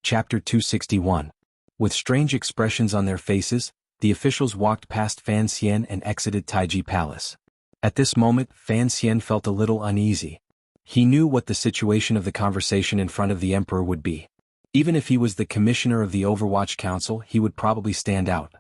Chapter 261. With strange expressions on their faces, the officials walked past Fan Xian and exited Taiji Palace. At this moment, Fan Xian felt a little uneasy. He knew what the situation of the conversation in front of the emperor would be. Even if he was the commissioner of the Overwatch Council, he would probably stand out.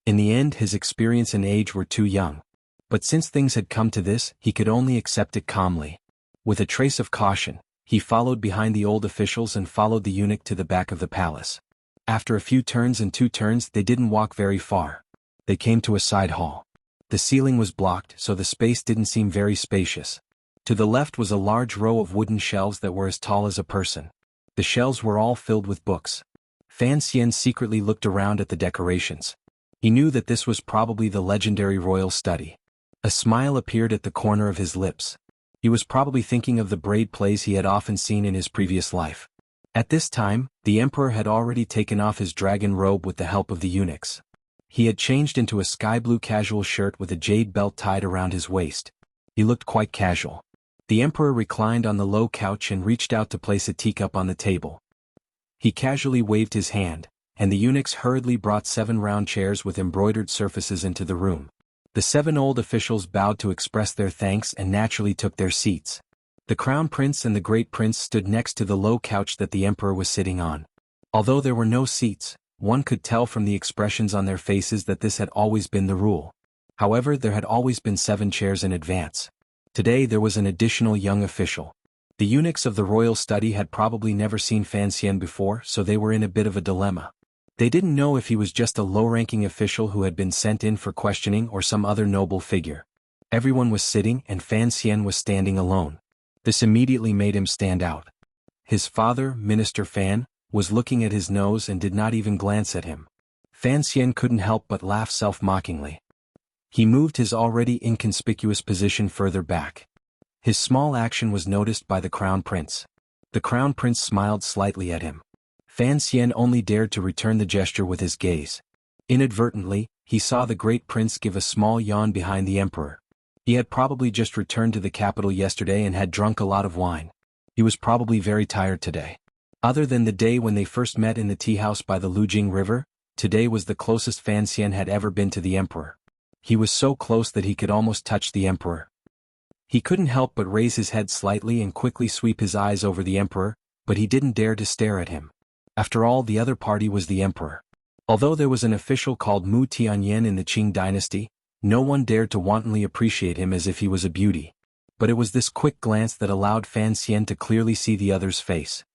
In the end, his experience and age were too young. But since things had come to this, he could only accept it calmly. With a trace of caution, he followed behind the old officials and followed the eunuch to the back of the palace. After a few turns and two turns, they didn't walk very far. They came to a side hall. The ceiling was blocked, so the space didn't seem very spacious. To the left was a large row of wooden shelves that were as tall as a person. The shelves were all filled with books. Fan Xian secretly looked around at the decorations. He knew that this was probably the legendary royal study. A smile appeared at the corner of his lips. He was probably thinking of the braid plays he had often seen in his previous life. At this time, the emperor had already taken off his dragon robe with the help of the eunuchs. He had changed into a sky blue casual shirt with a jade belt tied around his waist. He looked quite casual. The emperor reclined on the low couch and reached out to place a teacup on the table. He casually waved his hand, and the eunuchs hurriedly brought 7 round chairs with embroidered surfaces into the room. The 7 old officials bowed to express their thanks and naturally took their seats. The crown prince and the great prince stood next to the low couch that the emperor was sitting on. Although there were no seats, one could tell from the expressions on their faces that this had always been the rule. However, there had always been 7 chairs in advance. Today there was an additional young official. The eunuchs of the royal study had probably never seen Fan Xian before, so they were in a bit of a dilemma. They didn't know if he was just a low-ranking official who had been sent in for questioning or some other noble figure. Everyone was sitting and Fan Xian was standing alone. This immediately made him stand out. His father, Minister Fan, was looking at his nose and did not even glance at him. Fan Xian couldn't help but laugh self-mockingly. He moved his already inconspicuous position further back. His small action was noticed by the crown prince. The crown prince smiled slightly at him. Fan Xian only dared to return the gesture with his gaze. Inadvertently, he saw the great prince give a small yawn behind the emperor. He had probably just returned to the capital yesterday and had drunk a lot of wine. He was probably very tired today. Other than the day when they first met in the tea house by the Lujing River, today was the closest Fan Xian had ever been to the emperor. He was so close that he could almost touch the emperor. He couldn't help but raise his head slightly and quickly sweep his eyes over the emperor, but he didn't dare to stare at him. After all, the other party was the emperor. Although there was an official called Mu Tianyan in the Qing dynasty, no one dared to wantonly appreciate him as if he was a beauty. But it was this quick glance that allowed Fan Xian to clearly see the other's face.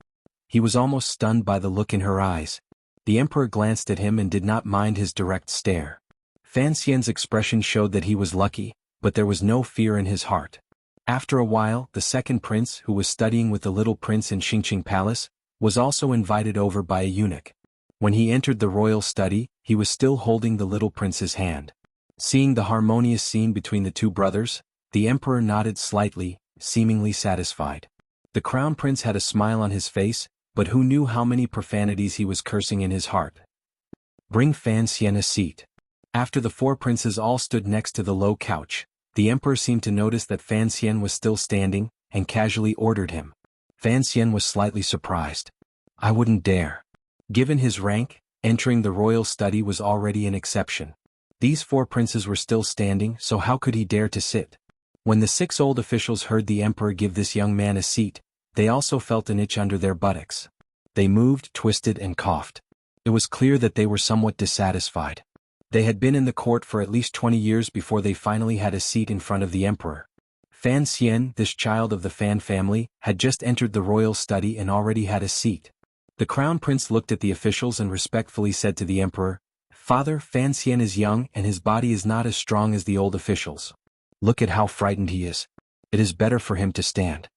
He was almost stunned by the look in her eyes. The emperor glanced at him and did not mind his direct stare. Fan Xian's expression showed that he was lucky, but there was no fear in his heart. After a while, the second prince, who was studying with the little prince in Xingqing Palace, was also invited over by a eunuch. When he entered the royal study, he was still holding the little prince's hand. Seeing the harmonious scene between the two brothers, the emperor nodded slightly, seemingly satisfied. The crown prince had a smile on his face, but who knew how many profanities he was cursing in his heart. Bring Fan Xian a seat. After the 4 princes all stood next to the low couch, the emperor seemed to notice that Fan Xian was still standing, and casually ordered him. Fan Xian was slightly surprised. I wouldn't dare. Given his rank, entering the royal study was already an exception. These 4 princes were still standing, so how could he dare to sit? When the 6 old officials heard the emperor give this young man a seat, they also felt an itch under their buttocks. They moved, twisted, and coughed. It was clear that they were somewhat dissatisfied. They had been in the court for at least 20 years before they finally had a seat in front of the emperor. Fan Xian, this child of the Fan family, had just entered the royal study and already had a seat. The crown prince looked at the officials and respectfully said to the emperor, Father, Fan Xian is young and his body is not as strong as the old officials. Look at how frightened he is. It is better for him to stand.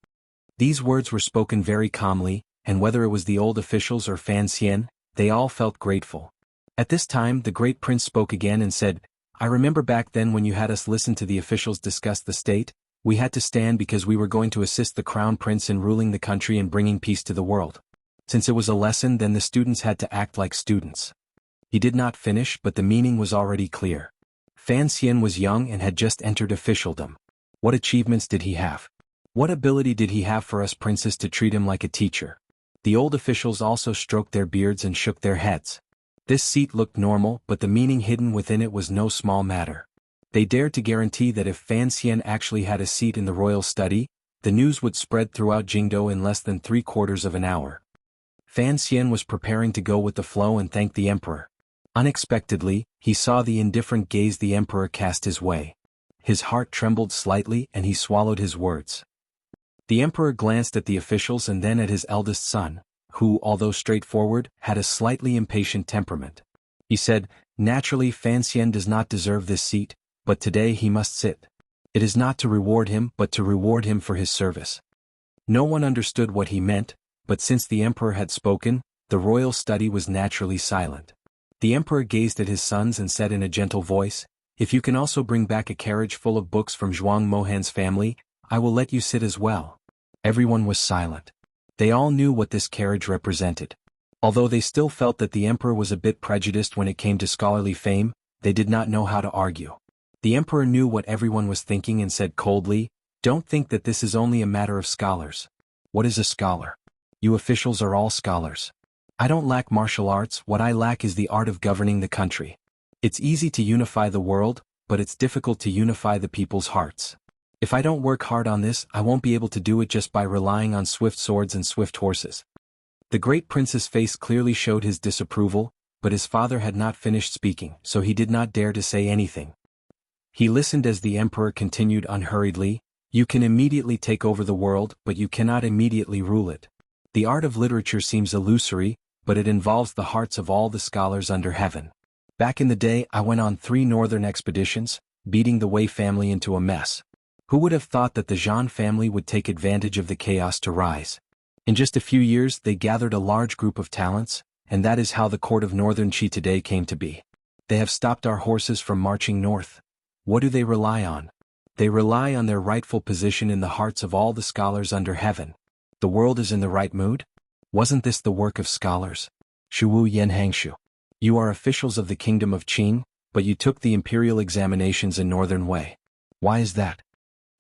These words were spoken very calmly, and whether it was the old officials or Fan Xian, they all felt grateful. At this time the great prince spoke again and said, I remember back then when you had us listen to the officials discuss the state. We had to stand because we were going to assist the crown prince in ruling the country and bringing peace to the world. Since it was a lesson, then the students had to act like students. He did not finish, but the meaning was already clear. Fan Xian was young and had just entered officialdom. What achievements did he have? What ability did he have for us princes to treat him like a teacher? The old officials also stroked their beards and shook their heads. This seat looked normal, but the meaning hidden within it was no small matter. They dared to guarantee that if Fan Xian actually had a seat in the royal study, the news would spread throughout Jingdo in less than 3/4 of an hour. Fan Xian was preparing to go with the flow and thank the emperor. Unexpectedly, he saw the indifferent gaze the emperor cast his way. His heart trembled slightly and he swallowed his words. The emperor glanced at the officials and then at his eldest son, who, although straightforward, had a slightly impatient temperament. He said, "Naturally Fan Xian does not deserve this seat, but today he must sit. It is not to reward him but to reward him for his service." No one understood what he meant, but since the emperor had spoken, the royal study was naturally silent. The emperor gazed at his sons and said in a gentle voice, "If you can also bring back a carriage full of books from Zhuang Mohan's family, I will let you sit as well." Everyone was silent. They all knew what this carriage represented. Although they still felt that the emperor was a bit prejudiced when it came to scholarly fame, they did not know how to argue. The emperor knew what everyone was thinking and said coldly, "Don't think that this is only a matter of scholars. What is a scholar? You officials are all scholars. I don't lack martial arts, what I lack is the art of governing the country. It's easy to unify the world, but it's difficult to unify the people's hearts. If I don't work hard on this, I won't be able to do it just by relying on swift swords and swift horses." The great prince's face clearly showed his disapproval, but his father had not finished speaking, so he did not dare to say anything. He listened as the emperor continued unhurriedly, "You can immediately take over the world, but you cannot immediately rule it. The art of literature seems illusory, but it involves the hearts of all the scholars under heaven. Back in the day I went on 3 northern expeditions, beating the Wei family into a mess. Who would have thought that the Zhan family would take advantage of the chaos to rise? In just a few years they gathered a large group of talents, and that is how the court of Northern Qi today came to be. They have stopped our horses from marching north. What do they rely on? They rely on their rightful position in the hearts of all the scholars under heaven. The world is in the right mood? Wasn't this the work of scholars? Shuwu Yen Hangshu. You are officials of the kingdom of Qing, but you took the imperial examinations in Northern Wei. Why is that?"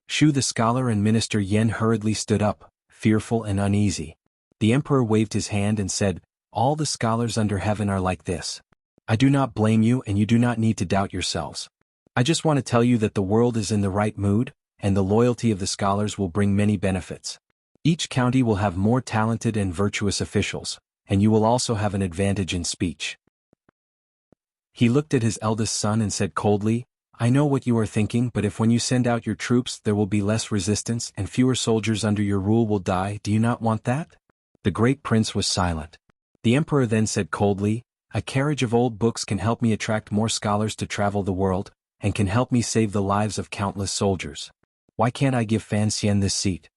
Shu the scholar and Minister Yen hurriedly stood up, fearful and uneasy. The emperor waved his hand and said, "All the scholars under heaven are like this. I do not blame you and you do not need to doubt yourselves. I just want to tell you that the world is in the right mood, and the loyalty of the scholars will bring many benefits. Each county will have more talented and virtuous officials, and you will also have an advantage in speech." He looked at his eldest son and said coldly, "I know what you are thinking, but if when you send out your troops there will be less resistance and fewer soldiers under your rule will die, do you not want that?" The great prince was silent. The emperor then said coldly, "A carriage of old books can help me attract more scholars to travel the world, and can help me save the lives of countless soldiers. Why can't I give Fan Xian this seat?"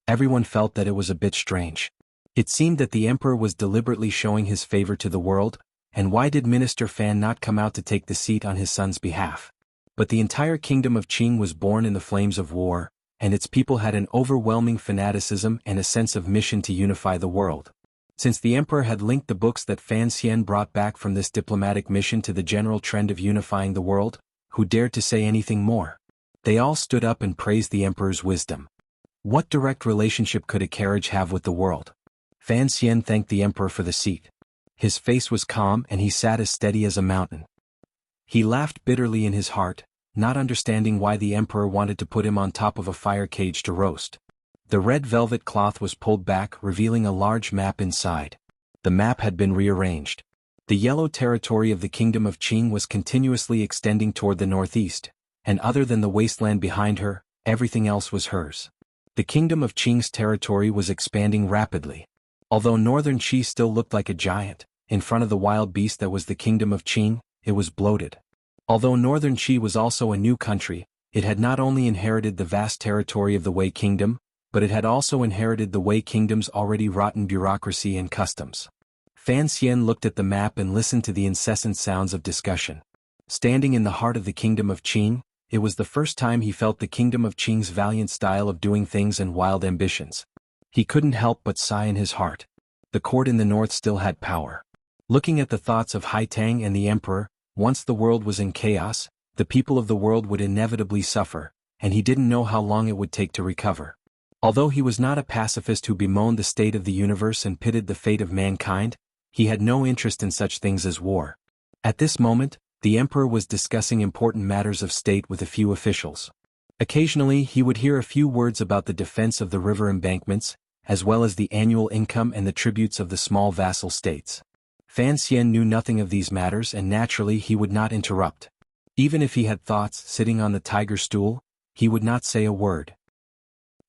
Everyone felt that it was a bit strange. It seemed that the emperor was deliberately showing his favor to the world, and why did Minister Fan not come out to take the seat on his son's behalf? But the entire kingdom of Qing was born in the flames of war, and its people had an overwhelming fanaticism and a sense of mission to unify the world. Since the emperor had linked the books that Fan Xian brought back from this diplomatic mission to the general trend of unifying the world, who dared to say anything more? They all stood up and praised the emperor's wisdom. What direct relationship could a carriage have with the world? Fan Xian thanked the emperor for the seat. His face was calm and he sat as steady as a mountain. He laughed bitterly in his heart, not understanding why the emperor wanted to put him on top of a fire cage to roast. The red velvet cloth was pulled back, revealing a large map inside. The map had been rearranged. The yellow territory of the kingdom of Qing was continuously extending toward the northeast, and other than the wasteland behind her, everything else was hers. The kingdom of Qing's territory was expanding rapidly. Although northern Qi still looked like a giant, in front of the wild beast that was the kingdom of Qing, it was bloated. Although northern Qi was also a new country, it had not only inherited the vast territory of the Wei kingdom, but it had also inherited the Wei kingdom's already rotten bureaucracy and customs. Fan Xian looked at the map and listened to the incessant sounds of discussion. Standing in the heart of the kingdom of Qing, it was the first time he felt the kingdom of Qing's valiant style of doing things and wild ambitions. He couldn't help but sigh in his heart. The court in the north still had power. Looking at the thoughts of Haitang and the emperor, once the world was in chaos, the people of the world would inevitably suffer, and he didn't know how long it would take to recover. Although he was not a pacifist who bemoaned the state of the universe and pitted the fate of mankind, he had no interest in such things as war. At this moment, the emperor was discussing important matters of state with a few officials. Occasionally he would hear a few words about the defense of the river embankments, as well as the annual income and the tributes of the small vassal states. Fan Xian knew nothing of these matters and naturally he would not interrupt. Even if he had thoughts sitting on the tiger stool, he would not say a word.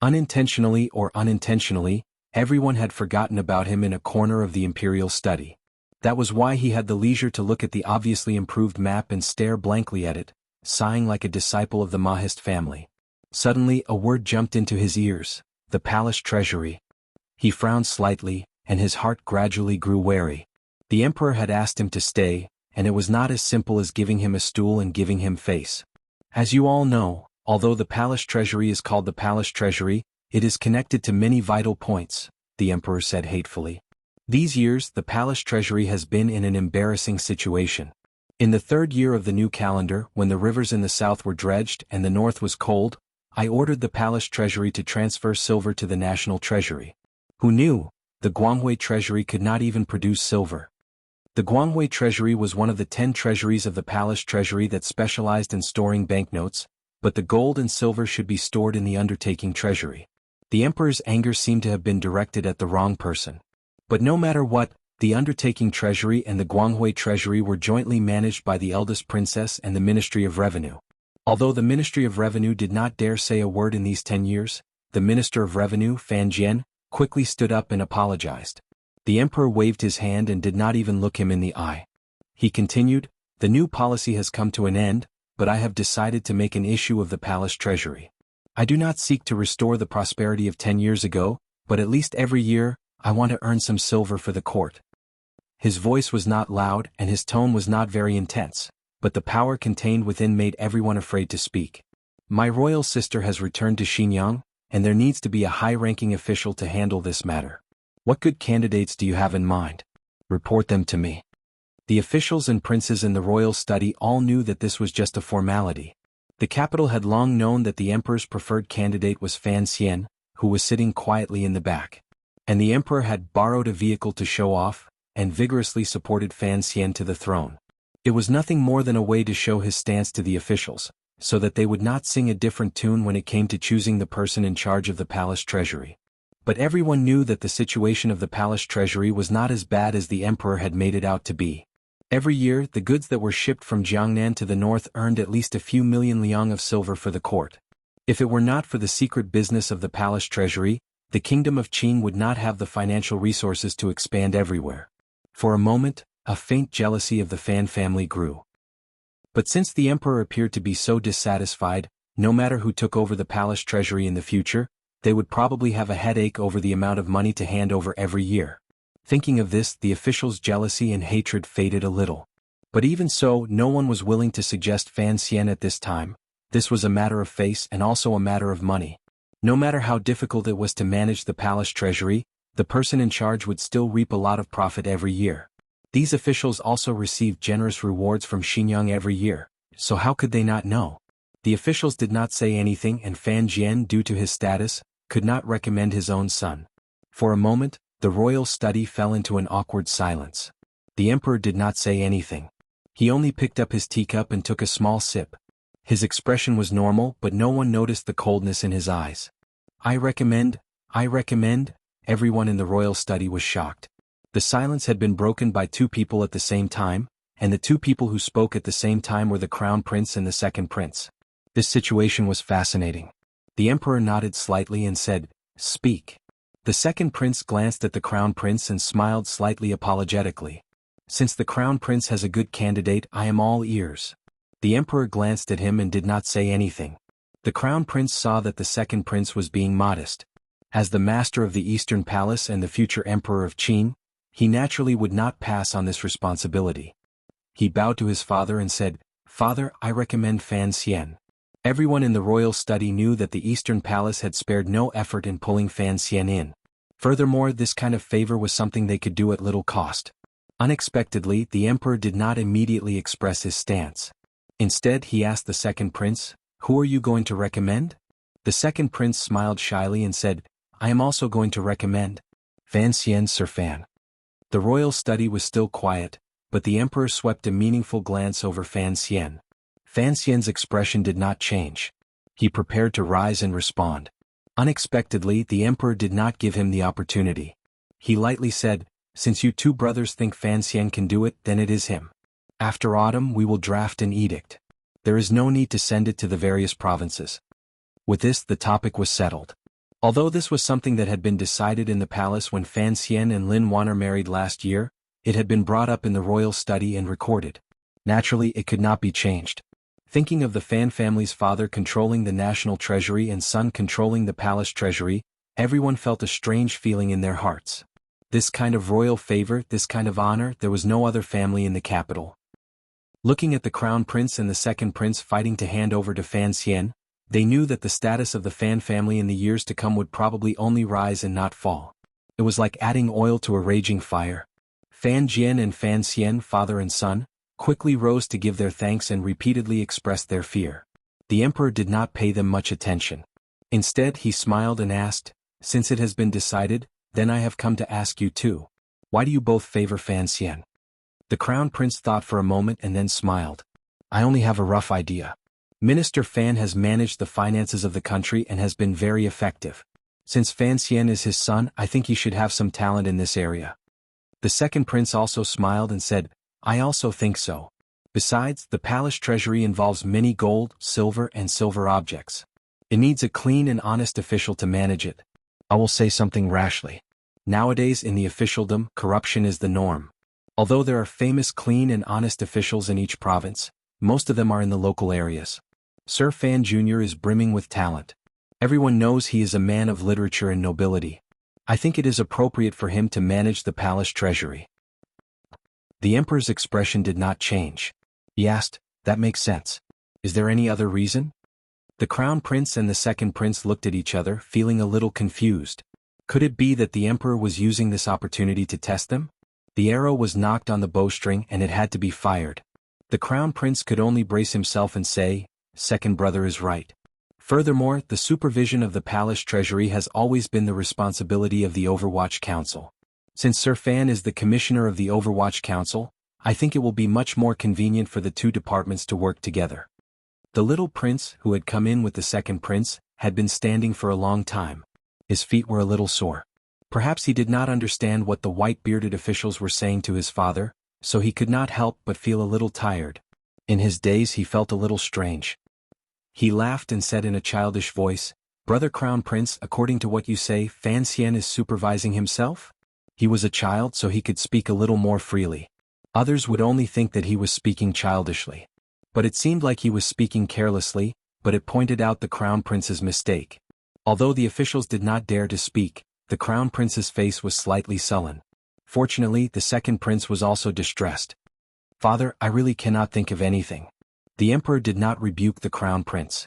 Unintentionally or unintentionally, everyone had forgotten about him in a corner of the imperial study. That was why he had the leisure to look at the obviously improved map and stare blankly at it, sighing like a disciple of the Mahist family. Suddenly a word jumped into his ears: the palace treasury. He frowned slightly, and his heart gradually grew wary. The emperor had asked him to stay, and it was not as simple as giving him a stool and giving him face. As you all know, although the palace treasury is called the palace treasury, it is connected to many vital points, the emperor said hatefully. These years the palace treasury has been in an embarrassing situation. In the 3rd year of the new calendar, when the rivers in the south were dredged and the north was cold, I ordered the palace treasury to transfer silver to the national treasury. Who knew? The Guanghui treasury could not even produce silver. The Guanghui treasury was one of the 10 treasuries of the palace treasury that specialized in storing banknotes, but the gold and silver should be stored in the undertaking treasury. The emperor's anger seemed to have been directed at the wrong person. But no matter what, the undertaking treasury and the Guanghui treasury were jointly managed by the eldest princess and the Ministry of Revenue. Although the Ministry of Revenue did not dare say a word in these 10 years, the Minister of Revenue, Fan Jian, quickly stood up and apologized. The emperor waved his hand and did not even look him in the eye. He continued, "The new policy has come to an end, but I have decided to make an issue of the palace treasury. I do not seek to restore the prosperity of 10 years ago, but at least every year, I want to earn some silver for the court." His voice was not loud and his tone was not very intense, but the power contained within made everyone afraid to speak. "My royal sister has returned to Xinjiang, and there needs to be a high-ranking official to handle this matter. What good candidates do you have in mind? Report them to me." The officials and princes in the royal study all knew that this was just a formality. The capital had long known that the emperor's preferred candidate was Fan Xian, who was sitting quietly in the back. And the emperor had borrowed a vehicle to show off, and vigorously supported Fan Xian to the throne. It was nothing more than a way to show his stance to the officials, so that they would not sing a different tune when it came to choosing the person in charge of the palace treasury. But everyone knew that the situation of the palace treasury was not as bad as the emperor had made it out to be. Every year, the goods that were shipped from Jiangnan to the north earned at least a few million liang of silver for the court. If it were not for the secret business of the palace treasury, the kingdom of Qing would not have the financial resources to expand everywhere. For a moment, a faint jealousy of the Fan family grew. But since the emperor appeared to be so dissatisfied, no matter who took over the palace treasury in the future, they would probably have a headache over the amount of money to hand over every year. Thinking of this, the officials' jealousy and hatred faded a little. But even so, no one was willing to suggest Fan Xian at this time. This was a matter of face and also a matter of money. No matter how difficult it was to manage the palace treasury, the person in charge would still reap a lot of profit every year. These officials also received generous rewards from Xinjiang every year, so how could they not know? The officials did not say anything and Fan Jian, due to his status, could not recommend his own son. For a moment, the royal study fell into an awkward silence. The emperor did not say anything. He only picked up his teacup and took a small sip. His expression was normal, but no one noticed the coldness in his eyes. I recommend, everyone in the royal study was shocked. The silence had been broken by 2 people at the same time, and the 2 people who spoke at the same time were the crown prince and the second prince. This situation was fascinating. The emperor nodded slightly and said, "Speak." The second prince glanced at the crown prince and smiled slightly apologetically. "Since the crown prince has a good candidate, I am all ears." The emperor glanced at him and did not say anything. The crown prince saw that the second prince was being modest. As the master of the Eastern Palace and the future emperor of Qin, he naturally would not pass on this responsibility. He bowed to his father and said, "Father, I recommend Fan Xian." Everyone in the royal study knew that the Eastern Palace had spared no effort in pulling Fan Xian in. Furthermore, this kind of favor was something they could do at little cost. Unexpectedly, the emperor did not immediately express his stance. Instead, he asked the second prince, "Who are you going to recommend?" The second prince smiled shyly and said, I am also going to recommend Fan Xian Sir Fan. The royal study was still quiet, but the emperor swept a meaningful glance over Fan Xian. Fan Xian's expression did not change. He prepared to rise and respond. Unexpectedly, the emperor did not give him the opportunity. He lightly said, since you two brothers think Fan Xian can do it, then it is him. After autumn we will draft an edict. There is no need to send it to the various provinces. With this the topic was settled. Although this was something that had been decided in the palace when Fan Xian and Lin Wan are married last year, it had been brought up in the royal study and recorded. Naturally it could not be changed. Thinking of the Fan family's father controlling the national treasury and son controlling the palace treasury, everyone felt a strange feeling in their hearts. This kind of royal favor, this kind of honor, there was no other family in the capital. Looking at the crown prince and the second prince fighting to hand over to Fan Xian, they knew that the status of the Fan family in the years to come would probably only rise and not fall. It was like adding oil to a raging fire. Fan Jian and Fan Xian, father and son, quickly rose to give their thanks and repeatedly expressed their fear. The emperor did not pay them much attention. Instead he smiled and asked, since it has been decided, then I have come to ask you too. Why do you both favor Fan Xian? The crown prince thought for a moment and then smiled. I only have a rough idea. Minister Fan has managed the finances of the country and has been very effective. Since Fan Xian is his son, I think he should have some talent in this area. The second prince also smiled and said, I also think so. Besides, the palace treasury involves many gold, silver and silver objects. It needs a clean and honest official to manage it. I will say something rashly. Nowadays in the officialdom, corruption is the norm. Although there are famous clean and honest officials in each province, most of them are in the local areas. Sir Fan Jr. is brimming with talent. Everyone knows he is a man of literature and nobility. I think it is appropriate for him to manage the palace treasury. The emperor's expression did not change. He asked, that makes sense. Is there any other reason? The crown prince and the second prince looked at each other, feeling a little confused. Could it be that the emperor was using this opportunity to test them? The arrow was knocked on the bowstring and it had to be fired. The crown prince could only brace himself and say, second brother is right. Furthermore, the supervision of the palace treasury has always been the responsibility of the Overwatch Council. Since Sir Fan is the commissioner of the Overwatch Council, I think it will be much more convenient for the two departments to work together. The little prince, who had come in with the second prince, had been standing for a long time. His feet were a little sore. Perhaps he did not understand what the white-bearded officials were saying to his father, so he could not help but feel a little tired. In his days he felt a little strange. He laughed and said in a childish voice, Brother Crown Prince, according to what you say, Fan Xian is supervising himself? He was a child so he could speak a little more freely. Others would only think that he was speaking childishly. But it seemed like he was speaking carelessly, but it pointed out the Crown Prince's mistake. Although the officials did not dare to speak, the Crown Prince's face was slightly sullen. Fortunately, the second prince was also distressed. Father, I really cannot think of anything. The emperor did not rebuke the Crown Prince.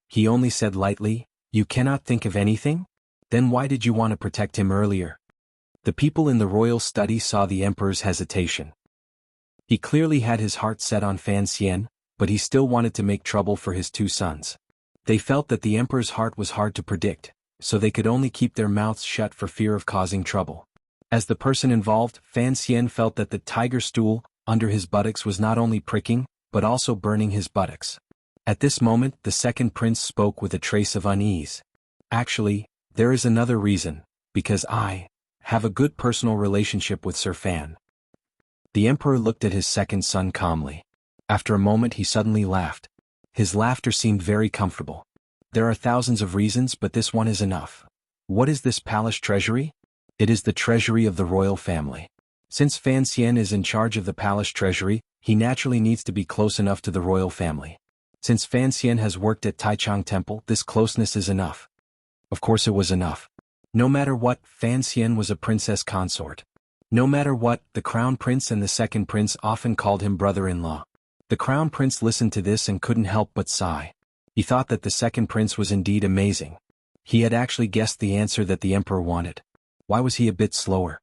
He only said lightly, You cannot think of anything? Then why did you want to protect him earlier? The people in the royal study saw the emperor's hesitation. He clearly had his heart set on Fan Xian, but he still wanted to make trouble for his two sons. They felt that the emperor's heart was hard to predict, so they could only keep their mouths shut for fear of causing trouble. As the person involved, Fan Xian felt that the tiger stool under his buttocks was not only pricking, but also burning his buttocks. At this moment, the second prince spoke with a trace of unease. Actually, there is another reason, because I have a good personal relationship with Sir Fan. The emperor looked at his second son calmly. After a moment he suddenly laughed. His laughter seemed very comfortable. There are thousands of reasons, but this one is enough. What is this palace treasury? It is the treasury of the royal family. Since Fan Xian is in charge of the palace treasury, he naturally needs to be close enough to the royal family. Since Fan Xian has worked at Taichung Temple, this closeness is enough. Of course it was enough. No matter what, Fan Xian was a princess consort. No matter what, the crown prince and the second prince often called him brother-in-law. The crown prince listened to this and couldn't help but sigh. He thought that the second prince was indeed amazing. He had actually guessed the answer that the emperor wanted. Why was he a bit slower?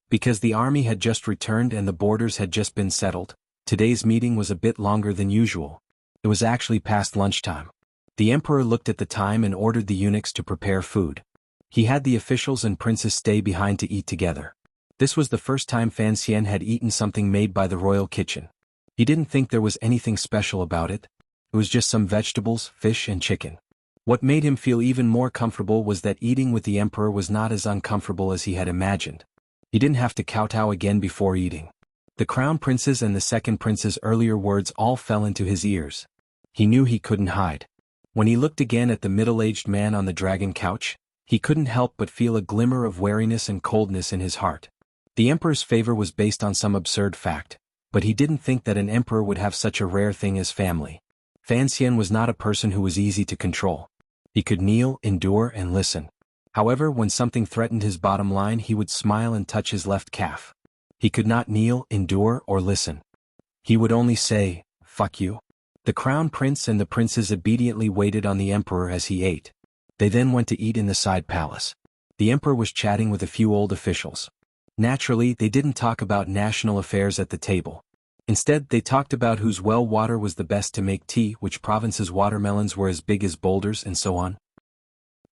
Because the army had just returned and the borders had just been settled. Today's meeting was a bit longer than usual. It was actually past lunchtime. The emperor looked at the time and ordered the eunuchs to prepare food. He had the officials and princes stay behind to eat together. This was the first time Fan Xian had eaten something made by the royal kitchen. He didn't think there was anything special about it. It was just some vegetables, fish and chicken. What made him feel even more comfortable was that eating with the emperor was not as uncomfortable as he had imagined. He didn't have to kowtow again before eating. The crown prince's and the second prince's earlier words all fell into his ears. He knew he couldn't hide. When he looked again at the middle-aged man on the dragon couch, he couldn't help but feel a glimmer of wariness and coldness in his heart. The emperor's favor was based on some absurd fact, but he didn't think that an emperor would have such a rare thing as family. Fan Xian was not a person who was easy to control. He could kneel, endure, and listen. However, when something threatened his bottom line, he would smile and touch his left calf. He could not kneel, endure, or listen. He would only say, "Fuck you." The crown prince and the princes obediently waited on the emperor as he ate. They then went to eat in the side palace. The emperor was chatting with a few old officials. Naturally, they didn't talk about national affairs at the table. Instead, they talked about whose well water was the best to make tea, which province's watermelons were as big as boulders, and so on.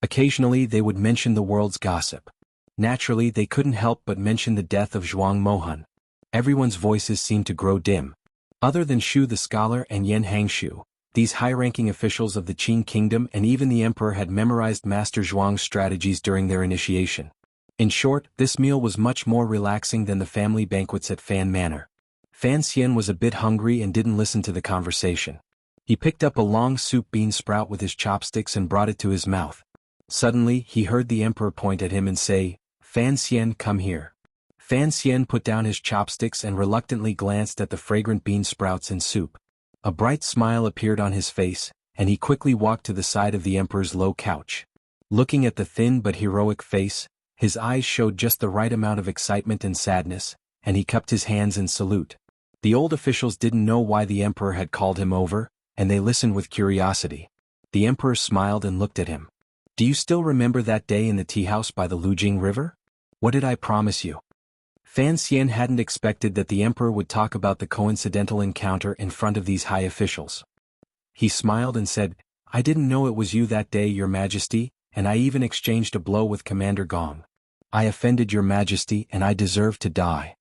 Occasionally, they would mention the world's gossip. Naturally, they couldn't help but mention the death of Zhuang Mohan. Everyone's voices seemed to grow dim. Other than Shu the scholar and Yan Hangshu, these high-ranking officials of the Qing kingdom and even the emperor had memorized Master Zhuang's strategies during their initiation. In short, this meal was much more relaxing than the family banquets at Fan Manor. Fan Xian was a bit hungry and didn't listen to the conversation. He picked up a long soup bean sprout with his chopsticks and brought it to his mouth. Suddenly, he heard the emperor point at him and say, "Fan Xian, come here." Fan Xian put down his chopsticks and reluctantly glanced at the fragrant bean sprouts and soup. A bright smile appeared on his face, and he quickly walked to the side of the emperor's low couch. Looking at the thin but heroic face, his eyes showed just the right amount of excitement and sadness, and he cupped his hands in salute. The old officials didn't know why the emperor had called him over, and they listened with curiosity. The emperor smiled and looked at him. "Do you still remember that day in the tea house by the Lujing River? What did I promise you?" Fan Xian hadn't expected that the emperor would talk about the coincidental encounter in front of these high officials. He smiled and said, "I didn't know it was you that day, Your Majesty, and I even exchanged a blow with Commander Gong. I offended Your Majesty and I deserve to die."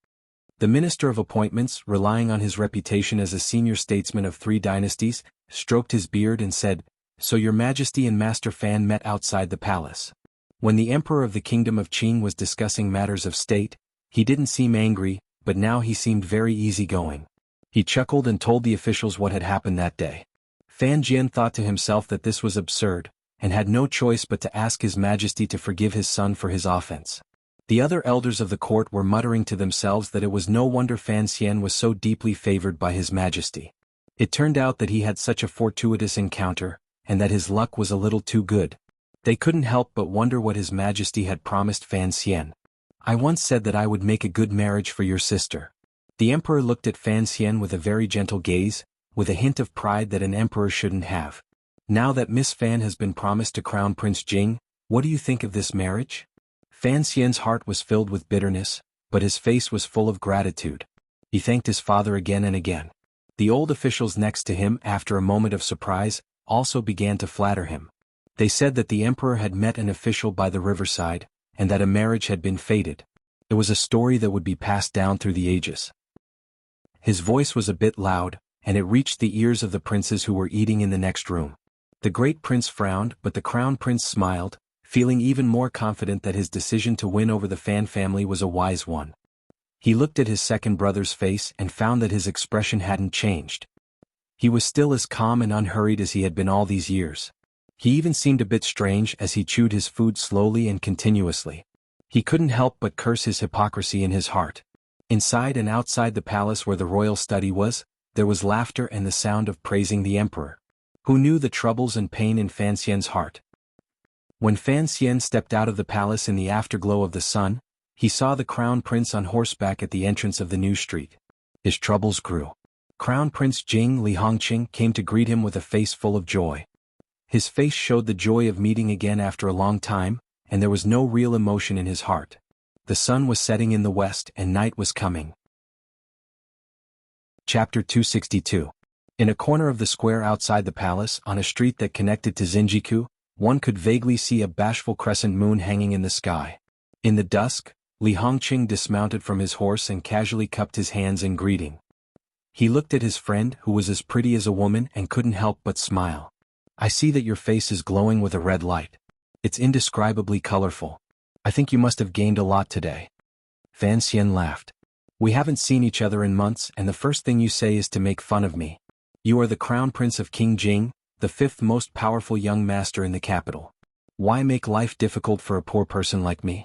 The Minister of Appointments, relying on his reputation as a senior statesman of 3 dynasties, stroked his beard and said, "So Your Majesty and Master Fan met outside the palace." When the Emperor of the Kingdom of Qing was discussing matters of state, he didn't seem angry, but now he seemed very easygoing. He chuckled and told the officials what had happened that day. Fan Jian thought to himself that this was absurd, and had no choice but to ask His Majesty to forgive his son for his offense. The other elders of the court were muttering to themselves that it was no wonder Fan Xian was so deeply favored by His Majesty. It turned out that he had such a fortuitous encounter, and that his luck was a little too good. They couldn't help but wonder what His Majesty had promised Fan Xian. "I once said that I would make a good marriage for your sister." The emperor looked at Fan Xian with a very gentle gaze, with a hint of pride that an emperor shouldn't have. "Now that Miss Fan has been promised to Crown Prince Jing, what do you think of this marriage?" Fan Xian's heart was filled with bitterness, but his face was full of gratitude. He thanked his father again and again. The old officials next to him, after a moment of surprise, also began to flatter him. They said that the emperor had met an official by the riverside, and that a marriage had been fated. It was a story that would be passed down through the ages. His voice was a bit loud, and it reached the ears of the princes who were eating in the next room. The great prince frowned, but the crown prince smiled, feeling even more confident that his decision to win over the Fan family was a wise one. He looked at his second brother's face and found that his expression hadn't changed. He was still as calm and unhurried as he had been all these years. He even seemed a bit strange as he chewed his food slowly and continuously. He couldn't help but curse his hypocrisy in his heart. Inside and outside the palace where the royal study was, there was laughter and the sound of praising the emperor. Who knew the troubles and pain in Fan Xian's heart? When Fan Xian stepped out of the palace in the afterglow of the sun, he saw the crown prince on horseback at the entrance of the new street. His troubles grew. Crown Prince Jing Li Hongqing came to greet him with a face full of joy. His face showed the joy of meeting again after a long time, and there was no real emotion in his heart. The sun was setting in the west and night was coming. Chapter 262. In a corner of the square outside the palace, on a street that connected to Zinjiku, one could vaguely see a bashful crescent moon hanging in the sky. In the dusk, Li Hongqing dismounted from his horse and casually cupped his hands in greeting. He looked at his friend, who was as pretty as a woman, and couldn't help but smile. "I see that your face is glowing with a red light. It's indescribably colorful. I think you must have gained a lot today." Fan Xian laughed. "We haven't seen each other in months, and the first thing you say is to make fun of me. You are the crown prince of King Jing, the fifth most powerful young master in the capital. Why make life difficult for a poor person like me?"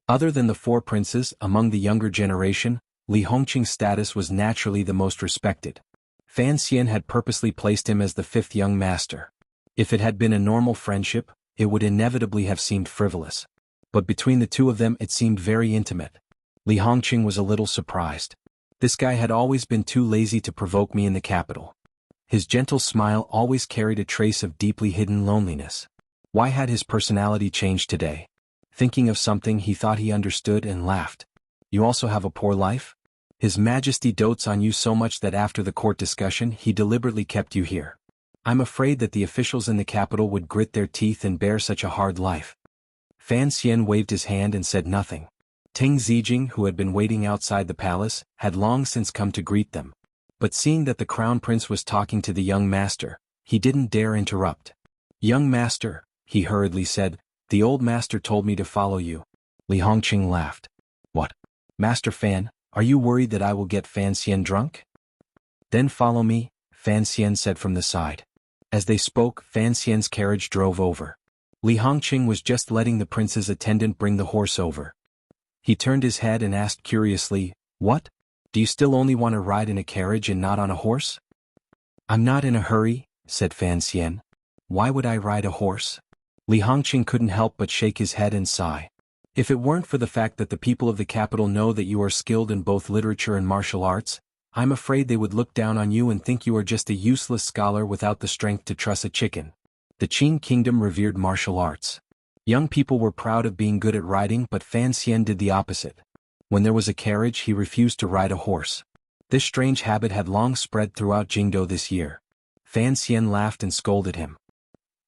Other than the four princes, among the younger generation, Li Hongqing's status was naturally the most respected. Fan Xian had purposely placed him as the fifth young master. If it had been a normal friendship, it would inevitably have seemed frivolous. But between the two of them it seemed very intimate. Li Hongqing was a little surprised. This guy had always been too lazy to provoke me in the capital. His gentle smile always carried a trace of deeply hidden loneliness. Why had his personality changed today? Thinking of something, he thought he understood and laughed. "You also have a poor life? His Majesty dotes on you so much that after the court discussion he deliberately kept you here. I'm afraid that the officials in the capital would grit their teeth and bear such a hard life." Fan Xian waved his hand and said nothing. Ting Zijing, who had been waiting outside the palace, had long since come to greet them. But seeing that the crown prince was talking to the young master, he didn't dare interrupt. "Young master," he hurriedly said, "the old master told me to follow you." Li Hongqing laughed. "What? Master Fan, are you worried that I will get Fan Xian drunk?" "Then follow me," Fan Xian said from the side. As they spoke, Fan Xian's carriage drove over. Li Hongqing was just letting the prince's attendant bring the horse over. He turned his head and asked curiously, "What? Do you still only want to ride in a carriage and not on a horse?" "I'm not in a hurry," said Fan Xian. "Why would I ride a horse?" Li Hongqing couldn't help but shake his head and sigh. "If it weren't for the fact that the people of the capital know that you are skilled in both literature and martial arts, I'm afraid they would look down on you and think you are just a useless scholar without the strength to truss a chicken." The Qin kingdom revered martial arts. Young people were proud of being good at riding, but Fan Xian did the opposite. When there was a carriage, he refused to ride a horse. This strange habit had long spread throughout Jingdo this year. Fan Xian laughed and scolded him.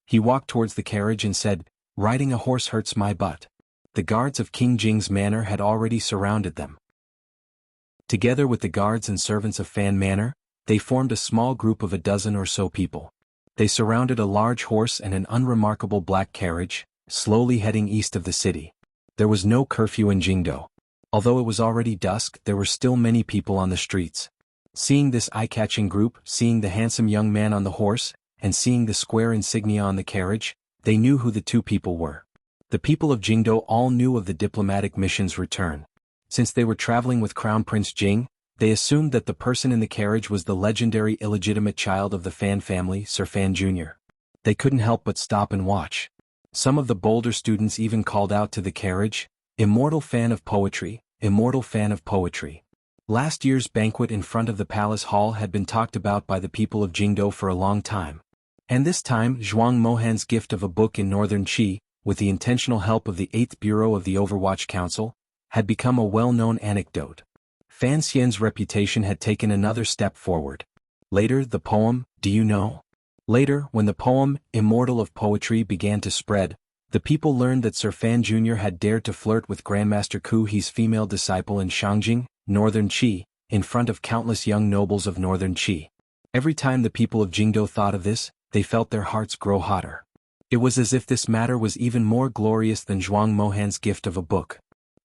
He walked towards the carriage and said, "Riding a horse hurts my butt." The guards of King Jing's manor had already surrounded them. Together with the guards and servants of Fan Manor, they formed a small group of a dozen or so people. They surrounded a large horse and an unremarkable black carriage, slowly heading east of the city. There was no curfew in Jingdo. Although it was already dusk, there were still many people on the streets. Seeing this eye-catching group, seeing the handsome young man on the horse, and seeing the square insignia on the carriage, they knew who the two people were. The people of Jingdo all knew of the diplomatic mission's return. Since they were traveling with Crown Prince Jing, they assumed that the person in the carriage was the legendary illegitimate child of the Fan family, Sir Fan Jr. They couldn't help but stop and watch. Some of the bolder students even called out to the carriage, "Immortal fan of poetry, immortal fan of poetry." Last year's banquet in front of the palace hall had been talked about by the people of Jingdo for a long time. And this time, Zhuang Mohan's gift of a book in Northern Qi, with the intentional help of the 8th Bureau of the Overwatch Council, had become a well-known anecdote. Fan Xian's reputation had taken another step forward. Later, the poem, "Do You Know?" Later, when the poem, "Immortal of Poetry," began to spread, the people learned that Sir Fan Jr. had dared to flirt with Grandmaster Ku He's female disciple in Shangjing, Northern Qi, in front of countless young nobles of Northern Qi. Every time the people of Jingdo thought of this, they felt their hearts grow hotter. It was as if this matter was even more glorious than Zhuang Mohan's gift of a book.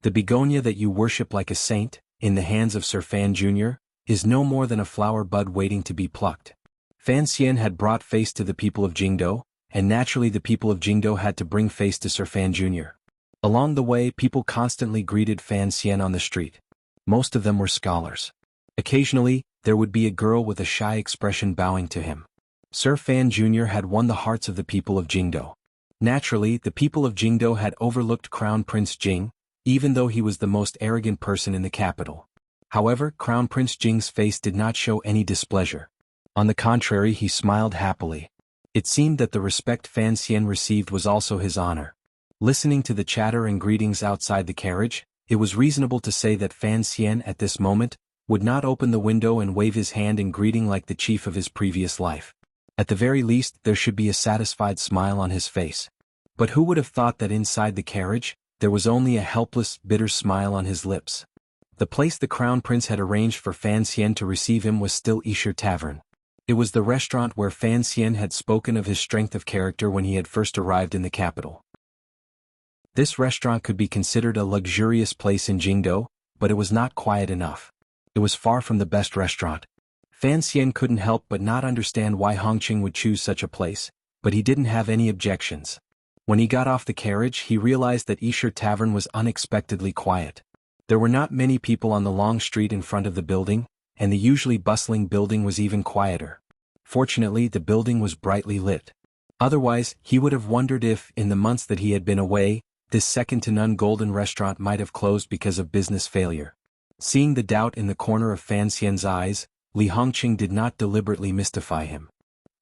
The begonia that you worship like a saint, in the hands of Sir Fan Jr., is no more than a flower bud waiting to be plucked. Fan Xian had brought face to the people of Jingdo, and naturally the people of Jingdo had to bring face to Sir Fan Jr. Along the way, people constantly greeted Fan Xian on the street. Most of them were scholars. Occasionally, there would be a girl with a shy expression bowing to him. Sir Fan Jr. had won the hearts of the people of Jingdo. Naturally, the people of Jingdo had overlooked Crown Prince Jing, even though he was the most arrogant person in the capital. However, Crown Prince Jing's face did not show any displeasure. On the contrary, he smiled happily. It seemed that the respect Fan Xian received was also his honor. Listening to the chatter and greetings outside the carriage, it was reasonable to say that Fan Xian at this moment would not open the window and wave his hand in greeting like the chief of his previous life. At the very least, there should be a satisfied smile on his face. But who would have thought that inside the carriage, there was only a helpless, bitter smile on his lips? The place the Crown Prince had arranged for Fan Xian to receive him was still Yisher Tavern. It was the restaurant where Fan Xian had spoken of his strength of character when he had first arrived in the capital. This restaurant could be considered a luxurious place in Jingdo, but it was not quiet enough. It was far from the best restaurant. Fan Xian couldn't help but not understand why Hongqing would choose such a place, but he didn't have any objections. When he got off the carriage, he realized that Yisher Tavern was unexpectedly quiet. There were not many people on the long street in front of the building, and the usually bustling building was even quieter. Fortunately, the building was brightly lit. Otherwise, he would have wondered if, in the months that he had been away, this second-to-none golden restaurant might have closed because of business failure. Seeing the doubt in the corner of Fan Xian's eyes, Li Hongqing did not deliberately mystify him.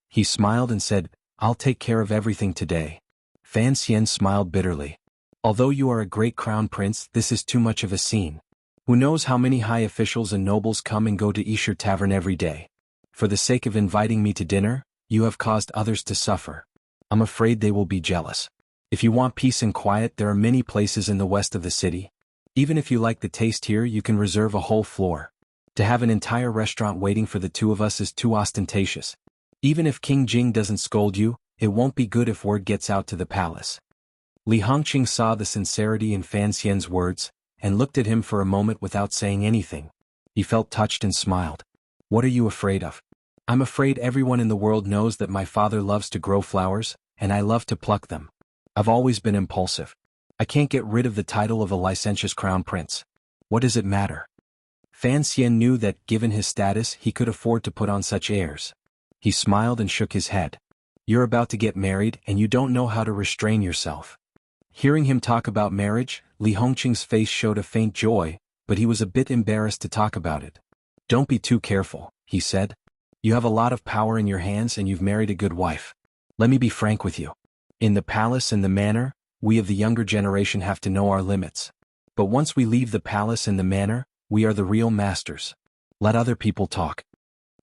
He smiled and said, "I'll take care of everything today." Fan Xian smiled bitterly. "Although you are a great crown prince, this is too much of a scene. Who knows how many high officials and nobles come and go to Yisher Tavern every day? For the sake of inviting me to dinner, you have caused others to suffer. I'm afraid they will be jealous. If you want peace and quiet, there are many places in the west of the city. Even if you like the taste here, you can reserve a whole floor. To have an entire restaurant waiting for the two of us is too ostentatious. Even if King Jing doesn't scold you, it won't be good if word gets out to the palace." Li Hongqing saw the sincerity in Fan Xian's words, and looked at him for a moment without saying anything. He felt touched and smiled. "What are you afraid of?" "I'm afraid everyone in the world knows that my father loves to grow flowers, and I love to pluck them. I've always been impulsive. I can't get rid of the title of a licentious crown prince. What does it matter?" Fan Xian knew that, given his status, he could afford to put on such airs. He smiled and shook his head. "You're about to get married and you don't know how to restrain yourself." Hearing him talk about marriage, Li Hongqing's face showed a faint joy, but he was a bit embarrassed to talk about it. "Don't be too careful," he said. "You have a lot of power in your hands and you've married a good wife. Let me be frank with you. In the palace and the manor, we of the younger generation have to know our limits. But once we leave the palace and the manor, we are the real masters. Let other people talk."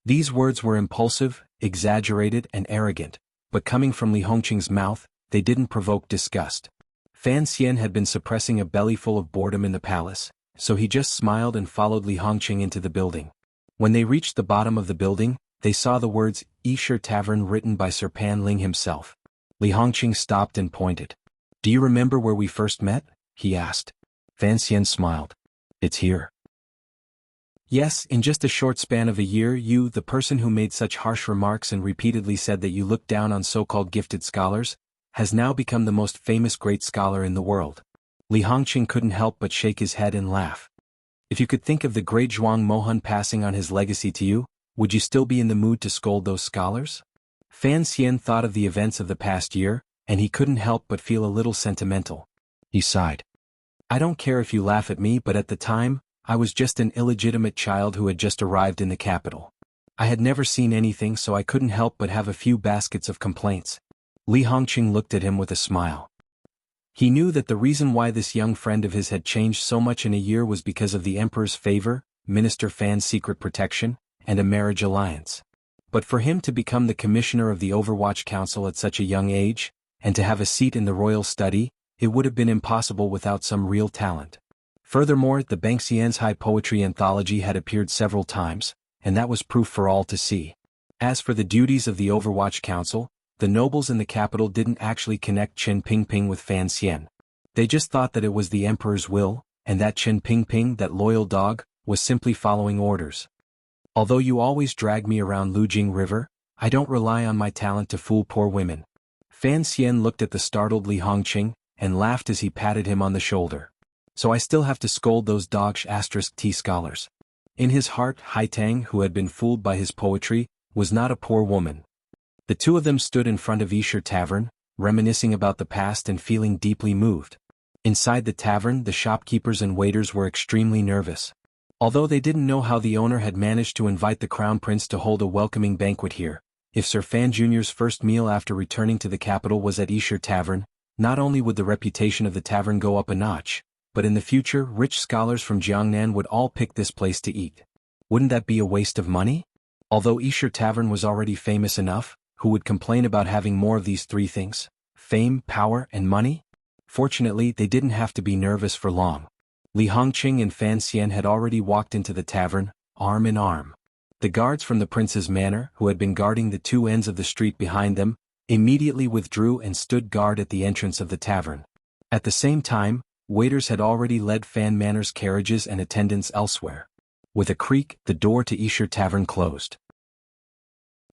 These words were impulsive, exaggerated, and arrogant, but coming from Li Hongqing's mouth, they didn't provoke disgust. Fan Xian had been suppressing a bellyful of boredom in the palace, so he just smiled and followed Li Hongqing into the building. When they reached the bottom of the building, they saw the words Yisher Tavern written by Sir Pan Ling himself. Li Hongqing stopped and pointed. "Do you remember where we first met?" he asked. Fan Xian smiled. "It's here." "Yes, in just a short span of a year, you, the person who made such harsh remarks and repeatedly said that you looked down on so-called gifted scholars, has now become the most famous great scholar in the world." Li Hongqing couldn't help but shake his head and laugh. "If you could think of the great Zhuang Mohan passing on his legacy to you, would you still be in the mood to scold those scholars?" Fan Xian thought of the events of the past year, and he couldn't help but feel a little sentimental. He sighed. "I don't care if you laugh at me, but at the time, I was just an illegitimate child who had just arrived in the capital. I had never seen anything, so I couldn't help but have a few baskets of complaints." Li Hongqing looked at him with a smile. He knew that the reason why this young friend of his had changed so much in a year was because of the emperor's favor, Minister Fan's secret protection, and a marriage alliance. But for him to become the commissioner of the Overwatch Council at such a young age, and to have a seat in the royal study, it would have been impossible without some real talent. Furthermore, the Bangxian's high poetry anthology had appeared several times, and that was proof for all to see. As for the duties of the Overwatch Council, the nobles in the capital didn't actually connect Qin Pingping with Fan Xian. They just thought that it was the emperor's will, and that Qin Pingping, that loyal dog, was simply following orders. "Although you always drag me around Lujing River, I don't rely on my talent to fool poor women." Fan Xian looked at the startled Li Hongqing, and laughed as he patted him on the shoulder. "So I still have to scold those dog*t scholars." In his heart, Haitang, who had been fooled by his poetry, was not a poor woman. The two of them stood in front of Yisher Tavern, reminiscing about the past and feeling deeply moved. Inside the tavern, the shopkeepers and waiters were extremely nervous. Although they didn't know how the owner had managed to invite the Crown Prince to hold a welcoming banquet here, if Sir Fan Jr.'s first meal after returning to the capital was at Yisher Tavern, not only would the reputation of the tavern go up a notch, but in the future rich scholars from Jiangnan would all pick this place to eat. Wouldn't that be a waste of money? Although Esher Tavern was already famous enough, who would complain about having more of these three things? Fame, power, and money? Fortunately, they didn't have to be nervous for long. Li Hongqing and Fan Xian had already walked into the tavern, arm in arm. The guards from the prince's manor, who had been guarding the two ends of the street behind them, immediately withdrew and stood guard at the entrance of the tavern. At the same time, waiters had already led Fan Manor's carriages and attendants elsewhere. With a creak, the door to Esher Tavern closed.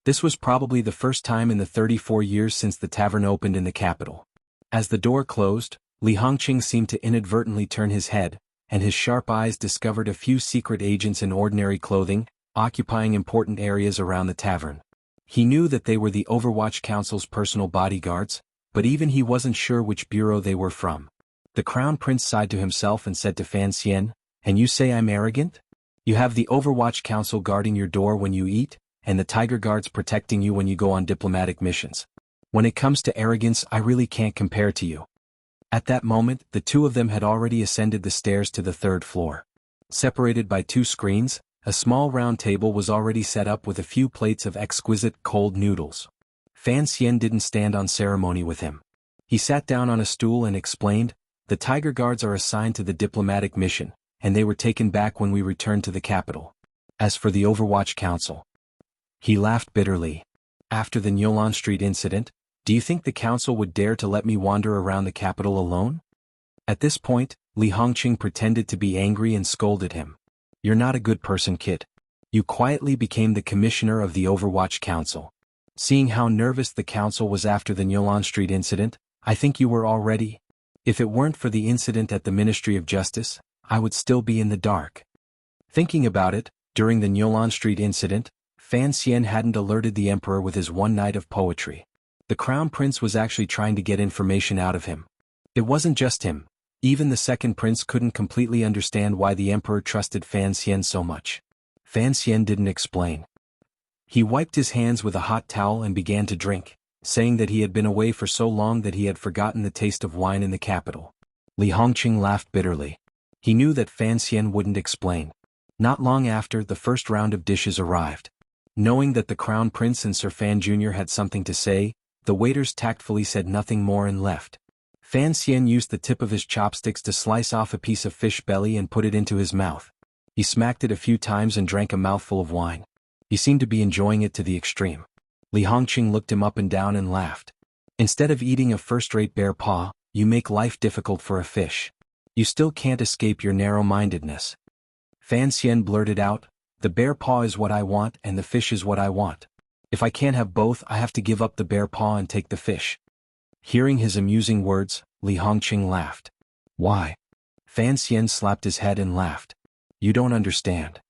This was probably the first time in the 34 years since the tavern opened in the capital. As the door closed, Li Hongqing seemed to inadvertently turn his head, and his sharp eyes discovered a few secret agents in ordinary clothing, occupying important areas around the tavern. He knew that they were the Overwatch Council's personal bodyguards, but even he wasn't sure which bureau they were from. The Crown Prince sighed to himself and said to Fan Xian, "And you say I'm arrogant? You have the Overwatch Council guarding your door when you eat, and the Tiger Guards protecting you when you go on diplomatic missions. When it comes to arrogance, I really can't compare to you." At that moment, the two of them had already ascended the stairs to the third floor. Separated by two screens, a small round table was already set up with a few plates of exquisite cold noodles. Fan Xian didn't stand on ceremony with him. He sat down on a stool and explained, "The Tiger Guards are assigned to the diplomatic mission, and they were taken back when we returned to the capital. As for the Overwatch Council..." He laughed bitterly. "After the Nyolan Street incident, do you think the council would dare to let me wander around the capital alone?" At this point, Li Hongqing pretended to be angry and scolded him. "You're not a good person, kid. You quietly became the commissioner of the Overwatch Council. Seeing how nervous the council was after the Nyolan Street incident, I think you were already. If it weren't for the incident at the Ministry of Justice, I would still be in the dark." Thinking about it, during the Nyolan Street incident, Fan Xian hadn't alerted the emperor with his one night of poetry. The Crown Prince was actually trying to get information out of him. It wasn't just him. Even the second prince couldn't completely understand why the emperor trusted Fan Xian so much. Fan Xian didn't explain. He wiped his hands with a hot towel and began to drink, saying that he had been away for so long that he had forgotten the taste of wine in the capital. Li Hongqing laughed bitterly. He knew that Fan Xian wouldn't explain. Not long after, the first round of dishes arrived. Knowing that the Crown Prince and Sir Fan Jr. had something to say, the waiters tactfully said nothing more and left. Fan Xian used the tip of his chopsticks to slice off a piece of fish belly and put it into his mouth. He smacked it a few times and drank a mouthful of wine. He seemed to be enjoying it to the extreme. Li Hongqing looked him up and down and laughed. "Instead of eating a first-rate bear paw, you make life difficult for a fish. You still can't escape your narrow-mindedness." Fan Xian blurted out, "The bear paw is what I want and the fish is what I want. If I can't have both, I have to give up the bear paw and take the fish." Hearing his amusing words, Li Hongqing laughed. "Why?" Fan Xian slapped his head and laughed. "You don't understand.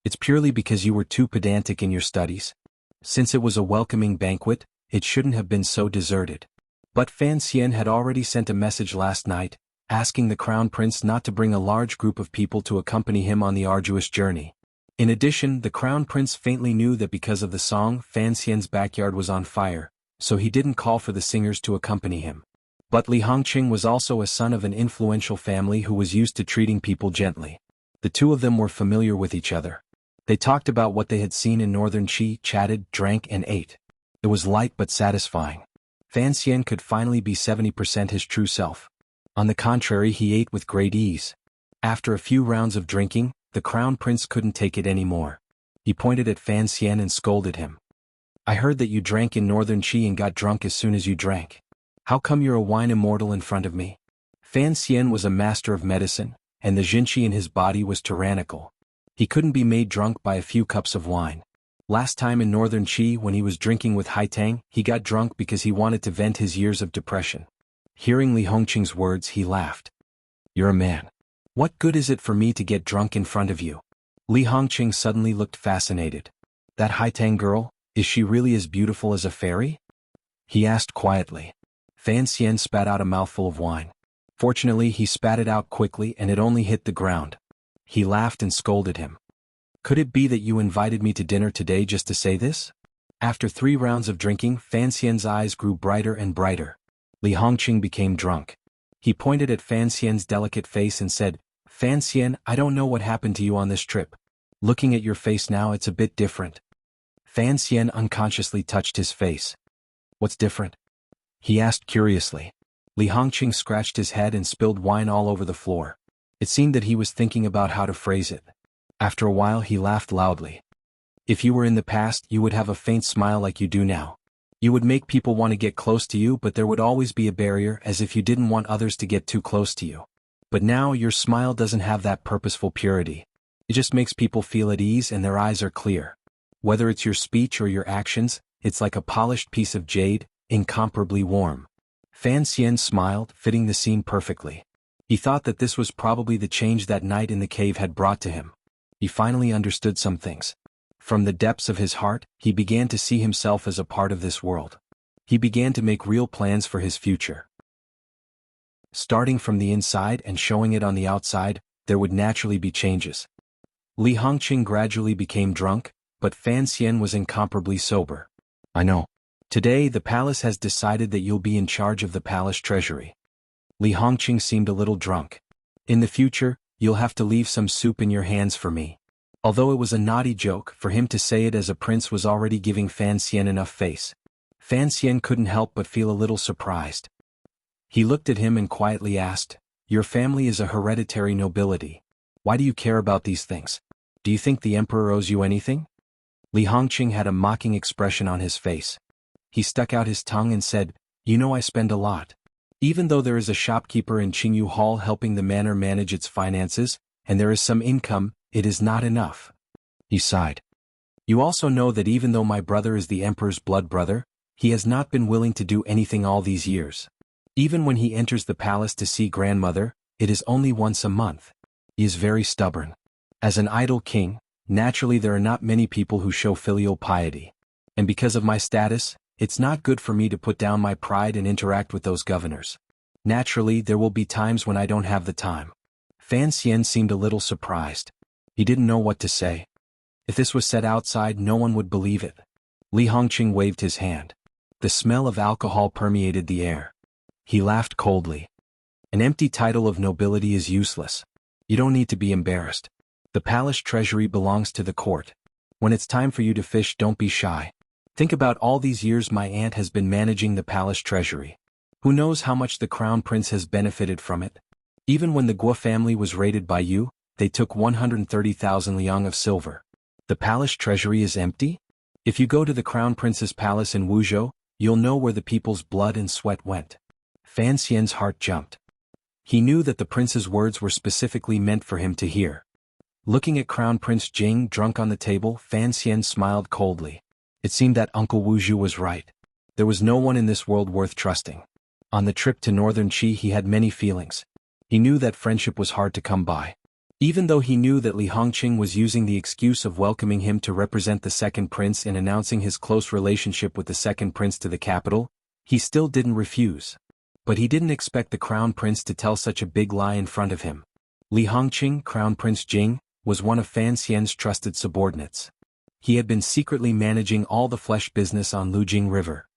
It's purely because you were too pedantic in your studies. Since it was a welcoming banquet, it shouldn't have been so deserted." But Fan Xian had already sent a message last night, asking the Crown Prince not to bring a large group of people to accompany him on the arduous journey. In addition, the Crown Prince faintly knew that because of the song, Fan Xian's backyard was on fire, so he didn't call for the singers to accompany him. But Li Hongqing was also a son of an influential family who was used to treating people gently. The two of them were familiar with each other. They talked about what they had seen in Northern Qi, chatted, drank and ate. It was light but satisfying. Fan Xian could finally be 70% his true self. On the contrary, he ate with great ease. After a few rounds of drinking, the Crown Prince couldn't take it anymore. He pointed at Fan Xian and scolded him. "I heard that you drank in Northern Qi and got drunk as soon as you drank. How come you're a wine immortal in front of me?" Fan Xian was a master of medicine, and the Jinqi in his body was tyrannical. He couldn't be made drunk by a few cups of wine. Last time in Northern Qi, when he was drinking with Haitang, he got drunk because he wanted to vent his years of depression. Hearing Li Hongqing's words, he laughed. "You're a man. What good is it for me to get drunk in front of you?" Li Hongqing suddenly looked fascinated. "That Haitang girl, is she really as beautiful as a fairy?" he asked quietly. Fan Xian spat out a mouthful of wine. Fortunately, he spat it out quickly and it only hit the ground. He laughed and scolded him. "Could it be that you invited me to dinner today just to say this?" After 3 rounds of drinking, Fan Xian's eyes grew brighter and brighter. Li Hongqing became drunk. He pointed at Fan Xian's delicate face and said, "Fan Xian, I don't know what happened to you on this trip. Looking at your face now, it's a bit different. Fan Xian unconsciously touched his face. What's different? He asked curiously. Li Hongqing scratched his head and spilled wine all over the floor. It seemed that he was thinking about how to phrase it. After a while he laughed loudly. If you were in the past, you would have a faint smile like you do now. You would make people want to get close to you, but there would always be a barrier, as if you didn't want others to get too close to you. But now your smile doesn't have that purposeful purity. It just makes people feel at ease and their eyes are clear. Whether it's your speech or your actions, it's like a polished piece of jade, incomparably warm. Fan Xian smiled, fitting the scene perfectly. He thought that this was probably the change that night in the cave had brought to him. He finally understood some things. From the depths of his heart, he began to see himself as a part of this world. He began to make real plans for his future. Starting from the inside and showing it on the outside, there would naturally be changes. Li Hongqing gradually became drunk, but Fan Xian was incomparably sober. I know. Today the palace has decided that you'll be in charge of the palace treasury. Li Hongqing seemed a little drunk. In the future, you'll have to leave some soup in your hands for me. Although it was a naughty joke, for him to say it as a prince was already giving Fan Xian enough face. Fan Xian couldn't help but feel a little surprised. He looked at him and quietly asked, "Your family is a hereditary nobility. Why do you care about these things? Do you think the emperor owes you anything?" Li Hongqing had a mocking expression on his face. He stuck out his tongue and said, "You know I spend a lot. Even though there is a shopkeeper in Qingyu Hall helping the manor manage its finances, and there is some income, it is not enough." He sighed. "You also know that even though my brother is the emperor's blood brother, he has not been willing to do anything all these years. Even when he enters the palace to see grandmother, it is only once a month. He is very stubborn. As an idle king, naturally there are not many people who show filial piety. And because of my status, it's not good for me to put down my pride and interact with those governors. Naturally, there will be times when I don't have the time." Fan Xian seemed a little surprised. He didn't know what to say. If this was said outside, no one would believe it. Li Hongqing waved his hand. The smell of alcohol permeated the air. He laughed coldly. "An empty title of nobility is useless. You don't need to be embarrassed. The palace treasury belongs to the court. When it's time for you to fish, don't be shy. Think about all these years my aunt has been managing the palace treasury. Who knows how much the crown prince has benefited from it? Even when the Guo family was raided by you, they took 130,000 liang of silver. The palace treasury is empty? If you go to the crown prince's palace in Wuzhou, you'll know where the people's blood and sweat went." Fan Xian's heart jumped. He knew that the prince's words were specifically meant for him to hear. Looking at Crown Prince Jing drunk on the table, Fan Xian smiled coldly. It seemed that Uncle Wuzhu was right. There was no one in this world worth trusting. On the trip to northern Qi he had many feelings. He knew that friendship was hard to come by. Even though he knew that Li Hongqing was using the excuse of welcoming him to represent the second prince in announcing his close relationship with the second prince to the capital, he still didn't refuse. But he didn't expect the crown prince to tell such a big lie in front of him. Li Hongqing, Crown Prince Jing, was one of Fan Xian's trusted subordinates. He had been secretly managing all the flesh business on Lujing River.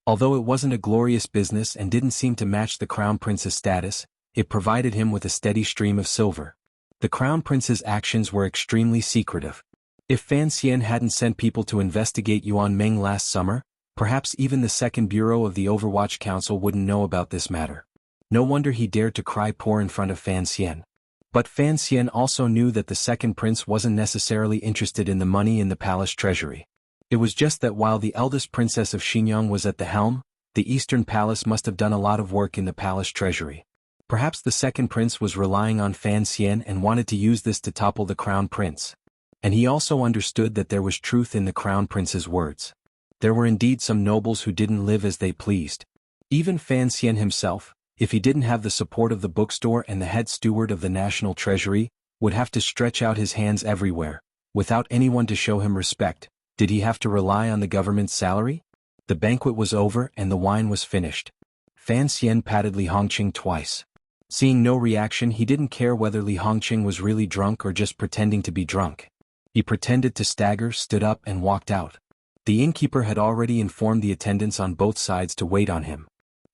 Although it wasn't a glorious business and didn't seem to match the crown prince's status, it provided him with a steady stream of silver. The crown prince's actions were extremely secretive. If Fan Xian hadn't sent people to investigate Yuan Meng last summer, perhaps even the second bureau of the Overwatch Council wouldn't know about this matter. No wonder he dared to cry poor in front of Fan Xian. But Fan Xian also knew that the second prince wasn't necessarily interested in the money in the palace treasury. It was just that while the eldest princess of Xinjiang was at the helm, the Eastern Palace must have done a lot of work in the palace treasury. Perhaps the second prince was relying on Fan Xian and wanted to use this to topple the crown prince. And he also understood that there was truth in the crown prince's words. There were indeed some nobles who didn't live as they pleased. Even Fan Xian himself, if he didn't have the support of the bookstore and the head steward of the national treasury, would have to stretch out his hands everywhere. Without anyone to show him respect, did he have to rely on the government's salary? The banquet was over and the wine was finished. Fan Xian patted Li Hongqing twice. Seeing no reaction, he didn't care whether Li Hongqing was really drunk or just pretending to be drunk. He pretended to stagger, stood up and walked out. The innkeeper had already informed the attendants on both sides to wait on him.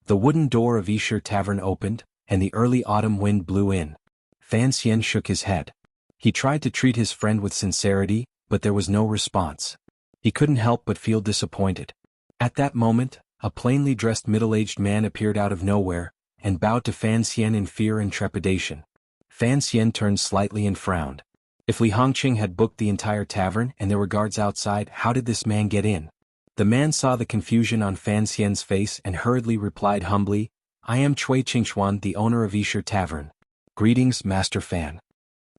The wooden door of Yishir Tavern opened, and the early autumn wind blew in. Fan Xian shook his head. He tried to treat his friend with sincerity, but there was no response. He couldn't help but feel disappointed. At that moment, a plainly dressed middle-aged man appeared out of nowhere, and bowed to Fan Xian in fear and trepidation. Fan Xian turned slightly and frowned. If Li Hongqing had booked the entire tavern and there were guards outside, how did this man get in? The man saw the confusion on Fan Xian's face and hurriedly replied humbly, "I am Cui Qingxuan, the owner of Yishir Tavern." "Greetings, Master Fan."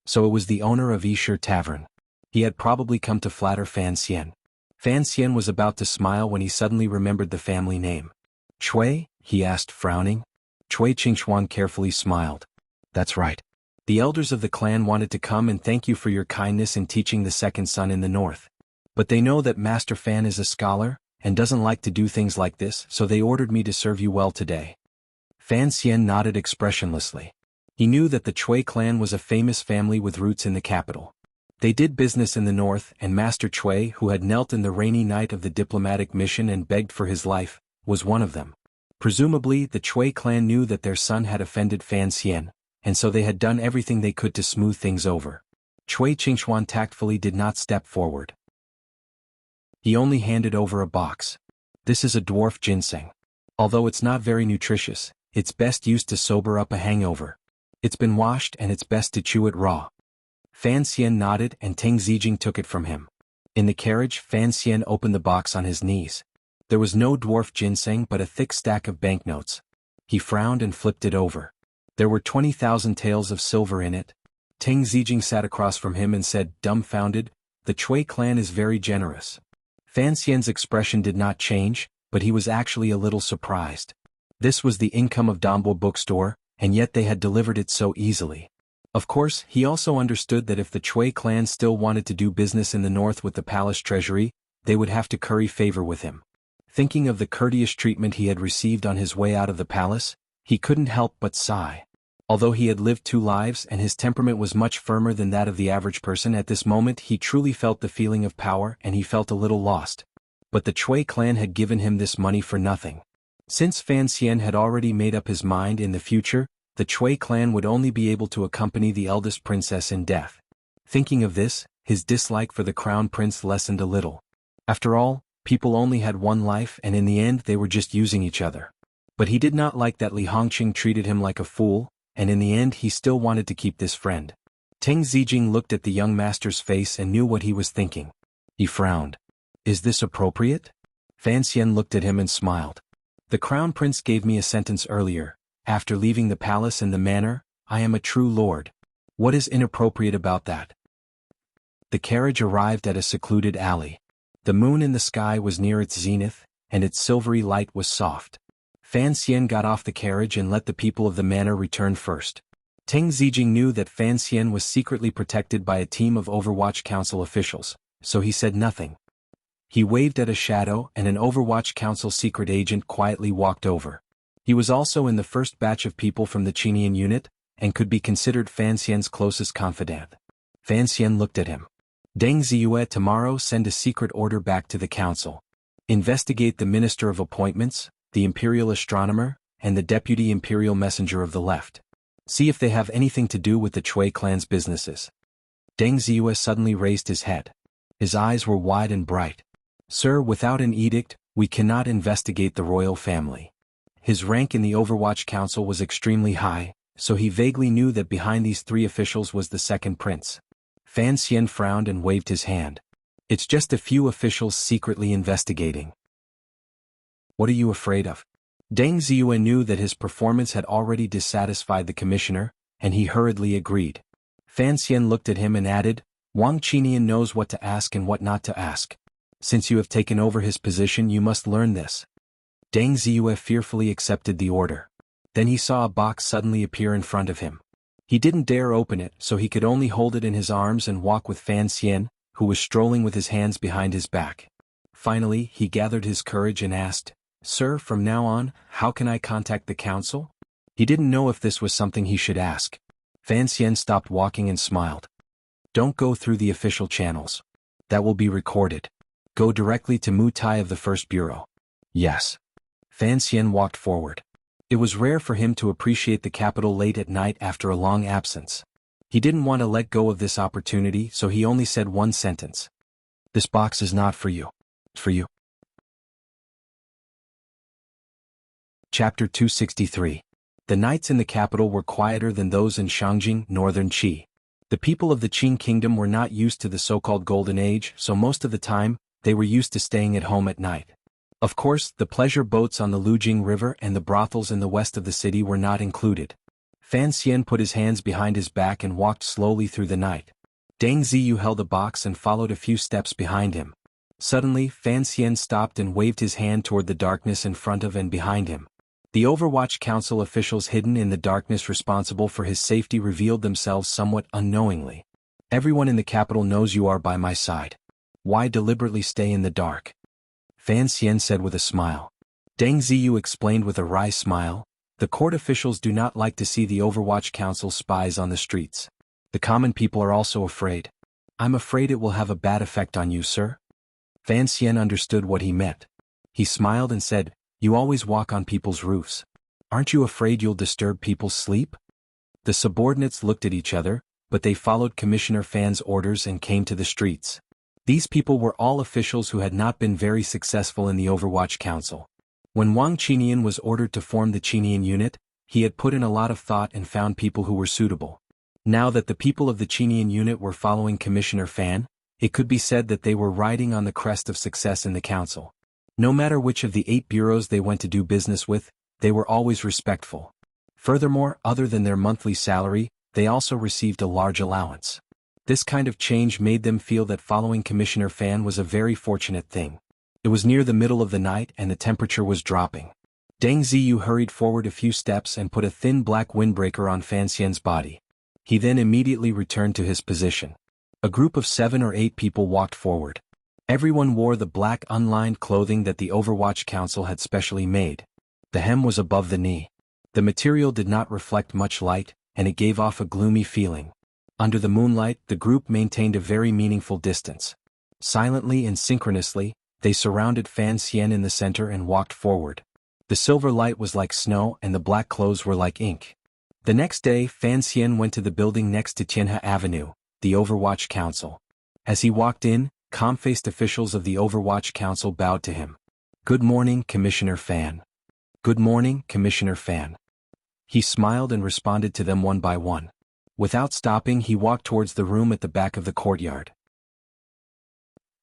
So it was the owner of Yishir Tavern. He had probably come to flatter Fan Xian. Fan Xian was about to smile when he suddenly remembered the family name. "Cui?" he asked, frowning. Cui Qingxuan carefully smiled. "That's right. The elders of the clan wanted to come and thank you for your kindness in teaching the second son in the north. But they know that Master Fan is a scholar, and doesn't like to do things like this, so they ordered me to serve you well today." Fan Xian nodded expressionlessly. He knew that the Cui clan was a famous family with roots in the capital. They did business in the north, and Master Cui, who had knelt in the rainy night of the diplomatic mission and begged for his life, was one of them. Presumably, the Cui clan knew that their son had offended Fan Xian, and so they had done everything they could to smooth things over. Cui Qingxuan tactfully did not step forward. He only handed over a box. "This is a dwarf ginseng. Although it's not very nutritious, it's best used to sober up a hangover. It's been washed and it's best to chew it raw." Fan Xian nodded and Teng Zijing took it from him. In the carriage, Fan Xian opened the box on his knees. There was no dwarf ginseng but a thick stack of banknotes. He frowned and flipped it over. There were 20,000 taels of silver in it. Teng Zijing sat across from him and said, dumbfounded, "The Cui clan is very generous." Fan Xian's expression did not change, but he was actually a little surprised. This was the income of Dombo bookstore, and yet they had delivered it so easily. Of course, he also understood that if the Cui clan still wanted to do business in the north with the palace treasury, they would have to curry favor with him. Thinking of the courteous treatment he had received on his way out of the palace, he couldn't help but sigh. Although he had lived 2 lives and his temperament was much firmer than that of the average person, at this moment he truly felt the feeling of power and he felt a little lost. But the Cui clan had given him this money for nothing. Since Fan Xian had already made up his mind in the future, the Cui clan would only be able to accompany the eldest princess in death. Thinking of this, his dislike for the crown prince lessened a little. After all, people only had one life and in the end they were just using each other. But he did not like that Li Hongqing treated him like a fool, and in the end he still wanted to keep this friend. Teng Zijing looked at the young master's face and knew what he was thinking. He frowned. "Is this appropriate?" Fan Xian looked at him and smiled. "The crown prince gave me a sentence earlier. After leaving the palace and the manor, I am a true lord. What is inappropriate about that?" The carriage arrived at a secluded alley. The moon in the sky was near its zenith, and its silvery light was soft. Fan Xian got off the carriage and let the people of the manor return first. Teng Zijing knew that Fan Xian was secretly protected by a team of Overwatch Council officials, so he said nothing. He waved at a shadow and an Overwatch Council secret agent quietly walked over. He was also in the first batch of people from the Qinian unit, and could be considered Fan Xian's closest confidant. Fan Xian looked at him. "Deng Ziyue, tomorrow send a secret order back to the council. Investigate the Minister of Appointments, the Imperial Astronomer, and the Deputy Imperial Messenger of the Left. See if they have anything to do with the Cui clan's businesses." Deng Ziyue suddenly raised his head. His eyes were wide and bright. "Sir, without an edict, we cannot investigate the royal family." His rank in the Overwatch Council was extremely high, so he vaguely knew that behind these 3 officials was the second prince. Fan Xian frowned and waved his hand. "It's just a few officials secretly investigating." "What are you afraid of?" Deng Ziyue knew that his performance had already dissatisfied the commissioner, and he hurriedly agreed. Fan Xian looked at him and added, "Wang Qinian knows what to ask and what not to ask. Since you have taken over his position, you must learn this." Deng Ziyue fearfully accepted the order. Then he saw a box suddenly appear in front of him. He didn't dare open it, so he could only hold it in his arms and walk with Fan Xian, who was strolling with his hands behind his back. Finally, he gathered his courage and asked, "Sir, from now on, how can I contact the council?" He didn't know if this was something he should ask. Fan Xian stopped walking and smiled. "Don't go through the official channels. That will be recorded. Go directly to Mu Tai of the First Bureau." "Yes." Fan Xian walked forward. It was rare for him to appreciate the capital late at night after a long absence. He didn't want to let go of this opportunity, so he only said one sentence. "This box is not for you. It's for you." Chapter 263. The nights in the capital were quieter than those in Shangjing, northern Qi. The people of the Qing kingdom were not used to the so-called Golden Age, so most of the time, they were used to staying at home at night. Of course, the pleasure boats on the Lujing River and the brothels in the west of the city were not included. Fan Xian put his hands behind his back and walked slowly through the night. Deng Ziyu held a box and followed a few steps behind him. Suddenly, Fan Xian stopped and waved his hand toward the darkness in front of and behind him. The Overwatch Council officials hidden in the darkness responsible for his safety revealed themselves somewhat unknowingly. "Everyone in the capital knows you are by my side. Why deliberately stay in the dark?" Fan Xian said with a smile. Deng Ziyu explained with a wry smile, "The court officials do not like to see the Overwatch Council spies on the streets. The common people are also afraid. I'm afraid it will have a bad effect on you, sir." Fan Xian understood what he meant. He smiled and said, "You always walk on people's roofs. Aren't you afraid you'll disturb people's sleep?" The subordinates looked at each other, but they followed Commissioner Fan's orders and came to the streets. These people were all officials who had not been very successful in the Overwatch Council. When Wang Qinian was ordered to form the Qinian unit, he had put in a lot of thought and found people who were suitable. Now that the people of the Qinian unit were following Commissioner Fan, it could be said that they were riding on the crest of success in the council. No matter which of the 8 bureaus they went to do business with, they were always respectful. Furthermore, other than their monthly salary, they also received a large allowance. This kind of change made them feel that following Commissioner Fan was a very fortunate thing. It was near the middle of the night and the temperature was dropping. Deng Ziyu hurried forward a few steps and put a thin black windbreaker on Fan Xian's body. He then immediately returned to his position. A group of 7 or 8 people walked forward. Everyone wore the black unlined clothing that the Overwatch Council had specially made. The hem was above the knee. The material did not reflect much light, and it gave off a gloomy feeling. Under the moonlight, the group maintained a very meaningful distance. Silently and synchronously, they surrounded Fan Xian in the center and walked forward. The silver light was like snow and the black clothes were like ink. The next day, Fan Xian went to the building next to Tianhe Avenue, the Overwatch Council. As he walked in, calm-faced officials of the Overwatch Council bowed to him. "Good morning, Commissioner Fan." "Good morning, Commissioner Fan." He smiled and responded to them one by one. Without stopping, he walked towards the room at the back of the courtyard.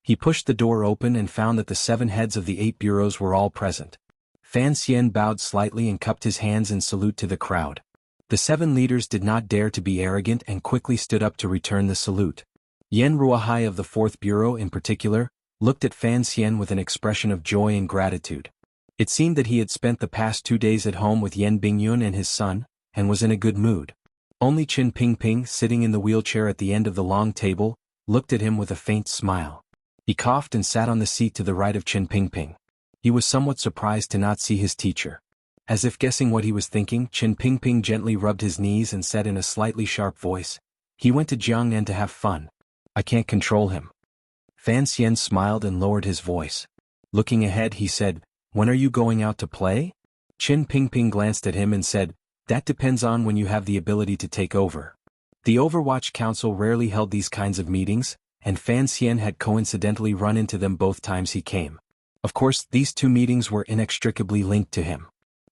He pushed the door open and found that the 7 heads of the 8 bureaus were all present. Fan Xian bowed slightly and cupped his hands in salute to the crowd. The 7 leaders did not dare to be arrogant and quickly stood up to return the salute. Yan Ruohai of the 4th Bureau in particular, looked at Fan Xian with an expression of joy and gratitude. It seemed that he had spent the past 2 days at home with Yan Bingyun and his son, and was in a good mood. Only Qin Pingping, sitting in the wheelchair at the end of the long table, looked at him with a faint smile. He coughed and sat on the seat to the right of Qin Pingping. He was somewhat surprised to not see his teacher. As if guessing what he was thinking, Qin Pingping gently rubbed his knees and said in a slightly sharp voice, "He went to Jiangnan to have fun. I can't control him." Fan Xian smiled and lowered his voice. Looking ahead, he said, "When are you going out to play?" Qin Pingping glanced at him and said, "That depends on when you have the ability to take over." The Overwatch Council rarely held these kinds of meetings, and Fan Xian had coincidentally run into them both times he came. Of course, these 2 meetings were inextricably linked to him.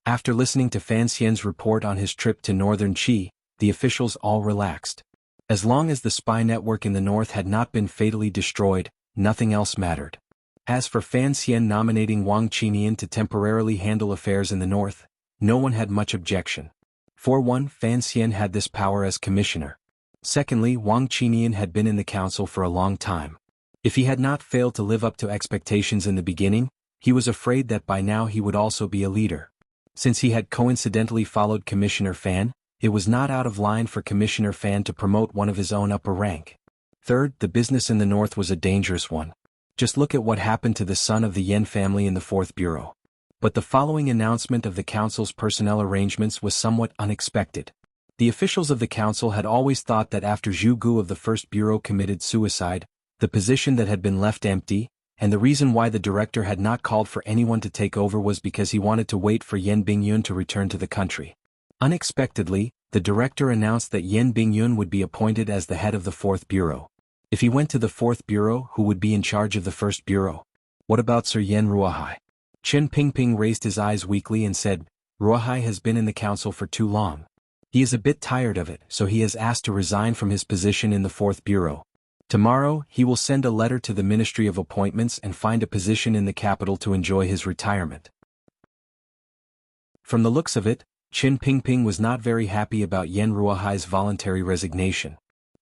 After listening to Fan Xian's report on his trip to northern Qi, the officials all relaxed. As long as the spy network in the north had not been fatally destroyed, nothing else mattered. As for Fan Xian nominating Wang Qinian to temporarily handle affairs in the north, no one had much objection. For one, Fan Xian had this power as commissioner. Secondly, Wang Qinian had been in the council for a long time. If he had not failed to live up to expectations in the beginning, he was afraid that by now he would also be a leader. Since he had coincidentally followed Commissioner Fan, it was not out of line for Commissioner Fan to promote one of his own upper rank. Third, the business in the north was a dangerous one. Just look at what happened to the son of the Yen family in the 4th Bureau. But the following announcement of the council's personnel arrangements was somewhat unexpected. The officials of the council had always thought that after Zhu Gu of the 1st Bureau committed suicide, the position that had been left empty, and the reason why the director had not called for anyone to take over was because he wanted to wait for Yan Bingyun to return to the country. Unexpectedly, the director announced that Yen Bingyun would be appointed as the head of the 4th Bureau. If he went to the 4th Bureau, who would be in charge of the 1st Bureau? What about Sir Yen Ruohai? Chen Pingping raised his eyes weakly and said, Ruohai has been in the council for too long. He is a bit tired of it, so he has asked to resign from his position in the 4th Bureau. Tomorrow, he will send a letter to the Ministry of Appointments and find a position in the capital to enjoy his retirement. From the looks of it, Chen Pingping was not very happy about Yen Ruohai's voluntary resignation.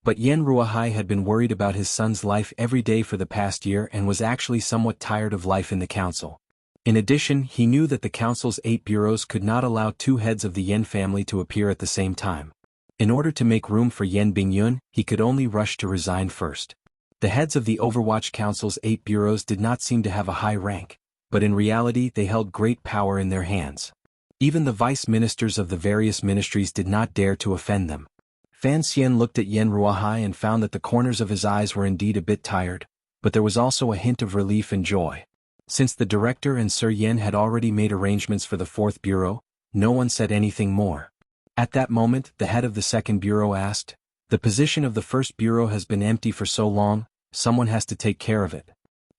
But Yen Ruohai had been worried about his son's life every day for the past year and was actually somewhat tired of life in the council. In addition, he knew that the council's 8 bureaus could not allow 2 heads of the Yen family to appear at the same time. In order to make room for Yen Bingyun, he could only rush to resign first. The heads of the Overwatch Council's 8 bureaus did not seem to have a high rank, but in reality they held great power in their hands. Even the vice ministers of the various ministries did not dare to offend them. Fan Xian looked at Yen Ruohai and found that the corners of his eyes were indeed a bit tired, but there was also a hint of relief and joy. Since the director and Sir Yen had already made arrangements for the 4th Bureau, no one said anything more. At that moment, the head of the 2nd Bureau asked, "The position of the 1st Bureau has been empty for so long, someone has to take care of it."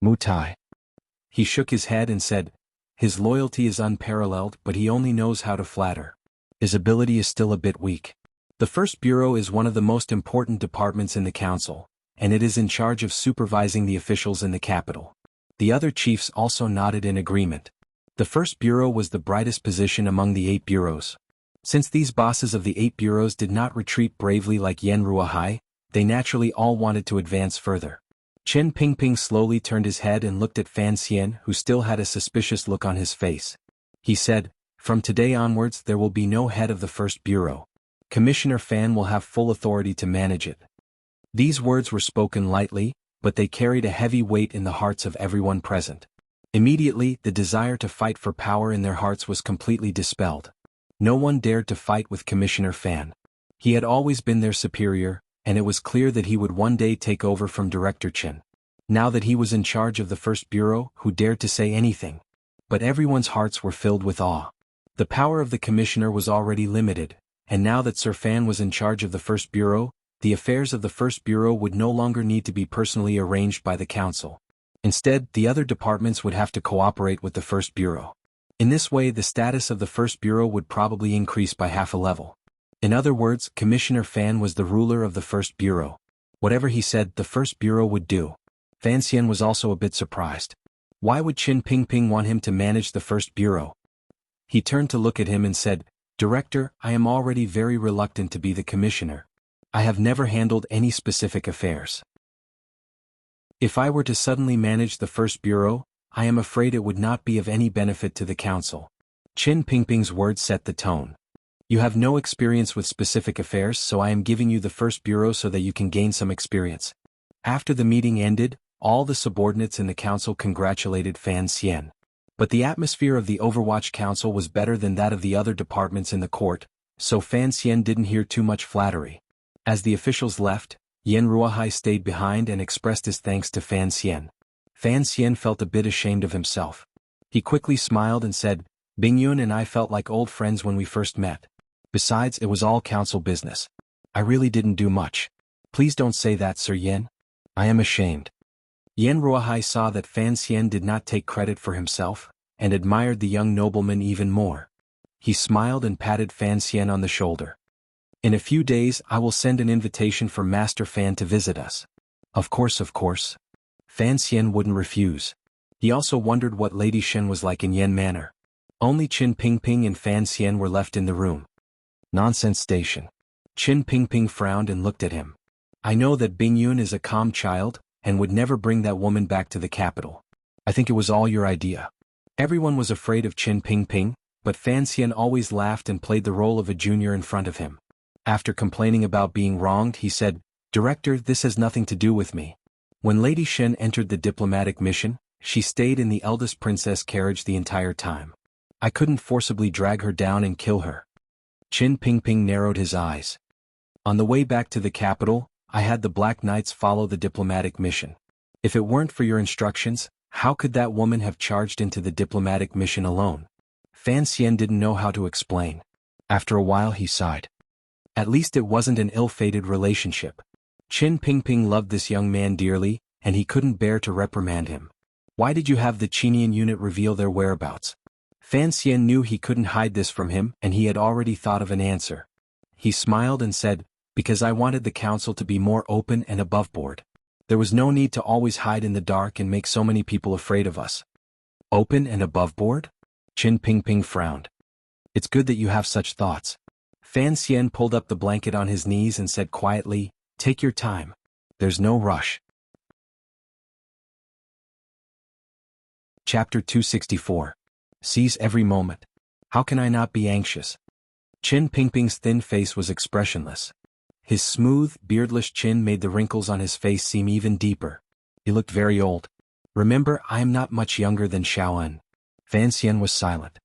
Mutai. He shook his head and said, "His loyalty is unparalleled, but he only knows how to flatter. His ability is still a bit weak." The 1st Bureau is one of the most important departments in the council, and it is in charge of supervising the officials in the capital. The other chiefs also nodded in agreement. The 1st Bureau was the brightest position among the 8 bureaus. Since these bosses of the 8 bureaus did not retreat bravely like Yen Ruohai, they naturally all wanted to advance further. Chen Pingping slowly turned his head and looked at Fan Xian, who still had a suspicious look on his face. He said, "From today onwards there will be no head of the 1st Bureau. Commissioner Fan will have full authority to manage it." These words were spoken lightly, but they carried a heavy weight in the hearts of everyone present. Immediately, the desire to fight for power in their hearts was completely dispelled. No one dared to fight with Commissioner Fan. He had always been their superior, and it was clear that he would one day take over from Director Chen. Now that he was in charge of the 1st Bureau, who dared to say anything? But everyone's hearts were filled with awe. The power of the commissioner was already limited, and now that Sir Fan was in charge of the 1st Bureau, the affairs of the 1st Bureau would no longer need to be personally arranged by the council. Instead, the other departments would have to cooperate with the 1st Bureau. In this way, the status of the 1st Bureau would probably increase by half a level. In other words, Commissioner Fan was the ruler of the 1st Bureau. Whatever he said, the 1st Bureau would do. Fan Xian was also a bit surprised. Why would Chen Pingping want him to manage the 1st Bureau? He turned to look at him and said, "Director, I am already very reluctant to be the commissioner. I have never handled any specific affairs. If I were to suddenly manage the 1st Bureau, I am afraid it would not be of any benefit to the council." Chen Pingping's words set the tone. "You have no experience with specific affairs, so I am giving you the 1st Bureau so that you can gain some experience." After the meeting ended, all the subordinates in the council congratulated Fan Xian. But the atmosphere of the Overwatch Council was better than that of the other departments in the court, so Fan Xian didn't hear too much flattery. As the officials left, Yen Ruohai stayed behind and expressed his thanks to Fan Xian. Fan Xian felt a bit ashamed of himself. He quickly smiled and said, "Bingyun and I felt like old friends when we first met. Besides, it was all council business. I really didn't do much. Please don't say that, Sir Yen. I am ashamed." Yen Ruohai saw that Fan Xian did not take credit for himself, and admired the young nobleman even more. He smiled and patted Fan Xian on the shoulder. "In a few days I will send an invitation for Master Fan to visit us." Of course. Fan Xian wouldn't refuse. He also wondered what Lady Shen was like in Yen Manor. Only Chen Pingping and Fan Xian were left in the room. Nonsense station. Chen Pingping frowned and looked at him. "I know that Bingyun is a calm child, and would never bring that woman back to the capital. I think it was all your idea." Everyone was afraid of Chen Pingping, but Fan Xian always laughed and played the role of a junior in front of him. After complaining about being wronged, he said, "Director, this has nothing to do with me." When Lady Shen entered the diplomatic mission, she stayed in the eldest princess carriage the entire time. I couldn't forcibly drag her down and kill her. Chen Pingping narrowed his eyes. On the way back to the capital, I had the Black Knights follow the diplomatic mission. If it weren't for your instructions, how could that woman have charged into the diplomatic mission alone? Fan Xian didn't know how to explain. After a while he sighed. At least it wasn't an ill-fated relationship. Qin Pingping loved this young man dearly, and he couldn't bear to reprimand him. Why did you have the Qinian unit reveal their whereabouts? Fan Xian knew he couldn't hide this from him, and he had already thought of an answer. He smiled and said, because I wanted the council to be more open and aboveboard. There was no need to always hide in the dark and make so many people afraid of us. Open and aboveboard? Qin Pingping frowned. It's good that you have such thoughts. Fan Xian pulled up the blanket on his knees and said quietly, take your time. There's no rush. Chapter 264. Seize every moment. How can I not be anxious? Qin Pingping's thin face was expressionless. His smooth, beardless chin made the wrinkles on his face seem even deeper. He looked very old. Remember, I am not much younger than Xiaoan. Fan Xian was silent.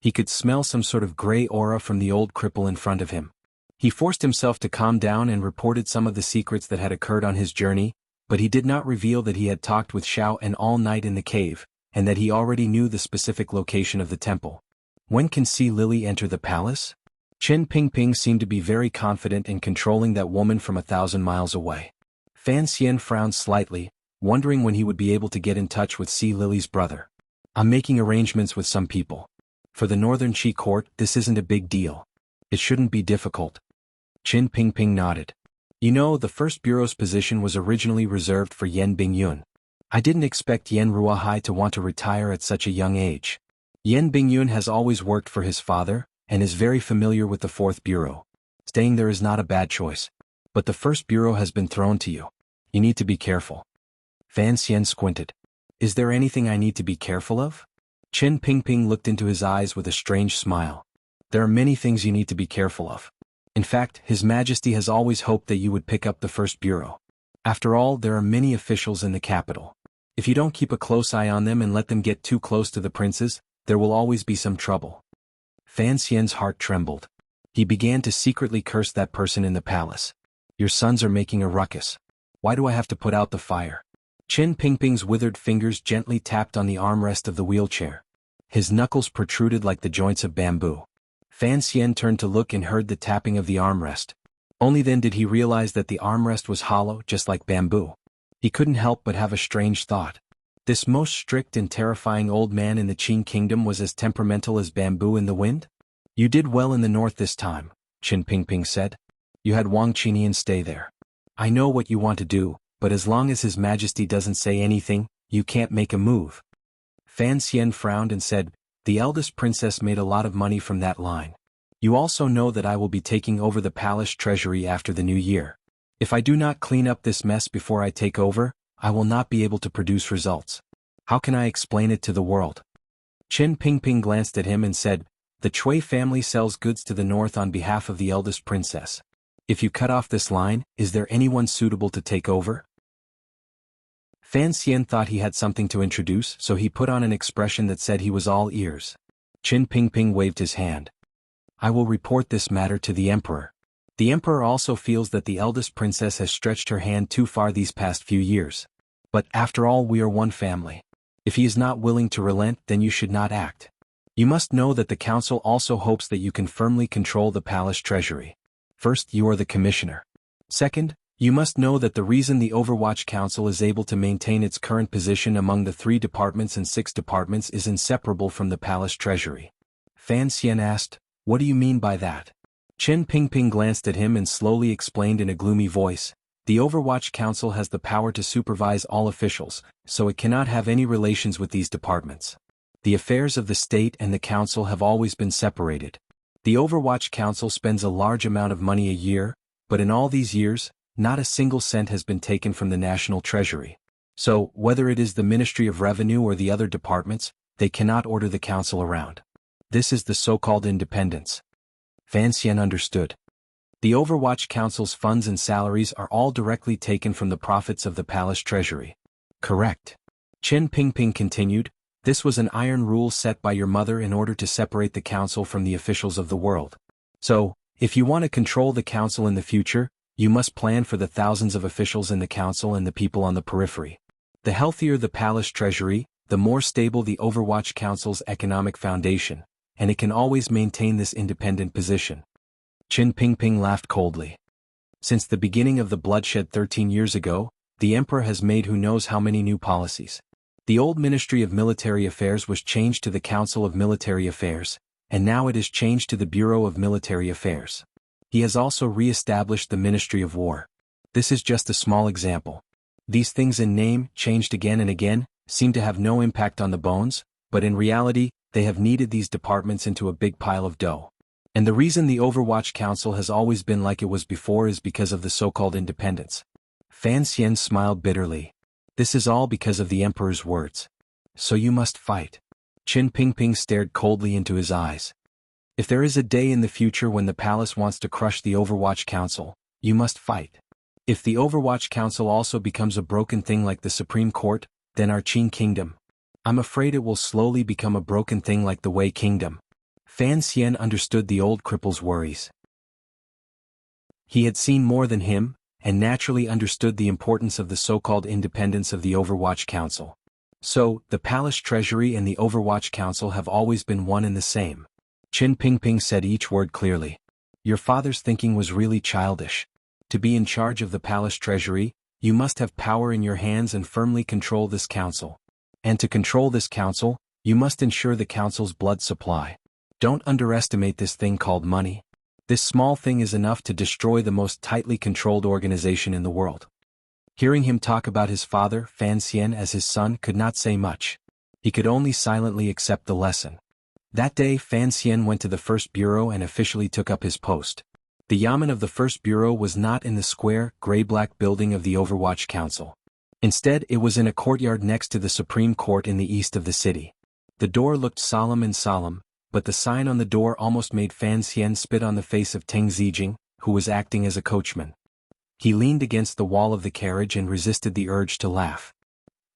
He could smell some sort of gray aura from the old cripple in front of him. He forced himself to calm down and reported some of the secrets that had occurred on his journey, but he did not reveal that he had talked with Xiaoan all night in the cave, and that he already knew the specific location of the temple. When can Sea Lily enter the palace? Qin Pingping seemed to be very confident in controlling that woman from 1,000 miles away. Fan Xian frowned slightly, wondering when he would be able to get in touch with Sea Lily's brother. I'm making arrangements with some people. For the Northern Qi court, this isn't a big deal. It shouldn't be difficult. Qin Pingping nodded. You know, the first bureau's position was originally reserved for Yan Bingyun. I didn't expect Yan Ruahai to want to retire at such a young age. Yan Bingyun has always worked for his father, and is very familiar with the fourth bureau. Staying there is not a bad choice. But the first bureau has been thrown to you. You need to be careful. Fan Xian squinted. Is there anything I need to be careful of? Qin Pingping looked into his eyes with a strange smile. There are many things you need to be careful of. In fact, His Majesty has always hoped that you would pick up the first bureau. After all, there are many officials in the capital. If you don't keep a close eye on them and let them get too close to the princes, there will always be some trouble. Fan Xian's heart trembled. He began to secretly curse that person in the palace. Your sons are making a ruckus. Why do I have to put out the fire? Qin Pingping's withered fingers gently tapped on the armrest of the wheelchair. His knuckles protruded like the joints of bamboo. Fan Xian turned to look and heard the tapping of the armrest. Only then did he realize that the armrest was hollow, just like bamboo. He couldn't help but have a strange thought. This most strict and terrifying old man in the Qin kingdom was as temperamental as bamboo in the wind? You did well in the north this time, Qin Pingping said. You had Wang Qinian stay there. I know what you want to do, but as long as His Majesty doesn't say anything, you can't make a move. Fan Xian frowned and said, the eldest princess made a lot of money from that line. You also know that I will be taking over the palace treasury after the new year. If I do not clean up this mess before I take over, I will not be able to produce results. How can I explain it to the world? Qin Pingping glanced at him and said, the Cui family sells goods to the north on behalf of the eldest princess. If you cut off this line, is there anyone suitable to take over? Fan Xian thought he had something to introduce, so he put on an expression that said he was all ears. Qin Pingping waved his hand. I will report this matter to the emperor. The emperor also feels that the eldest princess has stretched her hand too far these past few years. But after all, we are one family. If he is not willing to relent, then you should not act. You must know that the council also hopes that you can firmly control the palace treasury. First, you are the commissioner. Second, you must know that the reason the Overwatch Council is able to maintain its current position among the 3 departments and 6 departments is inseparable from the palace treasury. Fan Xian asked, what do you mean by that? Qin Pingping glanced at him and slowly explained in a gloomy voice, the Overwatch Council has the power to supervise all officials, so it cannot have any relations with these departments. The affairs of the state and the council have always been separated. The Overwatch Council spends a large amount of money a year, but in all these years, not a single cent has been taken from the national treasury. So, whether it is the Ministry of Revenue or the other departments, they cannot order the council around. This is the so-called independence. Fan Xian understood. The Overwatch Council's funds and salaries are all directly taken from the profits of the palace treasury. Correct. Qin Pingping continued, this was an iron rule set by your mother in order to separate the council from the officials of the world. So, if you want to control the council in the future, you must plan for the thousands of officials in the council and the people on the periphery. The healthier the palace treasury, the more stable the Overwatch Council's economic foundation, and it can always maintain this independent position. Qin Pingping laughed coldly. Since the beginning of the bloodshed 13 years ago, the emperor has made who knows how many new policies. The old Ministry of Military Affairs was changed to the Council of Military Affairs, and now it is changed to the Bureau of Military Affairs. He has also re-established the Ministry of War. This is just a small example. These things in name, changed again and again, seem to have no impact on the bones, but in reality, they have kneaded these departments into a big pile of dough. And the reason the Overwatch Council has always been like it was before is because of the so-called independence. Fan Xian smiled bitterly. This is all because of the emperor's words. So you must fight. Qin Pingping stared coldly into his eyes. If there is a day in the future when the palace wants to crush the Overwatch Council, you must fight. If the Overwatch Council also becomes a broken thing like the Supreme Court, then our Qin Kingdom. I'm afraid it will slowly become a broken thing like the Wei Kingdom. Fan Xian understood the old cripple's worries. He had seen more than him, and naturally understood the importance of the so-called independence of the Overwatch Council. So, the Palace Treasury and the Overwatch Council have always been one and the same. Qin Pingping said each word clearly. Your father's thinking was really childish. To be in charge of the Palace Treasury, you must have power in your hands and firmly control this council. And to control this council, you must ensure the council's blood supply. Don't underestimate this thing called money. This small thing is enough to destroy the most tightly controlled organization in the world. Hearing him talk about his father, Fan Xian as his son could not say much. He could only silently accept the lesson. That day Fan Xian went to the first bureau and officially took up his post. The yamen of the first bureau was not in the square, gray-black building of the Overwatch Council. Instead it was in a courtyard next to the Supreme Court in the east of the city. The door looked solemn, but the sign on the door almost made Fan Xian spit on the face of Teng Zijing, who was acting as a coachman. He leaned against the wall of the carriage and resisted the urge to laugh.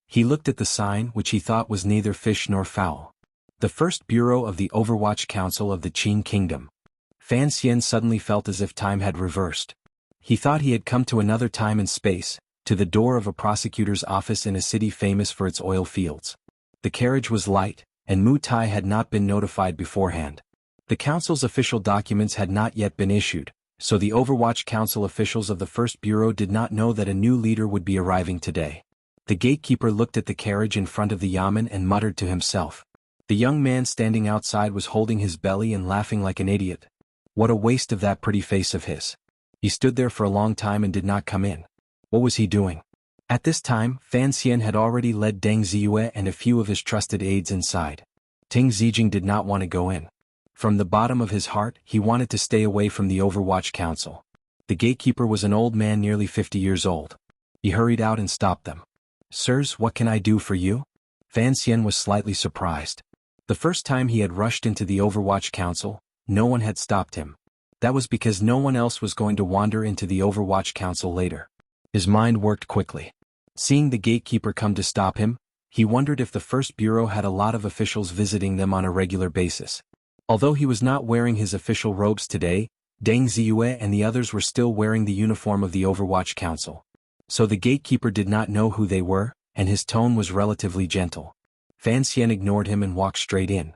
He looked at the sign which he thought was neither fish nor fowl. The first bureau of the Overwatch Council of the Qin Kingdom. Fan Xian suddenly felt as if time had reversed. He thought he had come to another time and space, to the door of a prosecutor's office in a city famous for its oil fields. The carriage was light, and Mu Tai had not been notified beforehand. The council's official documents had not yet been issued, so the Overwatch Council officials of the First Bureau did not know that a new leader would be arriving today. The gatekeeper looked at the carriage in front of the yamen and muttered to himself. The young man standing outside was holding his belly and laughing like an idiot. What a waste of that pretty face of his. He stood there for a long time and did not come in. What was he doing? At this time, Fan Xian had already led Deng Ziyue and a few of his trusted aides inside. Teng Zijing did not want to go in. From the bottom of his heart, he wanted to stay away from the Overwatch Council. The gatekeeper was an old man nearly 50 years old. He hurried out and stopped them. Sirs, what can I do for you? Fan Xian was slightly surprised. The first time he had rushed into the Overwatch Council, no one had stopped him. That was because no one else was going to wander into the Overwatch Council later. His mind worked quickly. Seeing the gatekeeper come to stop him, he wondered if the First Bureau had a lot of officials visiting them on a regular basis. Although he was not wearing his official robes today, Deng Ziyue and the others were still wearing the uniform of the Overwatch Council. So the gatekeeper did not know who they were, and his tone was relatively gentle. Fan Xian ignored him and walked straight in.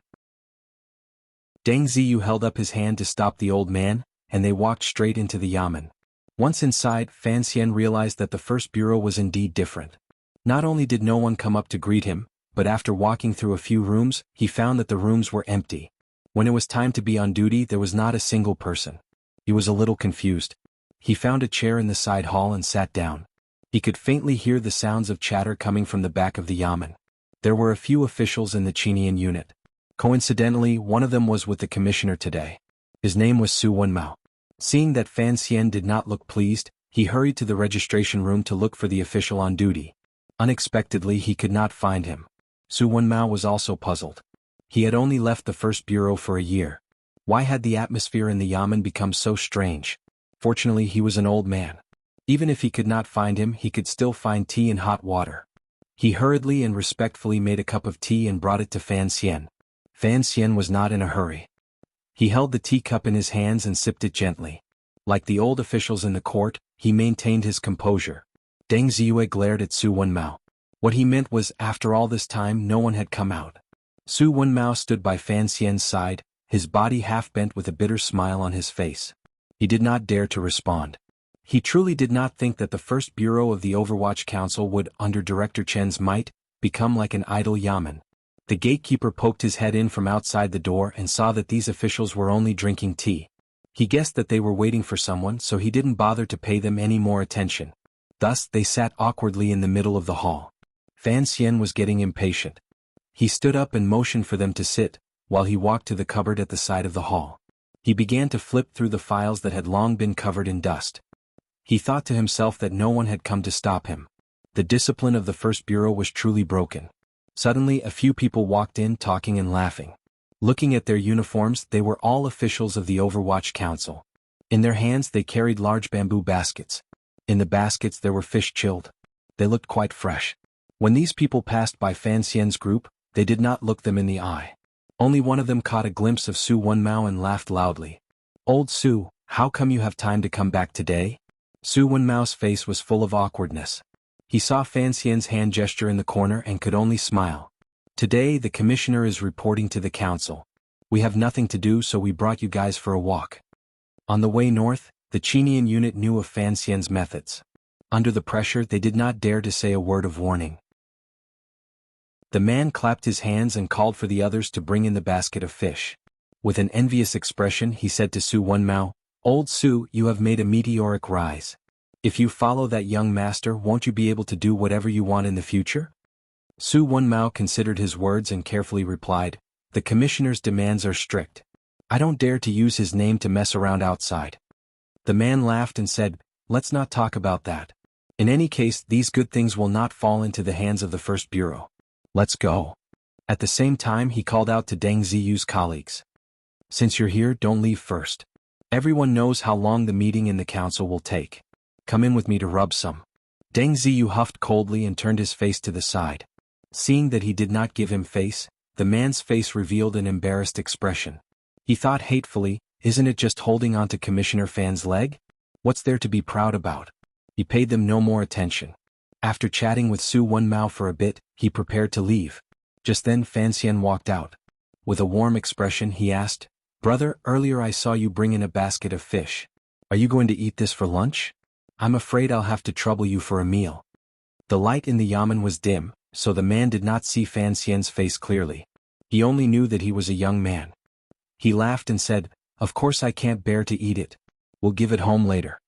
Deng Ziyu held up his hand to stop the old man, and they walked straight into the yamen. Once inside, Fan Xian realized that the First Bureau was indeed different. Not only did no one come up to greet him, but after walking through a few rooms, he found that the rooms were empty. When it was time to be on duty, there was not a single person. He was a little confused. He found a chair in the side hall and sat down. He could faintly hear the sounds of chatter coming from the back of the yamen. There were a few officials in the Qinian unit. Coincidentally, one of them was with the commissioner today. His name was Su Wenmao. Seeing that Fan Xian did not look pleased, he hurried to the registration room to look for the official on duty. Unexpectedly, he could not find him. Su Wenmao was also puzzled. He had only left the First Bureau for a year. Why had the atmosphere in the yamen become so strange? Fortunately, he was an old man. Even if he could not find him, he could still find tea and hot water. He hurriedly and respectfully made a cup of tea and brought it to Fan Xian. Fan Xian was not in a hurry. He held the teacup in his hands and sipped it gently. Like the old officials in the court, he maintained his composure. Deng Ziyue glared at Su Wenmao. What he meant was, after all this time, no one had come out. Su Wenmao stood by Fan Xian's side, his body half bent with a bitter smile on his face. He did not dare to respond. He truly did not think that the first bureau of the Overwatch Council would, under Director Chen's might, become like an idle yamen. The gatekeeper poked his head in from outside the door and saw that these officials were only drinking tea. He guessed that they were waiting for someone, so he didn't bother to pay them any more attention. Thus, they sat awkwardly in the middle of the hall. Fan Xian was getting impatient. He stood up and motioned for them to sit, while he walked to the cupboard at the side of the hall. He began to flip through the files that had long been covered in dust. He thought to himself that no one had come to stop him. The discipline of the first bureau was truly broken. Suddenly, a few people walked in talking and laughing. Looking at their uniforms, they were all officials of the Overwatch Council. In their hands they carried large bamboo baskets. In the baskets there were fish chilled. They looked quite fresh. When these people passed by Fan Xian's group, they did not look them in the eye. Only one of them caught a glimpse of Su Wenmao and laughed loudly. "Old Su, how come you have time to come back today?" Su Wenmao's face was full of awkwardness. He saw Fan Xian's hand gesture in the corner and could only smile. "Today the commissioner is reporting to the council. We have nothing to do, so we brought you guys for a walk." On the way north, the Chinian unit knew of Fan Xian's methods. Under the pressure they did not dare to say a word of warning. The man clapped his hands and called for the others to bring in the basket of fish. With an envious expression he said to Su Wenmao, "Old Su, you have made a meteoric rise. If you follow that young master, won't you be able to do whatever you want in the future?" Su Wenmao considered his words and carefully replied, "The commissioner's demands are strict. I don't dare to use his name to mess around outside." The man laughed and said, "Let's not talk about that. In any case, these good things will not fall into the hands of the first bureau. Let's go." At the same time he called out to Deng Ziyu's colleagues. "Since you're here, don't leave first. Everyone knows how long the meeting in the council will take. Come in with me to rub some." Deng Ziyu huffed coldly and turned his face to the side. Seeing that he did not give him face, the man's face revealed an embarrassed expression. He thought hatefully, "Isn't it just holding onto Commissioner Fan's leg? What's there to be proud about?" He paid them no more attention. After chatting with Su Wenmao for a bit, he prepared to leave. Just then Fan Xian walked out. With a warm expression he asked, "Brother, earlier I saw you bring in a basket of fish. Are you going to eat this for lunch? I'm afraid I'll have to trouble you for a meal." The light in the yamen was dim, so the man did not see Fan Xian's face clearly. He only knew that he was a young man. He laughed and said, "Of course I can't bear to eat it. We'll give it home later.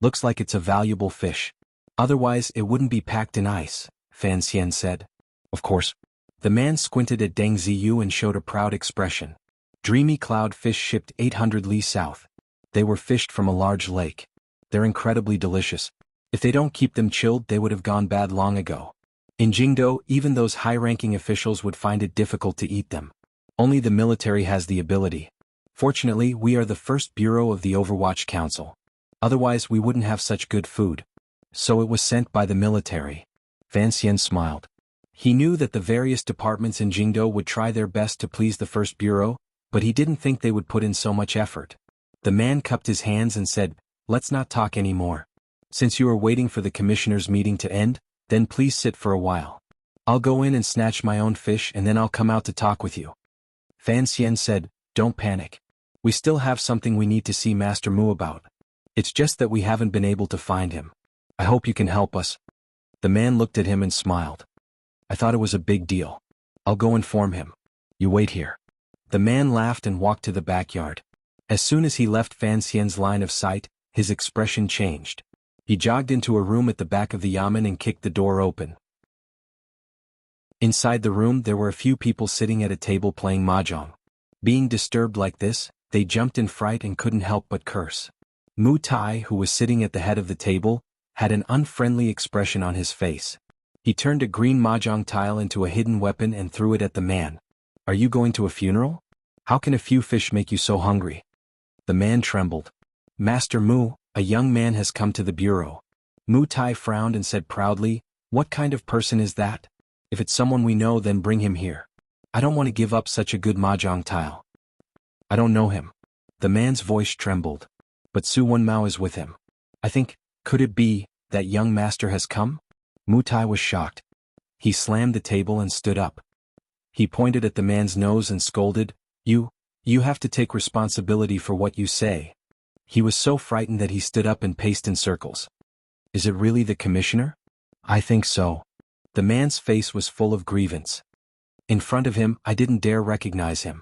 Looks like it's a valuable fish. Otherwise it wouldn't be packed in ice," Fan Xian said. "Of course." The man squinted at Deng Ziyu and showed a proud expression. Dreamy cloud fish shipped 800 li south. They were fished from a large lake. They're incredibly delicious. If they don't keep them chilled they would have gone bad long ago. In Jingdo, even those high-ranking officials would find it difficult to eat them. Only the military has the ability. Fortunately, we are the first bureau of the Overwatch Council. Otherwise we wouldn't have such good food. So it was sent by the military. Fan Xian smiled. He knew that the various departments in Jingdo would try their best to please the first bureau, but he didn't think they would put in so much effort. The man cupped his hands and said, "Let's not talk anymore. Since you are waiting for the commissioner's meeting to end, then please sit for a while. I'll go in and snatch my own fish and then I'll come out to talk with you." Fan Xian said, "Don't panic. We still have something we need to see Master Mu about. It's just that we haven't been able to find him. I hope you can help us." The man looked at him and smiled. "I thought it was a big deal. I'll go inform him. You wait here." The man laughed and walked to the backyard. As soon as he left Fan Xian's line of sight, his expression changed. He jogged into a room at the back of the yamen and kicked the door open. Inside the room there were a few people sitting at a table playing mahjong. Being disturbed like this, they jumped in fright and couldn't help but curse. Mu Tai, who was sitting at the head of the table, had an unfriendly expression on his face. He turned a green mahjong tile into a hidden weapon and threw it at the man. "Are you going to a funeral? How can a few fish make you so hungry?" The man trembled. "Master Mu, a young man has come to the bureau." Mu Tai frowned and said proudly, "What kind of person is that? If it's someone we know, then bring him here. I don't want to give up such a good mahjong tile." "I don't know him." The man's voice trembled. "But Su Wenmao is with him. I think, could it be, that young master has come?" Mu Tai was shocked. He slammed the table and stood up. He pointed at the man's nose and scolded, You have to take responsibility for what you say. He was so frightened that he stood up and paced in circles. Is it really the commissioner? I think so. The man's face was full of grievance. In front of him, I didn't dare recognize him.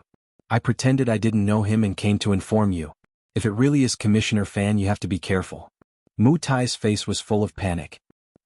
I pretended I didn't know him and came to inform you. If it really is Commissioner Fan, you have to be careful. Mu Tai's face was full of panic.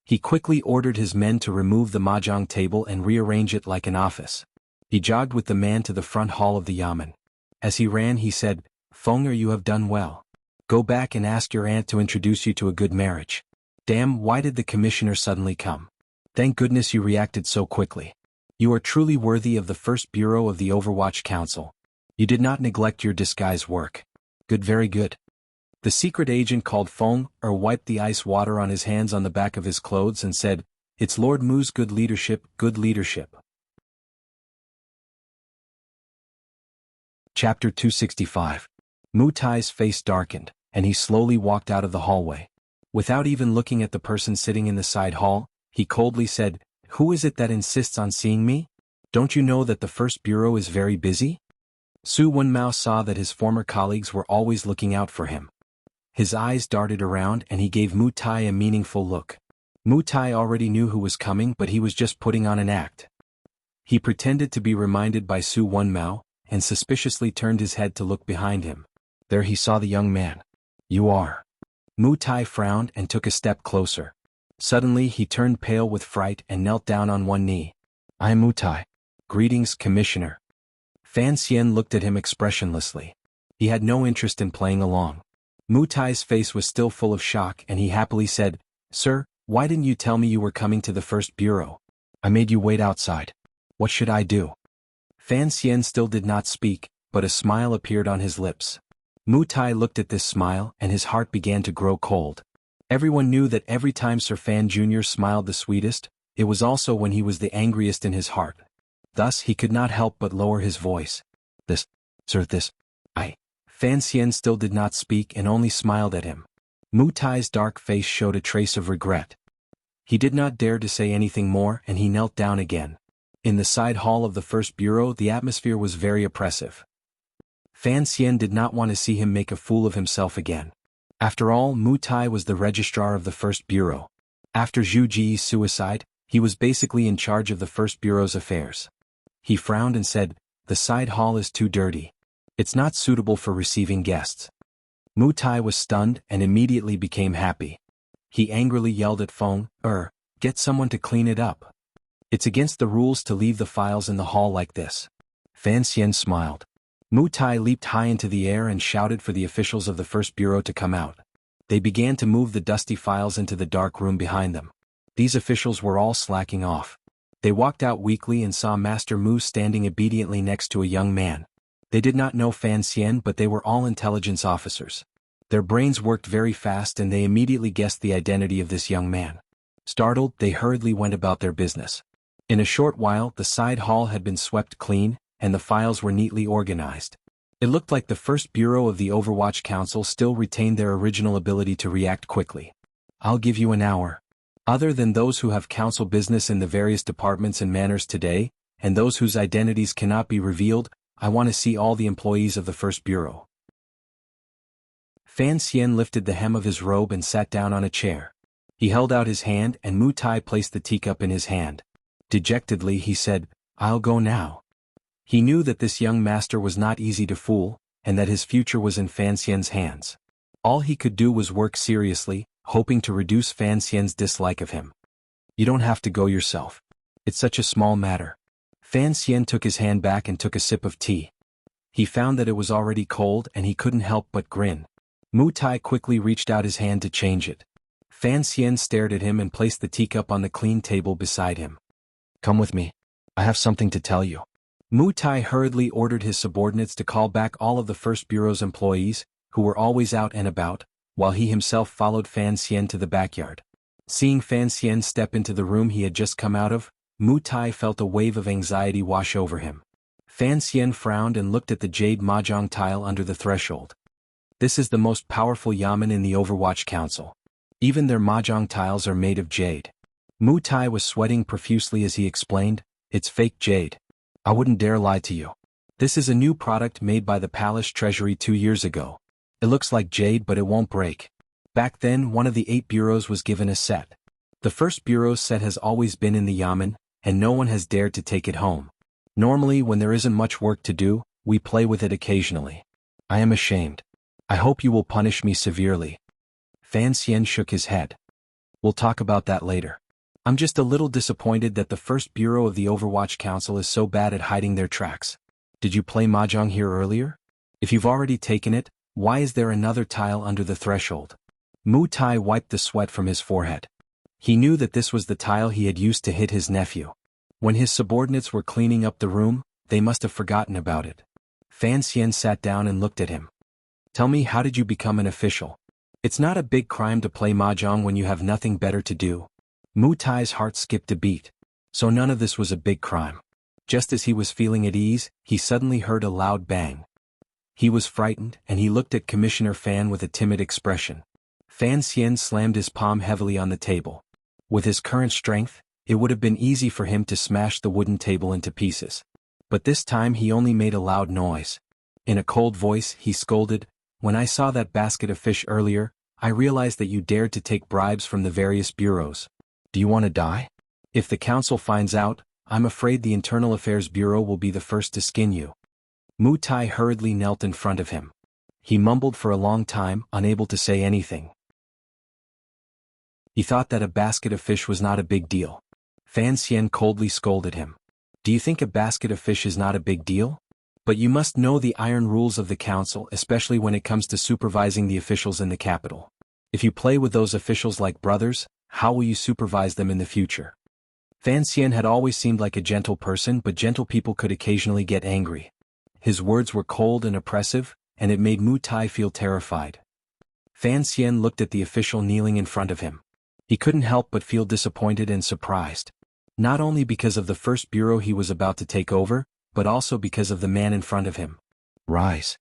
He quickly ordered his men to remove the mahjong table and rearrange it like an office. He jogged with the man to the front hall of the yamen. As he ran, he said, Fenger, you have done well. Go back and ask your aunt to introduce you to a good marriage. Damn, why did the commissioner suddenly come? Thank goodness you reacted so quickly. You are truly worthy of the first bureau of the Overwatch Council. You did not neglect your disguise work. Good, very good. The secret agent called Fenger wiped the ice water on his hands on the back of his clothes and said, It's Lord Mu's good leadership, good leadership. Chapter 265. Mu Tai's face darkened, and he slowly walked out of the hallway. Without even looking at the person sitting in the side hall, he coldly said, Who is it that insists on seeing me? Don't you know that the first bureau is very busy? Su Wenmao saw that his former colleagues were always looking out for him. His eyes darted around and he gave Mu Tai a meaningful look. Mu Tai already knew who was coming, but he was just putting on an act. He pretended to be reminded by Su Wenmao, and suspiciously turned his head to look behind him. There he saw the young man. You are. Mu Tai frowned and took a step closer. Suddenly he turned pale with fright and knelt down on one knee. I am Mu Tai. Greetings, Commissioner. Fan Xian looked at him expressionlessly. He had no interest in playing along. Mu Tai's face was still full of shock and he happily said, Sir, why didn't you tell me you were coming to the first bureau? I made you wait outside. What should I do? Fan Xian still did not speak, but a smile appeared on his lips. Mu Tai looked at this smile and his heart began to grow cold. Everyone knew that every time Sir Fan Jr. smiled the sweetest, it was also when he was the angriest in his heart. Thus he could not help but lower his voice. Fan Xian still did not speak and only smiled at him. Mu Tai's dark face showed a trace of regret. He did not dare to say anything more and he knelt down again. In the side hall of the first bureau, the atmosphere was very oppressive. Fan Xian did not want to see him make a fool of himself again. After all, Mu Tai was the registrar of the first bureau. After Zhu Ji's suicide, he was basically in charge of the first bureau's affairs. He frowned and said, The side hall is too dirty. It's not suitable for receiving guests. Mu Tai was stunned and immediately became happy. He angrily yelled at Fenger, Get someone to clean it up. It's against the rules to leave the files in the hall like this. Fan Xian smiled. Mu Tai leaped high into the air and shouted for the officials of the first bureau to come out. They began to move the dusty files into the dark room behind them. These officials were all slacking off. They walked out weakly and saw Master Mu standing obediently next to a young man. They did not know Fan Xian, but they were all intelligence officers. Their brains worked very fast and they immediately guessed the identity of this young man. Startled, they hurriedly went about their business. In a short while, the side hall had been swept clean, and the files were neatly organized. It looked like the first bureau of the Overwatch Council still retained their original ability to react quickly. I'll give you an hour. Other than those who have council business in the various departments and manors today, and those whose identities cannot be revealed, I want to see all the employees of the first bureau. Fan Xian lifted the hem of his robe and sat down on a chair. He held out his hand and Mu Tai placed the teacup in his hand. Dejectedly he said, I'll go now. He knew that this young master was not easy to fool, and that his future was in Fan Xian's hands. All he could do was work seriously, hoping to reduce Fan Xian's dislike of him. You don't have to go yourself. It's such a small matter. Fan Xian took his hand back and took a sip of tea. He found that it was already cold and he couldn't help but grin. Mu Tai quickly reached out his hand to change it. Fan Xian stared at him and placed the teacup on the clean table beside him. Come with me. I have something to tell you. Mu Tai hurriedly ordered his subordinates to call back all of the First Bureau's employees, who were always out and about, while he himself followed Fan Xian to the backyard. Seeing Fan Xian step into the room he had just come out of, Mu Tai felt a wave of anxiety wash over him. Fan Xian frowned and looked at the jade mahjong tile under the threshold. This is the most powerful yamen in the Overwatch Council. Even their mahjong tiles are made of jade. Mu Tai was sweating profusely as he explained, It's fake jade. I wouldn't dare lie to you. This is a new product made by the palace treasury 2 years ago. It looks like jade but it won't break. Back then one of the 8 bureaus was given a set. The first bureau set has always been in the yamen, and no one has dared to take it home. Normally when there isn't much work to do, we play with it occasionally. I am ashamed. I hope you will punish me severely. Fan Xian shook his head. We'll talk about that later. I'm just a little disappointed that the first bureau of the Overwatch Council is so bad at hiding their tracks. Did you play mahjong here earlier? If you've already taken it, why is there another tile under the threshold? Mu Tai wiped the sweat from his forehead. He knew that this was the tile he had used to hit his nephew. When his subordinates were cleaning up the room, they must have forgotten about it. Fan Xian sat down and looked at him. Tell me, how did you become an official? It's not a big crime to play mahjong when you have nothing better to do. Mu Tai's heart skipped a beat. So none of this was a big crime. Just as he was feeling at ease, he suddenly heard a loud bang. He was frightened, and he looked at Commissioner Fan with a timid expression. Fan Xian slammed his palm heavily on the table. With his current strength, it would have been easy for him to smash the wooden table into pieces. But this time he only made a loud noise. In a cold voice, he scolded, "When I saw that basket of fish earlier, I realized that you dared to take bribes from the various bureaus. Do you want to die? If the council finds out, I'm afraid the Internal Affairs Bureau will be the first to skin you." Mu Tai hurriedly knelt in front of him. He mumbled for a long time, unable to say anything. He thought that a basket of fish was not a big deal. Fan Xian coldly scolded him. Do you think a basket of fish is not a big deal? But you must know the iron rules of the council, especially when it comes to supervising the officials in the capital. If you play with those officials like brothers, how will you supervise them in the future? Fan Xian had always seemed like a gentle person, but gentle people could occasionally get angry. His words were cold and oppressive, and it made Mu Tai feel terrified. Fan Xian looked at the official kneeling in front of him. He couldn't help but feel disappointed and surprised. Not only because of the first bureau he was about to take over, but also because of the man in front of him. Rise.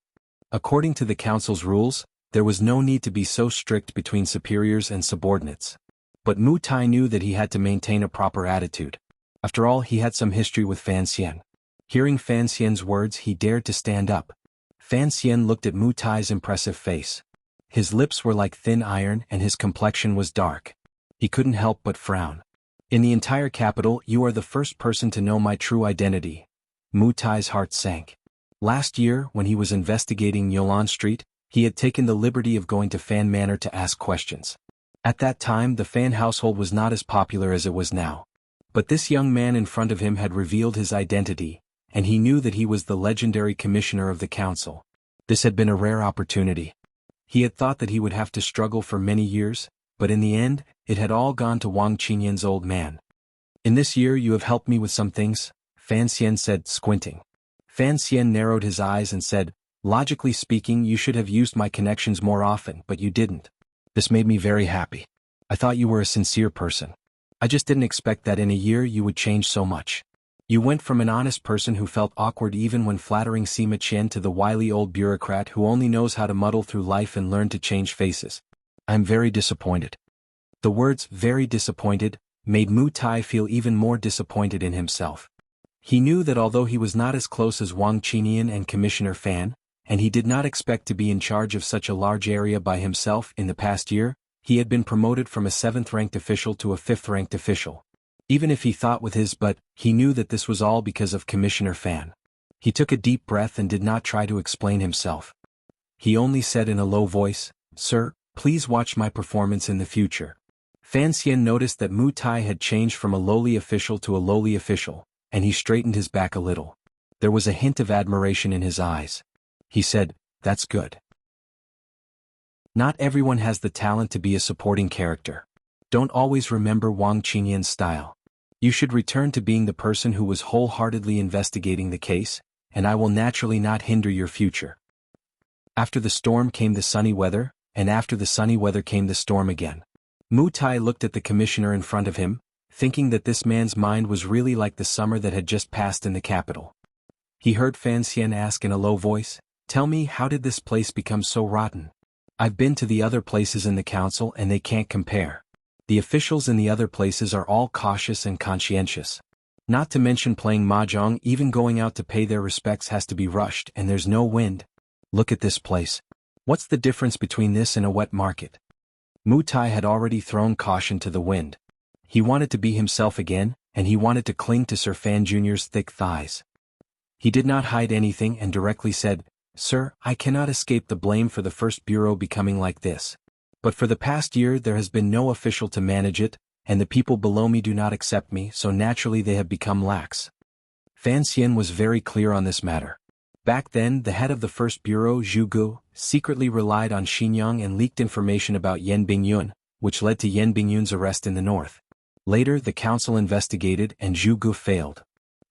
According to the council's rules, there was no need to be so strict between superiors and subordinates. But Mu Tai knew that he had to maintain a proper attitude. After all, he had some history with Fan Xian. Hearing Fan Xian's words, he dared to stand up. Fan Xian looked at Mu Tai's impressive face. His lips were like thin iron and his complexion was dark. He couldn't help but frown. In the entire capital, you are the first person to know my true identity. Mu Tai's heart sank. Last year, when he was investigating Yolan Street, he had taken the liberty of going to Fan Manor to ask questions. At that time, the Fan household was not as popular as it was now. But this young man in front of him had revealed his identity, and he knew that he was the legendary commissioner of the council. This had been a rare opportunity. He had thought that he would have to struggle for many years, but in the end, it had all gone to Wang Qinyan's old man. In this year you have helped me with some things, Fan Xian said, squinting. Fan Xian narrowed his eyes and said, logically speaking, you should have used my connections more often, but you didn't. This made me very happy. I thought you were a sincere person. I just didn't expect that in a year you would change so much. You went from an honest person who felt awkward even when flattering Sima Qian to the wily old bureaucrat who only knows how to muddle through life and learn to change faces. I'm very disappointed. The words, very disappointed, made Mu Tai feel even more disappointed in himself. He knew that although he was not as close as Wang Qinian and Commissioner Fan, and he did not expect to be in charge of such a large area by himself in the past year, he had been promoted from a 7th-ranked official to a 5th-ranked official. Even if he thought with his butt, he knew that this was all because of Commissioner Fan. He took a deep breath and did not try to explain himself. He only said in a low voice, Sir, please watch my performance in the future. Fan Xian noticed that Mu Tai had changed from a lowly official to a lowly official, and he straightened his back a little. There was a hint of admiration in his eyes. He said, That's good. Not everyone has the talent to be a supporting character. Don't always remember Wang Qinyan's style. You should return to being the person who was wholeheartedly investigating the case, and I will naturally not hinder your future. After the storm came the sunny weather, and after the sunny weather came the storm again. Mu Tai looked at the commissioner in front of him, thinking that this man's mind was really like the summer that had just passed in the capital. He heard Fan Xian ask in a low voice, Tell me, how did this place become so rotten? I've been to the other places in the council and they can't compare. The officials in the other places are all cautious and conscientious. Not to mention playing mahjong, even going out to pay their respects has to be rushed and there's no wind. Look at this place. What's the difference between this and a wet market? Mu Tai had already thrown caution to the wind. He wanted to be himself again, and he wanted to cling to Sir Fan Jr.'s thick thighs. He did not hide anything and directly said, "Sir, I cannot escape the blame for the First Bureau becoming like this. But for the past year there has been no official to manage it, and the people below me do not accept me, so naturally they have become lax." Fan Xian was very clear on this matter. Back then, the head of the First Bureau, Zhu Gu, secretly relied on Xinjiang and leaked information about Yan Bingyun, which led to Yan Bingyun's arrest in the north. Later, the council investigated and Zhu Gu failed.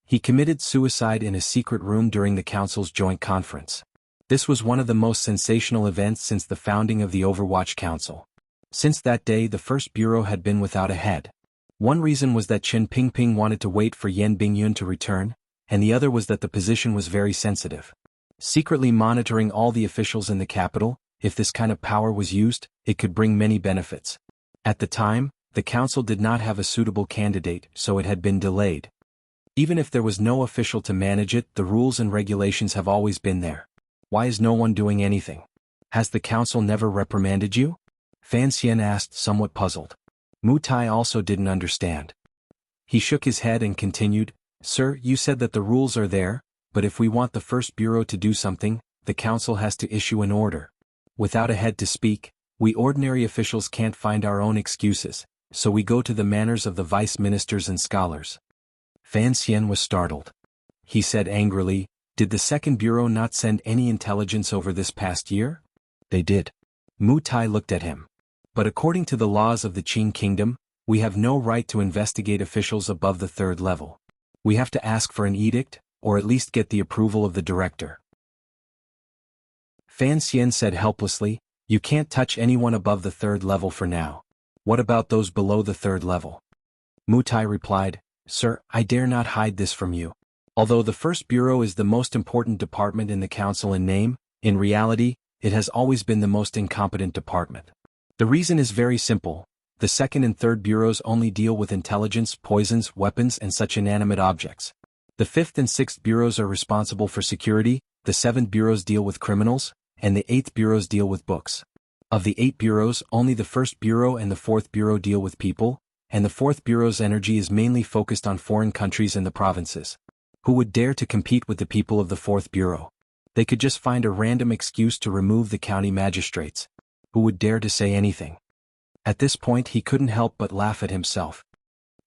He committed suicide in a secret room during the council's joint conference. This was one of the most sensational events since the founding of the Overwatch Council. Since that day, the First Bureau had been without a head. One reason was that Chen Pingping wanted to wait for Yan Bingyun to return, and the other was that the position was very sensitive. Secretly monitoring all the officials in the capital, if this kind of power was used, it could bring many benefits. At the time, the council did not have a suitable candidate, so it had been delayed. Even if there was no official to manage it, the rules and regulations have always been there. Why is no one doing anything? Has the council never reprimanded you? Fan Xian asked, somewhat puzzled. Mu Tai also didn't understand. He shook his head and continued, "Sir, you said that the rules are there, but if we want the First Bureau to do something, the council has to issue an order. Without a head to speak, we ordinary officials can't find our own excuses, so we go to the manners of the vice ministers and scholars." Fan Xian was startled. He said angrily, "Did the Second Bureau not send any intelligence over this past year?" "They did." Mu Tai looked at him. "But according to the laws of the Qing Kingdom, we have no right to investigate officials above the third level. We have to ask for an edict, or at least get the approval of the director." Fan Xian said helplessly, "You can't touch anyone above the third level for now. What about those below the third level?" Mu Tai replied, "Sir, I dare not hide this from you. Although the First Bureau is the most important department in the council in name, in reality, it has always been the most incompetent department. The reason is very simple. The second and third bureaus only deal with intelligence, poisons, weapons and such inanimate objects. The fifth and sixth bureaus are responsible for security, the seventh bureaus deal with criminals, and the eighth bureaus deal with books. Of the 8 bureaus, only the First Bureau and the Fourth Bureau deal with people, and the Fourth Bureau's energy is mainly focused on foreign countries and the provinces. Who would dare to compete with the people of the Fourth Bureau? They could just find a random excuse to remove the county magistrates. Who would dare to say anything?" At this point he couldn't help but laugh at himself.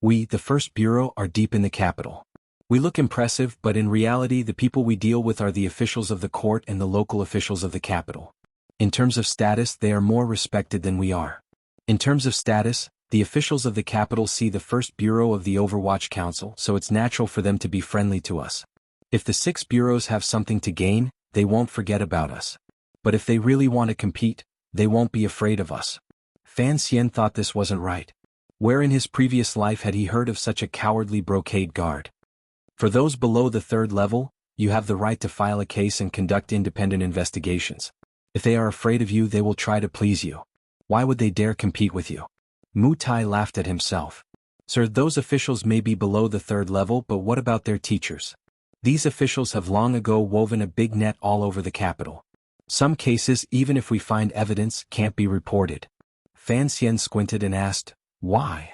"We, the First Bureau, are deep in the capital. We look impressive, but in reality the people we deal with are the officials of the court and the local officials of the capital. In terms of status they are more respected than we are. In terms of status, the officials of the capital see the First Bureau of the Overwatch Council, so it's natural for them to be friendly to us. If the 6 bureaus have something to gain, they won't forget about us. But if they really want to compete, they won't be afraid of us." Fan Xian thought this wasn't right. Where in his previous life had he heard of such a cowardly brocade guard? For those below the third level, you have the right to file a case and conduct independent investigations. If they are afraid of you, they will try to please you. Why would they dare compete with you? Mu Tai laughed at himself. "Sir, those officials may be below the third level, but what about their teachers? These officials have long ago woven a big net all over the capital. Some cases, even if we find evidence, can't be reported." Fan Xian squinted and asked, "Why?"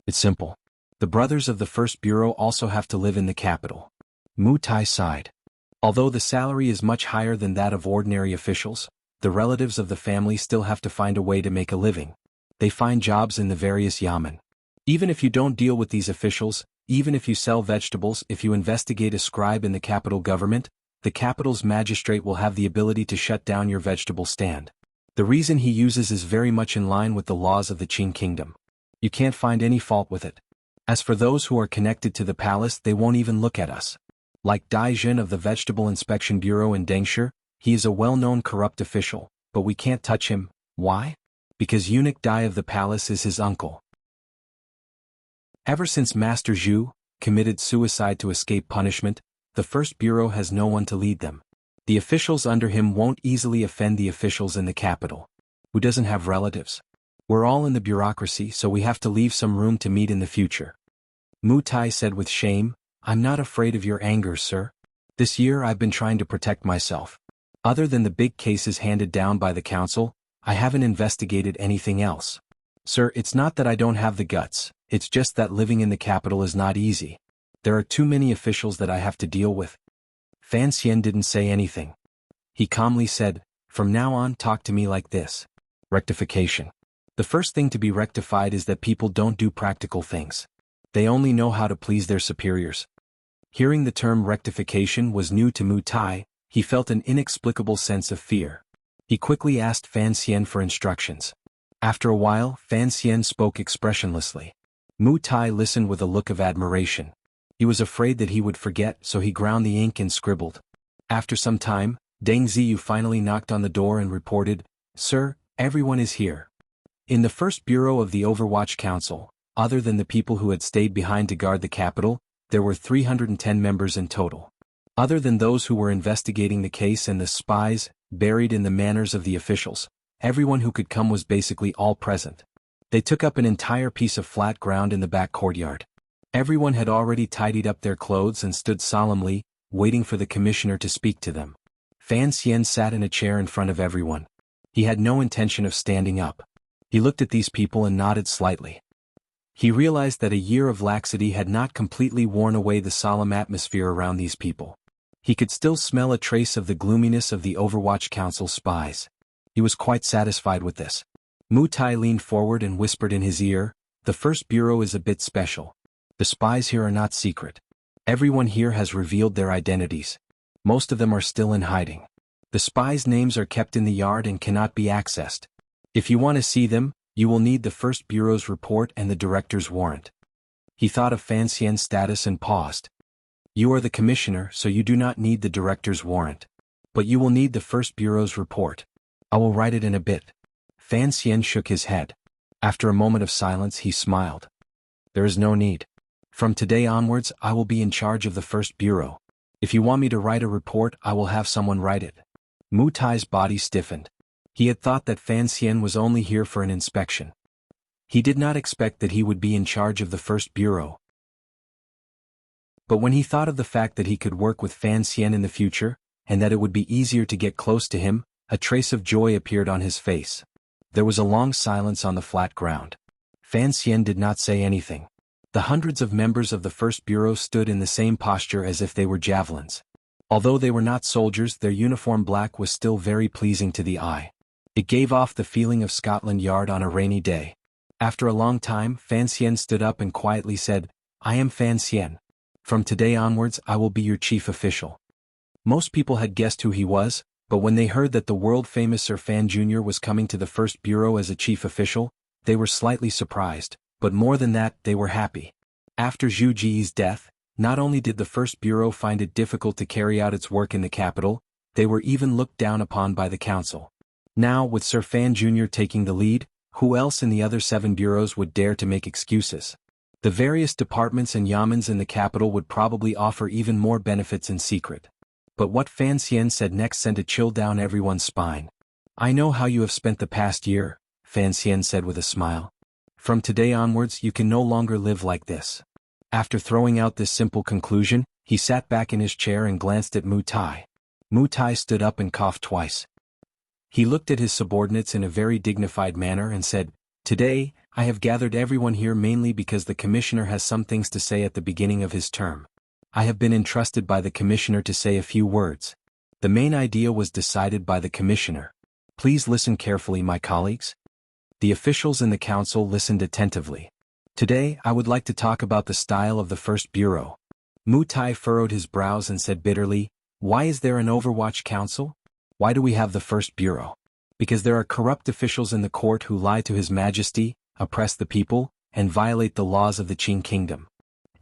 "It's simple. The brothers of the First Bureau also have to live in the capital." Mu Tai sighed. "Although the salary is much higher than that of ordinary officials, the relatives of the family still have to find a way to make a living. They find jobs in the various yamen. Even if you don't deal with these officials, even if you sell vegetables, if you investigate a scribe in the capital government, the capital's magistrate will have the ability to shut down your vegetable stand. The reason he uses is very much in line with the laws of the Qing Kingdom. You can't find any fault with it. As for those who are connected to the palace, they won't even look at us. Like Dai Jin of the Vegetable Inspection Bureau in Dengshi, he is a well-known corrupt official, but we can't touch him. Why? Because eunuch Dai of the palace is his uncle. Ever since Master Zhu committed suicide to escape punishment, the First Bureau has no one to lead them. The officials under him won't easily offend the officials in the capital. Who doesn't have relatives? We're all in the bureaucracy, so we have to leave some room to meet in the future." Mu Tai said with shame, "I'm not afraid of your anger, sir. This year I've been trying to protect myself. Other than the big cases handed down by the council, I haven't investigated anything else. Sir, it's not that I don't have the guts, it's just that living in the capital is not easy. There are too many officials that I have to deal with. Fan Xian didn't say anything. He calmly said, "From now on, talk to me like this." Rectification. The first thing to be rectified is that people don't do practical things. They only know how to please their superiors. Hearing the term rectification was new to Mu Tai, he felt an inexplicable sense of fear. He quickly asked Fan Xian for instructions. After a while, Fan Xian spoke expressionlessly. Mu Tai listened with a look of admiration. He was afraid that he would forget, so he ground the ink and scribbled. After some time, Deng Ziyu finally knocked on the door and reported, "Sir, everyone is here." In the first bureau of the Overwatch Council, other than the people who had stayed behind to guard the capital, there were 310 members in total. Other than those who were investigating the case and the spies, buried in the manners of the officials, everyone who could come was basically all present. They took up an entire piece of flat ground in the back courtyard. Everyone had already tidied up their clothes and stood solemnly, waiting for the commissioner to speak to them. Fan Xian sat in a chair in front of everyone. He had no intention of standing up. He looked at these people and nodded slightly. He realized that a year of laxity had not completely worn away the solemn atmosphere around these people. He could still smell a trace of the gloominess of the Overwatch Council spies. He was quite satisfied with this. Mu Tai leaned forward and whispered in his ear, "The first bureau is a bit special. The spies here are not secret. Everyone here has revealed their identities. Most of them are still in hiding. The spies' names are kept in the yard and cannot be accessed. If you want to see them, you will need the first bureau's report and the director's warrant." He thought of Fan Xian's status and paused. "You are the commissioner, so you do not need the director's warrant. But you will need the first bureau's report. I will write it in a bit." Fan Xian shook his head. After a moment of silence he smiled. "There is no need. From today onwards I will be in charge of the first bureau. If you want me to write a report, I will have someone write it." Mu Tai's body stiffened. He had thought that Fan Xian was only here for an inspection. He did not expect that he would be in charge of the first bureau. But when he thought of the fact that he could work with Fan Xian in the future, and that it would be easier to get close to him, a trace of joy appeared on his face. There was a long silence on the flat ground. Fan Xian did not say anything. The hundreds of members of the first bureau stood in the same posture as if they were javelins. Although they were not soldiers, their uniform black was still very pleasing to the eye. It gave off the feeling of Scotland Yard on a rainy day. After a long time, Fan Xian stood up and quietly said, "I am Fan Xian. From today onwards I will be your chief official." Most people had guessed who he was, but when they heard that the world-famous Sir Fan Jr. was coming to the first bureau as a chief official, they were slightly surprised, but more than that, they were happy. After Zhu Ji's death, not only did the first bureau find it difficult to carry out its work in the capital, they were even looked down upon by the council. Now, with Sir Fan Jr. taking the lead, who else in the other 7 bureaus would dare to make excuses? The various departments and yamens in the capital would probably offer even more benefits in secret. But what Fan Xian said next sent a chill down everyone's spine. "I know how you have spent the past year," Fan Xian said with a smile. "From today onwards you can no longer live like this." After throwing out this simple conclusion, he sat back in his chair and glanced at Mu Tai. Mu Tai stood up and coughed twice. He looked at his subordinates in a very dignified manner and said, "Today, I have gathered everyone here mainly because the commissioner has some things to say at the beginning of his term. I have been entrusted by the commissioner to say a few words. The main idea was decided by the commissioner. Please listen carefully, my colleagues." The officials in the council listened attentively. "Today, I would like to talk about the style of the first bureau." Mu Tai furrowed his brows and said bitterly, "Why is there an Overwatch Council? Why do we have the first bureau? Because there are corrupt officials in the court who lie to His Majesty, oppress the people, and violate the laws of the Qing Kingdom.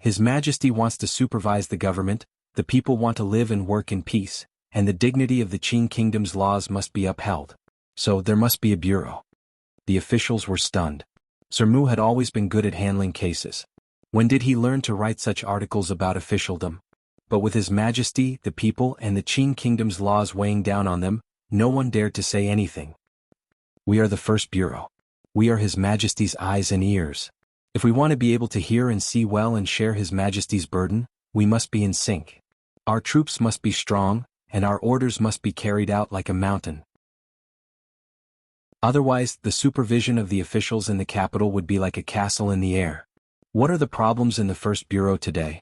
His Majesty wants to supervise the government, the people want to live and work in peace, and the dignity of the Qing Kingdom's laws must be upheld. So there must be a bureau." The officials were stunned. Sir Mu had always been good at handling cases. When did he learn to write such articles about officialdom? But with His Majesty, the people, and the Qing Kingdom's laws weighing down on them, no one dared to say anything. "We are the first bureau. We are His Majesty's eyes and ears. If we want to be able to hear and see well and share His Majesty's burden, we must be in sync. Our troops must be strong, and our orders must be carried out like a mountain. Otherwise, the supervision of the officials in the capital would be like a castle in the air. What are the problems in the First Bureau today?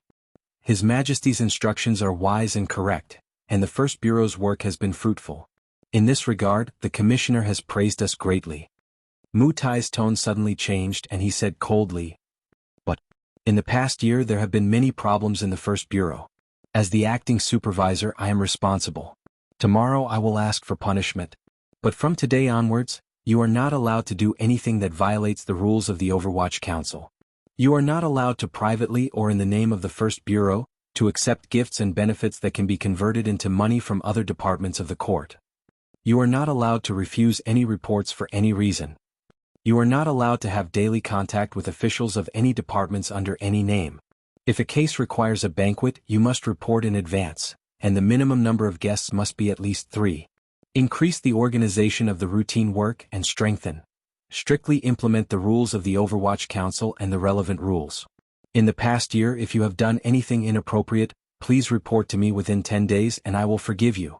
His Majesty's instructions are wise and correct, and the First Bureau's work has been fruitful. In this regard, the Commissioner has praised us greatly. Mu Tai's tone suddenly changed and he said coldly, "But, in the past year there have been many problems in the First Bureau. As the acting supervisor I am responsible. Tomorrow I will ask for punishment. But from today onwards, you are not allowed to do anything that violates the rules of the Overwatch Council. You are not allowed to privately or in the name of the First Bureau, to accept gifts and benefits that can be converted into money from other departments of the court. You are not allowed to refuse any reports for any reason. You are not allowed to have daily contact with officials of any departments under any name. If a case requires a banquet, you must report in advance, and the minimum number of guests must be at least 3. Increase the organization of the routine work and strictly implement the rules of the Overwatch Council and the relevant rules. In the past year, if you have done anything inappropriate, please report to me within 10 days and I will forgive you."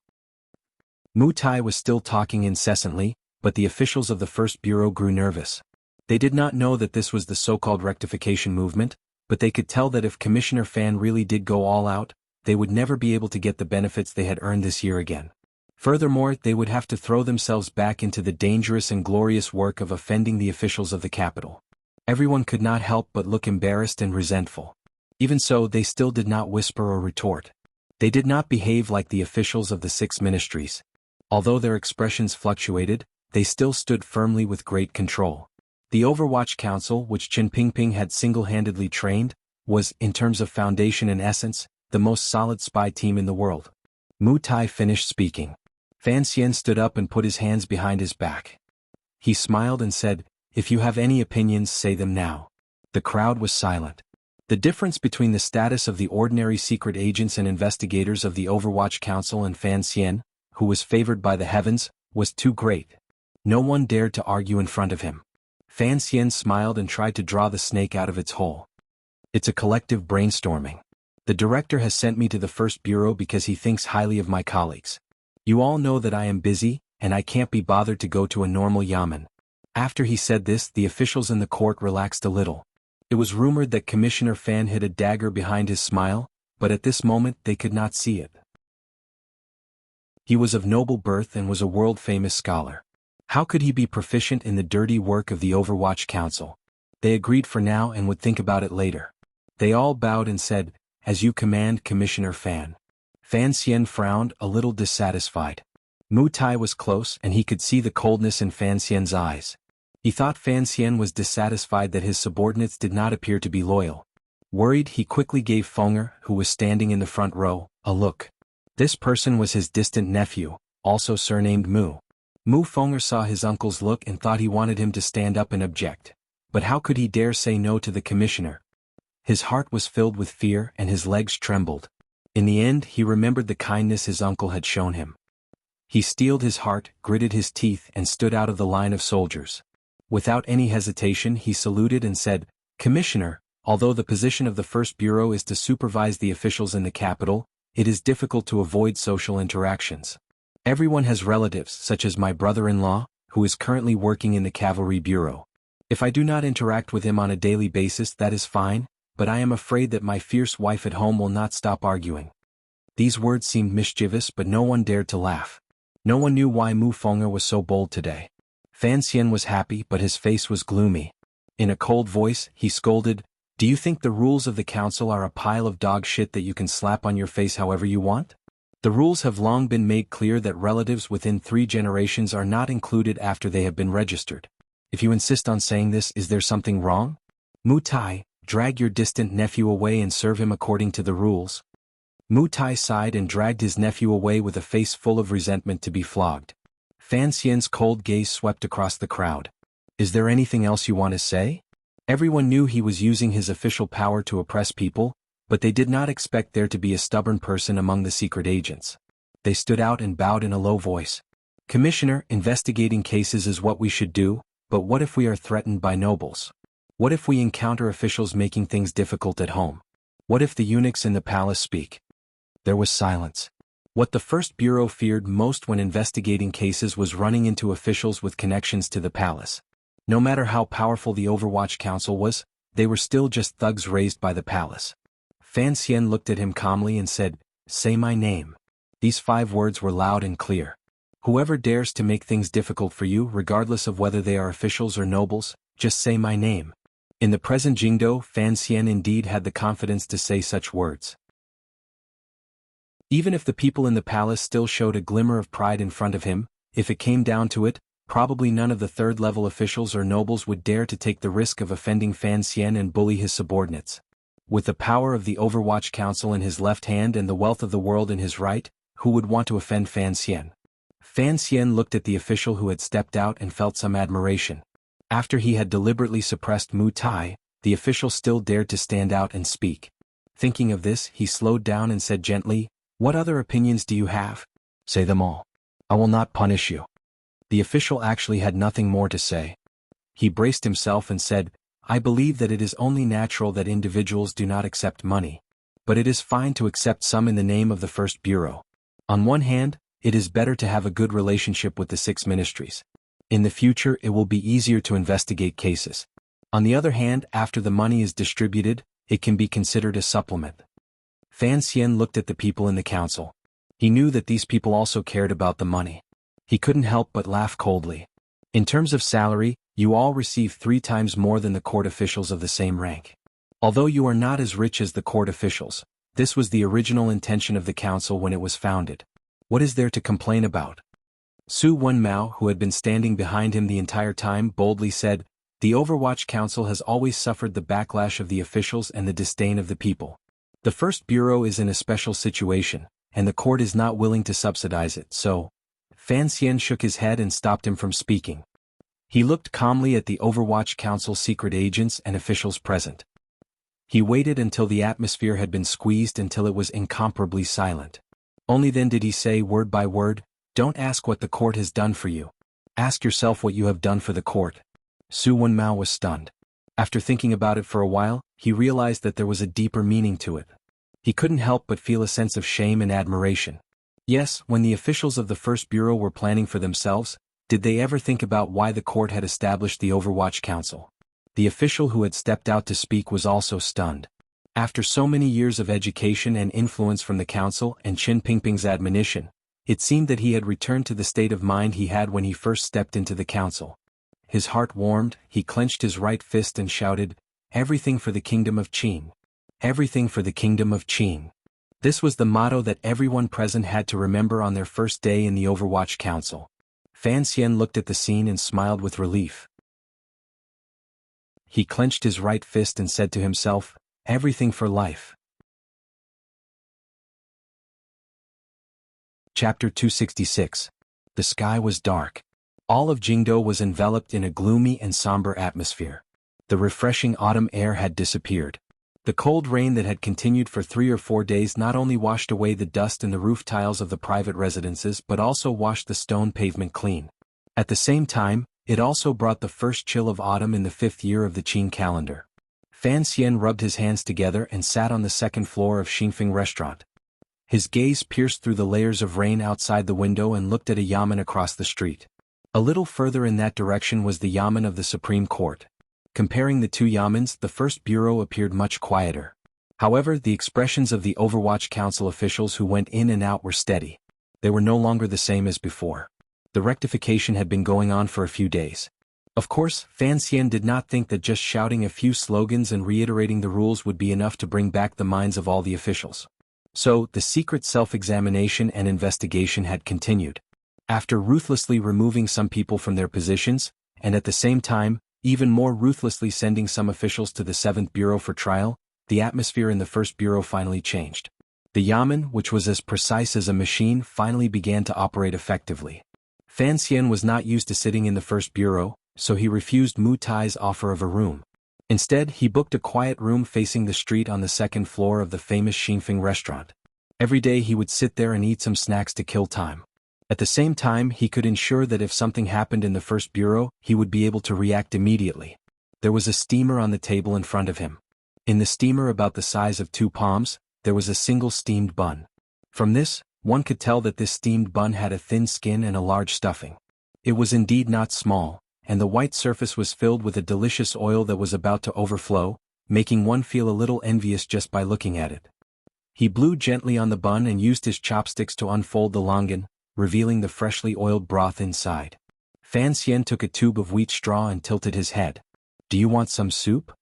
Mu Tai was still talking incessantly, but the officials of the First Bureau grew nervous. They did not know that this was the so-called rectification movement, but they could tell that if Commissioner Fan really did go all out, they would never be able to get the benefits they had earned this year again. Furthermore, they would have to throw themselves back into the dangerous and glorious work of offending the officials of the capital. Everyone could not help but look embarrassed and resentful. Even so, they still did not whisper or retort. They did not behave like the officials of the 6 ministries. Although their expressions fluctuated, they still stood firmly with great control. The Overwatch Council, which Chen Pingping had single-handedly trained, was, in terms of foundation and essence, the most solid spy team in the world. Mu Tai finished speaking. Fan Xian stood up and put his hands behind his back. He smiled and said, "If you have any opinions, say them now." The crowd was silent. The difference between the status of the ordinary secret agents and investigators of the Overwatch Council and Fan Xian, who was favored by the heavens, was too great. No one dared to argue in front of him. Fan Xian smiled and tried to draw the snake out of its hole. "It's a collective brainstorming. The director has sent me to the First Bureau because he thinks highly of my colleagues. You all know that I am busy, and I can't be bothered to go to a normal yamen." After he said this, the officials in the court relaxed a little. It was rumored that Commissioner Fan hid a dagger behind his smile, but at this moment they could not see it. He was of noble birth and was a world-famous scholar. How could he be proficient in the dirty work of the Overwatch Council? They agreed for now and would think about it later. They all bowed and said, "As you command, Commissioner Fan." Fan Xian frowned, a little dissatisfied. Mu Tai was close and he could see the coldness in Fan Xian's eyes. He thought Fan Xian was dissatisfied that his subordinates did not appear to be loyal. Worried, he quickly gave Fenger, who was standing in the front row, a look. This person was his distant nephew, also surnamed Mu. Mu Fenger saw his uncle's look and thought he wanted him to stand up and object. But how could he dare say no to the commissioner? His heart was filled with fear and his legs trembled. In the end, he remembered the kindness his uncle had shown him. He steeled his heart, gritted his teeth and stood out of the line of soldiers. Without any hesitation he saluted and said, "Commissioner, although the position of the First Bureau is to supervise the officials in the capital, it is difficult to avoid social interactions. Everyone has relatives, such as my brother-in-law, who is currently working in the Cavalry Bureau. If I do not interact with him on a daily basis, that is fine, but I am afraid that my fierce wife at home will not stop arguing." These words seemed mischievous, but no one dared to laugh. No one knew why Mu Fenger was so bold today. Fan Xian was happy, but his face was gloomy. In a cold voice, he scolded, "Do you think the rules of the council are a pile of dog shit that you can slap on your face however you want? The rules have long been made clear that relatives within 3 generations are not included after they have been registered. If you insist on saying this, is there something wrong? Mu Tai, drag your distant nephew away and serve him according to the rules." Mu Tai sighed and dragged his nephew away with a face full of resentment to be flogged. Fan Xian's cold gaze swept across the crowd. "Is there anything else you want to say?" Everyone knew he was using his official power to oppress people, but they did not expect there to be a stubborn person among the secret agents. They stood out and bowed in a low voice. "Commissioner, investigating cases is what we should do, but what if we are threatened by nobles? What if we encounter officials making things difficult at home? What if the eunuchs in the palace speak?" There was silence. What the first bureau feared most when investigating cases was running into officials with connections to the palace. No matter how powerful the Overwatch Council was, they were still just thugs raised by the palace. Fan Xian looked at him calmly and said, "Say my name." These 5 words were loud and clear. "Whoever dares to make things difficult for you, regardless of whether they are officials or nobles, just say my name." In the present Jingdo, Fan Xian indeed had the confidence to say such words. Even if the people in the palace still showed a glimmer of pride in front of him, if it came down to it, probably none of the third-level officials or nobles would dare to take the risk of offending Fan Xian and bully his subordinates. With the power of the Overwatch Council in his left hand and the wealth of the world in his right, who would want to offend Fan Xian? Fan Xian looked at the official who had stepped out and felt some admiration. After he had deliberately suppressed Mu Tai, the official still dared to stand out and speak. Thinking of this, he slowed down and said gently, "What other opinions do you have? Say them all. I will not punish you." The official actually had nothing more to say. He braced himself and said, "I believe that it is only natural that individuals do not accept money. But it is fine to accept some in the name of the First Bureau. On one hand, it is better to have a good relationship with the 6 ministries. In the future it will be easier to investigate cases. On the other hand, after the money is distributed, it can be considered a supplement." Fan Xian looked at the people in the council. He knew that these people also cared about the money. He couldn't help but laugh coldly. "In terms of salary, you all receive 3 times more than the court officials of the same rank. Although you are not as rich as the court officials, this was the original intention of the council when it was founded. What is there to complain about?" Su Wenmao, who had been standing behind him the entire time, boldly said, "The Overwatch Council has always suffered the backlash of the officials and the disdain of the people. The First Bureau is in a special situation, and the court is not willing to subsidize it, so—" Fan Xian shook his head and stopped him from speaking. He looked calmly at the Overwatch Council secret agents and officials present. He waited until the atmosphere had been squeezed until it was incomparably silent. Only then did he say word by word, "Don't ask what the court has done for you. Ask yourself what you have done for the court." Su Wenmao was stunned. After thinking about it for a while, he realized that there was a deeper meaning to it. He couldn't help but feel a sense of shame and admiration. Yes, when the officials of the First Bureau were planning for themselves, did they ever think about why the court had established the Overwatch Council? The official who had stepped out to speak was also stunned. After so many years of education and influence from the council and Qin Pingping's admonition, it seemed that he had returned to the state of mind he had when he first stepped into the council. His heart warmed, he clenched his right fist and shouted, "Everything for the kingdom of Qin. Everything for the kingdom of Qin." This was the motto that everyone present had to remember on their first day in the Overwatch Council. Fan Xian looked at the scene and smiled with relief. He clenched his right fist and said to himself, "Everything for life." Chapter 266. The sky was dark. All of Jingdo was enveloped in a gloomy and somber atmosphere. The refreshing autumn air had disappeared. The cold rain that had continued for 3 or 4 days not only washed away the dust in the roof tiles of the private residences but also washed the stone pavement clean. At the same time, it also brought the first chill of autumn in the 5th year of the Qin calendar. Fan Xian rubbed his hands together and sat on the 2nd floor of Xinfeng Restaurant. His gaze pierced through the layers of rain outside the window and looked at a yamen across the street. A little further in that direction was the yamen of the Supreme Court. Comparing the 2 yamens, the First Bureau appeared much quieter. However, the expressions of the Overwatch Council officials who went in and out were steady. They were no longer the same as before. The rectification had been going on for a few days. Of course, Fan Xian did not think that just shouting a few slogans and reiterating the rules would be enough to bring back the minds of all the officials. So, the secret self-examination and investigation had continued. After ruthlessly removing some people from their positions, and at the same time, even more ruthlessly sending some officials to the 7th Bureau for trial, the atmosphere in the First Bureau finally changed. The yamen, which was as precise as a machine, finally began to operate effectively. Fan Xian was not used to sitting in the First Bureau, so he refused Mu Tai's offer of a room. Instead, he booked a quiet room facing the street on the 2nd floor of the famous Xinfeng Restaurant. Every day he would sit there and eat some snacks to kill time. At the same time, he could ensure that if something happened in the First Bureau, he would be able to react immediately. There was a steamer on the table in front of him. In the steamer about the size of 2 palms, there was a single steamed bun. From this, One could tell that this steamed bun had a thin skin and a large stuffing. It was indeed not small, and the white surface was filled with a delicious oil that was about to overflow, making one feel a little envious just by looking at it. He blew gently on the bun and used his chopsticks to unfold the longan, revealing the freshly oiled broth inside. Fan Xian took a tube of wheat straw and tilted his head. "Do you want some soup?"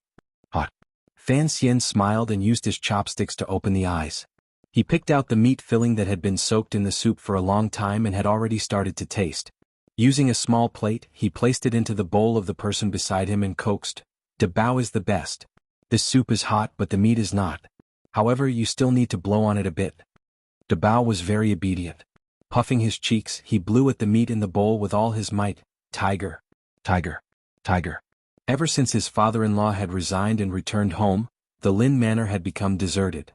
"Hot." Fan Xian smiled and used his chopsticks to open the eyes. He picked out the meat filling that had been soaked in the soup for a long time and had already started to taste. Using a small plate, he placed it into the bowl of the person beside him and coaxed, "De Bao is the best. This soup is hot but the meat is not. However, you still need to blow on it a bit." De Bao was very obedient. Puffing his cheeks, he blew at the meat in the bowl with all his might. Tiger, tiger, tiger. Ever since his father-in-law had resigned and returned home, the Lin Manor had become deserted.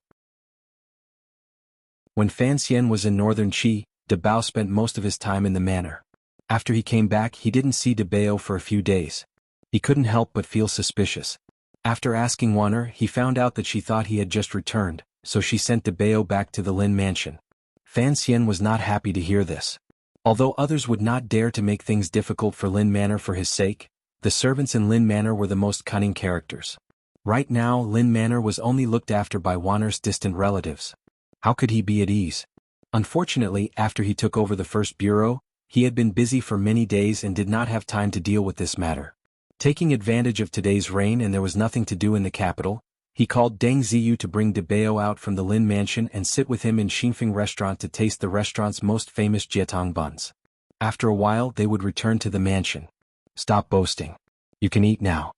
When Fan Xian was in northern Qi, De Bao spent most of his time in the manor. After he came back, he didn't see De Bao for a few days. He couldn't help but feel suspicious. After asking Wanner, he found out that she thought he had just returned, so she sent De Bao back to the Lin mansion. Fan Xian was not happy to hear this. Although others would not dare to make things difficult for Lin Manor for his sake, the servants in Lin Manor were the most cunning characters. Right now, Lin Manor was only looked after by Wanner's distant relatives. How could he be at ease? Unfortunately, after he took over the first bureau, he had been busy for many days and did not have time to deal with this matter. Taking advantage of today's rain and there was nothing to do in the capital, he called Deng Ziyu to bring De Bao out from the Lin mansion and sit with him in Xinfeng restaurant to taste the restaurant's most famous jietong buns. After a while they would return to the mansion. "Stop boasting. You can eat now."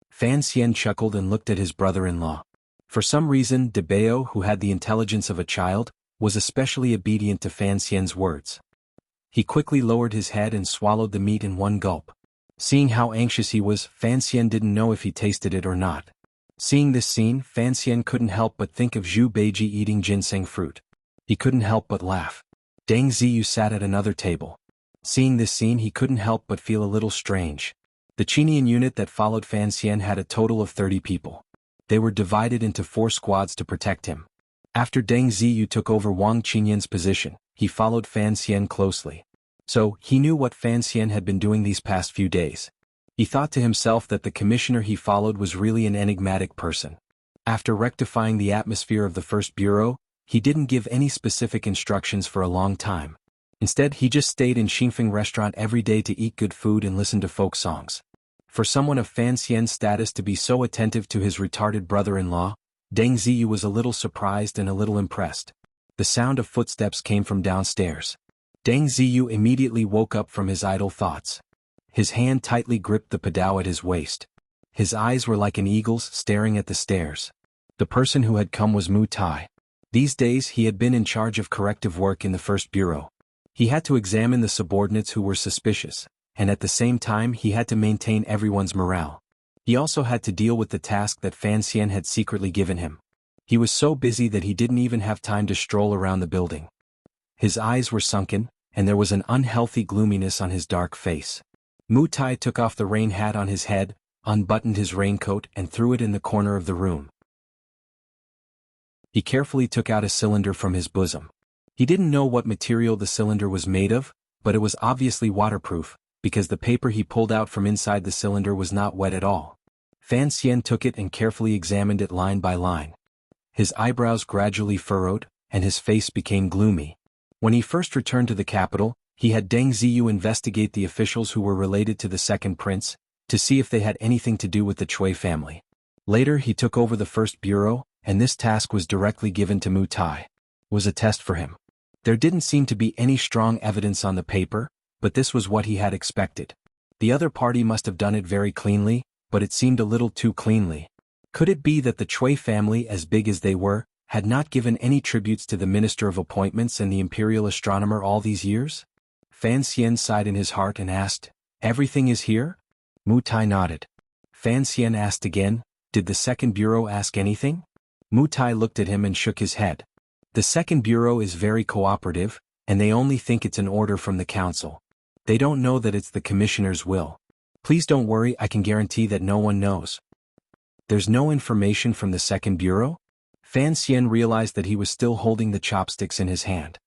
Fan Xian chuckled and looked at his brother-in-law. For some reason, De Bao, who had the intelligence of a child, was especially obedient to Fan Xian's words. He quickly lowered his head and swallowed the meat in one gulp. Seeing how anxious he was, Fan Xian didn't know if he tasted it or not. Seeing this scene, Fan Xian couldn't help but think of Zhu Beiji eating ginseng fruit. He couldn't help but laugh. Deng Ziyu sat at another table. Seeing this scene, he couldn't help but feel a little strange. The Qinian unit that followed Fan Xian had a total of 30 people. They were divided into 4 squads to protect him. After Deng Ziyu took over Wang Qinyan's position, he followed Fan Xian closely. So, he knew what Fan Xian had been doing these past few days. He thought to himself that the commissioner he followed was really an enigmatic person. After rectifying the atmosphere of the first bureau, he didn't give any specific instructions for a long time. Instead, he just stayed in Xinfeng restaurant every day to eat good food and listen to folk songs. For someone of Fan Xian's status to be so attentive to his retarded brother-in-law, Deng Ziyu was a little surprised and a little impressed. The sound of footsteps came from downstairs. Deng Ziyu immediately woke up from his idle thoughts. His hand tightly gripped the padao at his waist. His eyes were like an eagle's, staring at the stairs. The person who had come was Mu Tai. These days he had been in charge of corrective work in the first bureau. He had to examine the subordinates who were suspicious, and at the same time he had to maintain everyone's morale. He also had to deal with the task that Fan Xian had secretly given him. He was so busy that he didn't even have time to stroll around the building. His eyes were sunken, and there was an unhealthy gloominess on his dark face. Mu Tai took off the rain hat on his head, unbuttoned his raincoat and threw it in the corner of the room. He carefully took out a cylinder from his bosom. He didn't know what material the cylinder was made of, but it was obviously waterproof, because the paper he pulled out from inside the cylinder was not wet at all. Fan Xian took it and carefully examined it line by line. His eyebrows gradually furrowed, and his face became gloomy. When he first returned to the capital, he had Deng Ziyu investigate the officials who were related to the second prince, to see if they had anything to do with the Cui family. Later he took over the first bureau, and this task was directly given to Mu Tai. It was a test for him. There didn't seem to be any strong evidence on the paper, but this was what he had expected. The other party must have done it very cleanly, but it seemed a little too cleanly. Could it be that the Cui family, as big as they were, had not given any tributes to the Minister of Appointments and the Imperial Astronomer all these years? Fan Xian sighed in his heart and asked, "Everything is here?" Mu Tai nodded. Fan Xian asked again, "Did the second bureau ask anything?" Mu Tai looked at him and shook his head. The second bureau is very cooperative, and they only think it's an order from the council. They don't know that it's the commissioner's will. Please don't worry, I can guarantee that no one knows. There's no information from the second bureau? Fan Xian realized that he was still holding the chopsticks in his hand.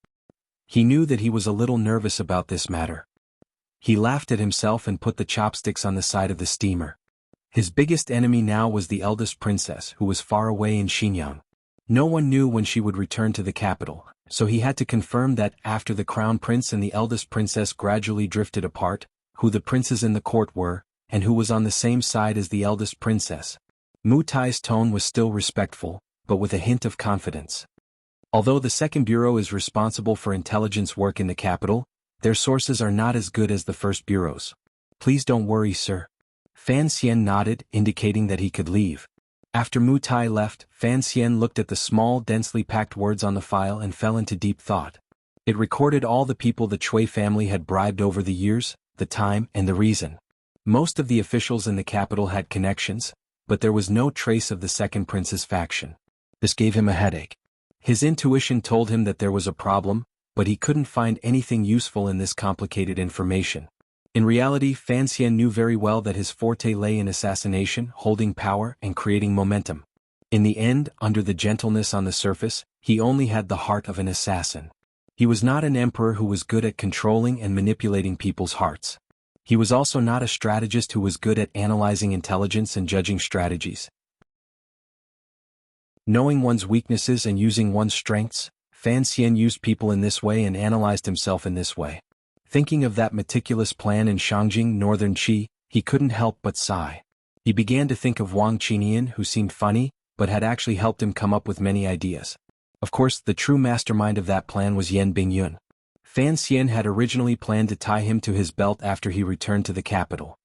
He knew that he was a little nervous about this matter. He laughed at himself and put the chopsticks on the side of the steamer. His biggest enemy now was the eldest princess, who was far away in Xinjiang. No one knew when she would return to the capital, so he had to confirm that after the crown prince and the eldest princess gradually drifted apart, who the princes in the court were, and who was on the same side as the eldest princess. Mu Tai's tone was still respectful, but with a hint of confidence. Although the second bureau is responsible for intelligence work in the capital, their sources are not as good as the first bureau's. Please don't worry, sir. Fan Xian nodded, indicating that he could leave. After Mu Tai left, Fan Xian looked at the small, densely packed words on the file and fell into deep thought. It recorded all the people the Chui family had bribed over the years, the time, and the reason. Most of the officials in the capital had connections, but there was no trace of the second prince's faction. This gave him a headache. His intuition told him that there was a problem, but he couldn't find anything useful in this complicated information. In reality, Fan Xian knew very well that his forte lay in assassination, holding power, and creating momentum. In the end, under the gentleness on the surface, he only had the heart of an assassin. He was not an emperor who was good at controlling and manipulating people's hearts. He was also not a strategist who was good at analyzing intelligence and judging strategies. Knowing one's weaknesses and using one's strengths, Fan Xian used people in this way and analyzed himself in this way. Thinking of that meticulous plan in Shangjing, northern Qi, he couldn't help but sigh. He began to think of Wang Qinian, who seemed funny, but had actually helped him come up with many ideas. Of course, the true mastermind of that plan was Yan Bingyun. Fan Xian had originally planned to tie him to his belt after he returned to the capital.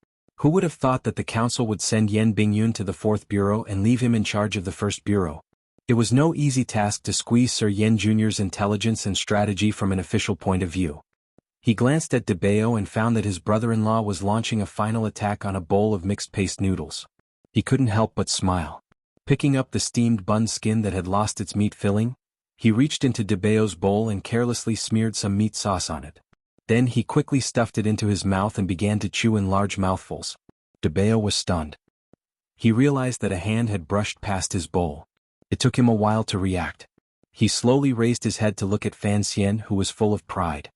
Who would have thought that the council would send Yan Bingyun to the 4th Bureau and leave him in charge of the 1st Bureau? It was no easy task to squeeze Sir Yan Jr.'s intelligence and strategy from an official point of view. He glanced at De Bao and found that his brother-in-law was launching a final attack on a bowl of mixed-paste noodles. He couldn't help but smile. Picking up the steamed bun skin that had lost its meat filling, he reached into De Bao's bowl and carelessly smeared some meat sauce on it. Then he quickly stuffed it into his mouth and began to chew in large mouthfuls. De Bao was stunned. He realized that a hand had brushed past his bowl. It took him a while to react. He slowly raised his head to look at Fan Xian, who was full of pride.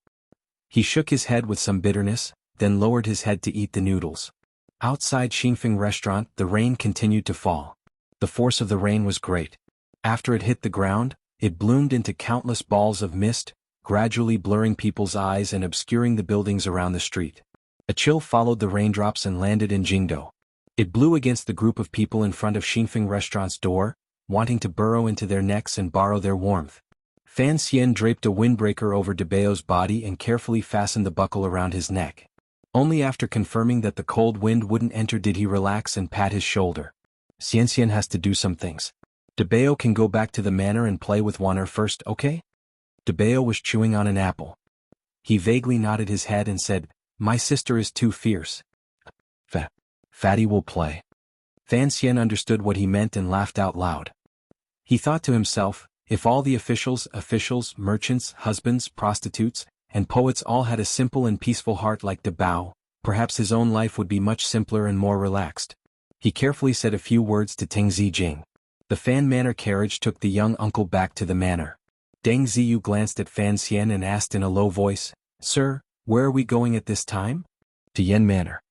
He shook his head with some bitterness, then lowered his head to eat the noodles. Outside Xingfeng restaurant, the rain continued to fall. The force of the rain was great. After it hit the ground, it bloomed into countless balls of mist, gradually blurring people's eyes and obscuring the buildings around the street. A chill followed the raindrops and landed in Jingdo. It blew against the group of people in front of Xingfeng restaurant's door, wanting to burrow into their necks and borrow their warmth. Fan Xian draped a windbreaker over De Bao's body and carefully fastened the buckle around his neck. Only after confirming that the cold wind wouldn't enter did he relax and pat his shoulder. Xian has to do some things. De Bao can go back to the manor and play with Wan'er first, okay? De Bao was chewing on an apple. He vaguely nodded his head and said, "My sister is too fierce. Fatty will play." Fan Xian understood what he meant and laughed out loud. He thought to himself, if all the officials, merchants, husbands, prostitutes, and poets all had a simple and peaceful heart like De Bao, perhaps his own life would be much simpler and more relaxed. He carefully said a few words to Teng Zijing. The Fan Manor carriage took the young uncle back to the manor. Deng Ziyu glanced at Fan Xian and asked in a low voice, "Sir, where are we going at this time?" "To Yan Manor."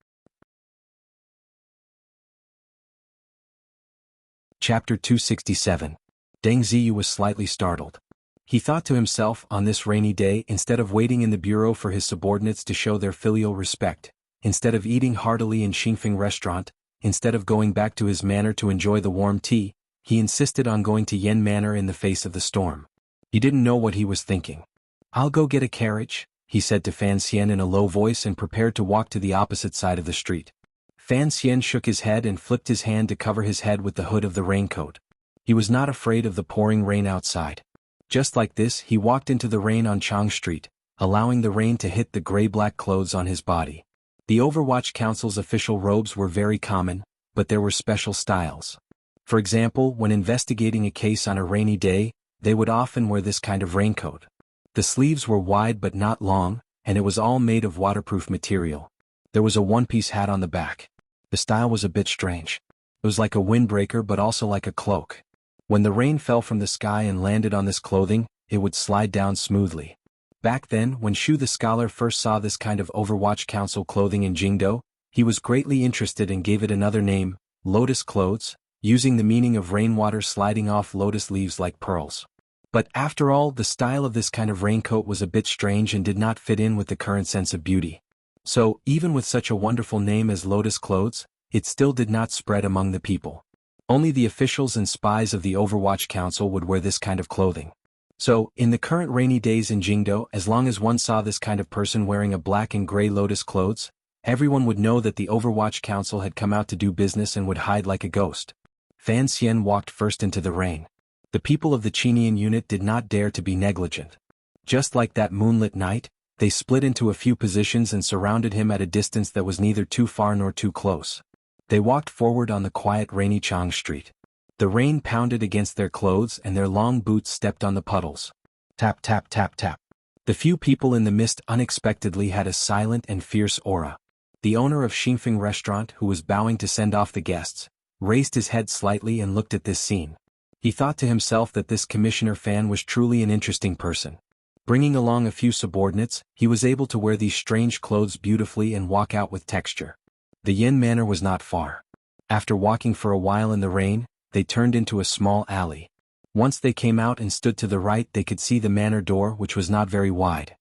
Chapter 267. Deng Ziyu was slightly startled. He thought to himself, on this rainy day, instead of waiting in the bureau for his subordinates to show their filial respect, instead of eating heartily in Xingfeng restaurant, instead of going back to his manor to enjoy the warm tea, he insisted on going to Yan Manor in the face of the storm. He didn't know what he was thinking. "I'll go get a carriage," he said to Fan Xian in a low voice and prepared to walk to the opposite side of the street. Fan Xian shook his head and flipped his hand to cover his head with the hood of the raincoat. He was not afraid of the pouring rain outside. Just like this, he walked into the rain on Chang Street, allowing the rain to hit the gray-black clothes on his body. The Overwatch Council's official robes were very common, but there were special styles. For example, when investigating a case on a rainy day, they would often wear this kind of raincoat. The sleeves were wide but not long, and it was all made of waterproof material. There was a one-piece hat on the back. The style was a bit strange. It was like a windbreaker but also like a cloak. When the rain fell from the sky and landed on this clothing, it would slide down smoothly. Back then, when Shu the scholar first saw this kind of Overwatch Council clothing in Jingdo, he was greatly interested and gave it another name, lotus clothes, using the meaning of rainwater sliding off lotus leaves like pearls. But after all, the style of this kind of raincoat was a bit strange and did not fit in with the current sense of beauty. So, even with such a wonderful name as lotus clothes, it still did not spread among the people. Only the officials and spies of the Overwatch Council would wear this kind of clothing. So, in the current rainy days in Jingdo, as long as one saw this kind of person wearing a black and gray lotus clothes, everyone would know that the Overwatch Council had come out to do business and would hide like a ghost. Fan Xian walked first into the rain. The people of the Qinian unit did not dare to be negligent. Just like that moonlit night, they split into a few positions and surrounded him at a distance that was neither too far nor too close. They walked forward on the quiet rainy Chang Street. The rain pounded against their clothes and their long boots stepped on the puddles. Tap tap tap tap. The few people in the mist unexpectedly had a silent and fierce aura. The owner of Xingfeng restaurant, who was bowing to send off the guests, raised his head slightly and looked at this scene. He thought to himself that this Commissioner Fan was truly an interesting person. Bringing along a few subordinates, he was able to wear these strange clothes beautifully and walk out with texture. The Yin Manor was not far. After walking for a while in the rain, they turned into a small alley. Once they came out and stood to the right, they could see the manor door, which was not very wide.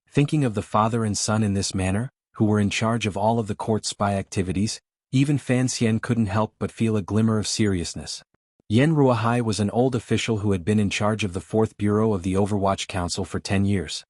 Thinking of the father and son in this manor, who were in charge of all of the court spy activities, even Fan Xian couldn't help but feel a glimmer of seriousness. Yen Ruahai was an old official who had been in charge of the 4th Bureau of the Overwatch Council for 10 years.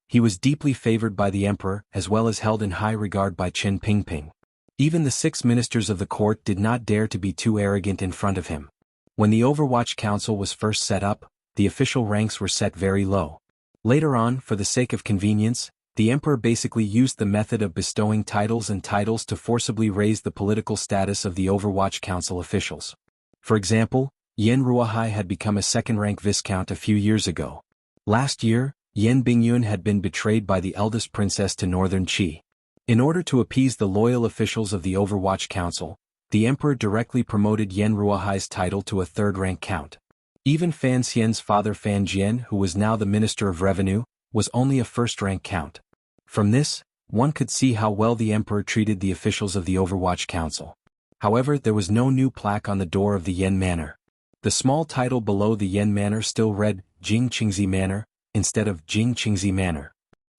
He was deeply favored by the emperor as well as held in high regard by Qin Pingping. Even the 6 ministers of the court did not dare to be too arrogant in front of him. When the Overwatch Council was first set up, the official ranks were set very low. Later on, for the sake of convenience, the emperor basically used the method of bestowing titles to forcibly raise the political status of the Overwatch Council officials. For example, Yen Ruahai had become a second-rank viscount a few years ago. Last year, Yen Bingyun had been betrayed by the eldest princess to Northern Qi. In order to appease the loyal officials of the Overwatch Council, the emperor directly promoted Yen Ruahai's title to a third-rank count. Even Fan Xian's father Fan Jian, who was now the Minister of Revenue, was only a first-rank count. From this, one could see how well the emperor treated the officials of the Overwatch Council. However, there was no new plaque on the door of the Yen Manor. The small title below the Yen Manor still read Jing Qingzi Manor, instead of Jing Qingzi Manor.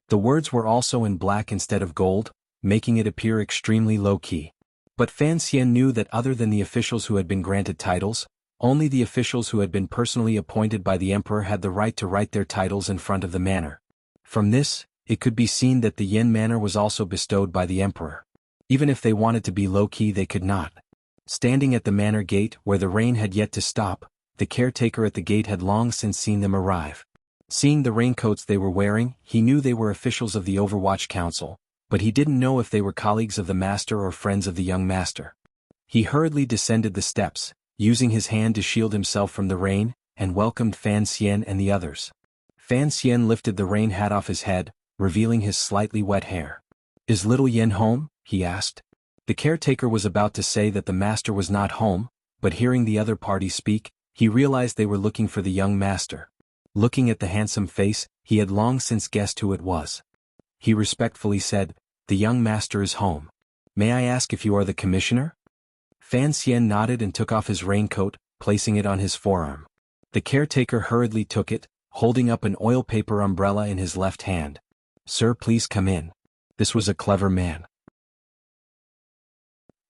The words were also in black instead of gold, making it appear extremely low-key. But Fan Xian knew that other than the officials who had been granted titles, only the officials who had been personally appointed by the emperor had the right to write their titles in front of the manor. From this, it could be seen that the Yen Manor was also bestowed by the emperor. Even if they wanted to be low-key, they could not. Standing at the manor gate where the rain had yet to stop, the caretaker at the gate had long since seen them arrive. Seeing the raincoats they were wearing, he knew they were officials of the Overwatch Council, but he didn't know if they were colleagues of the master or friends of the young master. He hurriedly descended the steps, using his hand to shield himself from the rain, and welcomed Fan Xian and the others. Fan Xian lifted the rain hat off his head, revealing his slightly wet hair. "Is little Yen home?" he asked. The caretaker was about to say that the master was not home, but hearing the other party speak, he realized they were looking for the young master. Looking at the handsome face, he had long since guessed who it was. He respectfully said, "The young master is home. May I ask if you are the commissioner?" Fan Xian nodded and took off his raincoat, placing it on his forearm. The caretaker hurriedly took it, holding up an oil paper umbrella in his left hand. "Sir, please come in." This was a clever man.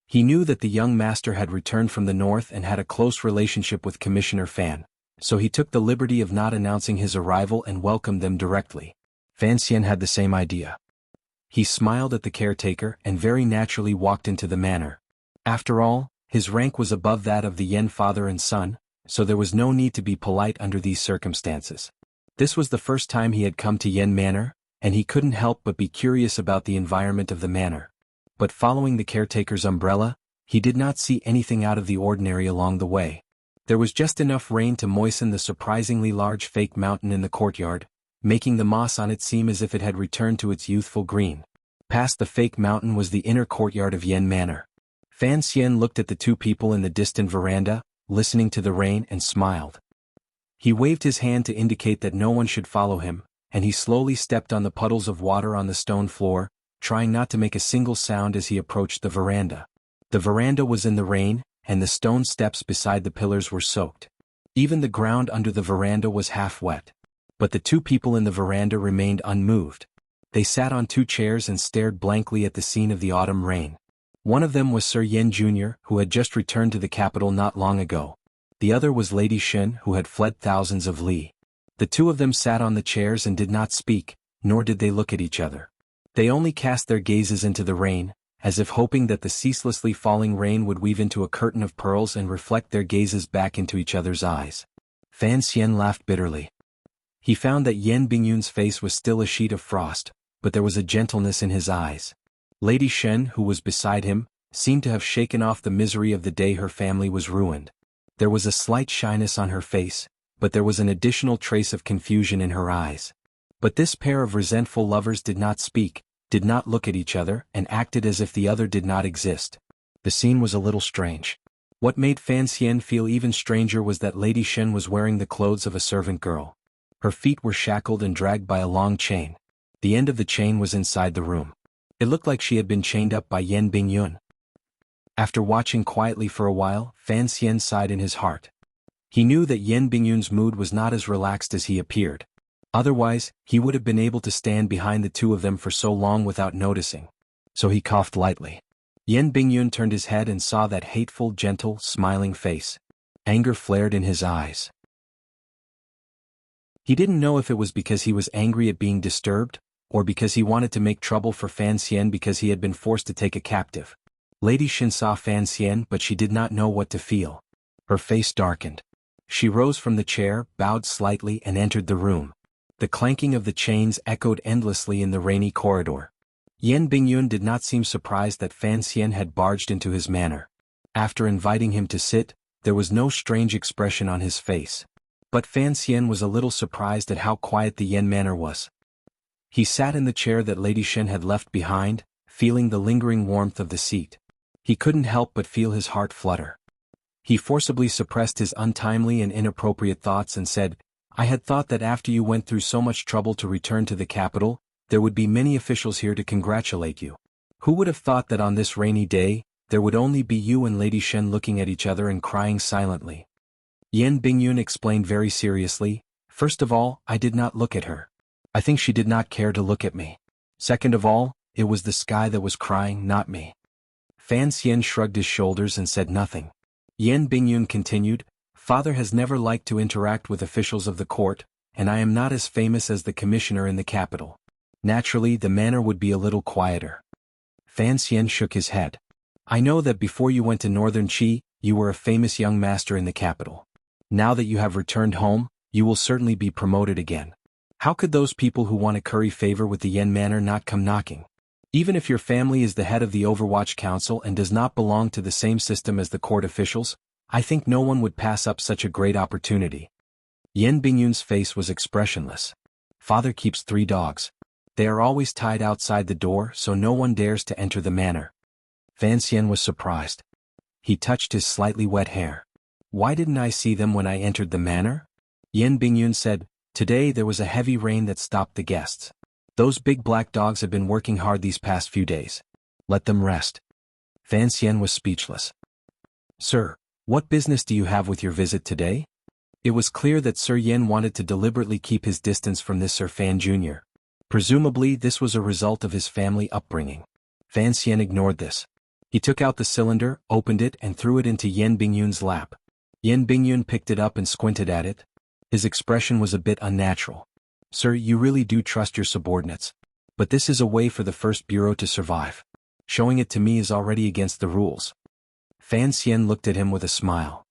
He knew that the young master had returned from the north and had a close relationship with Commissioner Fan, so he took the liberty of not announcing his arrival and welcomed them directly. Fan Xian had the same idea. He smiled at the caretaker and very naturally walked into the manor. After all, his rank was above that of the Yen father and son, so there was no need to be polite under these circumstances. This was the first time he had come to Yen Manor, and he couldn't help but be curious about the environment of the manor. But following the caretaker's umbrella, he did not see anything out of the ordinary along the way. There was just enough rain to moisten the surprisingly large fake mountain in the courtyard, making the moss on it seem as if it had returned to its youthful green. Past the fake mountain was the inner courtyard of Yen Manor. Fan Xian looked at the two people in the distant veranda, listening to the rain, and smiled. He waved his hand to indicate that no one should follow him, and he slowly stepped on the puddles of water on the stone floor, trying not to make a single sound as he approached the veranda. The veranda was in the rain, and the stone steps beside the pillars were soaked. Even the ground under the veranda was half wet. But the two people in the veranda remained unmoved. They sat on two chairs and stared blankly at the scene of the autumn rain. One of them was Sir Yen Jr., who had just returned to the capital not long ago. The other was Lady Shen, who had fled thousands of li. The two of them sat on the chairs and did not speak, nor did they look at each other. They only cast their gazes into the rain, as if hoping that the ceaselessly falling rain would weave into a curtain of pearls and reflect their gazes back into each other's eyes. Fan Xian laughed bitterly. He found that Yan Bingyun's face was still a sheet of frost, but there was a gentleness in his eyes. Lady Shen, who was beside him, seemed to have shaken off the misery of the day her family was ruined. There was a slight shyness on her face, but there was an additional trace of confusion in her eyes. But this pair of resentful lovers did not speak, did not look at each other, and acted as if the other did not exist. The scene was a little strange. What made Fan Xian feel even stranger was that Lady Shen was wearing the clothes of a servant girl. Her feet were shackled and dragged by a long chain. The end of the chain was inside the room. It looked like she had been chained up by Yan Bingyun. After watching quietly for a while, Fan Xian sighed in his heart. He knew that Yan Bingyun's mood was not as relaxed as he appeared. Otherwise, he would have been able to stand behind the two of them for so long without noticing. So he coughed lightly. Yan Bingyun turned his head and saw that hateful, gentle, smiling face. Anger flared in his eyes. He didn't know if it was because he was angry at being disturbed, or because he wanted to make trouble for Fan Xian because he had been forced to take a captive. Lady Shen saw Fan Xian, but she did not know what to feel. Her face darkened. She rose from the chair, bowed slightly, and entered the room. The clanking of the chains echoed endlessly in the rainy corridor. Yan Bingyun did not seem surprised that Fan Xian had barged into his manor. After inviting him to sit, there was no strange expression on his face. But Fan Xian was a little surprised at how quiet the Yan manor was. He sat in the chair that Lady Shen had left behind, feeling the lingering warmth of the seat. He couldn't help but feel his heart flutter. He forcibly suppressed his untimely and inappropriate thoughts and said, "I had thought that after you went through so much trouble to return to the capital, there would be many officials here to congratulate you. Who would have thought that on this rainy day, there would only be you and Lady Shen looking at each other and crying silently?" Yan Bingyun explained very seriously, "First of all, I did not look at her. I think she did not care to look at me. Second of all, it was the sky that was crying, not me." Fan Xian shrugged his shoulders and said nothing. Yan Bingyun continued, "Father has never liked to interact with officials of the court, and I am not as famous as the commissioner in the capital. Naturally, the manor would be a little quieter." Fan Xian shook his head. "I know that before you went to Northern Qi, you were a famous young master in the capital. Now that you have returned home, you will certainly be promoted again. How could those people who want to curry favor with the Yan manor not come knocking? Even if your family is the head of the Overwatch Council and does not belong to the same system as the court officials, I think no one would pass up such a great opportunity." Yan Bingyun's face was expressionless. "Father keeps 3 dogs. They are always tied outside the door so no one dares to enter the manor." Fan Xian was surprised. He touched his slightly wet hair. "Why didn't I see them when I entered the manor?" Yan Bingyun said, "Today there was a heavy rain that stopped the guests. Those big black dogs have been working hard these past few days. Let them rest." Fan Xian was speechless. "Sir, what business do you have with your visit today?" It was clear that Sir Yen wanted to deliberately keep his distance from this Sir Fan Jr. Presumably this was a result of his family upbringing. Fan Xian ignored this. He took out the cylinder, opened it and threw it into Yan Bingyun's lap. Yan Bingyun picked it up and squinted at it. His expression was a bit unnatural. "Sir, you really do trust your subordinates. But this is a way for the First Bureau to survive. Showing it to me is already against the rules." Fan Xian looked at him with a smile.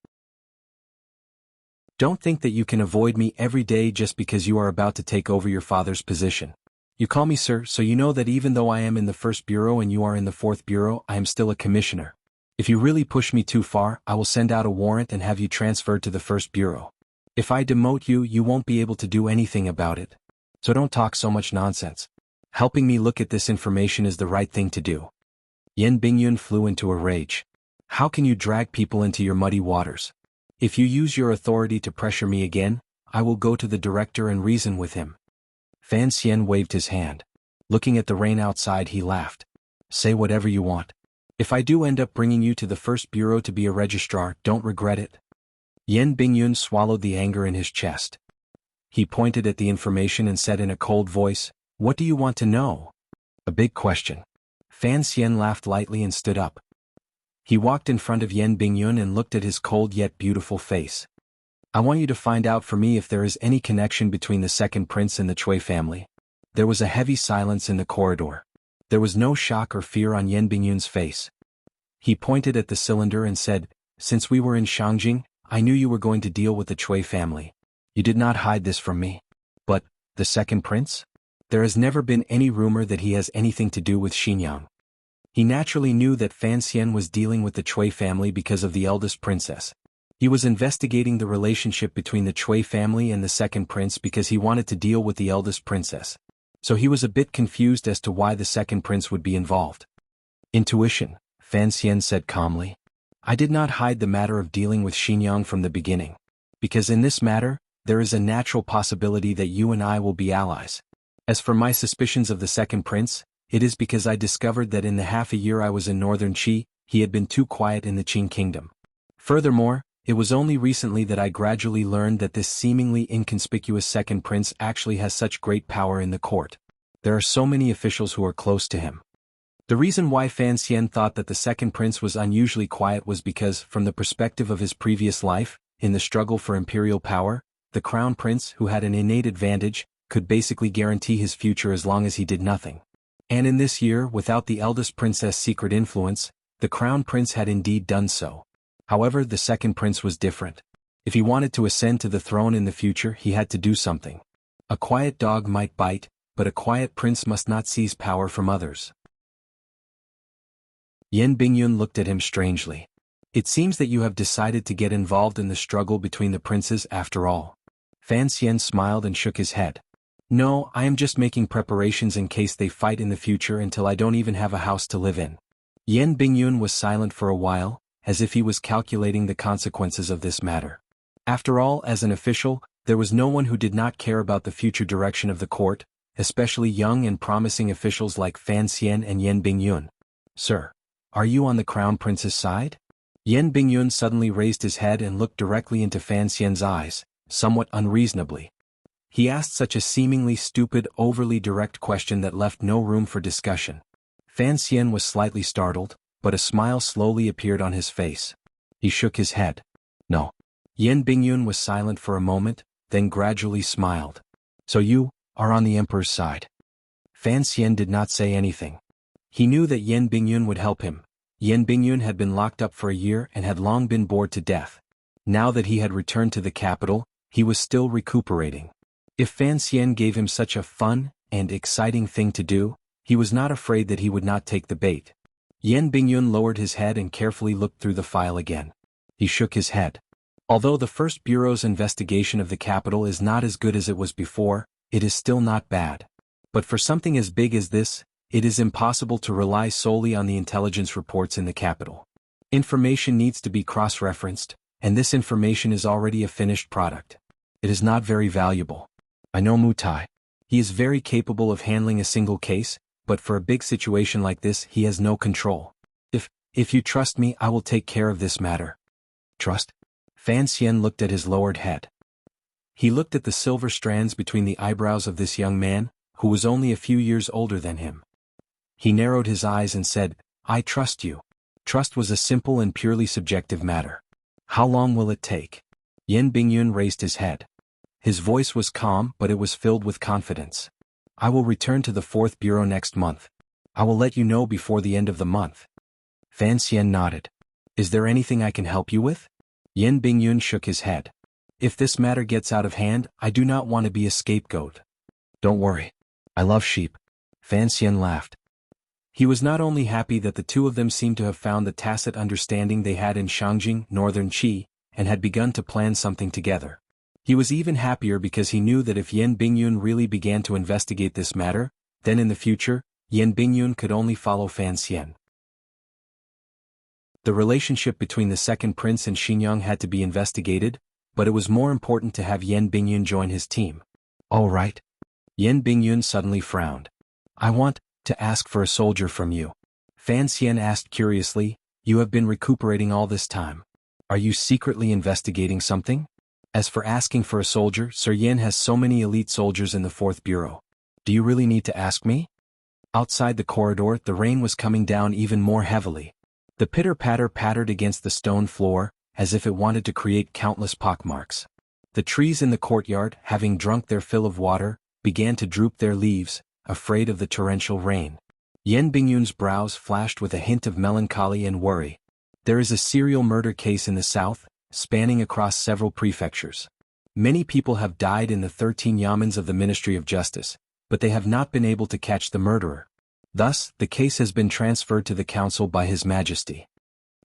"Don't think that you can avoid me every day just because you are about to take over your father's position. You call me sir, so you know that even though I am in the First Bureau and you are in the Fourth Bureau, I am still a commissioner. If you really push me too far, I will send out a warrant and have you transferred to the First Bureau. If I demote you, you won't be able to do anything about it. So don't talk so much nonsense. Helping me look at this information is the right thing to do." Yan Bingyun flew into a rage. "How can you drag people into your muddy waters? If you use your authority to pressure me again, I will go to the director and reason with him. Fan Xian waved his hand. Looking at the rain outside, he laughed. Say whatever you want. If I do end up bringing you to the first bureau to be a registrar, don't regret it. Yan Bingyun swallowed the anger in his chest. He pointed at the information and said in a cold voice, "What do you want to know?" A big question. Fan Xian laughed lightly and stood up. He walked in front of Yan Bingyun and looked at his cold yet beautiful face. I want you to find out for me if there is any connection between the second prince and the Cui family. There was a heavy silence in the corridor. There was no shock or fear on Yan Bingyun's face. He pointed at the cylinder and said, "Since we were in Shangjing, I knew you were going to deal with the Cui family. You did not hide this from me. But, the second prince? There has never been any rumor that he has anything to do with Xinyang." He naturally knew that Fan Xian was dealing with the Cui family because of the eldest princess. He was investigating the relationship between the Cui family and the second prince because he wanted to deal with the eldest princess. So he was a bit confused as to why the second prince would be involved. Intuition, Fan Xian said calmly. I did not hide the matter of dealing with Xinyang from the beginning. Because in this matter, there is a natural possibility that you and I will be allies. As for my suspicions of the second prince, it is because I discovered that in the half a year I was in northern Qi, he had been too quiet in the Qing kingdom. Furthermore, it was only recently that I gradually learned that this seemingly inconspicuous second prince actually has such great power in the court. There are so many officials who are close to him. The reason why Fan Xian thought that the second prince was unusually quiet was because, from the perspective of his previous life, in the struggle for imperial power, the crown prince, who had an innate advantage, could basically guarantee his future as long as he did nothing. And in this year, without the eldest princess' secret influence, the crown prince had indeed done so. However, the second prince was different. If he wanted to ascend to the throne in the future, he had to do something. A quiet dog might bite, but a quiet prince must not seize power from others. Yan Bingyun looked at him strangely. It seems that you have decided to get involved in the struggle between the princes after all. Fan Xian smiled and shook his head. No, I am just making preparations in case they fight in the future until I don't even have a house to live in. Yan Bingyun was silent for a while, as if he was calculating the consequences of this matter. After all, as an official, there was no one who did not care about the future direction of the court, especially young and promising officials like Fan Xian and Yan Bingyun. Sir, are you on the crown prince's side? Yan Bingyun suddenly raised his head and looked directly into Fan Xian's eyes, somewhat unreasonably. He asked such a seemingly stupid, overly direct question that left no room for discussion. Fan Xian was slightly startled, but a smile slowly appeared on his face. He shook his head. No. Yan Bingyun was silent for a moment, then gradually smiled. So you are on the emperor's side. Fan Xian did not say anything. He knew that Yan Bingyun would help him. Yan Bingyun had been locked up for a year and had long been bored to death. Now that he had returned to the capital, he was still recuperating. If Fan Xian gave him such a fun and exciting thing to do, he was not afraid that he would not take the bait. Yan Bingyun lowered his head and carefully looked through the file again. He shook his head. Although the First Bureau's investigation of the capital is not as good as it was before, it is still not bad. But for something as big as this, it is impossible to rely solely on the intelligence reports in the capital. Information needs to be cross-referenced, and this information is already a finished product. It is not very valuable. I know Mu Tai. He is very capable of handling a single case, but for a big situation like this he has no control. If you trust me, I will take care of this matter. Trust? Fan Xian looked at his lowered head. He looked at the silver strands between the eyebrows of this young man, who was only a few years older than him. He narrowed his eyes and said, I trust you. Trust was a simple and purely subjective matter. How long will it take? Yan Bingyun raised his head. His voice was calm, but it was filled with confidence. I will return to the 4th Bureau next month. I will let you know before the end of the month. Fan Xian nodded. Is there anything I can help you with? Yan Bingyun shook his head. If this matter gets out of hand, I do not want to be a scapegoat. Don't worry. I love sheep. Fan Xian laughed. He was not only happy that the two of them seemed to have found the tacit understanding they had in Shangjing, northern Qi, and had begun to plan something together. He was even happier because he knew that if Yan Bingyun really began to investigate this matter, then in the future, Yan Bingyun could only follow Fan Xian. The relationship between the second prince and Xinyang had to be investigated, but it was more important to have Yen Bingyun join his team. All right. Yen Bingyun suddenly frowned. I want to ask for a soldier from you. Fan Xian asked curiously, you have been recuperating all this time. Are you secretly investigating something? As for asking for a soldier, Sir Yen has so many elite soldiers in the 4th Bureau. Do you really need to ask me? Outside the corridor, the rain was coming down even more heavily. The pitter-patter pattered against the stone floor, as if it wanted to create countless pockmarks. The trees in the courtyard, having drunk their fill of water, began to droop their leaves, afraid of the torrential rain. Yen Bingyun's brows flashed with a hint of melancholy and worry. There is a serial murder case in the south, spanning across several prefectures. Many people have died in the 13 yamens of the Ministry of Justice, but they have not been able to catch the murderer. Thus, the case has been transferred to the council by His Majesty.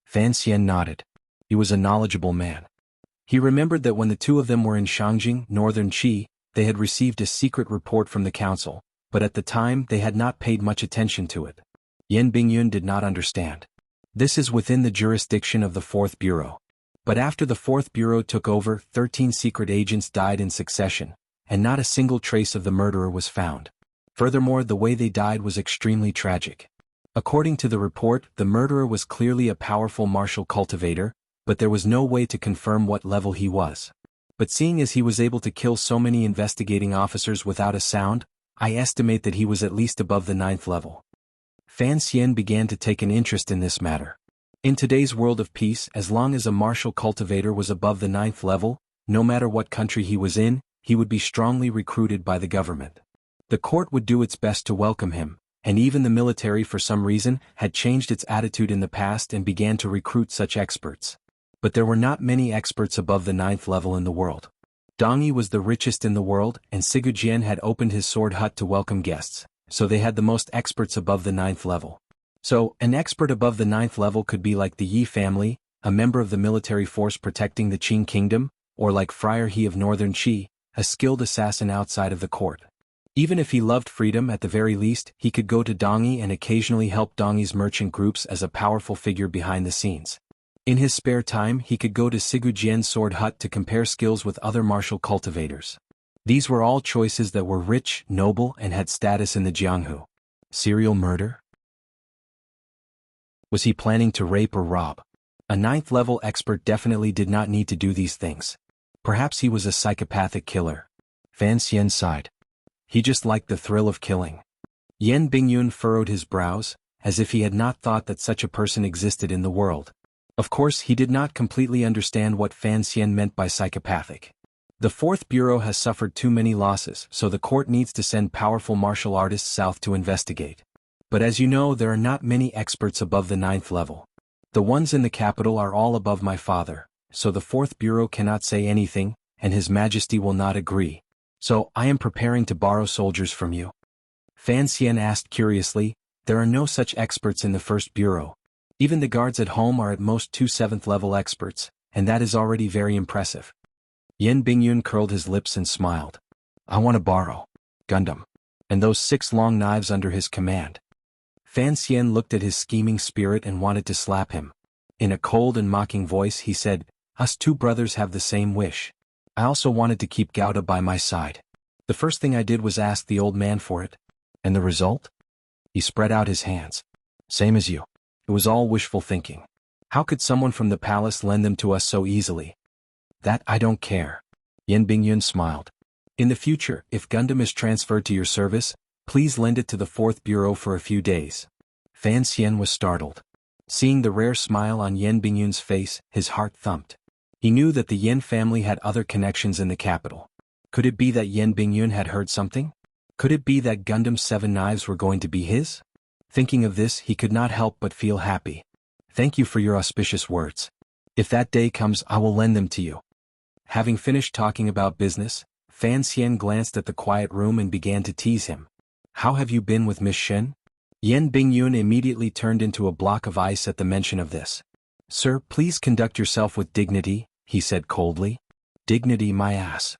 Fan Xian nodded. He was a knowledgeable man. He remembered that when the two of them were in Shangjing, northern Qi, they had received a secret report from the council, but at the time they had not paid much attention to it. Yen Bingyun did not understand. This is within the jurisdiction of the 4th Bureau. But after the 4th Bureau took over, 13 secret agents died in succession, and not a single trace of the murderer was found. Furthermore, the way they died was extremely tragic. According to the report, the murderer was clearly a powerful martial cultivator, but there was no way to confirm what level he was. But seeing as he was able to kill so many investigating officers without a sound, I estimate that he was at least above the 9th level. Fan Xian began to take an interest in this matter. In today's world of peace, as long as a martial cultivator was above the 9th level, no matter what country he was in, he would be strongly recruited by the government. The court would do its best to welcome him, and even the military for some reason had changed its attitude in the past and began to recruit such experts. But there were not many experts above the 9th level in the world. Dongyi was the richest in the world, and Sigujien had opened his sword hut to welcome guests, so they had the most experts above the 9th level. So, an expert above the 9th level could be like the Yi family, a member of the military force protecting the Qing kingdom, or like Friar He of northern Qi, a skilled assassin outside of the court. Even if he loved freedom, at the very least, he could go to Dongyi and occasionally help Dongyi's merchant groups as a powerful figure behind the scenes. In his spare time, he could go to Sigujien's sword hut to compare skills with other martial cultivators. These were all choices that were rich, noble, and had status in the Jianghu. Serial murder? Was he planning to rape or rob? A 9th-level expert definitely did not need to do these things. Perhaps he was a psychopathic killer. Fan Xian sighed. He just liked the thrill of killing. Yen Bingyun furrowed his brows, as if he had not thought that such a person existed in the world. Of course, he did not completely understand what Fan Xian meant by psychopathic. The 4th Bureau has suffered too many losses, so the court needs to send powerful martial artists south to investigate. But as you know, there are not many experts above the 9th level. The ones in the capital are all above my father, so the 4th Bureau cannot say anything, and His Majesty will not agree. So, I am preparing to borrow soldiers from you. Fan Xian asked curiously, there are no such experts in the 1st Bureau. Even the guards at home are at most 2 7th-level experts, and that is already very impressive. Yen Bingyun curled his lips and smiled. I want to borrow Gundam, and those 6 long knives under his command. Fan Xian looked at his scheming spirit and wanted to slap him. In a cold and mocking voice he said, us 2 brothers have the same wish. I also wanted to keep Gouda by my side. The first thing I did was ask the old man for it. And the result? He spread out his hands. Same as you. It was all wishful thinking. How could someone from the palace lend them to us so easily? That I don't care. Yen Bingyun smiled. In the future, if Gundam is transferred to your service, please lend it to the 4th Bureau for a few days. Fan Xian was startled. Seeing the rare smile on Yen Bingyun's face, his heart thumped. He knew that the Yen family had other connections in the capital. Could it be that Yen Bingyun had heard something? Could it be that Gundam's 7 knives were going to be his? Thinking of this, he could not help but feel happy. Thank you for your auspicious words. If that day comes, I will lend them to you. Having finished talking about business, Fan Xian glanced at the quiet room and began to tease him. How have you been with Miss Shen? Yen Bingyun immediately turned into a block of ice at the mention of this. Sir, please conduct yourself with dignity, he said coldly. Dignity, my ass.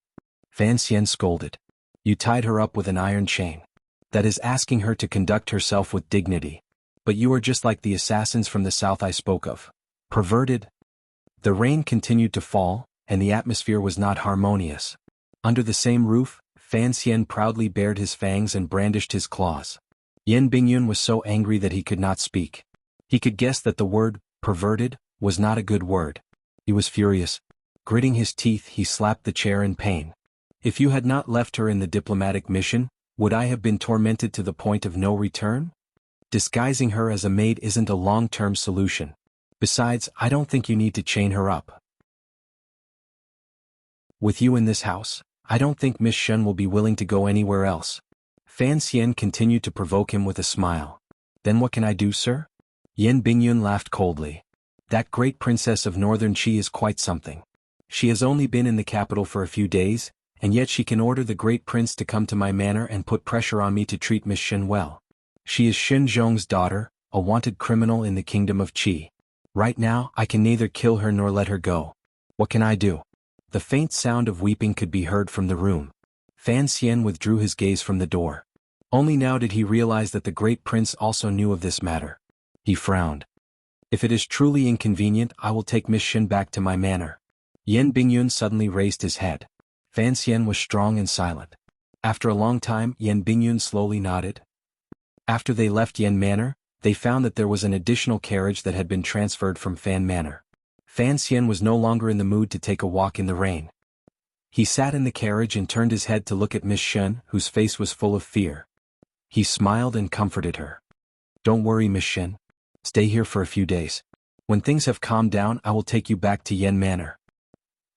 Fan Xian scolded. You tied her up with an iron chain. That is asking her to conduct herself with dignity. But you are just like the assassins from the south I spoke of. Perverted. The rain continued to fall, and the atmosphere was not harmonious. Under the same roof, Fan Xian proudly bared his fangs and brandished his claws. Yan Bingyun was so angry that he could not speak. He could guess that the word, perverted, was not a good word. He was furious. Gritting his teeth, he slapped the chair in pain. If you had not left her in the diplomatic mission, would I have been tormented to the point of no return? Disguising her as a maid isn't a long-term solution. Besides, I don't think you need to chain her up. With you in this house, I don't think Miss Shen will be willing to go anywhere else. Fan Xian continued to provoke him with a smile. Then what can I do, sir? Yan Bingyun laughed coldly. That great princess of northern Qi is quite something. She has only been in the capital for a few days, and yet she can order the great prince to come to my manor and put pressure on me to treat Miss Shen well. She is Shen Zhong's daughter, a wanted criminal in the kingdom of Qi. Right now, I can neither kill her nor let her go. What can I do? The faint sound of weeping could be heard from the room. Fan Xian withdrew his gaze from the door. Only now did he realize that the great prince also knew of this matter. He frowned. If it is truly inconvenient, I will take Miss Shen back to my manor. Yan Bingyun suddenly raised his head. Fan Xian was strong and silent. After a long time, Yan Bingyun slowly nodded. After they left Yan Manor, they found that there was an additional carriage that had been transferred from Fan Manor. Fan Xian was no longer in the mood to take a walk in the rain. He sat in the carriage and turned his head to look at Miss Shen, whose face was full of fear. He smiled and comforted her. Don't worry, Miss Shen. Stay here for a few days. When things have calmed down, I will take you back to Yan Manor.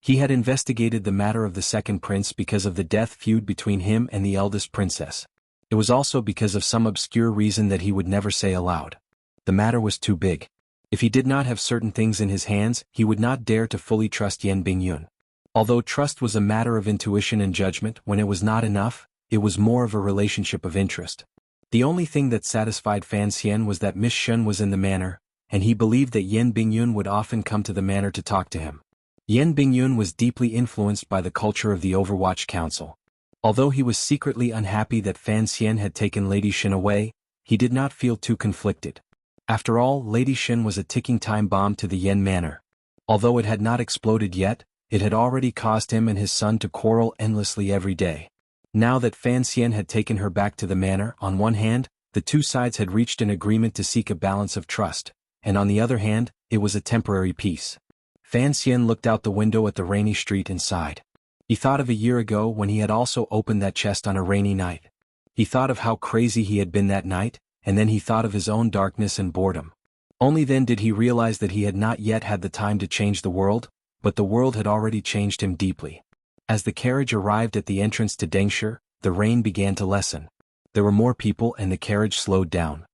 He had investigated the matter of the second prince because of the death feud between him and the eldest princess. It was also because of some obscure reason that he would never say aloud. The matter was too big. If he did not have certain things in his hands, he would not dare to fully trust Yan Bingyun. Although trust was a matter of intuition and judgment, when it was not enough, it was more of a relationship of interest. The only thing that satisfied Fan Xian was that Miss Shen was in the manor, and he believed that Yan Bingyun would often come to the manor to talk to him. Yan Bingyun was deeply influenced by the culture of the Overwatch Council. Although he was secretly unhappy that Fan Xian had taken Lady Shen away, he did not feel too conflicted. After all, Lady Shen was a ticking time bomb to the Yan Manor. Although it had not exploded yet, it had already caused him and his son to quarrel endlessly every day. Now that Fan Xian had taken her back to the manor, on one hand, the two sides had reached an agreement to seek a balance of trust, and on the other hand, it was a temporary peace. Fan Xian looked out the window at the rainy street and sighed. He thought of a year ago when he had also opened that chest on a rainy night. He thought of how crazy he had been that night, and then he thought of his own darkness and boredom. Only then did he realize that he had not yet had the time to change the world, but the world had already changed him deeply. As the carriage arrived at the entrance to Dengshi, the rain began to lessen. There were more people and the carriage slowed down.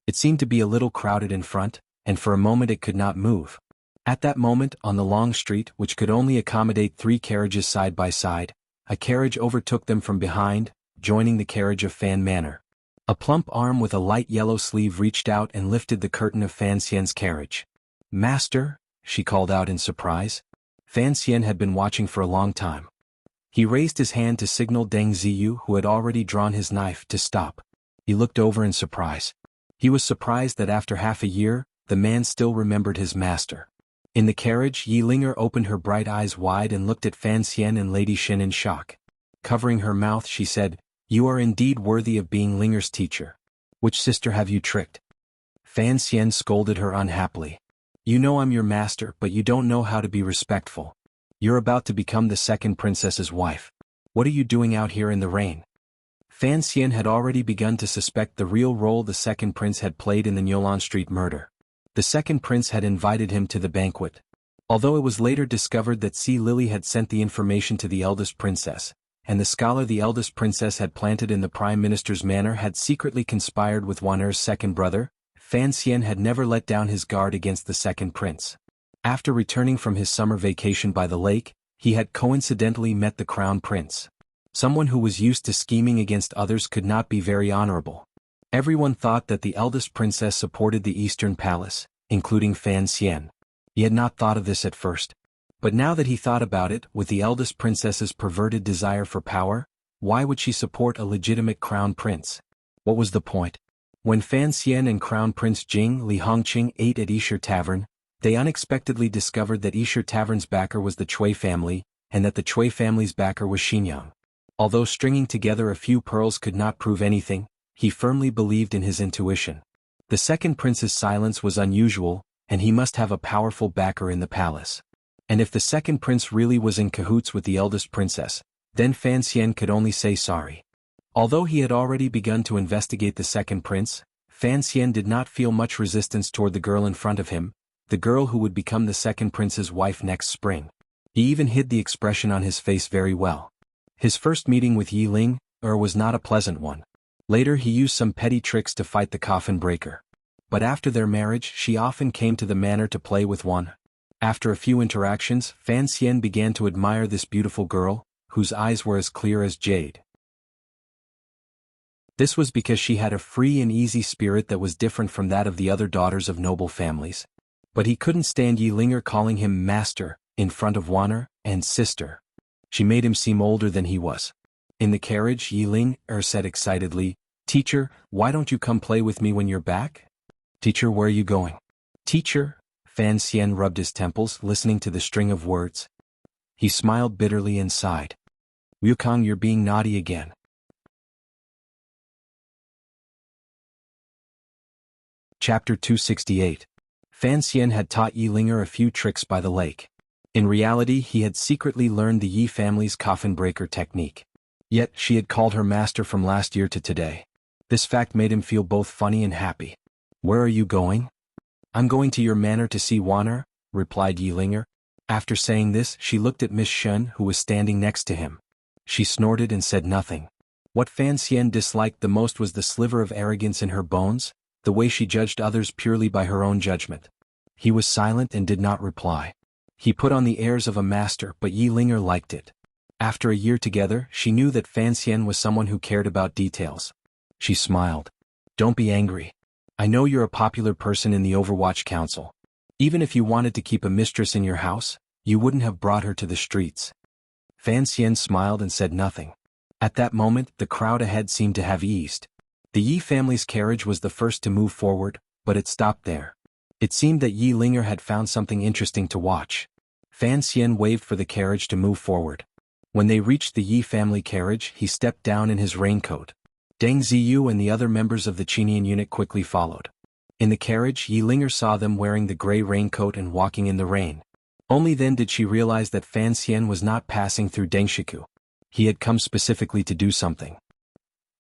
It seemed to be a little crowded in front, and for a moment it could not move. At that moment, on the long street, which could only accommodate 3 carriages side by side, a carriage overtook them from behind, joining the carriage of Fan Manor. A plump arm with a light yellow sleeve reached out and lifted the curtain of Fan Xian's carriage. "Master," she called out in surprise. Fan Xian had been watching for a long time. He raised his hand to signal Deng Ziyu, who had already drawn his knife, to stop. He looked over in surprise. He was surprised that after half a year, the man still remembered his master. In the carriage, Yi Linger opened her bright eyes wide and looked at Fan Xian and Lady Shen in shock. Covering her mouth, she said, "You are indeed worthy of being Linger's teacher. Which sister have you tricked?" Fan Xian scolded her unhappily. "You know I'm your master, but you don't know how to be respectful. You're about to become the second princess's wife. What are you doing out here in the rain?" Fan Xian had already begun to suspect the real role the second prince had played in the Nyolan Street murder. The second prince had invited him to the banquet. Although it was later discovered that Si Lily had sent the information to the eldest princess, and the scholar the eldest princess had planted in the prime minister's manor had secretly conspired with Wan'er's second brother, Fan Xian had never let down his guard against the second prince. After returning from his summer vacation by the lake, he had coincidentally met the crown prince. Someone who was used to scheming against others could not be very honorable. Everyone thought that the eldest princess supported the Eastern Palace, including Fan Xian. He had not thought of this at first. But now that he thought about it, with the eldest princess's perverted desire for power, why would she support a legitimate crown prince? What was the point? When Fan Xian and Crown Prince Jing Li Hongqing ate at Yisher Tavern, They unexpectedly discovered that Isher Tavern's backer was the Chui family, and that the Chui family's backer was Xinyang. Although stringing together a few pearls could not prove anything, he firmly believed in his intuition. The second prince's silence was unusual, and he must have a powerful backer in the palace. And if the second prince really was in cahoots with the eldest princess, then Fan Xian could only say sorry. Although he had already begun to investigate the second prince, Fan Xian did not feel much resistance toward the girl in front of him, the girl who would become the second prince's wife next spring. He even hid the expression on his face very well. His first meeting with Yi Ling was not a pleasant one. Later he used some petty tricks to fight the coffin breaker. But after their marriage she often came to the manor to play with Wan. After a few interactions, Fan Xian began to admire this beautiful girl, whose eyes were as clear as jade. This was because she had a free and easy spirit that was different from that of the other daughters of noble families. But he couldn't stand Yi Linger calling him master, in front of Wanner, and sister. She made him seem older than he was. In the carriage Yi Linger said excitedly, "Teacher, why don't you come play with me when you're back?" "Teacher, where are you going?" "Teacher?" Fan Xian rubbed his temples, listening to the string of words. He smiled bitterly and sighed. "Wukong, you're being naughty again." Chapter 268. Fan Xian had taught Yi Linger a few tricks by the lake. In reality he had secretly learned the Yi family's coffin breaker technique. Yet she had called her master from last year to today. This fact made him feel both funny and happy. "Where are you going?" "I'm going to your manor to see Wanner," replied Yi Linger. After saying this she looked at Miss Shen who was standing next to him. She snorted and said nothing. What Fan Xian disliked the most was the sliver of arrogance in her bones, the way she judged others purely by her own judgment. He was silent and did not reply. He put on the airs of a master, but Yi Linger liked it. After a year together she knew that Fan Xian was someone who cared about details. She smiled. "Don't be angry. I know you're a popular person in the Overwatch Council. Even if you wanted to keep a mistress in your house, you wouldn't have brought her to the streets." Fan Xian smiled and said nothing. At that moment the crowd ahead seemed to have eased. The Yi family's carriage was the first to move forward, but it stopped there. It seemed that Yi Linger had found something interesting to watch. Fan Xian waved for the carriage to move forward. When they reached the Yi family carriage he stepped down in his raincoat. Deng Ziyu and the other members of the Qinian unit quickly followed. In the carriage Yi Linger saw them wearing the gray raincoat and walking in the rain. Only then did she realize that Fan Xian was not passing through Dengshiku. He had come specifically to do something.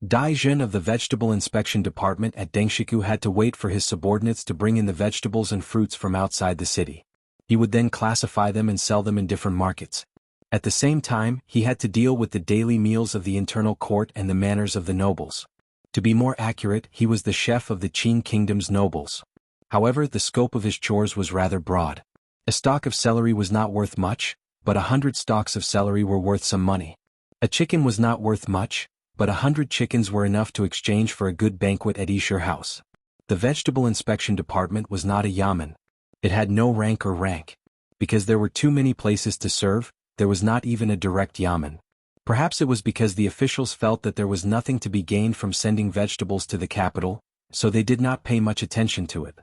Dai Zhen of the Vegetable Inspection Department at Dengshiku had to wait for his subordinates to bring in the vegetables and fruits from outside the city. He would then classify them and sell them in different markets. At the same time, he had to deal with the daily meals of the internal court and the manners of the nobles. To be more accurate, he was the chef of the Qin Kingdom's nobles. However, the scope of his chores was rather broad. A stalk of celery was not worth much, but 100 stalks of celery were worth some money. A chicken was not worth much, but 100 chickens were enough to exchange for a good banquet at Isher House. The Vegetable Inspection Department was not a yamen. It had no rank or rank. Because there were too many places to serve, there was not even a direct yamen. Perhaps it was because the officials felt that there was nothing to be gained from sending vegetables to the capital, so they did not pay much attention to it.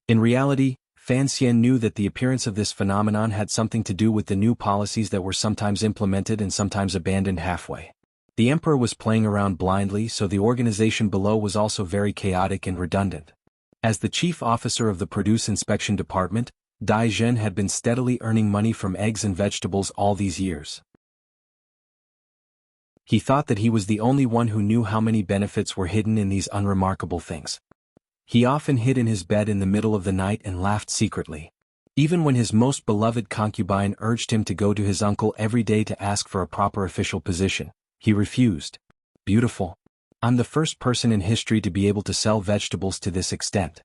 In reality, Fan Xian knew that the appearance of this phenomenon had something to do with the new policies that were sometimes implemented and sometimes abandoned halfway. The emperor was playing around blindly, so the organization below was also very chaotic and redundant. As the chief officer of the Produce Inspection Department, Dai Zhen had been steadily earning money from eggs and vegetables all these years. He thought that he was the only one who knew how many benefits were hidden in these unremarkable things. He often hid in his bed in the middle of the night and laughed secretly. Even when his most beloved concubine urged him to go to his uncle every day to ask for a proper official position, he refused. "Beautiful. I'm the first person in history to be able to sell vegetables to this extent."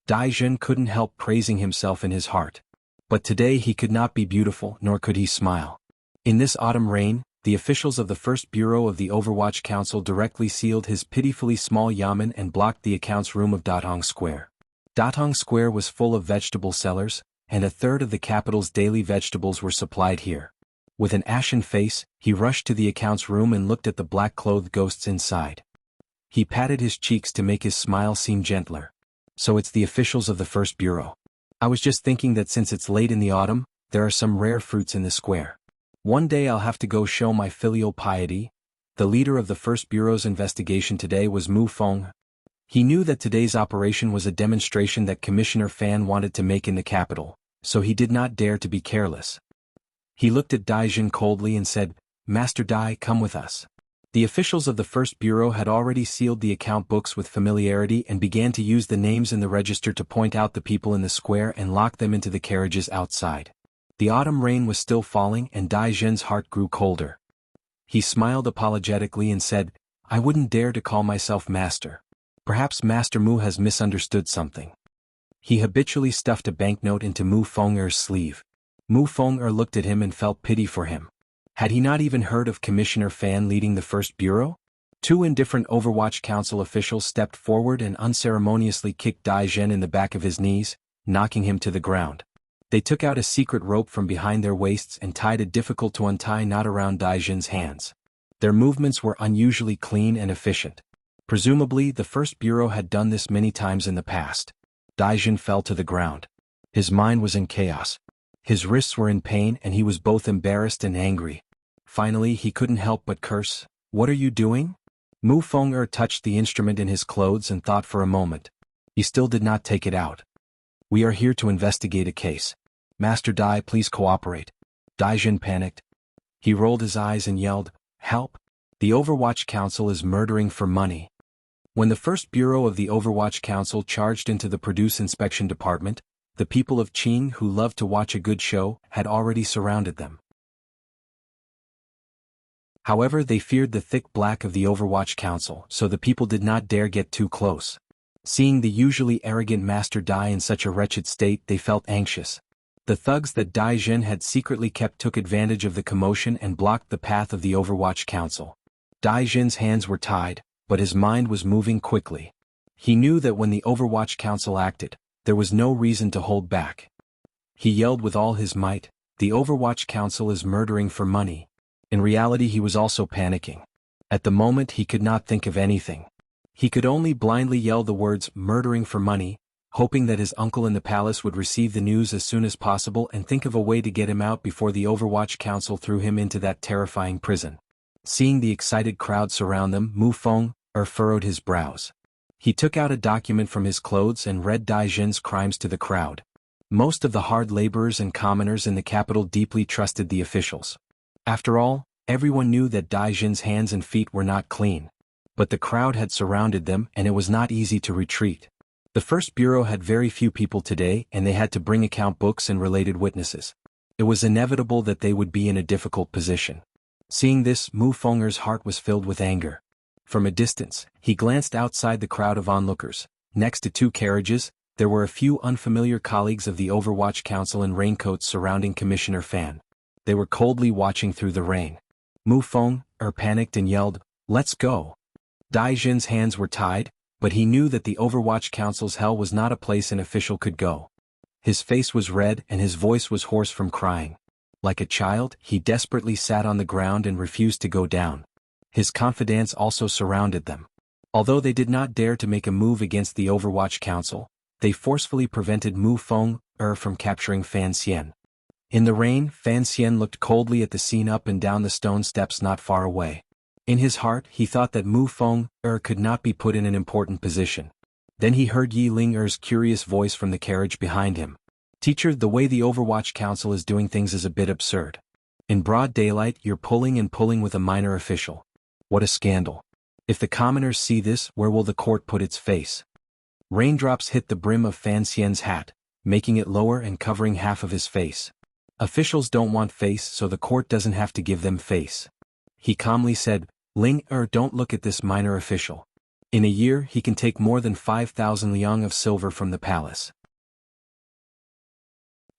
Dai Zhen couldn't help praising himself in his heart. But today he could not be beautiful, nor could he smile. In this autumn rain, the officials of the First Bureau of the Overwatch Council directly sealed his pitifully small yamen and blocked the accounts room of Datong Square. Datong Square was full of vegetable sellers, and a third of the capital's daily vegetables were supplied here. With an ashen face, he rushed to the accounts room and looked at the black-clothed ghosts inside. He patted his cheeks to make his smile seem gentler. "So it's the officials of the First Bureau. I was just thinking that since it's late in the autumn, there are some rare fruits in the square. One day I'll have to go show my filial piety. The leader of the First Bureau's investigation today was Mu Feng. He knew that today's operation was a demonstration that Commissioner Fan wanted to make in the capital, so he did not dare to be careless. He looked at Dai Jin coldly and said, "Master Dai, come with us." The officials of the First Bureau had already sealed the account books with familiarity and began to use the names in the register to point out the people in the square and lock them into the carriages outside. The autumn rain was still falling and Dai Jin's heart grew colder. He smiled apologetically and said, "I wouldn't dare to call myself master. Perhaps Master Mu has misunderstood something." He habitually stuffed a banknote into Mu Feng'er's sleeve. Mu Feng'er looked at him and felt pity for him. Had he not even heard of Commissioner Fan leading the First Bureau? Two indifferent Overwatch Council officials stepped forward and unceremoniously kicked Dai Jin in the back of his knees, knocking him to the ground. They took out a secret rope from behind their waists and tied a difficult-to-untie knot around Dai Jin's hands. Their movements were unusually clean and efficient. Presumably, the First Bureau had done this many times in the past. Dai Jin fell to the ground. His mind was in chaos. His wrists were in pain and he was both embarrassed and angry. Finally, he couldn't help but curse. "What are you doing?" Mu Feng'er touched the instrument in his clothes and thought for a moment. He still did not take it out. "We are here to investigate a case. Master Dai, please cooperate." Dai Jin panicked. He rolled his eyes and yelled, "Help! The Overwatch Council is murdering for money." When the First Bureau of the Overwatch Council charged into the Produce Inspection Department, the people of Qing who loved to watch a good show had already surrounded them. However, they feared the thick black of the Overwatch Council, so the people did not dare get too close. Seeing the usually arrogant Master Dai in such a wretched state, they felt anxious. The thugs that Dai Jin had secretly kept took advantage of the commotion and blocked the path of the Overwatch Council. Dai Jin's hands were tied, but his mind was moving quickly. He knew that when the Overwatch Council acted, there was no reason to hold back. He yelled with all his might, "The Overwatch Council is murdering for money." In reality, he was also panicking. At the moment, he could not think of anything. He could only blindly yell the words "murdering for money," hoping that his uncle in the palace would receive the news as soon as possible and think of a way to get him out before the Overwatch Council threw him into that terrifying prison. Seeing the excited crowd surround them, Mu Feng'er furrowed his brows. He took out a document from his clothes and read Dai Jin's crimes to the crowd. Most of the hard laborers and commoners in the capital deeply trusted the officials. After all, everyone knew that Dai Jin's hands and feet were not clean. But the crowd had surrounded them and it was not easy to retreat. The First Bureau had very few people today and they had to bring account books and related witnesses. It was inevitable that they would be in a difficult position. Seeing this, Mu Feng'er's heart was filled with anger. From a distance, he glanced outside the crowd of onlookers. Next to two carriages, there were a few unfamiliar colleagues of the Overwatch Council in raincoats surrounding Commissioner Fan. They were coldly watching through the rain. Mu Feng'er panicked and yelled, "Let's go!" Dai Jin's hands were tied, but he knew that the Overwatch Council's hell was not a place an official could go. His face was red and his voice was hoarse from crying. Like a child, he desperately sat on the ground and refused to go down. His confidants also surrounded them. Although they did not dare to make a move against the Overwatch Council, they forcefully prevented Mu Feng'er from capturing Fan Xian. In the rain, Fan Xian looked coldly at the scene up and down the stone steps not far away. In his heart, he thought that Mu Feng'er could not be put in an important position. Then he heard Yi Ling'er's curious voice from the carriage behind him. "Teacher, the way the Overwatch Council is doing things is a bit absurd. In broad daylight, you're pulling and pulling with a minor official. What a scandal. If the commoners see this, where will the court put its face?" Raindrops hit the brim of Fan Xian's hat, making it lower and covering half of his face. "Officials don't want face, so the court doesn't have to give them face." He calmly said, "Ling'er, don't look at this minor official. In a year, he can take more than 5,000 liang of silver from the palace.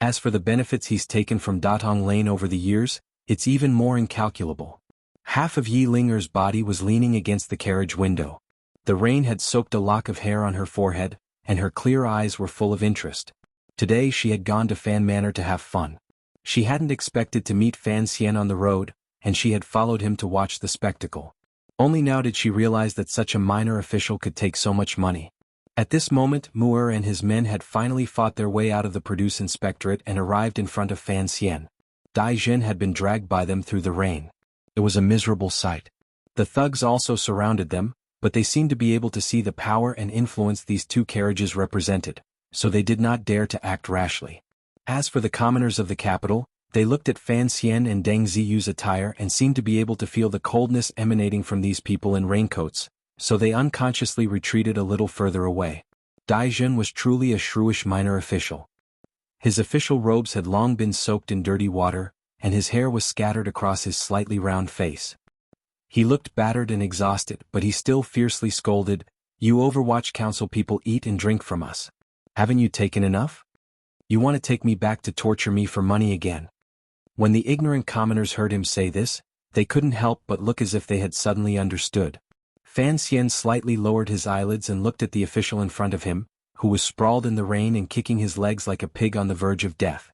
As for the benefits he's taken from Datong Lane over the years, it's even more incalculable." Half of Yi Ling'er's body was leaning against the carriage window. The rain had soaked a lock of hair on her forehead, and her clear eyes were full of interest. Today she had gone to Fan Manor to have fun. She hadn't expected to meet Fan Xian on the road, and she had followed him to watch the spectacle. Only now did she realize that such a minor official could take so much money. At this moment Mu'er and his men had finally fought their way out of the produce inspectorate and arrived in front of Fan Xian. Dai Jin had been dragged by them through the rain. It was a miserable sight. The thugs also surrounded them, but they seemed to be able to see the power and influence these two carriages represented, so they did not dare to act rashly. As for the commoners of the capital, they looked at Fan Xian and Deng Ziyu's attire and seemed to be able to feel the coldness emanating from these people in raincoats, so they unconsciously retreated a little further away. Dai Jin was truly a shrewish minor official. His official robes had long been soaked in dirty water, and his hair was scattered across his slightly round face. He looked battered and exhausted, but he still fiercely scolded, "You Overwatch Council people eat and drink from us. Haven't you taken enough? You want to take me back to torture me for money again?" When the ignorant commoners heard him say this, they couldn't help but look as if they had suddenly understood. Fan Xian slightly lowered his eyelids and looked at the official in front of him, who was sprawled in the rain and kicking his legs like a pig on the verge of death.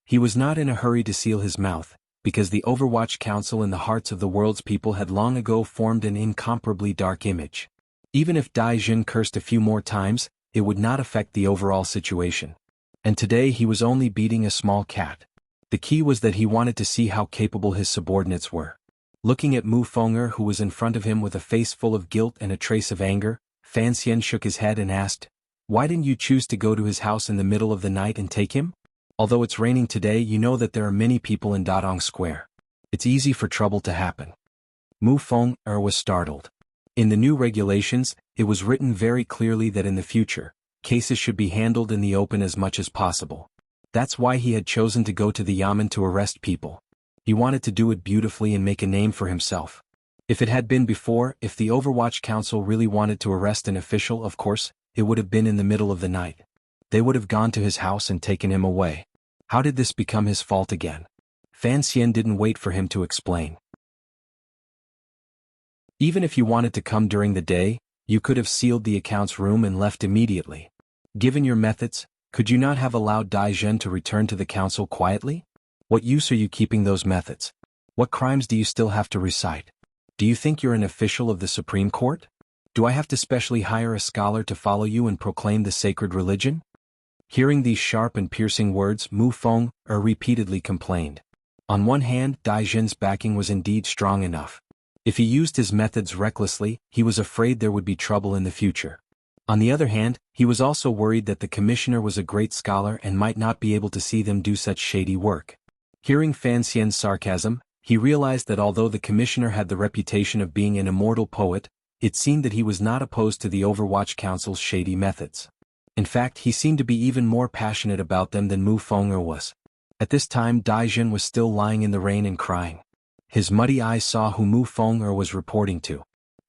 He was not in a hurry to seal his mouth, because the Overwatch Council in the hearts of the world's people had long ago formed an incomparably dark image. Even if Dai Jin cursed a few more times, it would not affect the overall situation. And today he was only beating a small cat. The key was that he wanted to see how capable his subordinates were. Looking at Mu Feng'er, who was in front of him with a face full of guilt and a trace of anger, Fan Xian shook his head and asked, "Why didn't you choose to go to his house in the middle of the night and take him? Although it's raining today, you know that there are many people in Dadong Square. It's easy for trouble to happen." Mu Feng'er was startled. In the new regulations, it was written very clearly that in the future, cases should be handled in the open as much as possible. That's why he had chosen to go to the Yamen to arrest people. He wanted to do it beautifully and make a name for himself. If it had been before, if the Overwatch Council really wanted to arrest an official, of course, it would have been in the middle of the night. They would have gone to his house and taken him away. How did this become his fault again? Fan Xian didn't wait for him to explain. Even if you wanted to come during the day, you could have sealed the accounts room and left immediately. Given your methods, could you not have allowed Dai Jin to return to the council quietly? What use are you keeping those methods? What crimes do you still have to recite? Do you think you're an official of the Supreme Court? Do I have to specially hire a scholar to follow you and proclaim the sacred religion? Hearing these sharp and piercing words, Mu Feng'er repeatedly complained. On one hand, Dai Jin's backing was indeed strong enough. If he used his methods recklessly, he was afraid there would be trouble in the future. On the other hand, he was also worried that the commissioner was a great scholar and might not be able to see them do such shady work. Hearing Fan Xian's sarcasm, he realized that although the commissioner had the reputation of being an immortal poet, it seemed that he was not opposed to the Overwatch Council's shady methods. In fact, he seemed to be even more passionate about them than Mu Feng'er was. At this time Dai Jin was still lying in the rain and crying. His muddy eyes saw who Mu Feng'er was reporting to.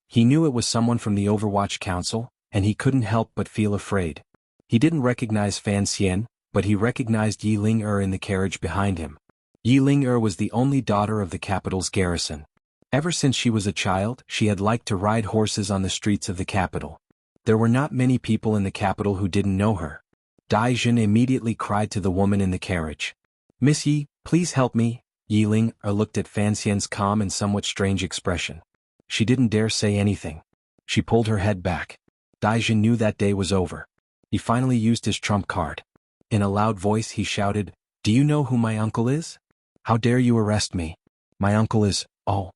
He knew it was someone from the Overwatch Council, and he couldn't help but feel afraid. He didn't recognize Fan Xian, but he recognized Yi Ling-er in the carriage behind him. Yi Ling-er was the only daughter of the capital's garrison. Ever since she was a child, she had liked to ride horses on the streets of the capital. There were not many people in the capital who didn't know her. Dai Jin immediately cried to the woman in the carriage. "Miss Yi, please help me." Yi Ling-er looked at Fan Xian's calm and somewhat strange expression. She didn't dare say anything. She pulled her head back. Dai Jin knew that day was over. He finally used his trump card. In a loud voice he shouted, "Do you know who my uncle is? How dare you arrest me? My uncle is, oh."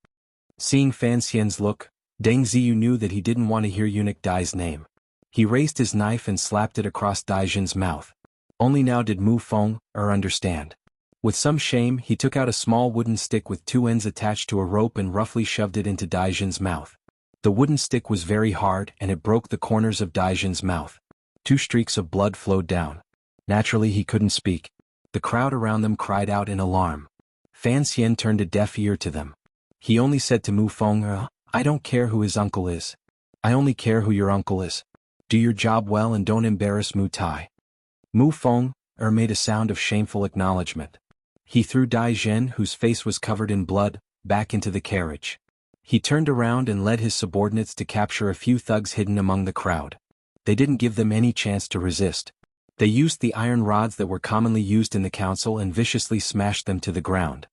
Seeing Fan Xian's look, Deng Ziyu knew that he didn't want to hear eunuch Dai's name. He raised his knife and slapped it across Dai Jin's mouth. Only now did Mu Feng'er understand. With some shame, he took out a small wooden stick with two ends attached to a rope and roughly shoved it into Dai Jin's mouth. The wooden stick was very hard and it broke the corners of Dai Jin's mouth. 2 streaks of blood flowed down. Naturally he couldn't speak. The crowd around them cried out in alarm. Fan Xian turned a deaf ear to them. He only said to Mu Feng'er, "I don't care who his uncle is. I only care who your uncle is. Do your job well and don't embarrass Mu Tai." Mu Feng'er made a sound of shameful acknowledgement. He threw Dai Jin, whose face was covered in blood, back into the carriage. He turned around and led his subordinates to capture a few thugs hidden among the crowd. They didn't give them any chance to resist. They used the iron rods that were commonly used in the council and viciously smashed them to the ground.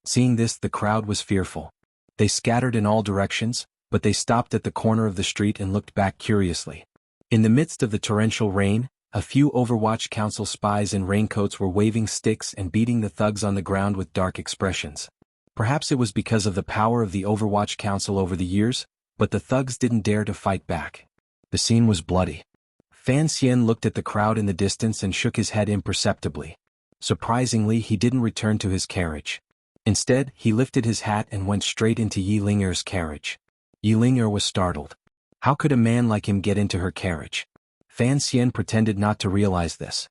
Seeing this, the crowd was fearful. They scattered in all directions, but they stopped at the corner of the street and looked back curiously. In the midst of the torrential rain, a few Overwatch Council spies in raincoats were waving sticks and beating the thugs on the ground with dark expressions. Perhaps it was because of the power of the Overwatch Council over the years, but the thugs didn't dare to fight back. The scene was bloody. Fan Xian looked at the crowd in the distance and shook his head imperceptibly. Surprisingly, he didn't return to his carriage. Instead, he lifted his hat and went straight into Yi Ling'er's carriage. Yi Ling'er was startled. How could a man like him get into her carriage? Fan Xian pretended not to realize this.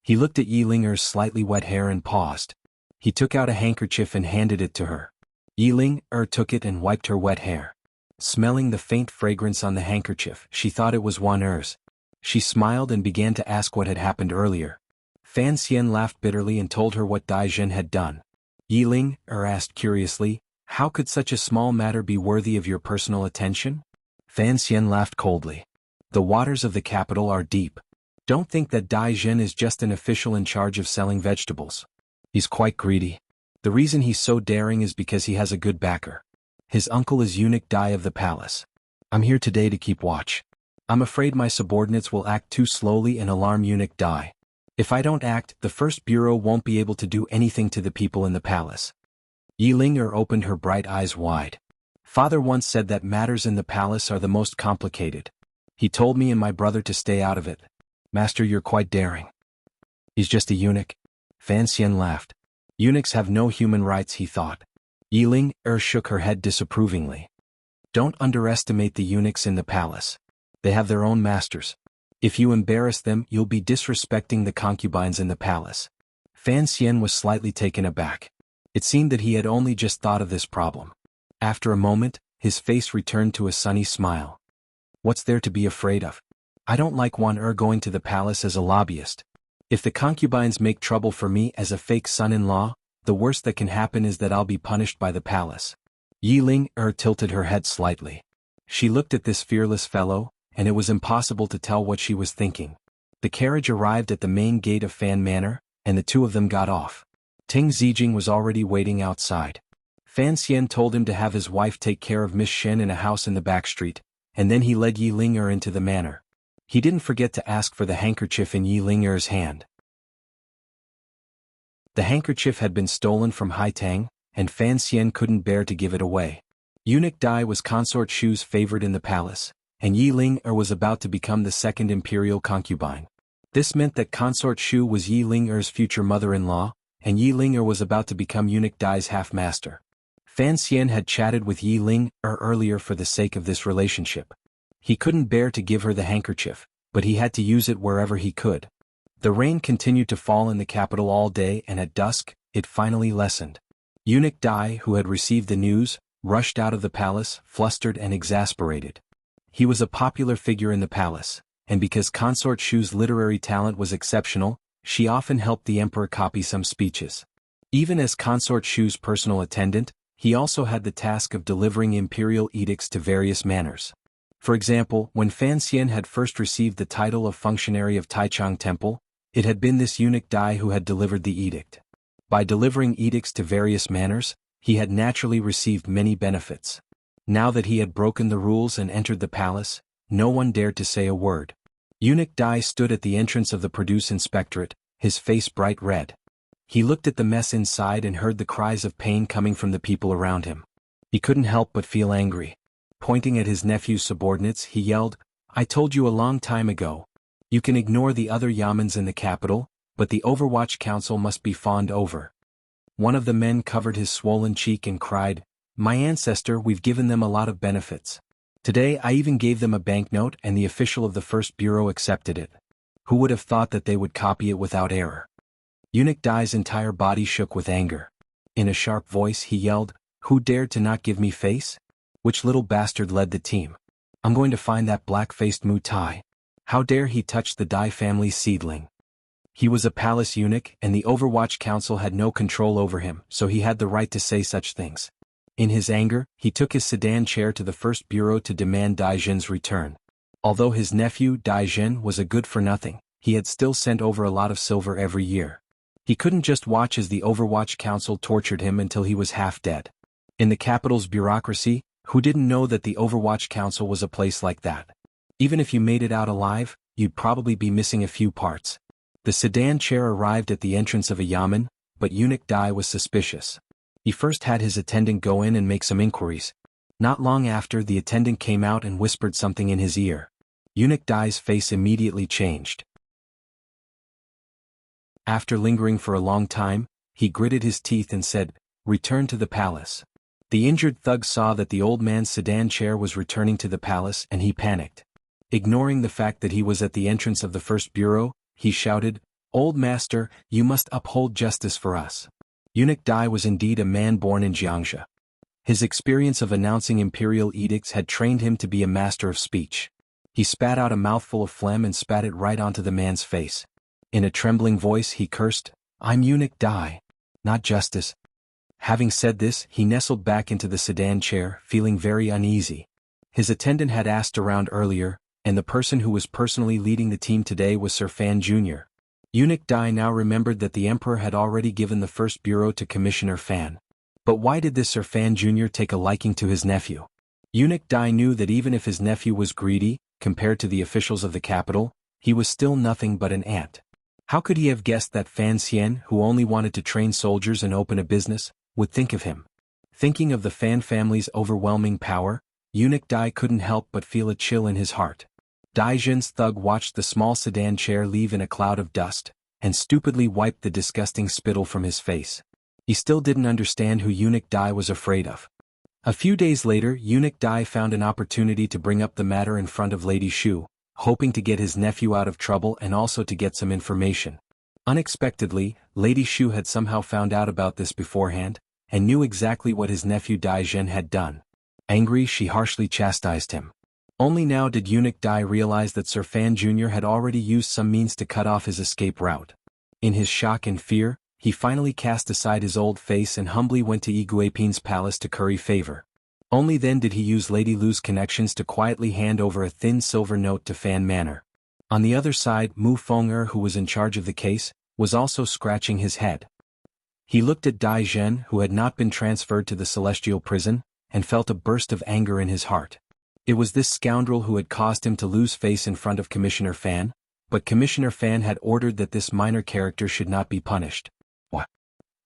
He looked at Yi Ling'er's slightly wet hair and paused. He took out a handkerchief and handed it to her. Yi Ling'er took it and wiped her wet hair. Smelling the faint fragrance on the handkerchief, she thought it was Wan Er's. She smiled and began to ask what had happened earlier. Fan Xian laughed bitterly and told her what Dai Zhen had done. Yi Ling'er asked curiously, "How could such a small matter be worthy of your personal attention?" Fan Xian laughed coldly. "The waters of the capital are deep. Don't think that Dai Zhen is just an official in charge of selling vegetables. He's quite greedy. The reason he's so daring is because he has a good backer. His uncle is Eunuch Dai of the palace. I'm here today to keep watch. I'm afraid my subordinates will act too slowly and alarm Eunuch Dai. If I don't act, the first bureau won't be able to do anything to the people in the palace." Yi Ling'er opened her bright eyes wide. "Father once said that matters in the palace are the most complicated. He told me and my brother to stay out of it. Master, you're quite daring." "He's just a eunuch." Fan Xian laughed. "Eunuchs have no human rights," he thought. Yi Ling'er shook her head disapprovingly. "Don't underestimate the eunuchs in the palace. They have their own masters. If you embarrass them, you'll be disrespecting the concubines in the palace." Fan Xian was slightly taken aback. It seemed that he had only just thought of this problem. After a moment, his face returned to a sunny smile. "What's there to be afraid of? I don't like Wan going to the palace as a lobbyist. If the concubines make trouble for me as a fake son-in-law, the worst that can happen is that I'll be punished by the palace." Yi Ling'er tilted her head slightly. She looked at this fearless fellow, and it was impossible to tell what she was thinking. The carriage arrived at the main gate of Fan Manor, and the two of them got off. Ting Zijing was already waiting outside. Fan Xian told him to have his wife take care of Miss Shen in a house in the back street, and then he led Yi Ling'er into the manor. He didn't forget to ask for the handkerchief in Yi Ling'er's hand. The handkerchief had been stolen from Haitang, and Fan Xian couldn't bear to give it away. Eunuch Dai was Consort Shu's favorite in the palace, and Yi Ling'er was about to become the second imperial concubine. This meant that Consort Shu was Yi Ling'er's future mother-in-law, and Yi Ling'er was about to become Eunuch Dai's half-master. Fan Xian had chatted with Yi Ling'er earlier for the sake of this relationship. He couldn't bear to give her the handkerchief, but he had to use it wherever he could. The rain continued to fall in the capital all day, and at dusk, it finally lessened. Eunuch Dai, who had received the news, rushed out of the palace, flustered and exasperated. He was a popular figure in the palace, and because Consort Shu's literary talent was exceptional, she often helped the emperor copy some speeches. Even as Consort Shu's personal attendant, he also had the task of delivering imperial edicts to various manors. For example, when Fan Xian had first received the title of functionary of Taichang Temple, it had been this Eunuch Dai who had delivered the edict. By delivering edicts to various manors, he had naturally received many benefits. Now that he had broken the rules and entered the palace, no one dared to say a word. Eunuch Dai stood at the entrance of the produce inspectorate, his face bright red. He looked at the mess inside and heard the cries of pain coming from the people around him. He couldn't help but feel angry. Pointing at his nephew's subordinates, he yelled, "I told you a long time ago. You can ignore the other yamens in the capital, but the Overwatch Council must be fawned over." One of the men covered his swollen cheek and cried, "My ancestor, we've given them a lot of benefits. Today I even gave them a banknote and the official of the first bureau accepted it. Who would have thought that they would copy it without error?" Eunuch Dai's entire body shook with anger. In a sharp voice he yelled, "Who dared to not give me face? Which little bastard led the team? I'm going to find that black-faced Mu Tai. How dare he touch the Dai family's seedling?" He was a palace eunuch, and the Overwatch Council had no control over him, so he had the right to say such things. In his anger, he took his sedan chair to the first bureau to demand Dai Zhen's return. Although his nephew Dai Zhen was a good-for-nothing, he had still sent over a lot of silver every year. He couldn't just watch as the Overwatch Council tortured him until he was half dead. In the capital's bureaucracy, Who didn't know that the Overwatch Council was a place like that? Even if you made it out alive, you'd probably be missing a few parts. The sedan chair arrived at the entrance of a yamen, but Eunuch Dai was suspicious. He first had his attendant go in and make some inquiries. Not long after, the attendant came out and whispered something in his ear. Eunuch Dai's face immediately changed. After lingering for a long time, he gritted his teeth and said, "Return to the palace." The injured thug saw that the old man's sedan chair was returning to the palace and he panicked. Ignoring the fact that he was at the entrance of the first bureau, he shouted, "Old master, you must uphold justice for us." Eunuch Dai was indeed a man born in Jiangxia. His experience of announcing imperial edicts had trained him to be a master of speech. He spat out a mouthful of phlegm and spat it right onto the man's face. In a trembling voice he cursed, "I'm Eunuch Dai, not justice." Having said this, he nestled back into the sedan chair, feeling very uneasy. His attendant had asked around earlier, and the person who was personally leading the team today was Sir Fan Jr. Eunuch Dai now remembered that the Emperor had already given the first bureau to Commissioner Fan. But why did this Sir Fan Jr. take a liking to his nephew? Eunuch Dai knew that even if his nephew was greedy, compared to the officials of the capital, he was still nothing but an ant. How could he have guessed that Fan Xian, who only wanted to train soldiers and open a business, would think of him? Thinking of the Fan family's overwhelming power, Eunuch Dai couldn't help but feel a chill in his heart. Dai Zhen's thug watched the small sedan chair leave in a cloud of dust, and stupidly wiped the disgusting spittle from his face. He still didn't understand who Eunuch Dai was afraid of. A few days later, Eunuch Dai found an opportunity to bring up the matter in front of Lady Shu, hoping to get his nephew out of trouble and also to get some information. Unexpectedly, Lady Shu had somehow found out about this beforehand, and knew exactly what his nephew Dai Zhen had done. Angry, she harshly chastised him. Only now did Eunuch Dai realize that Sir Fan Jr. had already used some means to cut off his escape route. In his shock and fear, he finally cast aside his old face and humbly went to Yi Guiping's palace to curry favor. Only then did he use Lady Lu's connections to quietly hand over a thin silver note to Fan Manor. On the other side, Mu Feng'er, who was in charge of the case, was also scratching his head. He looked at Dai Zhen, who had not been transferred to the celestial prison, and felt a burst of anger in his heart. It was this scoundrel who had caused him to lose face in front of Commissioner Fan, but Commissioner Fan had ordered that this minor character should not be punished. What?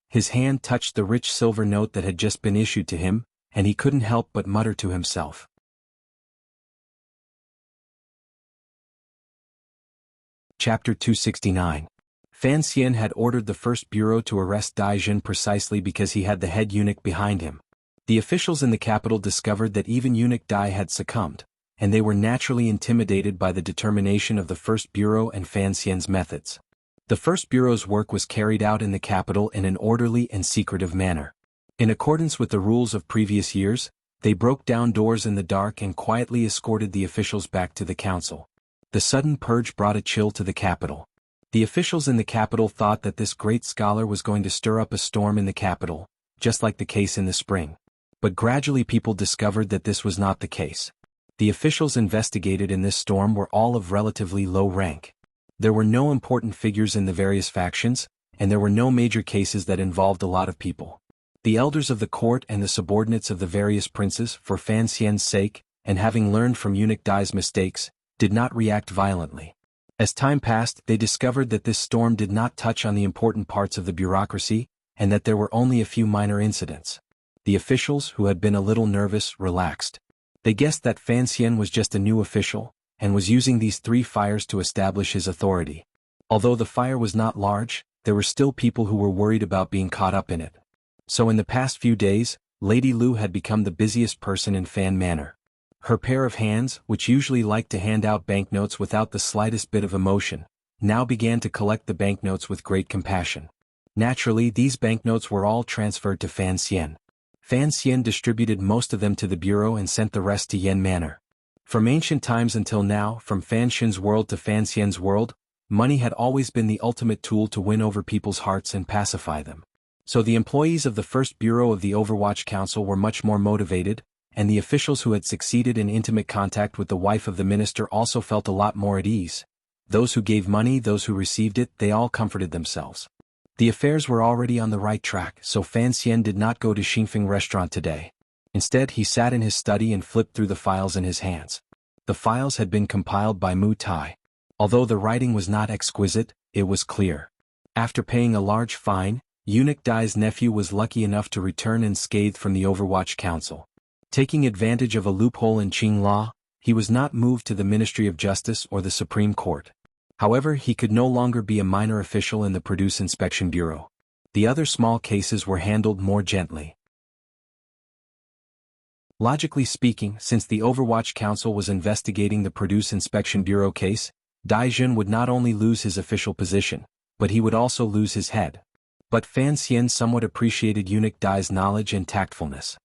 His hand touched the rich silver note that had just been issued to him, and he couldn't help but mutter to himself. Chapter 269. Fan Xian had ordered the first bureau to arrest Dai Zhen precisely because he had the head eunuch behind him. The officials in the capital discovered that even Eunuch Dai had succumbed, and they were naturally intimidated by the determination of the first bureau and Fan Xian's methods. The first bureau's work was carried out in the capital in an orderly and secretive manner. In accordance with the rules of previous years, they broke down doors in the dark and quietly escorted the officials back to the council. The sudden purge brought a chill to the capital. The officials in the capital thought that this great scholar was going to stir up a storm in the capital, just like the case in the spring. But gradually people discovered that this was not the case. The officials investigated in this storm were all of relatively low rank. There were no important figures in the various factions, and there were no major cases that involved a lot of people. The elders of the court and the subordinates of the various princes, for Fan Xian's sake, and having learned from Eunuch Dai's mistakes, did not react violently. As time passed, they discovered that this storm did not touch on the important parts of the bureaucracy, and that there were only a few minor incidents. The officials, who had been a little nervous, relaxed. They guessed that Fan Xian was just a new official, and was using these 3 fires to establish his authority. Although the fire was not large, there were still people who were worried about being caught up in it. So in the past few days, Lady Lu had become the busiest person in Fan Manor. Her pair of hands, which usually liked to hand out banknotes without the slightest bit of emotion, now began to collect the banknotes with great compassion. Naturally, these banknotes were all transferred to Fan Xian. Fan Xian distributed most of them to the bureau and sent the rest to Yen Manor. From ancient times until now, from Fan Xin's world to Fan Xian's world, money had always been the ultimate tool to win over people's hearts and pacify them. So the employees of the first bureau of the Overwatch Council were much more motivated, and the officials who had succeeded in intimate contact with the wife of the minister also felt a lot more at ease. Those who gave money, those who received it, they all comforted themselves. The affairs were already on the right track, so Fan Xian did not go to Xingfeng restaurant today. Instead he sat in his study and flipped through the files in his hands. The files had been compiled by Mu Tai. Although the writing was not exquisite, it was clear. After paying a large fine, Eunuch Dai's nephew was lucky enough to return unscathed from the Overwatch Council. Taking advantage of a loophole in Qing law, he was not moved to the Ministry of Justice or the Supreme Court. However, he could no longer be a minor official in the Produce Inspection Bureau. The other small cases were handled more gently. Logically speaking, since the Overwatch Council was investigating the Produce Inspection Bureau case, Dai Jun would not only lose his official position, but he would also lose his head. But Fan Xian somewhat appreciated Eunuch Dai's knowledge and tactfulness.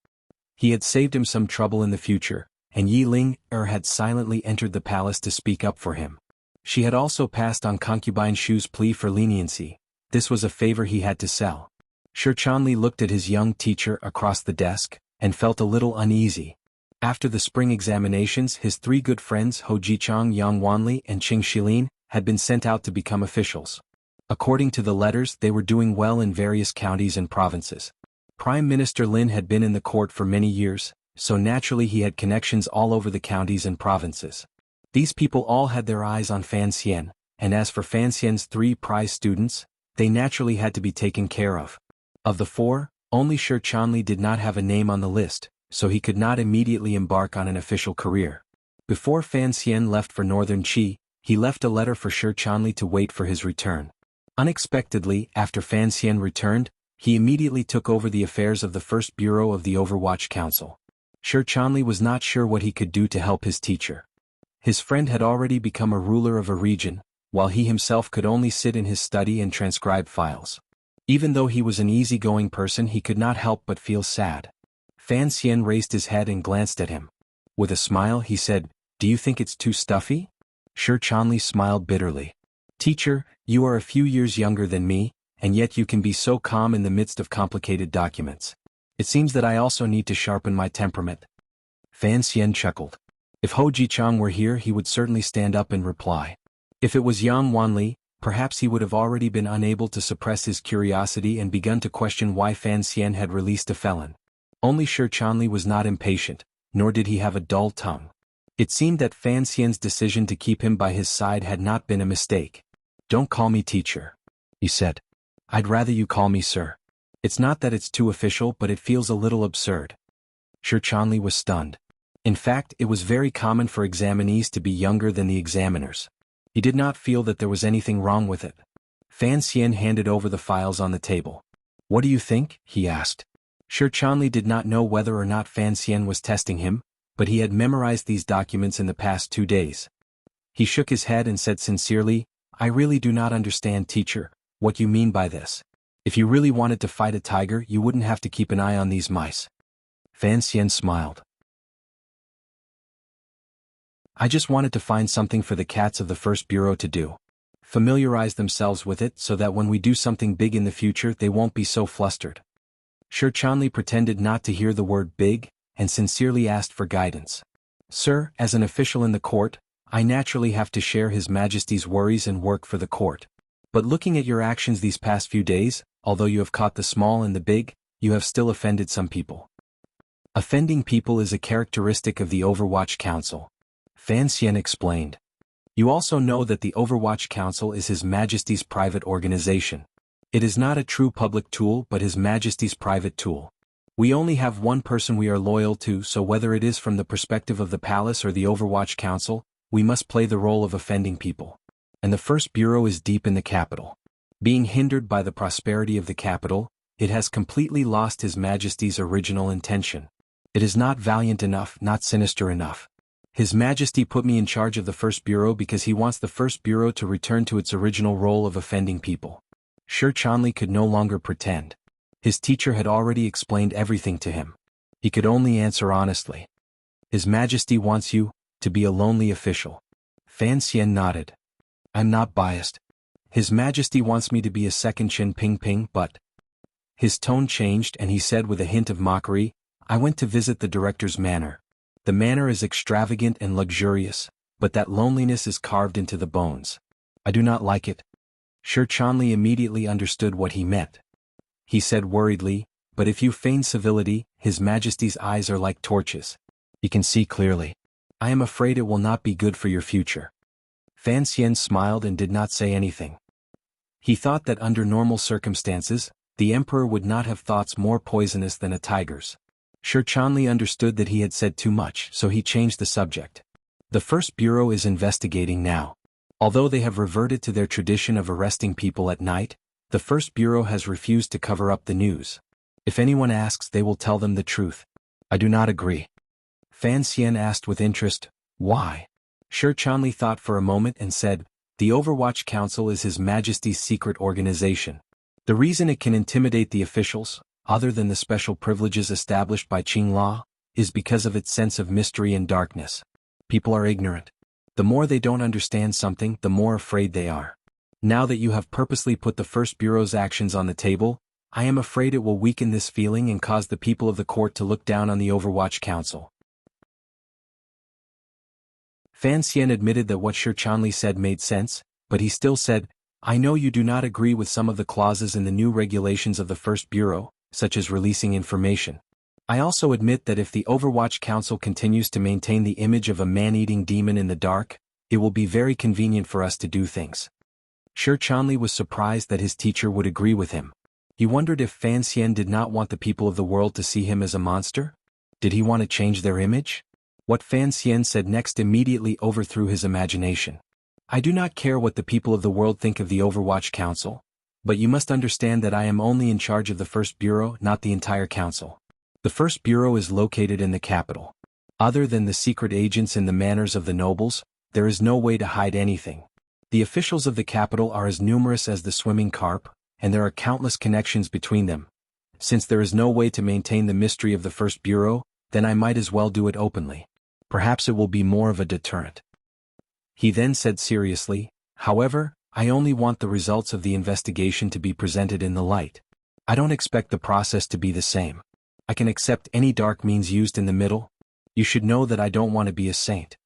He had saved him some trouble in the future, and Yi Ling had silently entered the palace to speak up for him. She had also passed on concubine Shu's plea for leniency. This was a favor he had to sell. Shi Chanli looked at his young teacher across the desk, and felt a little uneasy. After the spring examinations, his three good friends Ho Jichang, Yang Wanli, and Qing Shilin had been sent out to become officials. According to the letters, they were doing well in various counties and provinces. Prime Minister Lin had been in the court for many years, so naturally he had connections all over the counties and provinces. These people all had their eyes on Fan Xian, and as for Fan Xian's three prize students, they naturally had to be taken care of. Of the four, only Shi Chanli did not have a name on the list, so he could not immediately embark on an official career. Before Fan Xian left for Northern Qi, he left a letter for Shi Chanli to wait for his return. Unexpectedly, after Fan Xian returned, he immediately took over the affairs of the First Bureau of the Overwatch Council. Shi Chanli was not sure what he could do to help his teacher. His friend had already become a ruler of a region, while he himself could only sit in his study and transcribe files. Even though he was an easygoing person, he could not help but feel sad. Fan Xian raised his head and glanced at him. With a smile he said, "Do you think it's too stuffy?" Shi Chanli smiled bitterly. "Teacher, you are a few years younger than me, and yet you can be so calm in the midst of complicated documents. It seems that I also need to sharpen my temperament." Fan Xian chuckled. If Ho Jichang were here, he would certainly stand up and reply. If it was Yang Wanli, perhaps he would have already been unable to suppress his curiosity and begun to question why Fan Xian had released a felon. Only Shi Chanli was not impatient, nor did he have a dull tongue. It seemed that Fan Xian's decision to keep him by his side had not been a mistake. "Don't call me teacher," he said. "I'd rather you call me sir. It's not that it's too official, but it feels a little absurd." Shi Chanli was stunned. In fact, it was very common for examinees to be younger than the examiners. He did not feel that there was anything wrong with it. Fan Xian handed over the files on the table. "What do you think?" he asked. Shi Chanli did not know whether or not Fan Xian was testing him, but he had memorized these documents in the past 2 days. He shook his head and said sincerely, "I really do not understand, teacher, what you mean by this. If you really wanted to fight a tiger, you wouldn't have to keep an eye on these mice." Fan Xian smiled. "I just wanted to find something for the cats of the First Bureau to do. Familiarize themselves with it so that when we do something big in the future they won't be so flustered." Shi Chanli pretended not to hear the word big, and sincerely asked for guidance. "Sir, as an official in the court, I naturally have to share His Majesty's worries and work for the court. But looking at your actions these past few days, although you have caught the small and the big, you have still offended some people." Offending people is a characteristic of the Overwatch Council. Fan Xian explained. "You also know that the Overwatch Council is His Majesty's private organization. It is not a true public tool but His Majesty's private tool. We only have one person we are loyal to, so whether it is from the perspective of the palace or the Overwatch Council, we must play the role of offending people. And the First Bureau is deep in the capital. Being hindered by the prosperity of the capital, it has completely lost His Majesty's original intention. It is not valiant enough, not sinister enough. His Majesty put me in charge of the First Bureau because he wants the First Bureau to return to its original role of offending people." Shi Chanli could no longer pretend. His teacher had already explained everything to him. He could only answer honestly. "His Majesty wants you to be a lonely official." Fan Xian nodded. "I'm not biased. His Majesty wants me to be a second Qin Ping Ping, but—" His tone changed and he said with a hint of mockery, "I went to visit the director's manor. The manor is extravagant and luxurious, but that loneliness is carved into the bones. I do not like it." Shi Chanli immediately understood what he meant. He said worriedly, but if you feign civility, His Majesty's eyes are like torches. You can see clearly. I am afraid it will not be good for your future. Fan Xian smiled and did not say anything. He thought that under normal circumstances, the emperor would not have thoughts more poisonous than a tiger's. Shi Chanli understood that he had said too much, so he changed the subject. The First Bureau is investigating now. Although they have reverted to their tradition of arresting people at night, the First Bureau has refused to cover up the news. If anyone asks, they will tell them the truth. I do not agree. Fan Xian asked with interest, why? Shi Chanli thought for a moment and said, the Overwatch Council is His Majesty's secret organization. The reason it can intimidate the officials, other than the special privileges established by Qing law, is because of its sense of mystery and darkness. People are ignorant. The more they don't understand something, the more afraid they are. Now that you have purposely put the First Bureau's actions on the table, I am afraid it will weaken this feeling and cause the people of the court to look down on the Overwatch Council. Fan Xian admitted that what Shi Chanli said made sense, but he still said, I know you do not agree with some of the clauses in the new regulations of the First Bureau, such as releasing information. I also admit that if the Overwatch Council continues to maintain the image of a man-eating demon in the dark, it will be very convenient for us to do things. Shi Chanli was surprised that his teacher would agree with him. He wondered if Fan Xian did not want the people of the world to see him as a monster? Did he want to change their image? What Fan Xian said next immediately overthrew his imagination. I do not care what the people of the world think of the Overwatch Council, but you must understand that I am only in charge of the First Bureau, not the entire council. The First Bureau is located in the capital. Other than the secret agents and the manners of the nobles, there is no way to hide anything. The officials of the capital are as numerous as the swimming carp, and there are countless connections between them. Since there is no way to maintain the mystery of the First Bureau, then I might as well do it openly. Perhaps it will be more of a deterrent. He then said seriously, however, I only want the results of the investigation to be presented in the light. I don't expect the process to be the same. I can accept any dark means used in the middle. You should know that I don't want to be a saint.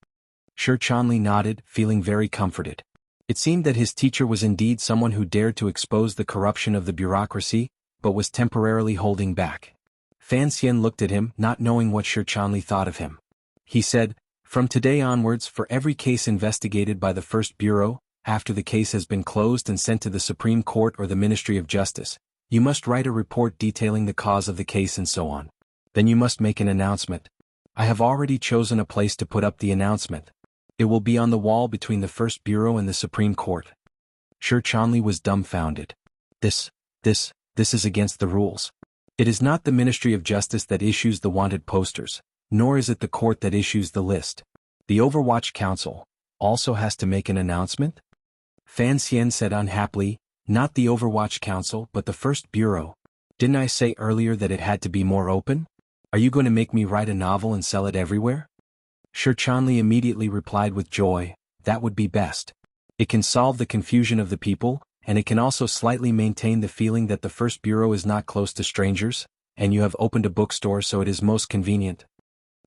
Shi Chanli nodded, feeling very comforted. It seemed that his teacher was indeed someone who dared to expose the corruption of the bureaucracy, but was temporarily holding back. Fan Xian looked at him, not knowing what Shi Chanli thought of him. He said, from today onwards, for every case investigated by the First Bureau, after the case has been closed and sent to the Supreme Court or the Ministry of Justice, you must write a report detailing the cause of the case and so on. Then you must make an announcement. I have already chosen a place to put up the announcement. It will be on the wall between the First Bureau and the Supreme Court. Shi Chanli was dumbfounded. This is against the rules. It is not the Ministry of Justice that issues the wanted posters, nor is it the court that issues the list. The Overwatch Council also has to make an announcement? Fan Xian said unhappily, not the Overwatch Council but the First Bureau. Didn't I say earlier that it had to be more open? Are you going to make me write a novel and sell it everywhere? Shi Chanli immediately replied with joy, that would be best. It can solve the confusion of the people, and it can also slightly maintain the feeling that the First Bureau is not close to strangers, and you have opened a bookstore so it is most convenient.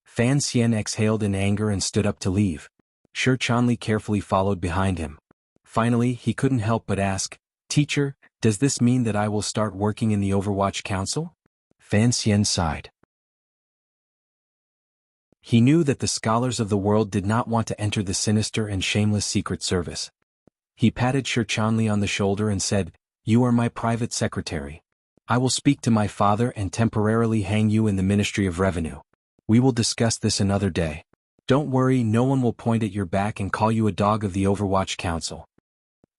Fan Xian exhaled in anger and stood up to leave. Shi Chanli carefully followed behind him. Finally, he couldn't help but ask, Teacher, does this mean that I will start working in the Overwatch Council? Fan Xian sighed. He knew that the scholars of the world did not want to enter the sinister and shameless secret service. He patted Shi Chanli on the shoulder and said, You are my private secretary. I will speak to my father and temporarily hang you in the Ministry of Revenue. We will discuss this another day. Don't worry, no one will point at your back and call you a dog of the Overwatch Council.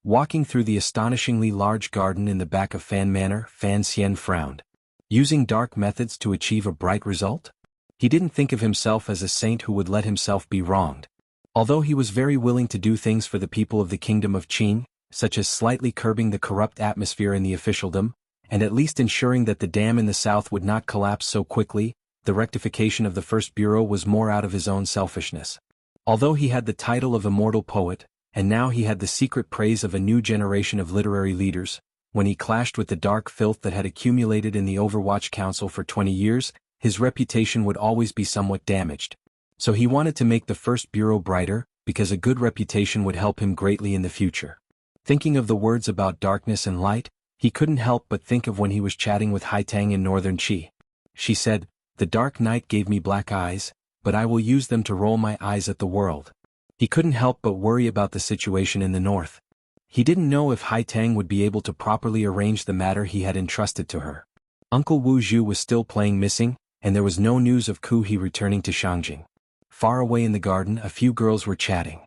Walking through the astonishingly large garden in the back of Fan Manor, Fan Xian frowned. Using dark methods to achieve a bright result? He didn't think of himself as a saint who would let himself be wronged. Although he was very willing to do things for the people of the Kingdom of Qing, such as slightly curbing the corrupt atmosphere in the officialdom, and at least ensuring that the dam in the south would not collapse so quickly, the rectification of the First Bureau was more out of his own selfishness. Although he had the title of immortal poet, and now he had the secret praise of a new generation of literary leaders, when he clashed with the dark filth that had accumulated in the Overwatch Council for 20 years, his reputation would always be somewhat damaged. So he wanted to make the First Bureau brighter, because a good reputation would help him greatly in the future. Thinking of the words about darkness and light, He couldn't help but think of when he was chatting with Haitang in northern Qi. She said, "The dark night gave me black eyes, but I will use them to roll my eyes at the world." He couldn't help but worry about the situation in the north. He didn't know if Haitang would be able to properly arrange the matter he had entrusted to her. Uncle Wu Zhu was still playing missing, and there was no news of Ku He returning to Shangjing. Far away in the garden a few girls were chatting.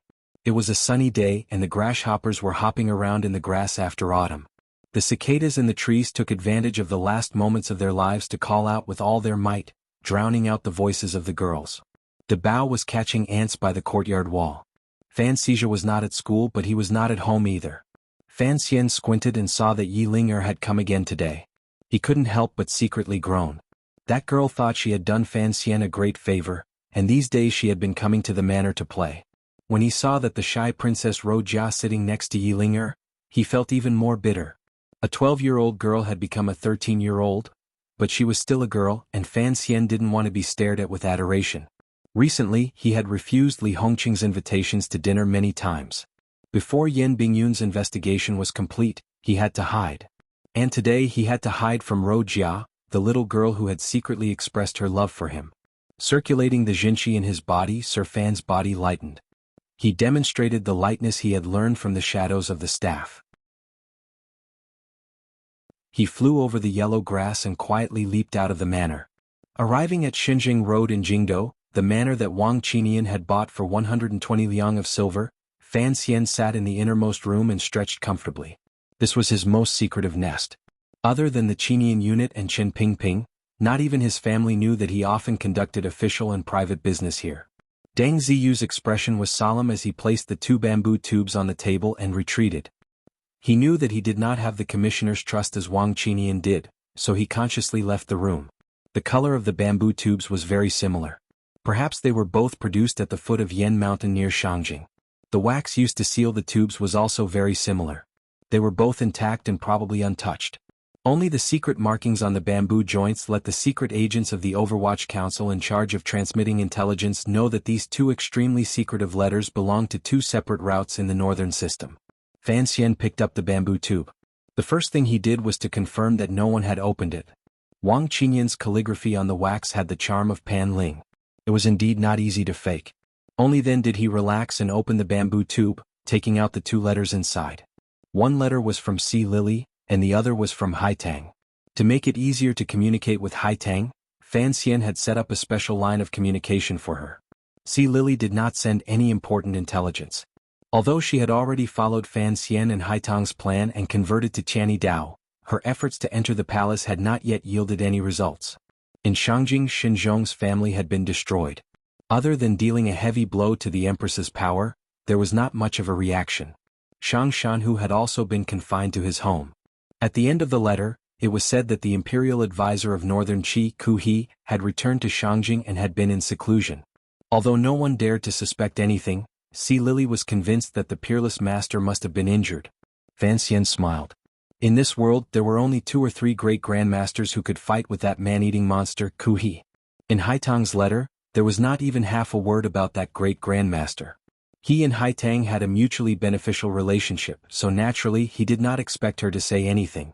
It was a sunny day and the grasshoppers were hopping around in the grass after autumn. The cicadas in the trees took advantage of the last moments of their lives to call out with all their might, drowning out the voices of the girls. De Bao was catching ants by the courtyard wall. Fan Xizha was not at school but he was not at home either. Fan Xian squinted and saw that Yi Ling'er had come again today. He couldn't help but secretly groan. That girl thought she had done Fan Xian a great favor, and these days she had been coming to the manor to play. When he saw that the shy Princess Ro Jia sitting next to Yi Ling'er, he felt even more bitter. A 12-year-old girl had become a 13-year-old, but she was still a girl and Fan Xian didn't want to be stared at with adoration. Recently, he had refused Li Hongqing's invitations to dinner many times. Before Yan Bingyun's investigation was complete, he had to hide. And today he had to hide from Ro Jia, the little girl who had secretly expressed her love for him. Circulating the jinqi in his body, Sir Fan's body lightened. He demonstrated the lightness he had learned from the shadows of the staff. He flew over the yellow grass and quietly leaped out of the manor. Arriving at Xinjing Road in Jingdou, the manor that Wang Qinian had bought for 120 liang of silver, Fan Xian sat in the innermost room and stretched comfortably. This was his most secretive nest. Other than the Qinian unit and Chen Pingping, not even his family knew that he often conducted official and private business here. Deng Ziyu's expression was solemn as he placed the 2 bamboo tubes on the table and retreated. He knew that he did not have the commissioner's trust as Wang Qinian did, so he consciously left the room. The color of the bamboo tubes was very similar. Perhaps they were both produced at the foot of Yan Mountain near Shangjing. The wax used to seal the tubes was also very similar. They were both intact and probably untouched. Only the secret markings on the bamboo joints let the secret agents of the Overwatch Council in charge of transmitting intelligence know that these 2 extremely secretive letters belonged to 2 separate routes in the northern system. Fan Xian picked up the bamboo tube. The first thing he did was to confirm that no one had opened it. Wang Qinian's calligraphy on the wax had the charm of Pan Ling. It was indeed not easy to fake. Only then did he relax and open the bamboo tube, taking out the 2 letters inside. One letter was from Si Lily, and the other was from Haitang. To make it easier to communicate with Haitang, Fan Xian had set up a special line of communication for her. Si Lily did not send any important intelligence. Although she had already followed Fan Xian and Haitang's plan and converted to Channy Dao, her efforts to enter the palace had not yet yielded any results. In Shangjing, Xinzhong's family had been destroyed. Other than dealing a heavy blow to the Empress's power, there was not much of a reaction. Shang Shanhu had also been confined to his home. At the end of the letter, it was said that the imperial advisor of northern Qi, Ku He, had returned to Shangjing and had been in seclusion. Although no one dared to suspect anything, Si Lily was convinced that the peerless master must have been injured. Fan Xian smiled. In this world there were only 2 or 3 great grandmasters who could fight with that man-eating monster, Ku He. In Haitang's letter, there was not even half a word about that great grandmaster. He and Haitang had a mutually beneficial relationship, so naturally he did not expect her to say anything.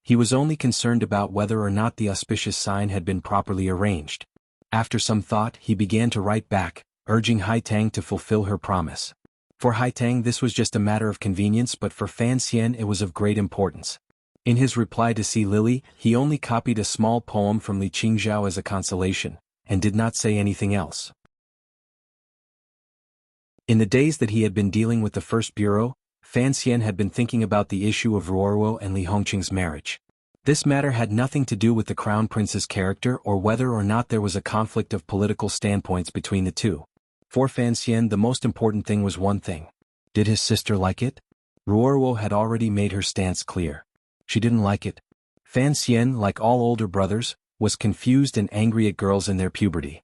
He was only concerned about whether or not the auspicious sign had been properly arranged. After some thought he began to write back, urging Haitang to fulfill her promise. For Haitang this was just a matter of convenience, but for Fan Xian it was of great importance. In his reply to Si Lily, he only copied a small poem from Li Qingzhao as a consolation, and did not say anything else. In the days that he had been dealing with the First Bureau, Fan Xian had been thinking about the issue of Ruoruo and Li Hongqing's marriage. This matter had nothing to do with the Crown Prince's character or whether or not there was a conflict of political standpoints between the two. For Fan Xian the most important thing was one thing. Did his sister like it? Ruoruo had already made her stance clear. She didn't like it. Fan Xian, like all older brothers, was confused and angry at girls in their puberty.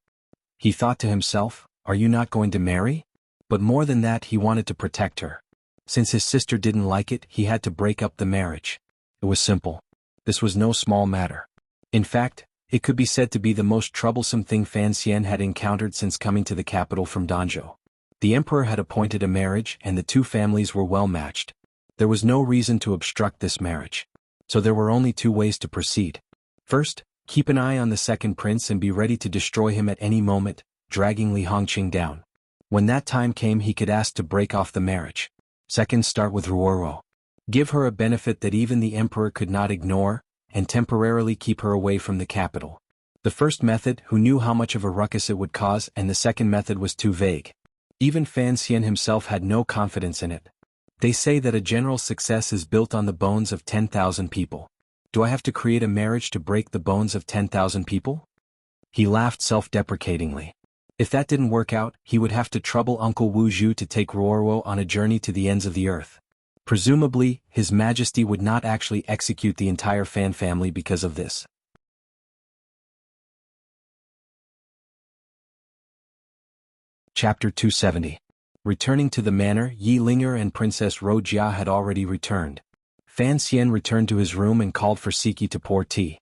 He thought to himself, are you not going to marry? But more than that, he wanted to protect her. Since his sister didn't like it, he had to break up the marriage. It was simple. This was no small matter. In fact, it could be said to be the most troublesome thing Fan Xian had encountered since coming to the capital from Danzhou. The emperor had appointed a marriage and the 2 families were well matched. There was no reason to obstruct this marriage. So there were only two ways to proceed. First, keep an eye on the second prince and be ready to destroy him at any moment, dragging Li Hongqing down. When that time came, he could ask to break off the marriage. Second, start with Ruoro. Give her a benefit that even the emperor could not ignore, and temporarily keep her away from the capital. The first method, who knew how much of a ruckus it would cause, and the second method was too vague. Even Fan Xian himself had no confidence in it. They say that a general success is built on the bones of 10,000 people. Do I have to create a marriage to break the bones of 10,000 people? He laughed self-deprecatingly. If that didn't work out, he would have to trouble Uncle Wu Zhu to take Ruoro on a journey to the ends of the earth. Presumably, His Majesty would not actually execute the entire Fan family because of this. Chapter 270. Returning to the manor, Yi Linger and Princess Rojia had already returned. Fan Xian returned to his room and called for Siki to pour tea.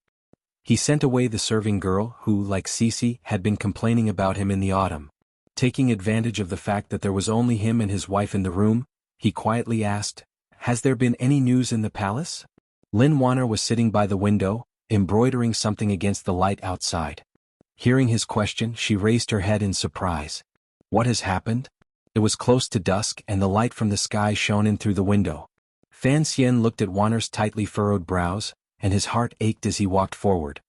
He sent away the serving girl who, like Sisi, had been complaining about him in the autumn. Taking advantage of the fact that there was only him and his wife in the room, he quietly asked, "Has there been any news in the palace?" Lin Wanner was sitting by the window, embroidering something against the light outside. Hearing his question, she raised her head in surprise. "What has happened?" It was close to dusk and the light from the sky shone in through the window. Fan Xian looked at Wanner's tightly furrowed brows, and his heart ached as he walked forward.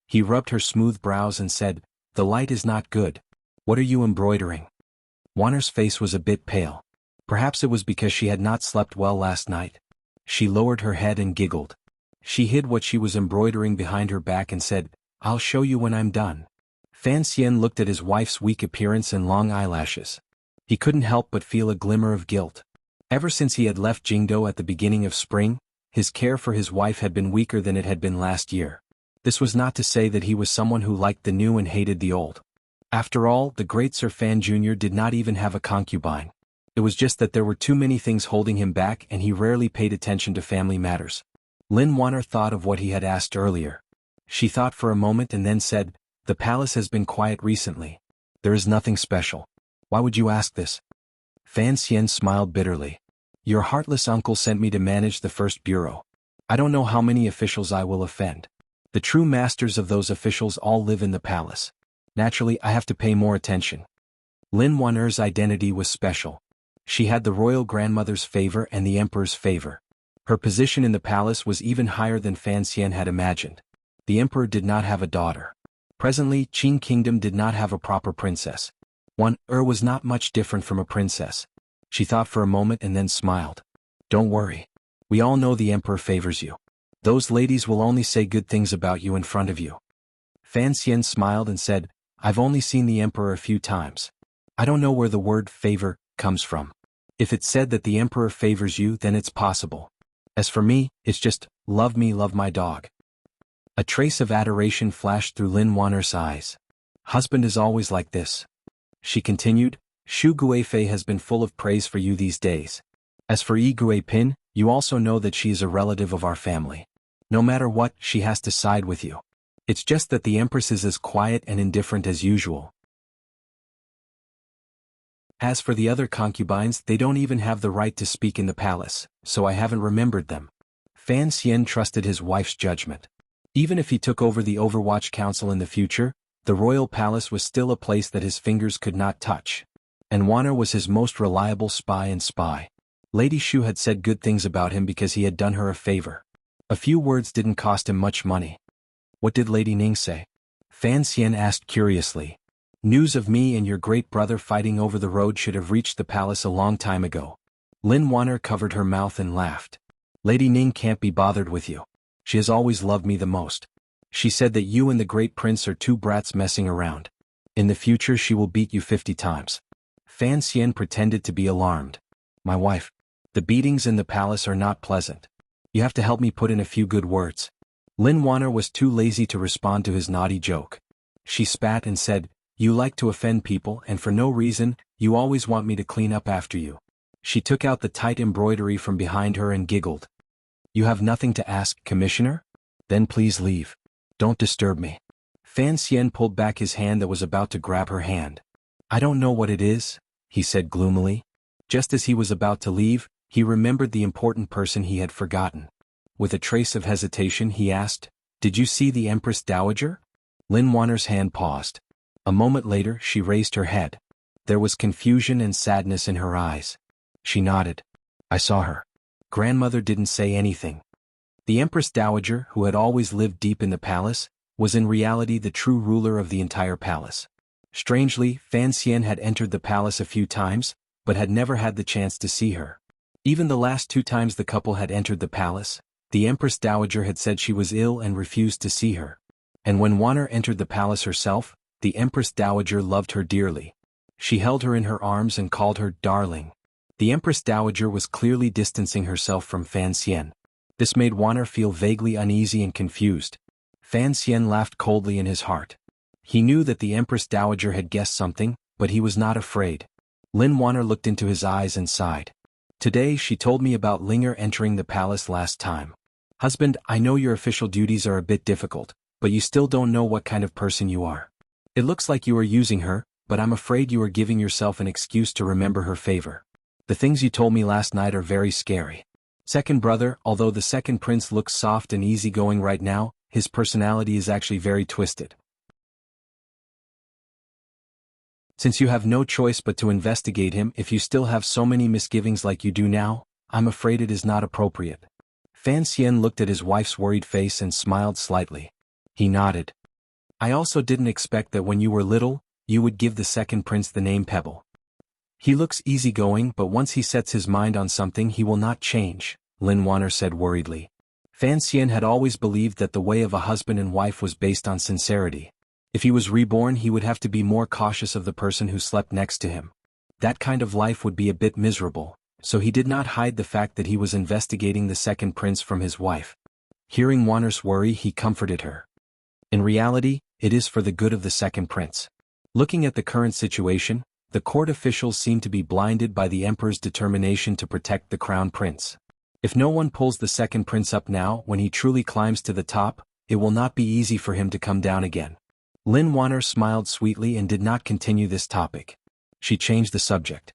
He rubbed her smooth brows and said, "The light is not good. What are you embroidering?" Wanner's face was a bit pale. Perhaps it was because she had not slept well last night. She lowered her head and giggled. She hid what she was embroidering behind her back and said, "I'll show you when I'm done." Fan Xian looked at his wife's weak appearance and long eyelashes. He couldn't help but feel a glimmer of guilt. Ever since he had left Jingdo at the beginning of spring, his care for his wife had been weaker than it had been last year. This was not to say that he was someone who liked the new and hated the old. After all, the great Sir Fan Jr. did not even have a concubine. It was just that there were too many things holding him back and he rarely paid attention to family matters. Lin Wanner thought of what he had asked earlier. She thought for a moment and then said, "The palace has been quiet recently. There is nothing special. Why would you ask this?" Fan Xian smiled bitterly. "Your heartless uncle sent me to manage the first bureau. I don't know how many officials I will offend. The true masters of those officials all live in the palace. Naturally, I have to pay more attention." Lin Wanner's identity was special. She had the royal grandmother's favor and the emperor's favor. Her position in the palace was even higher than Fan Xian had imagined. The emperor did not have a daughter. Presently, Qing Kingdom did not have a proper princess. Was not much different from a princess. She thought for a moment and then smiled. "Don't worry. We all know the emperor favors you. Those ladies will only say good things about you in front of you." Fan Xian smiled and said, "I've only seen the emperor a few times. I don't know where the word favor comes from. If it's said that the emperor favors you, then it's possible. As for me, it's just, love me, love my dog." A trace of adoration flashed through Lin Wanner's eyes. "Husband is always like this." She continued, "Shu Guifei has been full of praise for you these days. As for Yi Guipin, you also know that she is a relative of our family. No matter what, she has to side with you. It's just that the empress is as quiet and indifferent as usual. As for the other concubines, they don't even have the right to speak in the palace, so I haven't remembered them." Fan Xian trusted his wife's judgment. Even if he took over the Overwatch Council in the future, the royal palace was still a place that his fingers could not touch. And Wanner was his most reliable spy and spy. Lady Shu had said good things about him because he had done her a favor. A few words didn't cost him much money. "What did Lady Ning say?" Fan Xian asked curiously. "News of me and your great brother fighting over the road should have reached the palace a long time ago." Lin Wanner covered her mouth and laughed. "Lady Ning can't be bothered with you. She has always loved me the most. She said that you and the great prince are two brats messing around. In the future she will beat you 50 times. Fan Xian pretended to be alarmed. "My wife, the beatings in the palace are not pleasant. You have to help me put in a few good words." Lin Wanner was too lazy to respond to his naughty joke. She spat and said, "You like to offend people and for no reason, you always want me to clean up after you." She took out the tight embroidery from behind her and giggled. "You have nothing to ask, Commissioner? Then please leave. Don't disturb me." Fan Xian pulled back his hand that was about to grab her hand. "I don't know what it is," he said gloomily. Just as he was about to leave, he remembered the important person he had forgotten. With a trace of hesitation he asked, "Did you see the Empress Dowager?" Lin Wanner's hand paused. A moment later she raised her head. There was confusion and sadness in her eyes. She nodded. "I saw her." Grandmother didn't say anything. The Empress Dowager, who had always lived deep in the palace, was in reality the true ruler of the entire palace. Strangely, Fan Xian had entered the palace a few times, but had never had the chance to see her. Even the last 2 times the couple had entered the palace, the Empress Dowager had said she was ill and refused to see her. And when Wanner entered the palace herself, the Empress Dowager loved her dearly. She held her in her arms and called her darling. The Empress Dowager was clearly distancing herself from Fan Xian. This made Wanner feel vaguely uneasy and confused. Fan Xian laughed coldly in his heart. He knew that the Empress Dowager had guessed something, but he was not afraid. Lin Wanner looked into his eyes and sighed. "Today she told me about Linger entering the palace last time. Husband, I know your official duties are a bit difficult, but you still don't know what kind of person you are. It looks like you are using her, but I'm afraid you are giving yourself an excuse to remember her favor. The things you told me last night are very scary. Second brother, although the second prince looks soft and easygoing right now, his personality is actually very twisted. Since you have no choice but to investigate him if you still have so many misgivings like you do now, I'm afraid it is not appropriate." Fan Xian looked at his wife's worried face and smiled slightly. He nodded. "I also didn't expect that when you were little, you would give the second prince the name Pebble. He looks easygoing, but once he sets his mind on something he will not change," Lin Wanner said worriedly. Fan Xian had always believed that the way of a husband and wife was based on sincerity. If he was reborn he would have to be more cautious of the person who slept next to him. That kind of life would be a bit miserable, so he did not hide the fact that he was investigating the second prince from his wife. Hearing Wanner's worry he comforted her. In reality, it is for the good of the second prince. Looking at the current situation, the court officials seem to be blinded by the emperor's determination to protect the crown prince. If no one pulls the second prince up now when he truly climbs to the top, it will not be easy for him to come down again. Lin Wanner smiled sweetly and did not continue this topic. She changed the subject.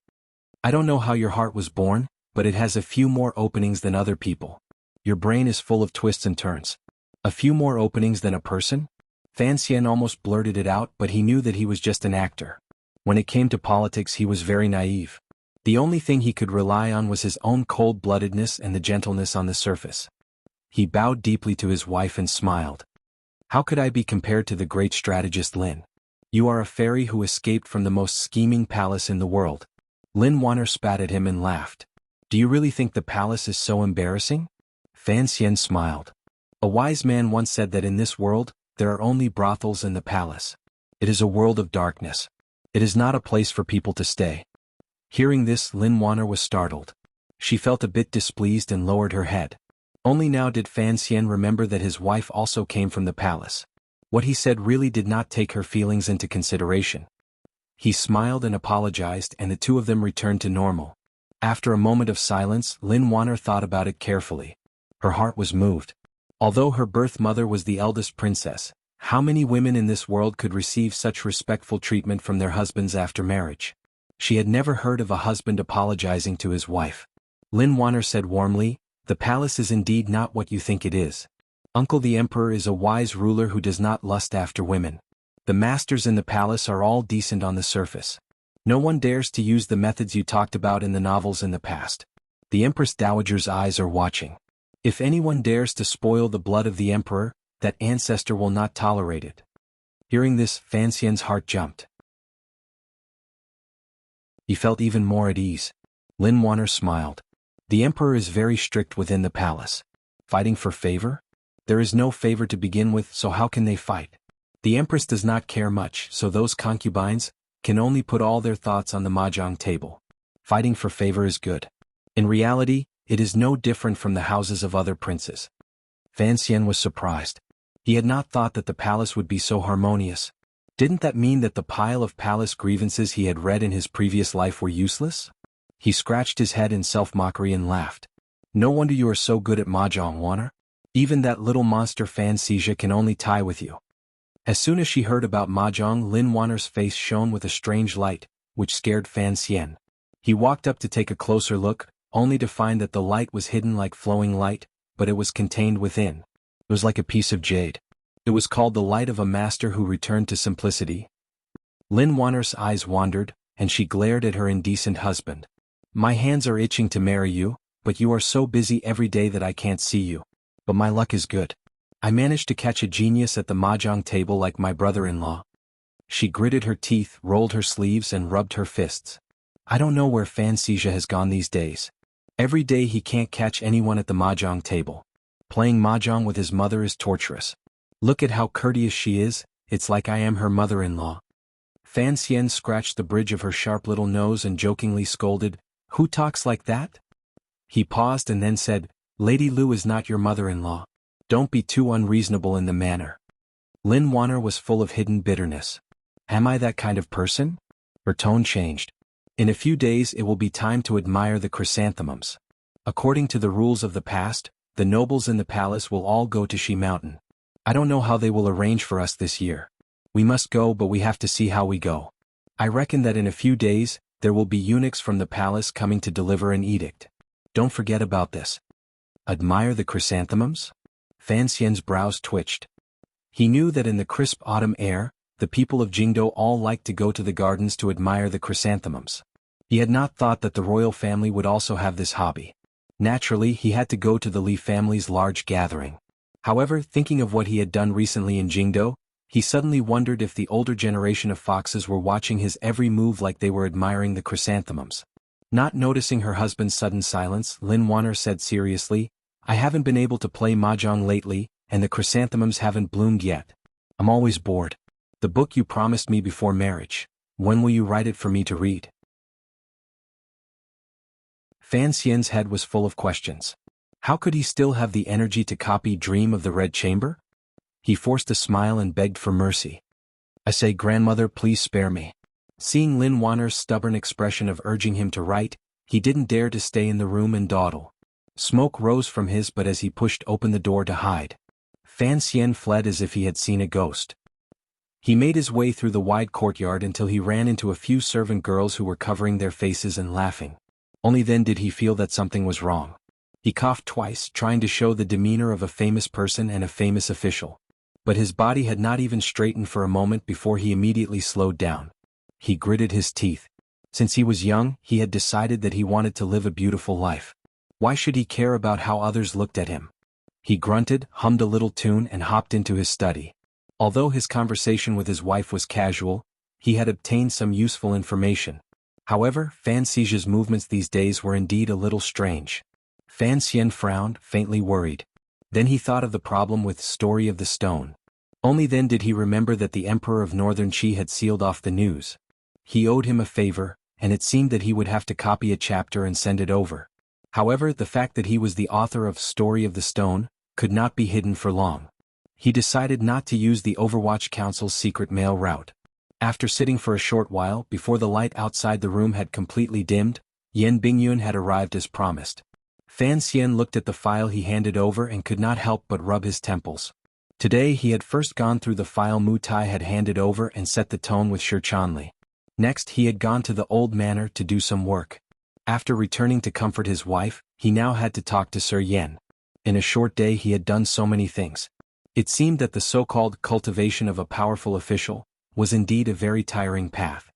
"I don't know how your heart was born, but it has a few more openings than other people. Your brain is full of twists and turns." "A few more openings than a person?" Fan Xian almost blurted it out, but he knew that he was just an actor. When it came to politics he was very naive. The only thing he could rely on was his own cold-bloodedness and the gentleness on the surface. He bowed deeply to his wife and smiled. "How could I be compared to the great strategist Lin? You are a fairy who escaped from the most scheming palace in the world." Lin Wanner spat at him and laughed. "Do you really think the palace is so embarrassing?" Fan Xian smiled. "A wise man once said that in this world, there are only brothels in the palace. It is a world of darkness. It is not a place for people to stay." Hearing this, Lin Wanner was startled. She felt a bit displeased and lowered her head. Only now did Fan Xian remember that his wife also came from the palace. What he said really did not take her feelings into consideration. He smiled and apologized, and the two of them returned to normal. After a moment of silence, Lin Wanner thought about it carefully. Her heart was moved. Although her birth mother was the eldest princess, how many women in this world could receive such respectful treatment from their husbands after marriage? She had never heard of a husband apologizing to his wife. Lin Wanner said warmly, "The palace is indeed not what you think it is. Uncle the Emperor is a wise ruler who does not lust after women. The masters in the palace are all decent on the surface. No one dares to use the methods you talked about in the novels in the past. The Empress Dowager's eyes are watching. If anyone dares to spoil the blood of the Emperor, that ancestor will not tolerate it." Hearing this, Fan Xian's heart jumped. He felt even more at ease. Lin Wanner smiled. "The Emperor is very strict within the palace. Fighting for favor? There is no favor to begin with, so how can they fight? The Empress does not care much, so those concubines can only put all their thoughts on the mahjong table. Fighting for favor is good. In reality, it is no different from the houses of other princes." Fan Xian was surprised. He had not thought that the palace would be so harmonious. Didn't that mean that the pile of palace grievances he had read in his previous life were useless? He scratched his head in self-mockery and laughed. "No wonder you are so good at mahjong, Wanner. Even that little monster Fan Xija can only tie with you." As soon as she heard about mahjong, Lin Wanner's face shone with a strange light, which scared Fan Xian. He walked up to take a closer look, only to find that the light was hidden like flowing light, but it was contained within. It was like a piece of jade. It was called the light of a master who returned to simplicity. Lin Wanner's eyes wandered, and she glared at her indecent husband. My hands are itching to marry you, but you are so busy every day that I can't see you. But my luck is good. I managed to catch a genius at the mahjong table like my brother-in-law. She gritted her teeth, rolled her sleeves and rubbed her fists. I don't know where Fantasia has gone these days. Every day he can't catch anyone at the mahjong table. Playing mahjong with his mother is torturous. Look at how courteous she is, it's like I am her mother-in-law. Fan Xian scratched the bridge of her sharp little nose and jokingly scolded, Who talks like that? He paused and then said, Lady Lu is not your mother-in-law. Don't be too unreasonable in the manner. Lin Wanner was full of hidden bitterness. Am I that kind of person? Her tone changed. In a few days it will be time to admire the chrysanthemums. According to the rules of the past, the nobles in the palace will all go to Shi Mountain. I don't know how they will arrange for us this year. We must go, but we have to see how we go. I reckon that in a few days, there will be eunuchs from the palace coming to deliver an edict. Don't forget about this. Admire the chrysanthemums? Fan Xian's brows twitched. He knew that in the crisp autumn air, the people of Jingdo all liked to go to the gardens to admire the chrysanthemums. He had not thought that the royal family would also have this hobby. Naturally, he had to go to the Li family's large gathering. However, thinking of what he had done recently in Jingdo, he suddenly wondered if the older generation of foxes were watching his every move like they were admiring the chrysanthemums. Not noticing her husband's sudden silence, Lin Wanner said seriously, I haven't been able to play mahjong lately, and the chrysanthemums haven't bloomed yet. I'm always bored. The book you promised me before marriage, when will you write it for me to read? Fan Xian's head was full of questions. How could he still have the energy to copy Dream of the Red Chamber? He forced a smile and begged for mercy. I say, grandmother, please spare me. Seeing Lin Wanner's stubborn expression of urging him to write, he didn't dare to stay in the room and dawdle. Smoke rose from his but as he pushed open the door to hide. Fan Xian fled as if he had seen a ghost. He made his way through the wide courtyard until he ran into a few servant girls who were covering their faces and laughing. Only then did he feel that something was wrong. He coughed twice, trying to show the demeanor of a famous person and a famous official. But his body had not even straightened for a moment before he immediately slowed down. He gritted his teeth. Since he was young, he had decided that he wanted to live a beautiful life. Why should he care about how others looked at him? He grunted, hummed a little tune and hopped into his study. Although his conversation with his wife was casual, he had obtained some useful information. However, Fan Xi's movements these days were indeed a little strange. Fan Xian frowned, faintly worried. Then he thought of the problem with Story of the Stone. Only then did he remember that the Emperor of Northern Qi had sealed off the news. He owed him a favor, and it seemed that he would have to copy a chapter and send it over. However, the fact that he was the author of Story of the Stone could not be hidden for long. He decided not to use the Overwatch Council's secret mail route. After sitting for a short while before the light outside the room had completely dimmed, Yan Bingyun had arrived as promised. Fan Xian looked at the file he handed over and could not help but rub his temples. Today he had first gone through the file Mu Tai had handed over and set the tone with Shi Chanli. Next he had gone to the old manor to do some work. After returning to comfort his wife, he now had to talk to Sir Yan. In a short day he had done so many things. It seemed that the so-called cultivation of a powerful official was indeed a very tiring path.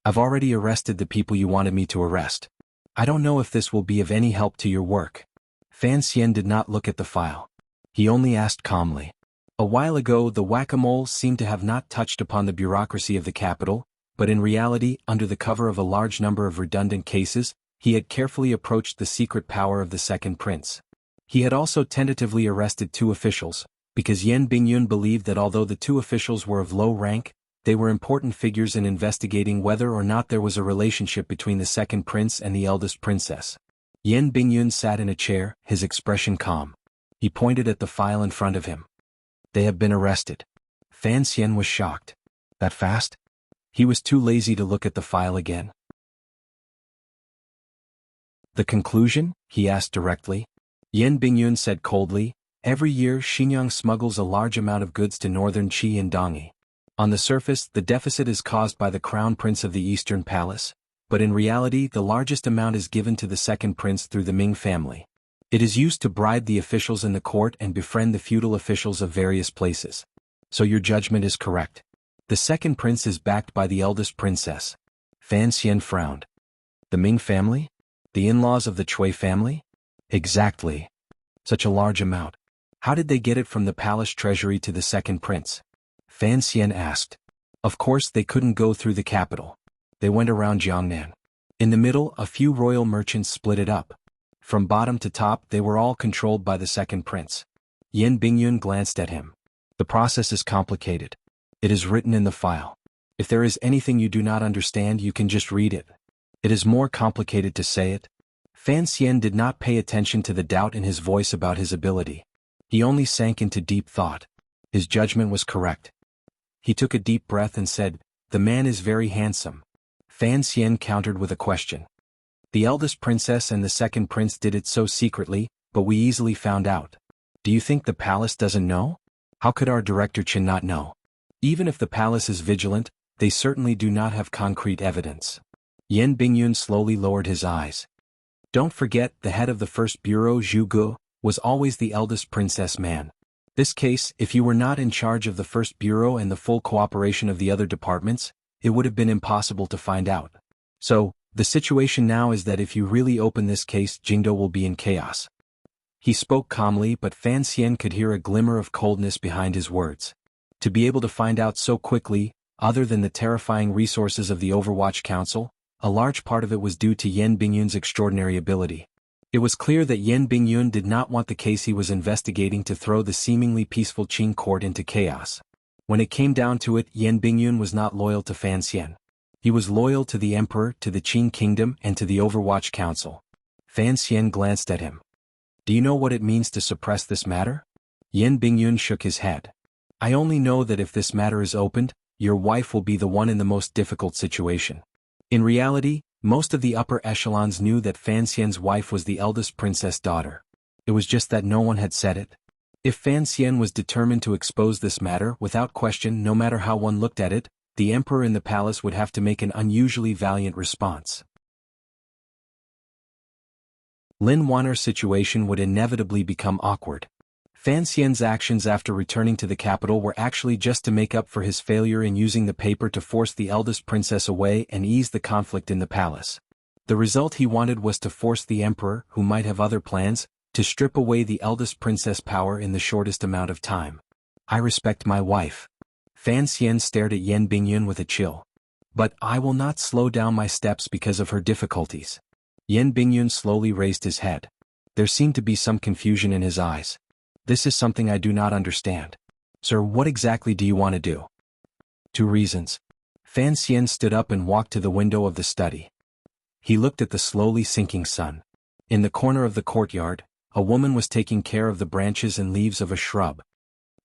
I've already arrested the people you wanted me to arrest. I don't know if this will be of any help to your work. Fan Xian did not look at the file. He only asked calmly. A while ago the whack-a-mole seemed to have not touched upon the bureaucracy of the capital, but in reality, under the cover of a large number of redundant cases, he had carefully approached the secret power of the second prince. He had also tentatively arrested 2 officials, because Yan Bingyun believed that although the 2 officials were of low rank, they were important figures in investigating whether or not there was a relationship between the second prince and the eldest princess. Yan Bingyun sat in a chair, his expression calm. He pointed at the file in front of him. They have been arrested. Fan Xian was shocked. That fast? He was too lazy to look at the file again. The conclusion? He asked directly. Yan Bingyun said coldly, every year Xinjiang smuggles a large amount of goods to northern Qi and Dongyi. On the surface, the deficit is caused by the crown prince of the Eastern Palace, but in reality the largest amount is given to the second prince through the Ming family. It is used to bribe the officials in the court and befriend the feudal officials of various places. So your judgment is correct. The second prince is backed by the eldest princess. Fan Xian frowned. The Ming family? The in-laws of the Chui family? Exactly. Such a large amount. How did they get it from the palace treasury to the second prince? Fan Xian asked. Of course they couldn't go through the capital. They went around Jiangnan. In the middle, a few royal merchants split it up. From bottom to top, they were all controlled by the second prince. Yan Bingyun glanced at him. The process is complicated. It is written in the file. If there is anything you do not understand, you can just read it. It is more complicated to say it. Fan Xian did not pay attention to the doubt in his voice about his ability. He only sank into deep thought. His judgment was correct. He took a deep breath and said, "The man is very handsome." Fan Xian countered with a question. The eldest princess and the second prince did it so secretly, but we easily found out. Do you think the palace doesn't know? How could our director Chen not know? Even if the palace is vigilant, they certainly do not have concrete evidence. Yan Bingyun slowly lowered his eyes. Don't forget, the head of the first bureau, Zhu Gu, was always the eldest princess man. This case, if you were not in charge of the first bureau and the full cooperation of the other departments, it would have been impossible to find out. So, the situation now is that if you really open this case, Jingdo will be in chaos. He spoke calmly, but Fan Xian could hear a glimmer of coldness behind his words. To be able to find out so quickly, other than the terrifying resources of the Overwatch Council, a large part of it was due to Yan Bingyun's extraordinary ability. It was clear that Yan Bingyun did not want the case he was investigating to throw the seemingly peaceful Qing court into chaos. When it came down to it, Yan Bingyun was not loyal to Fan Xian. He was loyal to the emperor, to the Qing kingdom, and to the Overwatch Council. Fan Xian glanced at him. Do you know what it means to suppress this matter? Yan Bingyun shook his head. I only know that if this matter is opened, your wife will be the one in the most difficult situation. In reality, most of the upper echelons knew that Fan Xian's wife was the eldest princess daughter. It was just that no one had said it. If Fan Xian was determined to expose this matter, without question, no matter how one looked at it, the emperor in the palace would have to make an unusually valiant response. Lin Wanner's situation would inevitably become awkward. Fan Xian's actions after returning to the capital were actually just to make up for his failure in using the paper to force the eldest princess away and ease the conflict in the palace. The result he wanted was to force the emperor, who might have other plans, to strip away the eldest princess power in the shortest amount of time. I respect my wife. Fan Xian stared at Yan Bingyun with a chill. But I will not slow down my steps because of her difficulties. Yan Bingyun slowly raised his head. There seemed to be some confusion in his eyes. This is something I do not understand. Sir, what exactly do you want to do? 2 reasons. Fan Xian stood up and walked to the window of the study. He looked at the slowly sinking sun. In the corner of the courtyard, a woman was taking care of the branches and leaves of a shrub.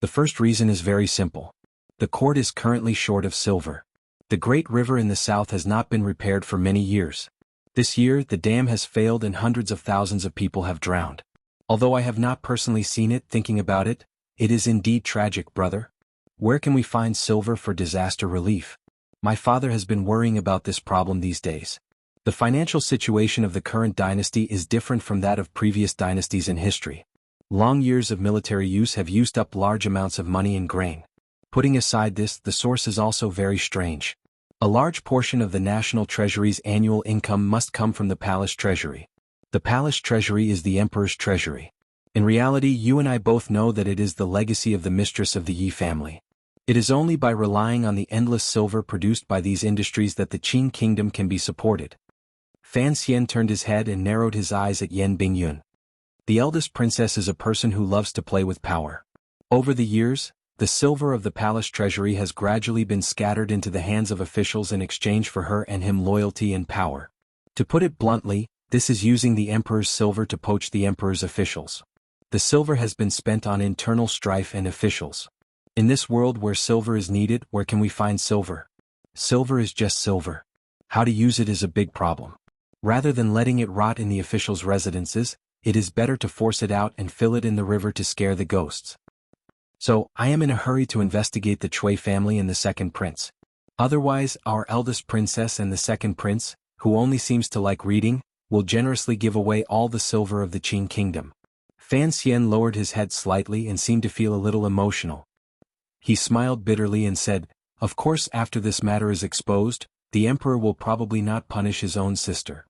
The first reason is very simple. The court is currently short of silver. The great river in the south has not been repaired for many years. This year, the dam has failed and hundreds of thousands of people have drowned. Although I have not personally seen it, thinking about it, it is indeed tragic, brother. Where can we find silver for disaster relief? My father has been worrying about this problem these days. The financial situation of the current dynasty is different from that of previous dynasties in history. Long years of military use have used up large amounts of money in grain. Putting aside this, the source is also very strange. A large portion of the national treasury's annual income must come from the palace treasury. The palace treasury is the emperor's treasury. In reality, you and I both know that it is the legacy of the mistress of the Yi family. It is only by relying on the endless silver produced by these industries that the Qing kingdom can be supported. Fan Xian turned his head and narrowed his eyes at Yan Bingyun. The eldest princess is a person who loves to play with power. Over the years, the silver of the palace treasury has gradually been scattered into the hands of officials in exchange for her and him loyalty and power. To put it bluntly, this is using the emperor's silver to poach the emperor's officials. The silver has been spent on internal strife and officials. In this world where silver is needed, where can we find silver? Silver is just silver. How to use it is a big problem. Rather than letting it rot in the officials' residences, it is better to force it out and fill it in the river to scare the ghosts. So, I am in a hurry to investigate the Chui family and the second prince. Otherwise, our eldest princess and the second prince, who only seems to like reading, will generously give away all the silver of the Qing kingdom. Fan Xian lowered his head slightly and seemed to feel a little emotional. He smiled bitterly and said, "Of course, after this matter is exposed, the emperor will probably not punish his own sister.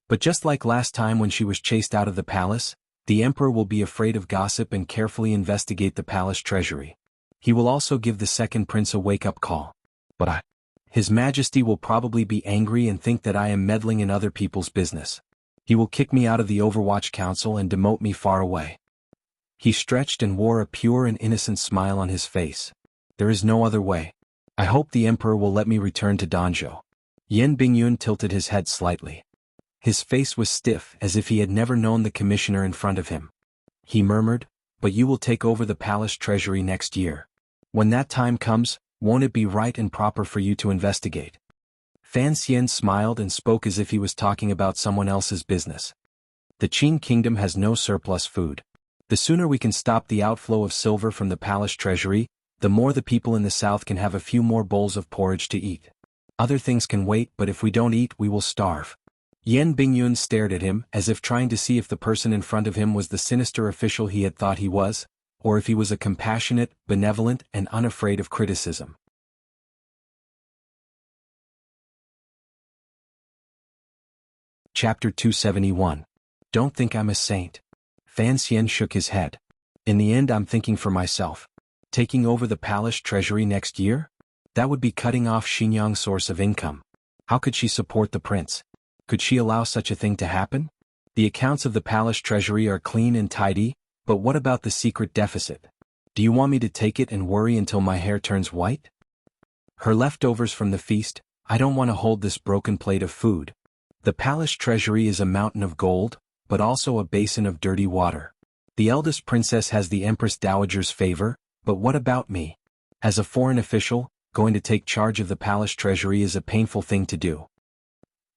But just like last time when she was chased out of the palace, the emperor will be afraid of gossip and carefully investigate the palace treasury. He will also give the second prince a wake-up call. But His Majesty will probably be angry and think that I am meddling in other people's business. He will kick me out of the Overwatch Council and demote me far away." He stretched and wore a pure and innocent smile on his face. "There is no other way. I hope the emperor will let me return to Danzhou." Yan Bingyun tilted his head slightly. His face was stiff as if he had never known the commissioner in front of him. He murmured, "But you will take over the palace treasury next year. When that time comes, won't it be right and proper for you to investigate?" Fan Xian smiled and spoke as if he was talking about someone else's business. "The Qin kingdom has no surplus food. The sooner we can stop the outflow of silver from the palace treasury, the more the people in the south can have a few more bowls of porridge to eat. Other things can wait, but if we don't eat, we will starve." Yan Bingyun stared at him as if trying to see if the person in front of him was the sinister official he had thought he was, or if he was a compassionate, benevolent, and unafraid of criticism. Chapter 271. Don't think I'm a saint. Fan Xian shook his head. "In the end, I'm thinking for myself. Taking over the palace treasury next year? That would be cutting off Xinyang's source of income. How could she support the prince? Could she allow such a thing to happen? The accounts of the palace treasury are clean and tidy, but what about the secret deficit? Do you want me to take it and worry until my hair turns white? Her leftovers from the feast, I don't want to hold this broken plate of food. The palace treasury is a mountain of gold, but also a basin of dirty water. The eldest princess has the Empress Dowager's favor, but what about me? As a foreign official, going to take charge of the palace treasury is a painful thing to do."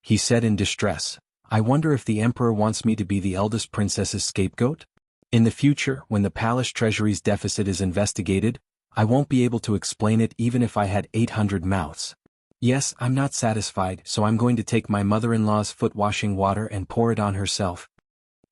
He said in distress, "I wonder if the emperor wants me to be the eldest princess's scapegoat? In the future, when the palace treasury's deficit is investigated, I won't be able to explain it even if I had 800 mouths. Yes, I'm not satisfied, so I'm going to take my mother-in-law's foot-washing water and pour it on herself."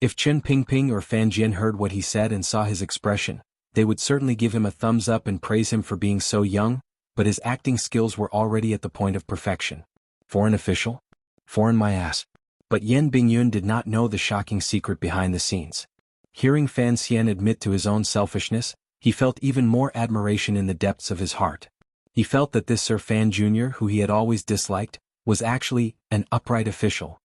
If Chen Pingping or Fan Jian heard what he said and saw his expression, they would certainly give him a thumbs up and praise him for being so young, but his acting skills were already at the point of perfection. Foreign official? Foreign my ass. But Yan Bingyun did not know the shocking secret behind the scenes. Hearing Fan Xian admit to his own selfishness, he felt even more admiration in the depths of his heart. He felt that this Sir Fan Jr., who he had always disliked, was actually an upright official.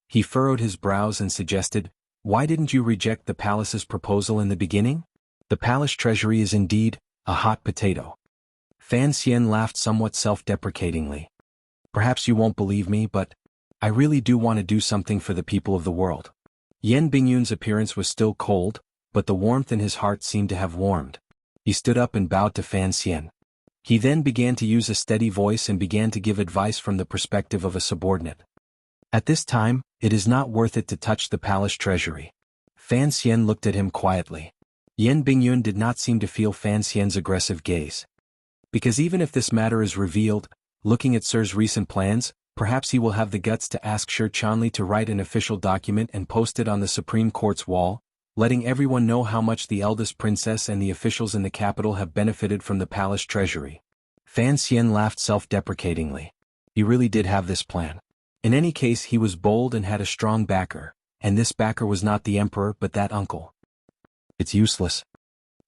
He furrowed his brows and suggested, "Why didn't you reject the palace's proposal in the beginning? The palace treasury is indeed a hot potato." Fan Xian laughed somewhat self-deprecatingly. "Perhaps you won't believe me, but I really do want to do something for the people of the world." Yan Bingyun's appearance was still cold, but the warmth in his heart seemed to have warmed. He stood up and bowed to Fan Xian. He then began to use a steady voice and began to give advice from the perspective of a subordinate. "At this time, it is not worth it to touch the palace treasury." Fan Xian looked at him quietly. Yan Bingyun did not seem to feel Fan Xian's aggressive gaze. Because even if this matter is revealed, looking at Sir's recent plans, perhaps he will have the guts to ask Sir Chanli to write an official document and post it on the Supreme Court's wall, letting everyone know how much the eldest princess and the officials in the capital have benefited from the palace treasury. Fan Xian laughed self-deprecatingly. He really did have this plan. In any case, he was bold and had a strong backer, and this backer was not the emperor but that uncle. "It's useless,"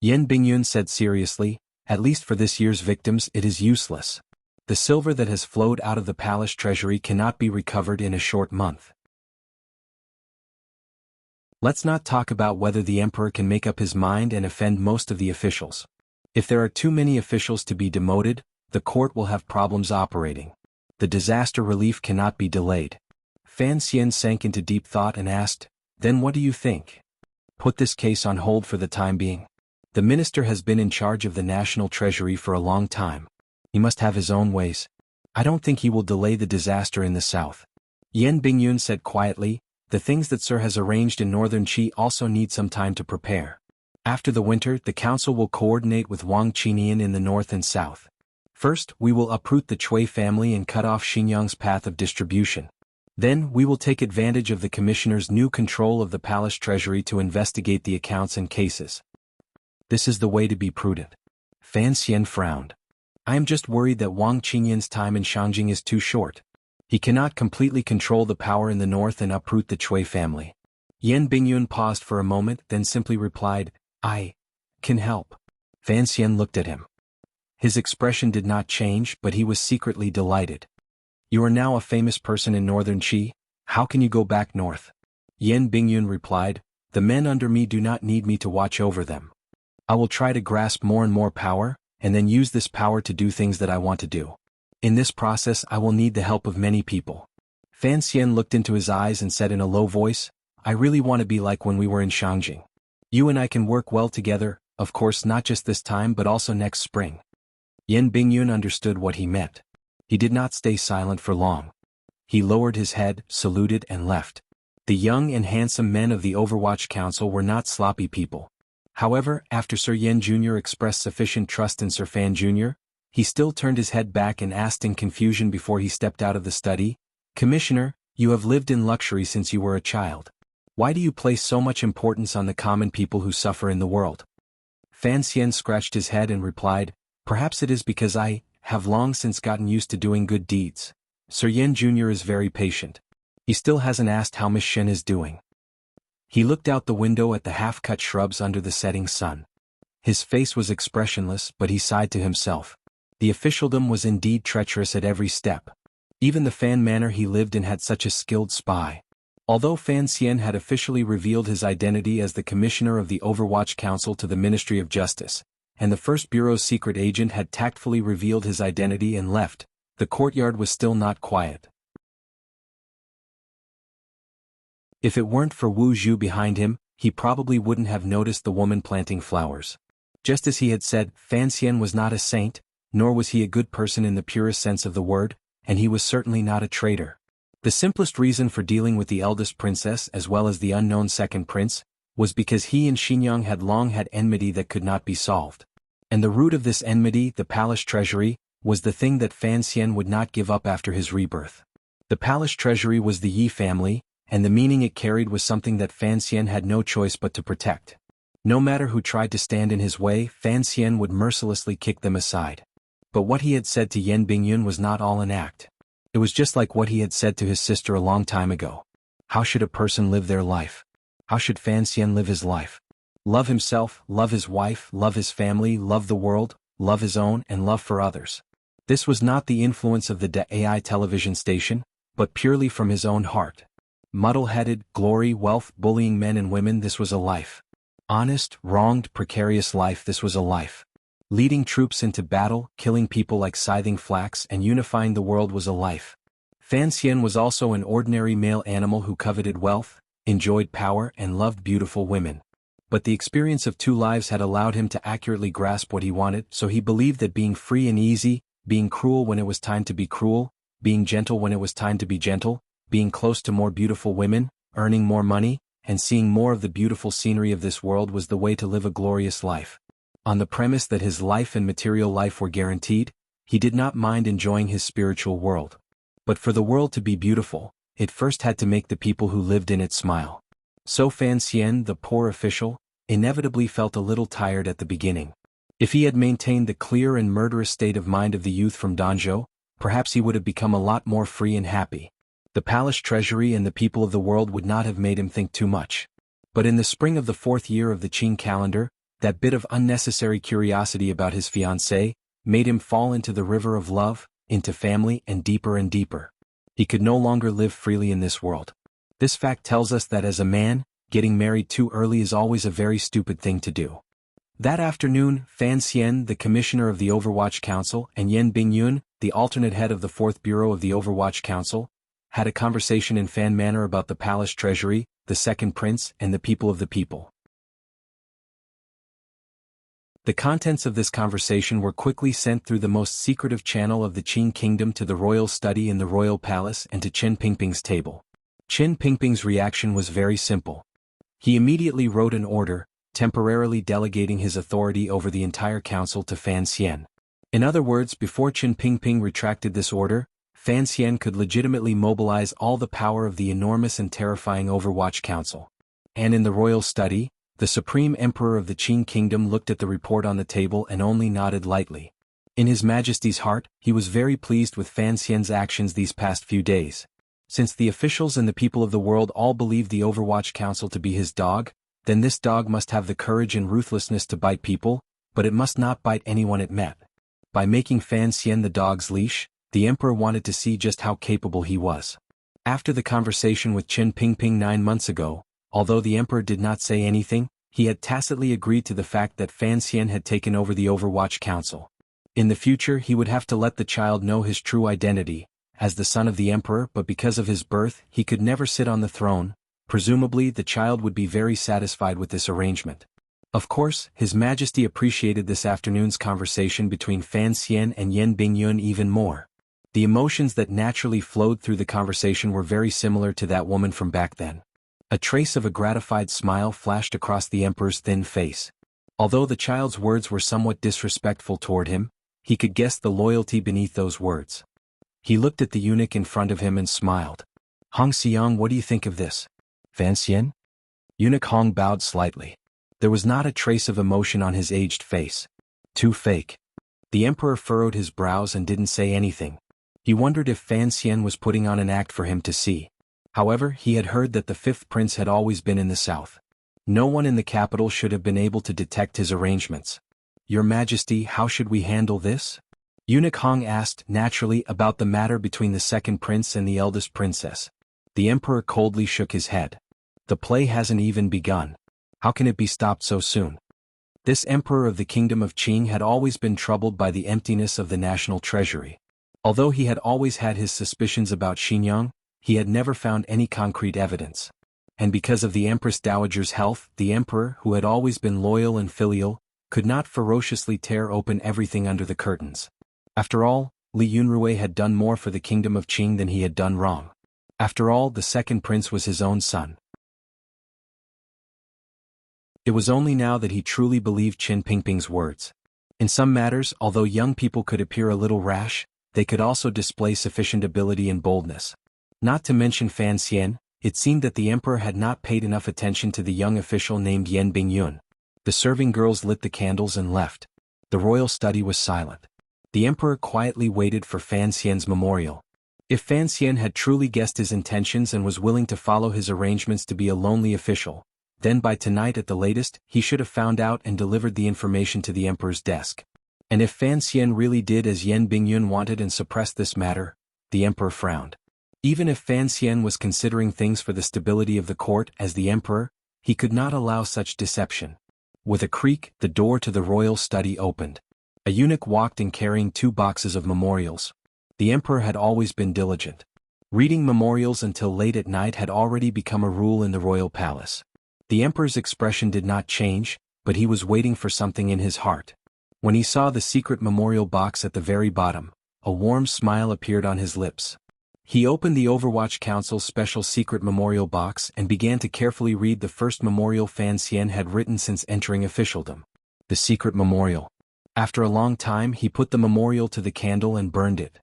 Yan Bingyun said seriously, "at least for this year's victims it is useless. The silver that has flowed out of the palace treasury cannot be recovered in a short month. Let's not talk about whether the emperor can make up his mind and offend most of the officials. If there are too many officials to be demoted, the court will have problems operating. The disaster relief cannot be delayed." Fan Xian sank into deep thought and asked, "Then what do you think?" "Put this case on hold for the time being. The minister has been in charge of the national treasury for a long time. He must have his own ways. I don't think he will delay the disaster in the south." Yan Bingyun said quietly, "The things that Sir has arranged in northern Qi also need some time to prepare. After the winter, the council will coordinate with Wang Qinian in the north and south. First, we will uproot the Chui family and cut off Xinyang's path of distribution. Then we will take advantage of the commissioner's new control of the palace treasury to investigate the accounts and cases. This is the way to be prudent. Fan Xian frowned. I am just worried that Wang Qingyan's time in Shangjing is too short. He cannot completely control the power in the north and uproot the Cui family. Yan Bingyun paused for a moment, then simply replied, I can help. Fan Xian looked at him. His expression did not change, but he was secretly delighted. You are now a famous person in northern Qi, how can you go back north? Yan Bingyun replied, the men under me do not need me to watch over them. I will try to grasp more and more power, and then use this power to do things that I want to do. In this process I will need the help of many people. Fan Xian looked into his eyes and said in a low voice, I really want to be like when we were in Shangjing. You and I can work well together, of course not just this time but also next spring. Yan Bingyun understood what he meant. He did not stay silent for long. He lowered his head, saluted and left. The young and handsome men of the Overwatch Council were not sloppy people. However, after Sir Yan Jr. expressed sufficient trust in Sir Fan Jr., he still turned his head back and asked in confusion before he stepped out of the study, Commissioner, you have lived in luxury since you were a child. Why do you place so much importance on the common people who suffer in the world? Fan Xian scratched his head and replied, perhaps it is because I have long since gotten used to doing good deeds. Sir Yan Jr. is very patient. He still hasn't asked how Miss Shen is doing. He looked out the window at the half-cut shrubs under the setting sun. His face was expressionless, but he sighed to himself. The officialdom was indeed treacherous at every step. Even the Fan Manor he lived in had such a skilled spy. Although Fan Xian had officially revealed his identity as the commissioner of the Overwatch Council to the Ministry of Justice, and the First Bureau's secret agent had tactfully revealed his identity and left, the courtyard was still not quiet. If it weren't for Wu Zhu behind him, he probably wouldn't have noticed the woman planting flowers. Just as he had said, Fan Xian was not a saint, nor was he a good person in the purest sense of the word, and he was certainly not a traitor. The simplest reason for dealing with the eldest princess as well as the unknown second prince, was because he and Xingyang had long had enmity that could not be solved. And the root of this enmity, the palace treasury, was the thing that Fan Xian would not give up after his rebirth. The palace treasury was the Yi family, and the meaning it carried was something that Fan Xian had no choice but to protect. No matter who tried to stand in his way, Fan Xian would mercilessly kick them aside. But what he had said to Yan Bingyun was not all an act. It was just like what he had said to his sister a long time ago. How should a person live their life? How should Fan Xian live his life? Love himself, love his wife, love his family, love the world, love his own, and love for others. This was not the influence of the AI television station, but purely from his own heart. Muddle-headed, glory, wealth, bullying men and women, this was a life. Honest, wronged, precarious life, this was a life. Leading troops into battle, killing people like scything flax, and unifying the world was a life. Fan Xian was also an ordinary male animal who coveted wealth, enjoyed power, and loved beautiful women. But the experience of two lives had allowed him to accurately grasp what he wanted, so he believed that being free and easy, being cruel when it was time to be cruel, being gentle when it was time to be gentle, being close to more beautiful women, earning more money, and seeing more of the beautiful scenery of this world was the way to live a glorious life. On the premise that his life and material life were guaranteed, he did not mind enjoying his spiritual world. But for the world to be beautiful, it first had to make the people who lived in it smile. So Fan Xian, the poor official, inevitably felt a little tired at the beginning. If he had maintained the clear and murderous state of mind of the youth from Danzhou, perhaps he would have become a lot more free and happy. The palace treasury and the people of the world would not have made him think too much. But in the spring of the 4th year of the Qing calendar, that bit of unnecessary curiosity about his fiancée made him fall into the river of love, into family, and deeper. He could no longer live freely in this world. This fact tells us that as a man, getting married too early is always a very stupid thing to do. That afternoon, Fan Xian, the commissioner of the Overwatch Council, and Yan Bingyun, the alternate head of the 4th Bureau of the Overwatch Council, had a conversation in Fan Manor about the palace treasury, the second prince, and the people of the people. The contents of this conversation were quickly sent through the most secretive channel of the Qing kingdom to the royal study in the royal palace and to Chen Pingping's table. Chen Pingping's reaction was very simple. He immediately wrote an order, temporarily delegating his authority over the entire council to Fan Xian. In other words, before Chen Pingping retracted this order, Fan Xian could legitimately mobilize all the power of the enormous and terrifying Overwatch Council. And in the royal study, the Supreme Emperor of the Qing Kingdom looked at the report on the table and only nodded lightly. In His Majesty's heart, he was very pleased with Fan Xian's actions these past few days. Since the officials and the people of the world all believed the Overwatch Council to be his dog, then this dog must have the courage and ruthlessness to bite people, but it must not bite anyone it met. By making Fan Xian the dog's leash, the emperor wanted to see just how capable he was. After the conversation with Qin Pingping 9 months ago, although the emperor did not say anything, he had tacitly agreed to the fact that Fan Xian had taken over the Overwatch Council. In the future he would have to let the child know his true identity, as the son of the emperor, but because of his birth he could never sit on the throne. Presumably the child would be very satisfied with this arrangement. Of course, His Majesty appreciated this afternoon's conversation between Fan Xian and Yan Bingyun even more. The emotions that naturally flowed through the conversation were very similar to that woman from back then. A trace of a gratified smile flashed across the emperor's thin face. Although the child's words were somewhat disrespectful toward him, he could guess the loyalty beneath those words. He looked at the eunuch in front of him and smiled. "Hong Xiang, what do you think of this?" "Fan Xian?" Eunuch Hong bowed slightly. There was not a trace of emotion on his aged face. Too fake. The emperor furrowed his brows and didn't say anything. He wondered if Fan Xian was putting on an act for him to see. However, he had heard that the fifth prince had always been in the south. No one in the capital should have been able to detect his arrangements. "Your Majesty, how should we handle this?" Eunuch Hong asked naturally about the matter between the second prince and the eldest princess. The emperor coldly shook his head. "The play hasn't even begun. How can it be stopped so soon?" This emperor of the kingdom of Qing had always been troubled by the emptiness of the national treasury. Although he had always had his suspicions about Xinjiang, he had never found any concrete evidence. And because of the Empress Dowager's health, the emperor, who had always been loyal and filial, could not ferociously tear open everything under the curtains. After all, Li Yunrui had done more for the kingdom of Qing than he had done wrong. After all, the second prince was his own son. It was only now that he truly believed Qin Pingping's words. In some matters, although young people could appear a little rash, they could also display sufficient ability and boldness. Not to mention Fan Xian, it seemed that the emperor had not paid enough attention to the young official named Yan Bingyun. The serving girls lit the candles and left. The royal study was silent. The emperor quietly waited for Fan Xian's memorial. If Fan Xian had truly guessed his intentions and was willing to follow his arrangements to be a lonely official, then by tonight at the latest, he should have found out and delivered the information to the emperor's desk. And if Fan Xian really did as Yan Bingyun wanted and suppressed this matter, the emperor frowned. Even if Fan Xian was considering things for the stability of the court as the emperor, he could not allow such deception. With a creak, the door to the royal study opened. A eunuch walked in carrying 2 boxes of memorials. The emperor had always been diligent. Reading memorials until late at night had already become a rule in the royal palace. The emperor's expression did not change, but he was waiting for something in his heart. When he saw the secret memorial box at the very bottom, a warm smile appeared on his lips. He opened the Overwatch Council's special secret memorial box and began to carefully read the first memorial Fan Xian had written since entering officialdom. The secret memorial. After a long time he put the memorial to the candle and burned it.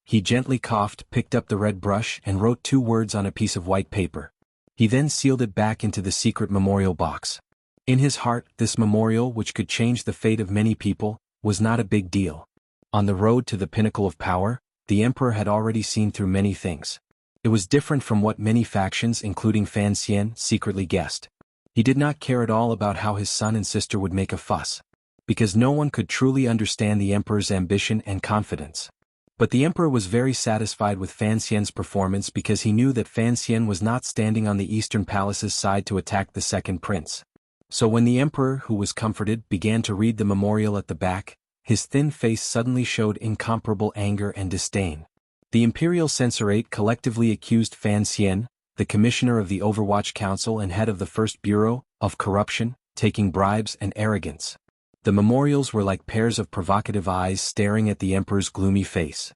He gently coughed, picked up the red brush and wrote 2 words on a piece of white paper. He then sealed it back into the secret memorial box. In his heart, this memorial, which could change the fate of many people, was not a big deal. On the road to the pinnacle of power, the emperor had already seen through many things. It was different from what many factions, including Fan Xian, secretly guessed. He did not care at all about how his son and sister would make a fuss, because no one could truly understand the emperor's ambition and confidence. But the emperor was very satisfied with Fan Xian's performance because he knew that Fan Xian was not standing on the Eastern Palace's side to attack the second prince. So when the emperor, who was comforted, began to read the memorial at the back, his thin face suddenly showed incomparable anger and disdain. The Imperial Censorate collectively accused Fan Xian, the commissioner of the Overwatch Council and head of the First Bureau, of corruption, taking bribes and arrogance. The memorials were like pairs of provocative eyes staring at the emperor's gloomy face.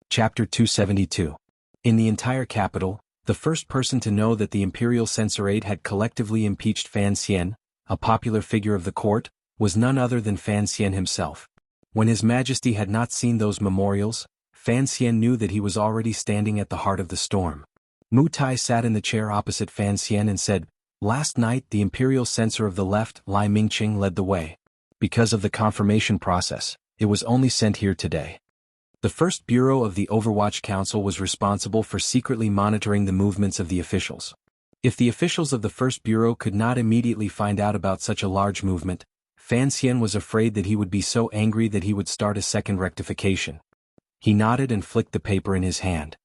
Chapter 272. In the entire capital, the first person to know that the Imperial Censorate had collectively impeached Fan Xian, a popular figure of the court, was none other than Fan Xian himself. When His Majesty had not seen those memorials, Fan Xian knew that he was already standing at the heart of the storm. Mu Tai sat in the chair opposite Fan Xian and said, "Last night the imperial censor of the left, Lai Mingqing, led the way. Because of the confirmation process, it was only sent here today." The first bureau of the Overwatch Council was responsible for secretly monitoring the movements of the officials. If the officials of the first bureau could not immediately find out about such a large movement, Fan Xian was afraid that he would be so angry that he would start a second rectification. He nodded and flicked the paper in his hand.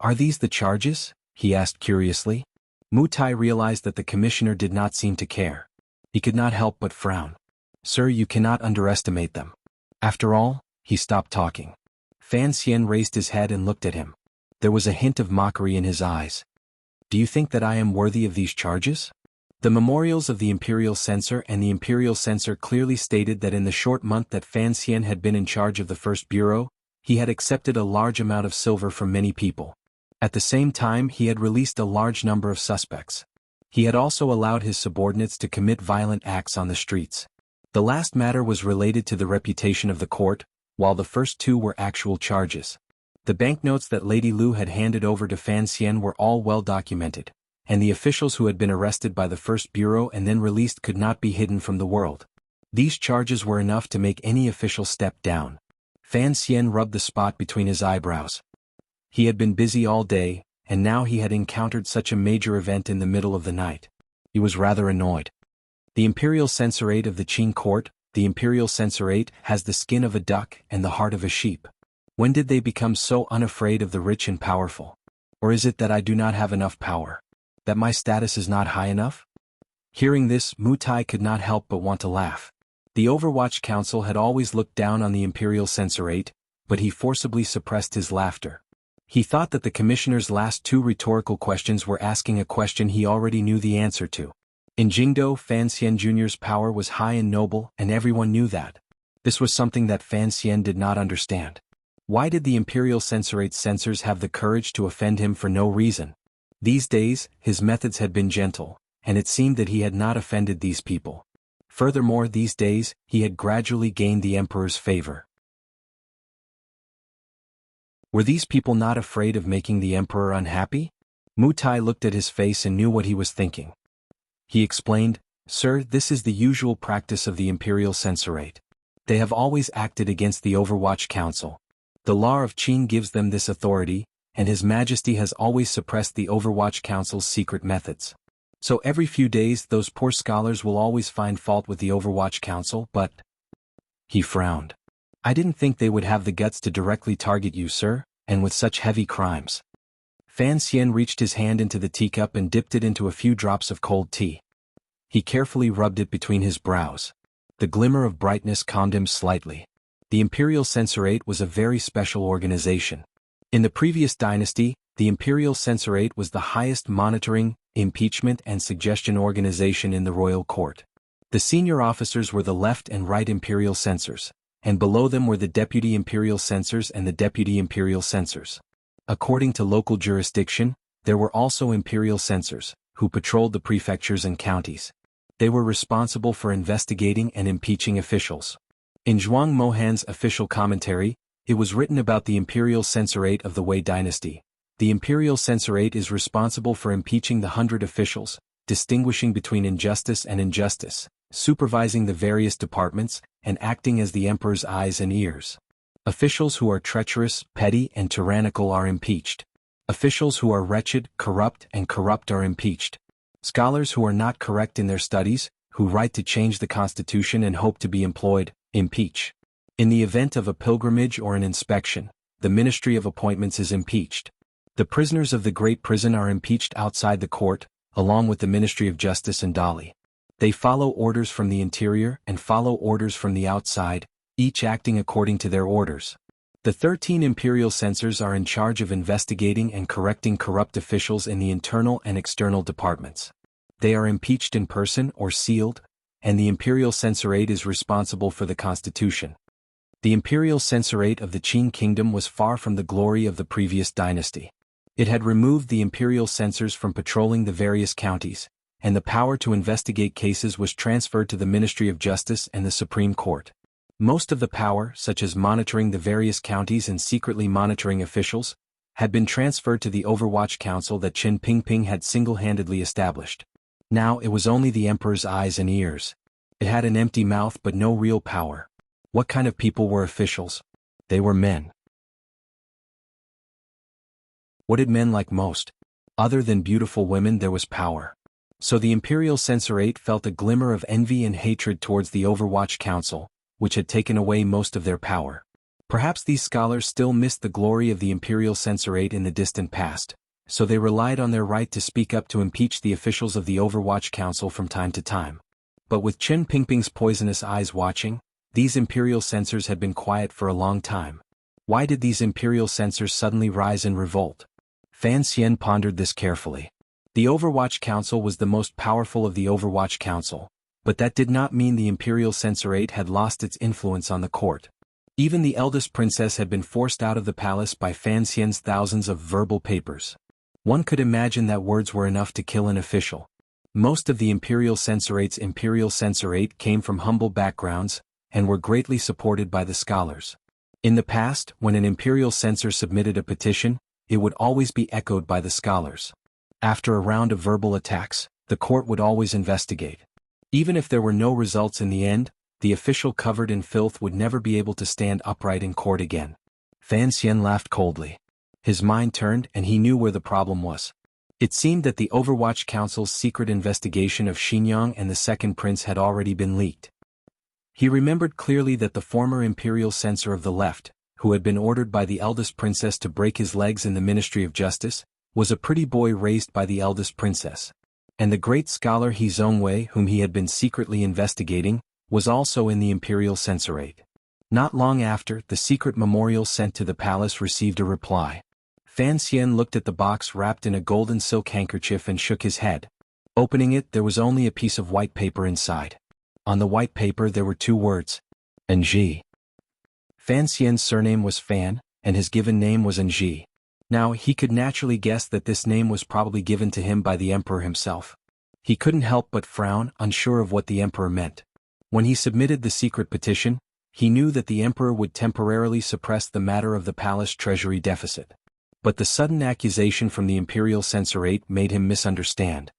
"Are these the charges?" he asked curiously. Mu Tai realized that the commissioner did not seem to care. He could not help but frown. "Sir, you cannot underestimate them. After all," he stopped talking. Fan Xian raised his head and looked at him. There was a hint of mockery in his eyes. "Do you think that I am worthy of these charges?" The memorials of the imperial censor and the imperial censor clearly stated that in the short month that Fan Xian had been in charge of the first bureau, he had accepted a large amount of silver from many people. At the same time, he had released a large number of suspects. He had also allowed his subordinates to commit violent acts on the streets. The last matter was related to the reputation of the court, while the first two were actual charges. The banknotes that Lady Lu had handed over to Fan Xian were all well documented, and the officials who had been arrested by the first bureau and then released could not be hidden from the world. These charges were enough to make any official step down. Fan Xian rubbed the spot between his eyebrows. He had been busy all day, and now he had encountered such a major event in the middle of the night. He was rather annoyed. The imperial censorate of the Qing court, the imperial censorate, has the skin of a duck and the heart of a sheep. When did they become so unafraid of the rich and powerful? Or is it that I do not have enough power? That my status is not high enough? Hearing this, Mu Tai could not help but want to laugh. The Overwatch Council had always looked down on the imperial censorate, but he forcibly suppressed his laughter. He thought that the commissioner's last two rhetorical questions were asking a question he already knew the answer to. In Jingdo, Fan Xian Jr.'s power was high and noble, and everyone knew that. This was something that Fan Xian did not understand. Why did the imperial censorate's censors have the courage to offend him for no reason? These days, his methods had been gentle, and it seemed that he had not offended these people. Furthermore, these days, he had gradually gained the emperor's favor. Were these people not afraid of making the emperor unhappy? Mu Tai looked at his face and knew what he was thinking. He explained, "Sir, this is the usual practice of the imperial censorate. They have always acted against the Overwatch Council. The law of Qin gives them this authority, and His Majesty has always suppressed the Overwatch Council's secret methods. So every few days those poor scholars will always find fault with the Overwatch Council, but—" He frowned. "I didn't think they would have the guts to directly target you, sir, and with such heavy crimes." Fan Xian reached his hand into the teacup and dipped it into a few drops of cold tea. He carefully rubbed it between his brows. The glimmer of brightness calmed him slightly. The imperial censorate was a very special organization. In the previous dynasty, the imperial censorate was the highest monitoring, impeachment and suggestion organization in the royal court. The senior officers were the left and right imperial censors, and below them were the deputy imperial censors and the deputy imperial censors. According to local jurisdiction, there were also imperial censors, who patrolled the prefectures and counties. They were responsible for investigating and impeaching officials. In Zhuang Mohan's official commentary, it was written about the imperial censorate of the Wei dynasty. The imperial censorate is responsible for impeaching the 100 officials, distinguishing between injustice and injustice, supervising the various departments, and acting as the emperor's eyes and ears. Officials who are treacherous, petty, and tyrannical are impeached. Officials who are wretched, corrupt, and corrupt are impeached. Scholars who are not correct in their studies, who write to change the constitution and hope to be employed, impeach. In the event of a pilgrimage or an inspection, the Ministry of Appointments is impeached. The prisoners of the Great Prison are impeached outside the court, along with the Ministry of Justice and Dali. They follow orders from the interior and follow orders from the outside, each acting according to their orders. The 13 imperial censors are in charge of investigating and correcting corrupt officials in the internal and external departments. They are impeached in person or sealed, and the imperial censorate is responsible for the constitution. The imperial censorate of the Qin kingdom was far from the glory of the previous dynasty. It had removed the imperial censors from patrolling the various counties, and the power to investigate cases was transferred to the Ministry of Justice and the Supreme Court. Most of the power, such as monitoring the various counties and secretly monitoring officials, had been transferred to the Overwatch Council that Qin Pingping had single-handedly established. Now it was only the emperor's eyes and ears. It had an empty mouth but no real power. What kind of people were officials? They were men. What did men like most? Other than beautiful women, there was power. So the Imperial Censorate felt a glimmer of envy and hatred towards the Overwatch Council, which had taken away most of their power. Perhaps these scholars still missed the glory of the Imperial Censorate in the distant past, so they relied on their right to speak up to impeach the officials of the Overwatch Council from time to time. But with Qin Pingping's poisonous eyes watching, these Imperial censors had been quiet for a long time. Why did these Imperial censors suddenly rise in revolt? Fan Xian pondered this carefully. The Overwatch Council was the most powerful of the Overwatch Council, but that did not mean the Imperial Censorate had lost its influence on the court. Even the eldest princess had been forced out of the palace by Fan Xian's thousands of verbal papers. One could imagine that words were enough to kill an official. Most of the Imperial Censorate's Imperial Censorate came from humble backgrounds, and were greatly supported by the scholars. In the past, when an Imperial censor submitted a petition, it would always be echoed by the scholars. After a round of verbal attacks, the court would always investigate. Even if there were no results in the end, the official covered in filth would never be able to stand upright in court again. Fan Xian laughed coldly. His mind turned and he knew where the problem was. It seemed that the Overwatch Council's secret investigation of Xinjiang and the second prince had already been leaked. He remembered clearly that the former imperial censor of the left, who had been ordered by the eldest princess to break his legs in the Ministry of Justice, was a pretty boy raised by the eldest princess. And the great scholar He Zhongwei, whom he had been secretly investigating, was also in the Imperial Censorate. Not long after, the secret memorial sent to the palace received a reply. Fan Xian looked at the box wrapped in a golden silk handkerchief and shook his head. Opening it, there was only a piece of white paper inside. On the white paper there were two words. Enji. Fan Xian's surname was Fan, and his given name was Enji. Now, he could naturally guess that this name was probably given to him by the emperor himself. He couldn't help but frown, unsure of what the emperor meant. When he submitted the secret petition, he knew that the emperor would temporarily suppress the matter of the palace treasury deficit. But the sudden accusation from the Imperial Censorate made him misunderstand.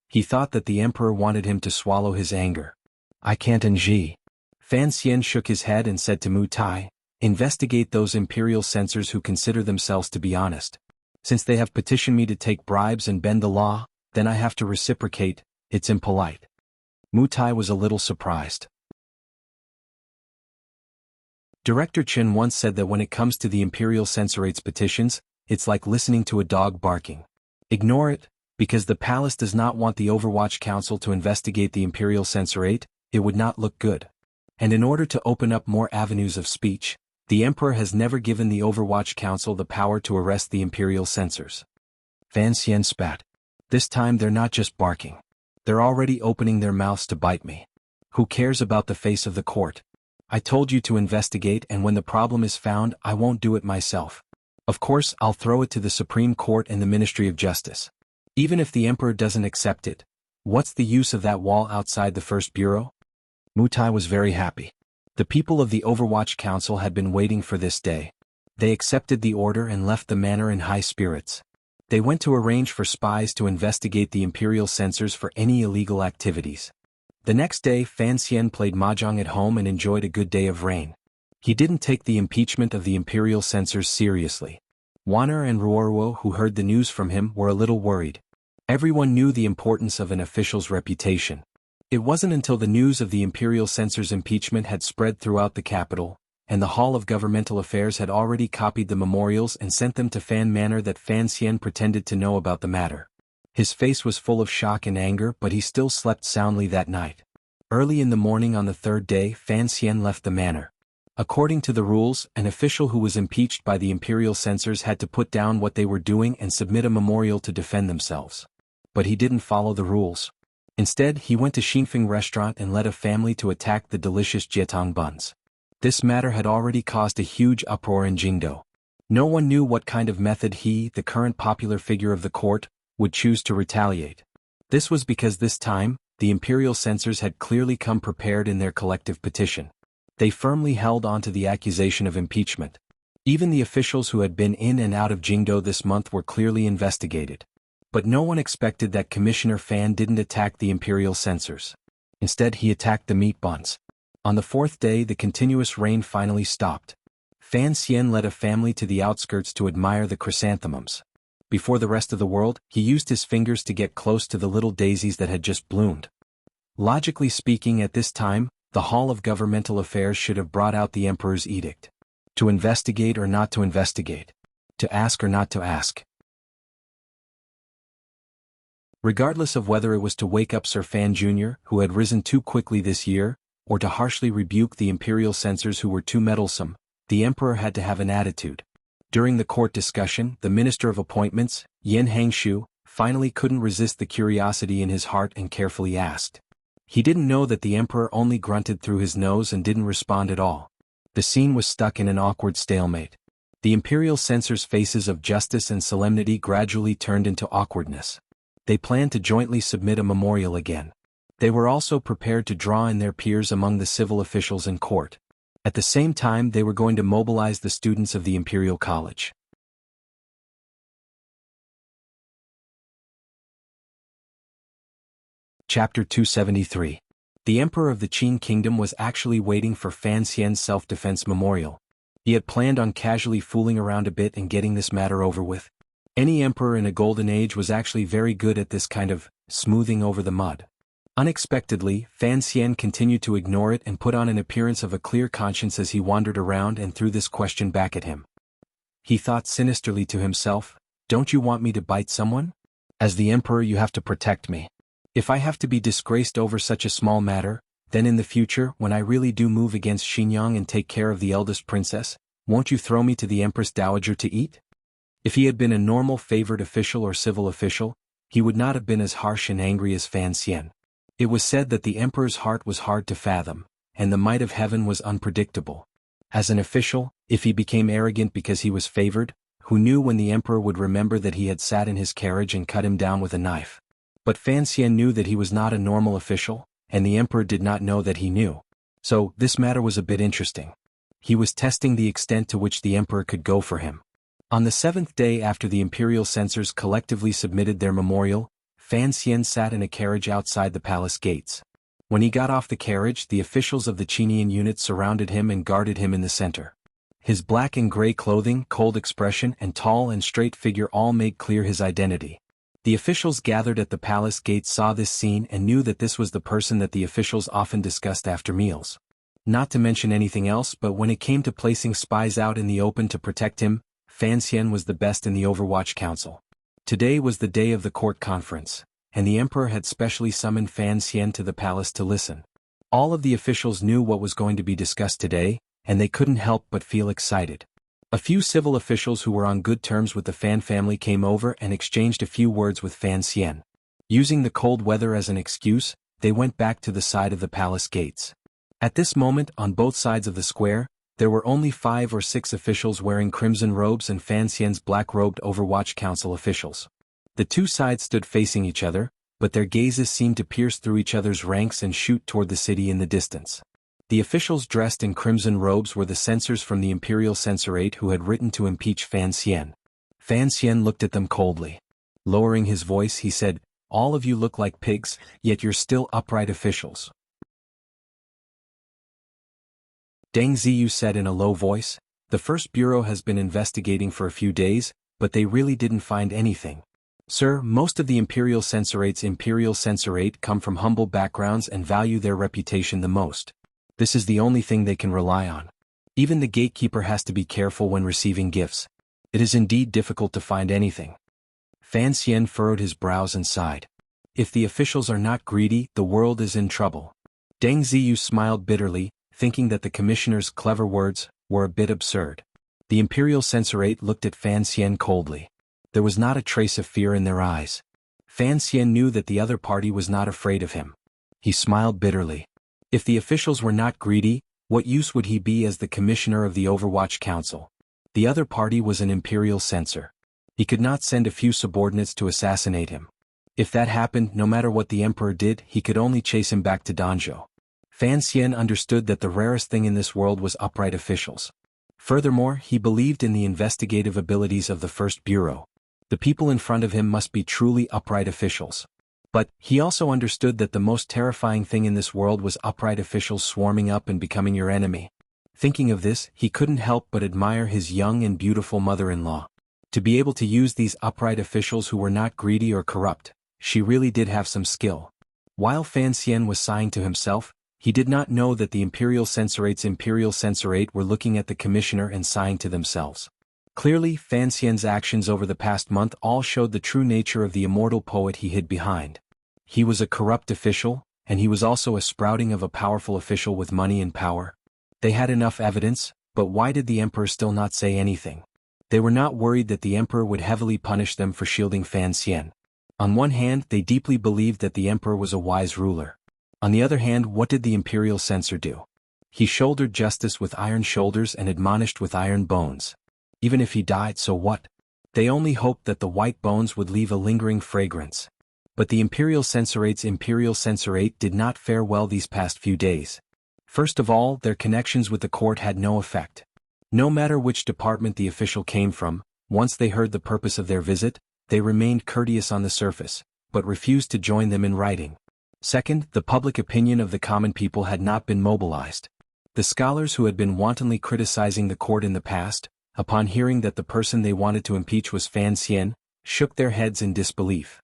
He thought that the emperor wanted him to swallow his anger. I can't, Enji. Fan Xian shook his head and said to Mu Tai, investigate those imperial censors who consider themselves to be honest. Since they have petitioned me to take bribes and bend the law, then I have to reciprocate. It's impolite. Mu Tai was a little surprised. Director Qin once said that when it comes to the Imperial Censorate's petitions, it's like listening to a dog barking. Ignore it, because the palace does not want the Overwatch Council to investigate the Imperial Censorate. It would not look good. And in order to open up more avenues of speech, the emperor has never given the Overwatch Council the power to arrest the Imperial censors. Fan Xian spat. This time they're not just barking. They're already opening their mouths to bite me. Who cares about the face of the court? I told you to investigate, and when the problem is found, I won't do it myself. Of course, I'll throw it to the Supreme Court and the Ministry of Justice. Even if the emperor doesn't accept it, what's the use of that wall outside the First Bureau? Mu Tai was very happy. The people of the Overwatch Council had been waiting for this day. They accepted the order and left the manor in high spirits. They went to arrange for spies to investigate the Imperial censors for any illegal activities. The next day, Fan Xian played mahjong at home and enjoyed a good day of rain. He didn't take the impeachment of the Imperial censors seriously. Wanner and Ruoruo, who heard the news from him, were a little worried. Everyone knew the importance of an official's reputation. It wasn't until the news of the Imperial censors' impeachment had spread throughout the capital, and the Hall of Governmental Affairs had already copied the memorials and sent them to Fan Manor, that Fan Xian pretended to know about the matter. His face was full of shock and anger, but he still slept soundly that night. Early in the morning on the third day, Fan Xian left the manor. According to the rules, an official who was impeached by the Imperial censors had to put down what they were doing and submit a memorial to defend themselves. But he didn't follow the rules. Instead, he went to Xinfeng restaurant and led a family to attack the delicious jietang buns. This matter had already caused a huge uproar in Jingdo. No one knew what kind of method he, the current popular figure of the court, would choose to retaliate. This was because this time, the imperial censors had clearly come prepared in their collective petition. They firmly held on to the accusation of impeachment. Even the officials who had been in and out of Jingdo this month were clearly investigated. But no one expected that Commissioner Fan didn't attack the imperial censors. Instead, he attacked the meat buns. On the fourth day, the continuous rain finally stopped. Fan Xian led a family to the outskirts to admire the chrysanthemums. Before the rest of the world, he used his fingers to get close to the little daisies that had just bloomed. Logically speaking, at this time, the Hall of Governmental Affairs should have brought out the Emperor's edict. To investigate or not to investigate. To ask or not to ask. Regardless of whether it was to wake up Sir Fan Jr., who had risen too quickly this year, or to harshly rebuke the imperial censors who were too meddlesome, the Emperor had to have an attitude. During the court discussion, the Minister of Appointments, Yen Hangshu, finally couldn't resist the curiosity in his heart and carefully asked. He didn't know that the Emperor only grunted through his nose and didn't respond at all. The scene was stuck in an awkward stalemate. The imperial censors' faces of justice and solemnity gradually turned into awkwardness. They planned to jointly submit a memorial again. They were also prepared to draw in their peers among the civil officials in court. At the same time, they were going to mobilize the students of the Imperial College. Chapter 273. The Emperor of the Qin Kingdom was actually waiting for Fan Xian's self-defense memorial. He had planned on casually fooling around a bit and getting this matter over with. Any emperor in a golden age was actually very good at this kind of smoothing over the mud. Unexpectedly, Fan Xian continued to ignore it and put on an appearance of a clear conscience as he wandered around and threw this question back at him. He thought sinisterly to himself, "Don't you want me to bite someone? As the emperor, you have to protect me. If I have to be disgraced over such a small matter, then in the future, when I really do move against Xinjiang and take care of the eldest princess, won't you throw me to the Empress Dowager to eat?" If he had been a normal favored official or civil official, he would not have been as harsh and angry as Fan Xian. It was said that the emperor's heart was hard to fathom, and the might of heaven was unpredictable. As an official, if he became arrogant because he was favored, who knew when the emperor would remember that he had sat in his carriage and cut him down with a knife? But Fan Xian knew that he was not a normal official, and the emperor did not know that he knew. So, this matter was a bit interesting. He was testing the extent to which the emperor could go for him. On the seventh day after the imperial censors collectively submitted their memorial, Fan Xian sat in a carriage outside the palace gates. When he got off the carriage, the officials of the Qinian unit surrounded him and guarded him in the center. His black and gray clothing, cold expression, and tall and straight figure all made clear his identity. The officials gathered at the palace gates saw this scene and knew that this was the person that the officials often discussed after meals. Not to mention anything else, but when it came to placing spies out in the open to protect him, Fan Xian was the best in the Overwatch Council. Today was the day of the court conference, and the emperor had specially summoned Fan Xian to the palace to listen. All of the officials knew what was going to be discussed today, and they couldn't help but feel excited. A few civil officials who were on good terms with the Fan family came over and exchanged a few words with Fan Xian. Using the cold weather as an excuse, they went back to the side of the palace gates. At this moment, on both sides of the square, there were only 5 or 6 officials wearing crimson robes and Fan Xian's black-robed Overwatch Council officials. The two sides stood facing each other, but their gazes seemed to pierce through each other's ranks and shoot toward the city in the distance. The officials dressed in crimson robes were the censors from the Imperial Censorate who had written to impeach Fan Xian. Fan Xian looked at them coldly. Lowering his voice, he said, "All of you look like pigs, yet you're still upright officials." Deng Ziyu said in a low voice, "The first bureau has been investigating for a few days, but they really didn't find anything. Sir, most of the Imperial Censorate come from humble backgrounds and value their reputation the most. This is the only thing they can rely on. Even the gatekeeper has to be careful when receiving gifts. It is indeed difficult to find anything." Fan Xian furrowed his brows and sighed. If the officials are not greedy, the world is in trouble. Deng Ziyu smiled bitterly, thinking that the commissioner's clever words were a bit absurd. The Imperial Censorate looked at Fan Xian coldly. There was not a trace of fear in their eyes. Fan Xian knew that the other party was not afraid of him. He smiled bitterly. If the officials were not greedy, what use would he be as the commissioner of the Overwatch Council? The other party was an imperial censor. He could not send a few subordinates to assassinate him. If that happened, no matter what the emperor did, he could only chase him back to Danzhou. Fan Xian understood that the rarest thing in this world was upright officials. Furthermore, he believed in the investigative abilities of the First Bureau. The people in front of him must be truly upright officials. But, he also understood that the most terrifying thing in this world was upright officials swarming up and becoming your enemy. Thinking of this, he couldn't help but admire his young and beautiful mother-in-law. To be able to use these upright officials who were not greedy or corrupt, she really did have some skill. While Fan Xian was sighing to himself, he did not know that the Imperial Censorate were looking at the commissioner and sighing to themselves. Clearly, Fan Xian's actions over the past month all showed the true nature of the immortal poet he hid behind. He was a corrupt official, and he was also a sprouting of a powerful official with money and power. They had enough evidence, but why did the emperor still not say anything? They were not worried that the emperor would heavily punish them for shielding Fan Xian. On one hand, they deeply believed that the emperor was a wise ruler. On the other hand, what did the imperial censor do? He shouldered justice with iron shoulders and admonished with iron bones. Even if he died, so what? They only hoped that the white bones would leave a lingering fragrance. But the Imperial Censorate did not fare well these past few days. First of all, their connections with the court had no effect. No matter which department the official came from, once they heard the purpose of their visit, they remained courteous on the surface, but refused to join them in writing. Second, the public opinion of the common people had not been mobilized. The scholars who had been wantonly criticizing the court in the past, upon hearing that the person they wanted to impeach was Fan Xian, shook their heads in disbelief.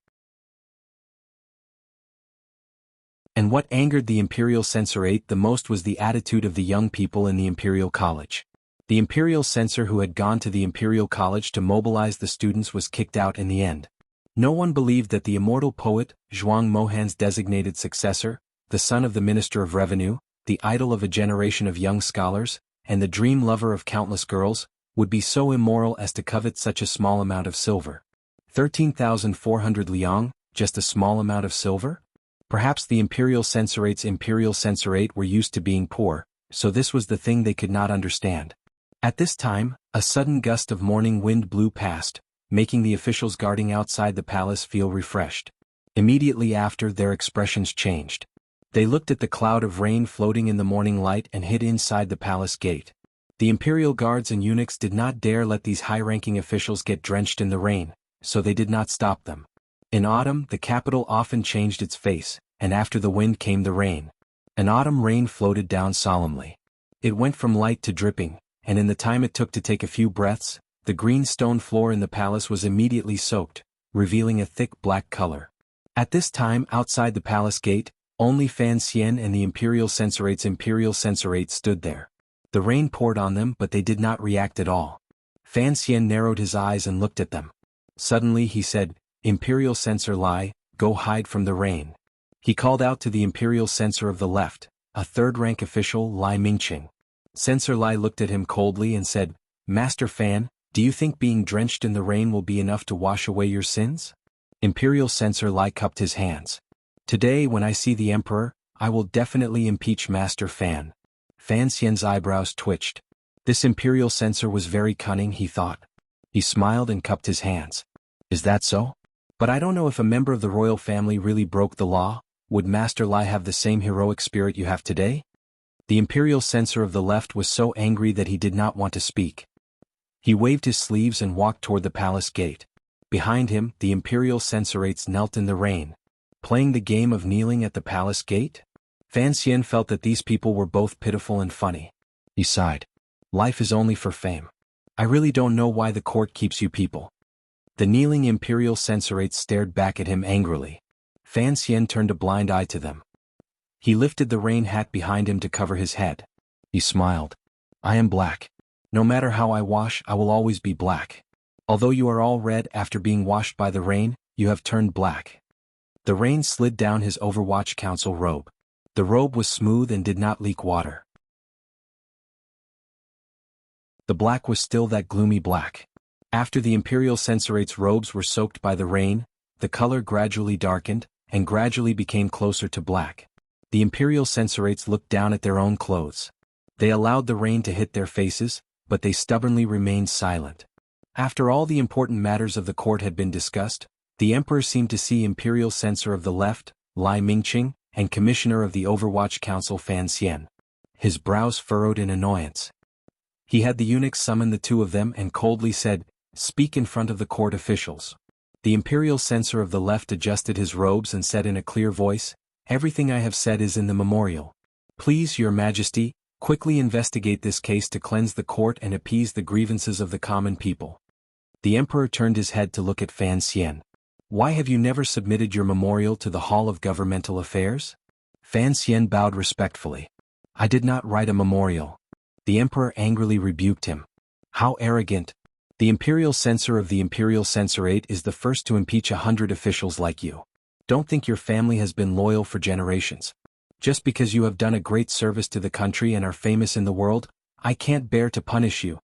And what angered the Imperial Censorate the most was the attitude of the young people in the Imperial College. The Imperial Censor who had gone to the Imperial College to mobilize the students was kicked out in the end. No one believed that the immortal poet, Zhuang Mohan's designated successor, the son of the Minister of Revenue, the idol of a generation of young scholars, and the dream lover of countless girls, would be so immoral as to covet such a small amount of silver. 13,400 liang, just a small amount of silver? Perhaps the Imperial Censorate were used to being poor, so this was the thing they could not understand. At this time, a sudden gust of morning wind blew past, making the officials guarding outside the palace feel refreshed. Immediately after, their expressions changed. They looked at the cloud of rain floating in the morning light and hid inside the palace gate. The imperial guards and eunuchs did not dare let these high-ranking officials get drenched in the rain, so they did not stop them. In autumn, the capital often changed its face, and after the wind came the rain. An autumn rain floated down solemnly. It went from light to dripping, and in the time it took to take a few breaths, the green stone floor in the palace was immediately soaked, revealing a thick black color. At this time, outside the palace gate, only Fan Xian and the Imperial Censorate stood there. The rain poured on them, but they did not react at all. Fan Xian narrowed his eyes and looked at them. Suddenly he said, "Imperial Censor Lai, go hide from the rain." He called out to the Imperial Censor of the left, a third-rank official, Lai Mingqing. Censor Lai looked at him coldly and said, "Master Fan, do you think being drenched in the rain will be enough to wash away your sins?" Imperial Censor Lai cupped his hands. "Today, when I see the Emperor, I will definitely impeach Master Fan." Fan Xian's eyebrows twitched. This Imperial Censor was very cunning, he thought. He smiled and cupped his hands. "Is that so? But I don't know if a member of the royal family really broke the law. Would Master Lai have the same heroic spirit you have today?" The Imperial Censor of the left was so angry that he did not want to speak. He waved his sleeves and walked toward the palace gate. Behind him, the Imperial Censorates knelt in the rain. Playing the game of kneeling at the palace gate? Fan Xian felt that these people were both pitiful and funny. He sighed. "Life is only for fame. I really don't know why the court keeps you people." The kneeling Imperial Censorates stared back at him angrily. Fan Xian turned a blind eye to them. He lifted the rain hat behind him to cover his head. He smiled. "I am black. No matter how I wash, I will always be black. Although you are all red after being washed by the rain, you have turned black." The rain slid down his Overwatch Council robe. The robe was smooth and did not leak water. The black was still that gloomy black. After the Imperial Censorate's robes were soaked by the rain, the color gradually darkened, and gradually became closer to black. The Imperial Censorates looked down at their own clothes. They allowed the rain to hit their faces, but they stubbornly remained silent. After all the important matters of the court had been discussed, The emperor seemed to see imperial censor of the left, Lai Mingqing, and commissioner of the Overwatch Council Fan Xian. His brows furrowed in annoyance. He had the eunuchs summon the two of them and coldly said, "Speak in front of the court officials." The imperial censor of the left adjusted his robes and said in a clear voice, "Everything I have said is in the memorial. Please, your majesty, quickly investigate this case to cleanse the court and appease the grievances of the common people." The emperor turned his head to look at Fan Xian. "Why have you never submitted your memorial to the Hall of Governmental Affairs?" Fan Xian bowed respectfully. "I did not write a memorial." The emperor angrily rebuked him. "How arrogant! The imperial censor of the imperial censorate is the first to impeach 100 officials like you. Don't think your family has been loyal for generations. Just because you have done a great service to the country and are famous in the world, I can't bear to punish you."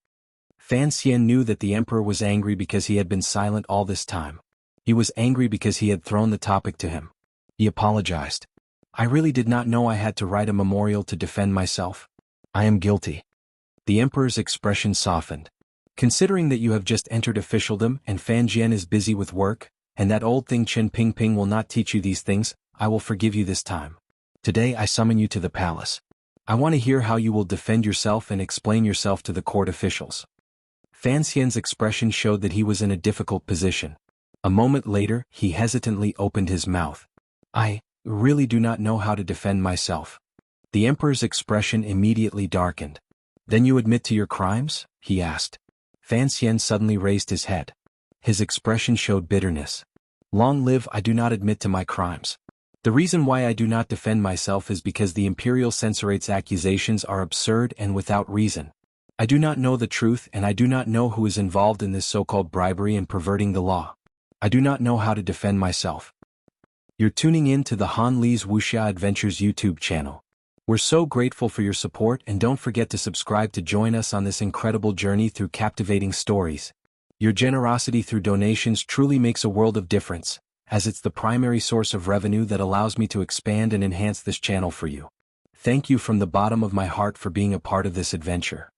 Fan Xian knew that the emperor was angry because he had been silent all this time. He was angry because he had thrown the topic to him. He apologized. "I really did not know I had to write a memorial to defend myself. I am guilty." The emperor's expression softened. "Considering that you have just entered officialdom and Fan Jian is busy with work, and that old thing Chen Pingping will not teach you these things, I will forgive you this time. Today I summon you to the palace. I want to hear how you will defend yourself and explain yourself to the court officials." Fan Xian's expression showed that he was in a difficult position. A moment later, he hesitantly opened his mouth. "I really do not know how to defend myself." The emperor's expression immediately darkened. "Then you admit to your crimes?" he asked. Fan Xian suddenly raised his head. His expression showed bitterness. "Long live, I do not admit to my crimes. The reason why I do not defend myself is because the imperial censorate's accusations are absurd and without reason. I do not know the truth and I do not know who is involved in this so-called bribery and perverting the law. I do not know how to defend myself." You're tuning in to the Han Li's Wuxia Adventures YouTube channel. We're so grateful for your support and don't forget to subscribe to join us on this incredible journey through captivating stories. Your generosity through donations truly makes a world of difference, as it's the primary source of revenue that allows me to expand and enhance this channel for you. Thank you from the bottom of my heart for being a part of this adventure.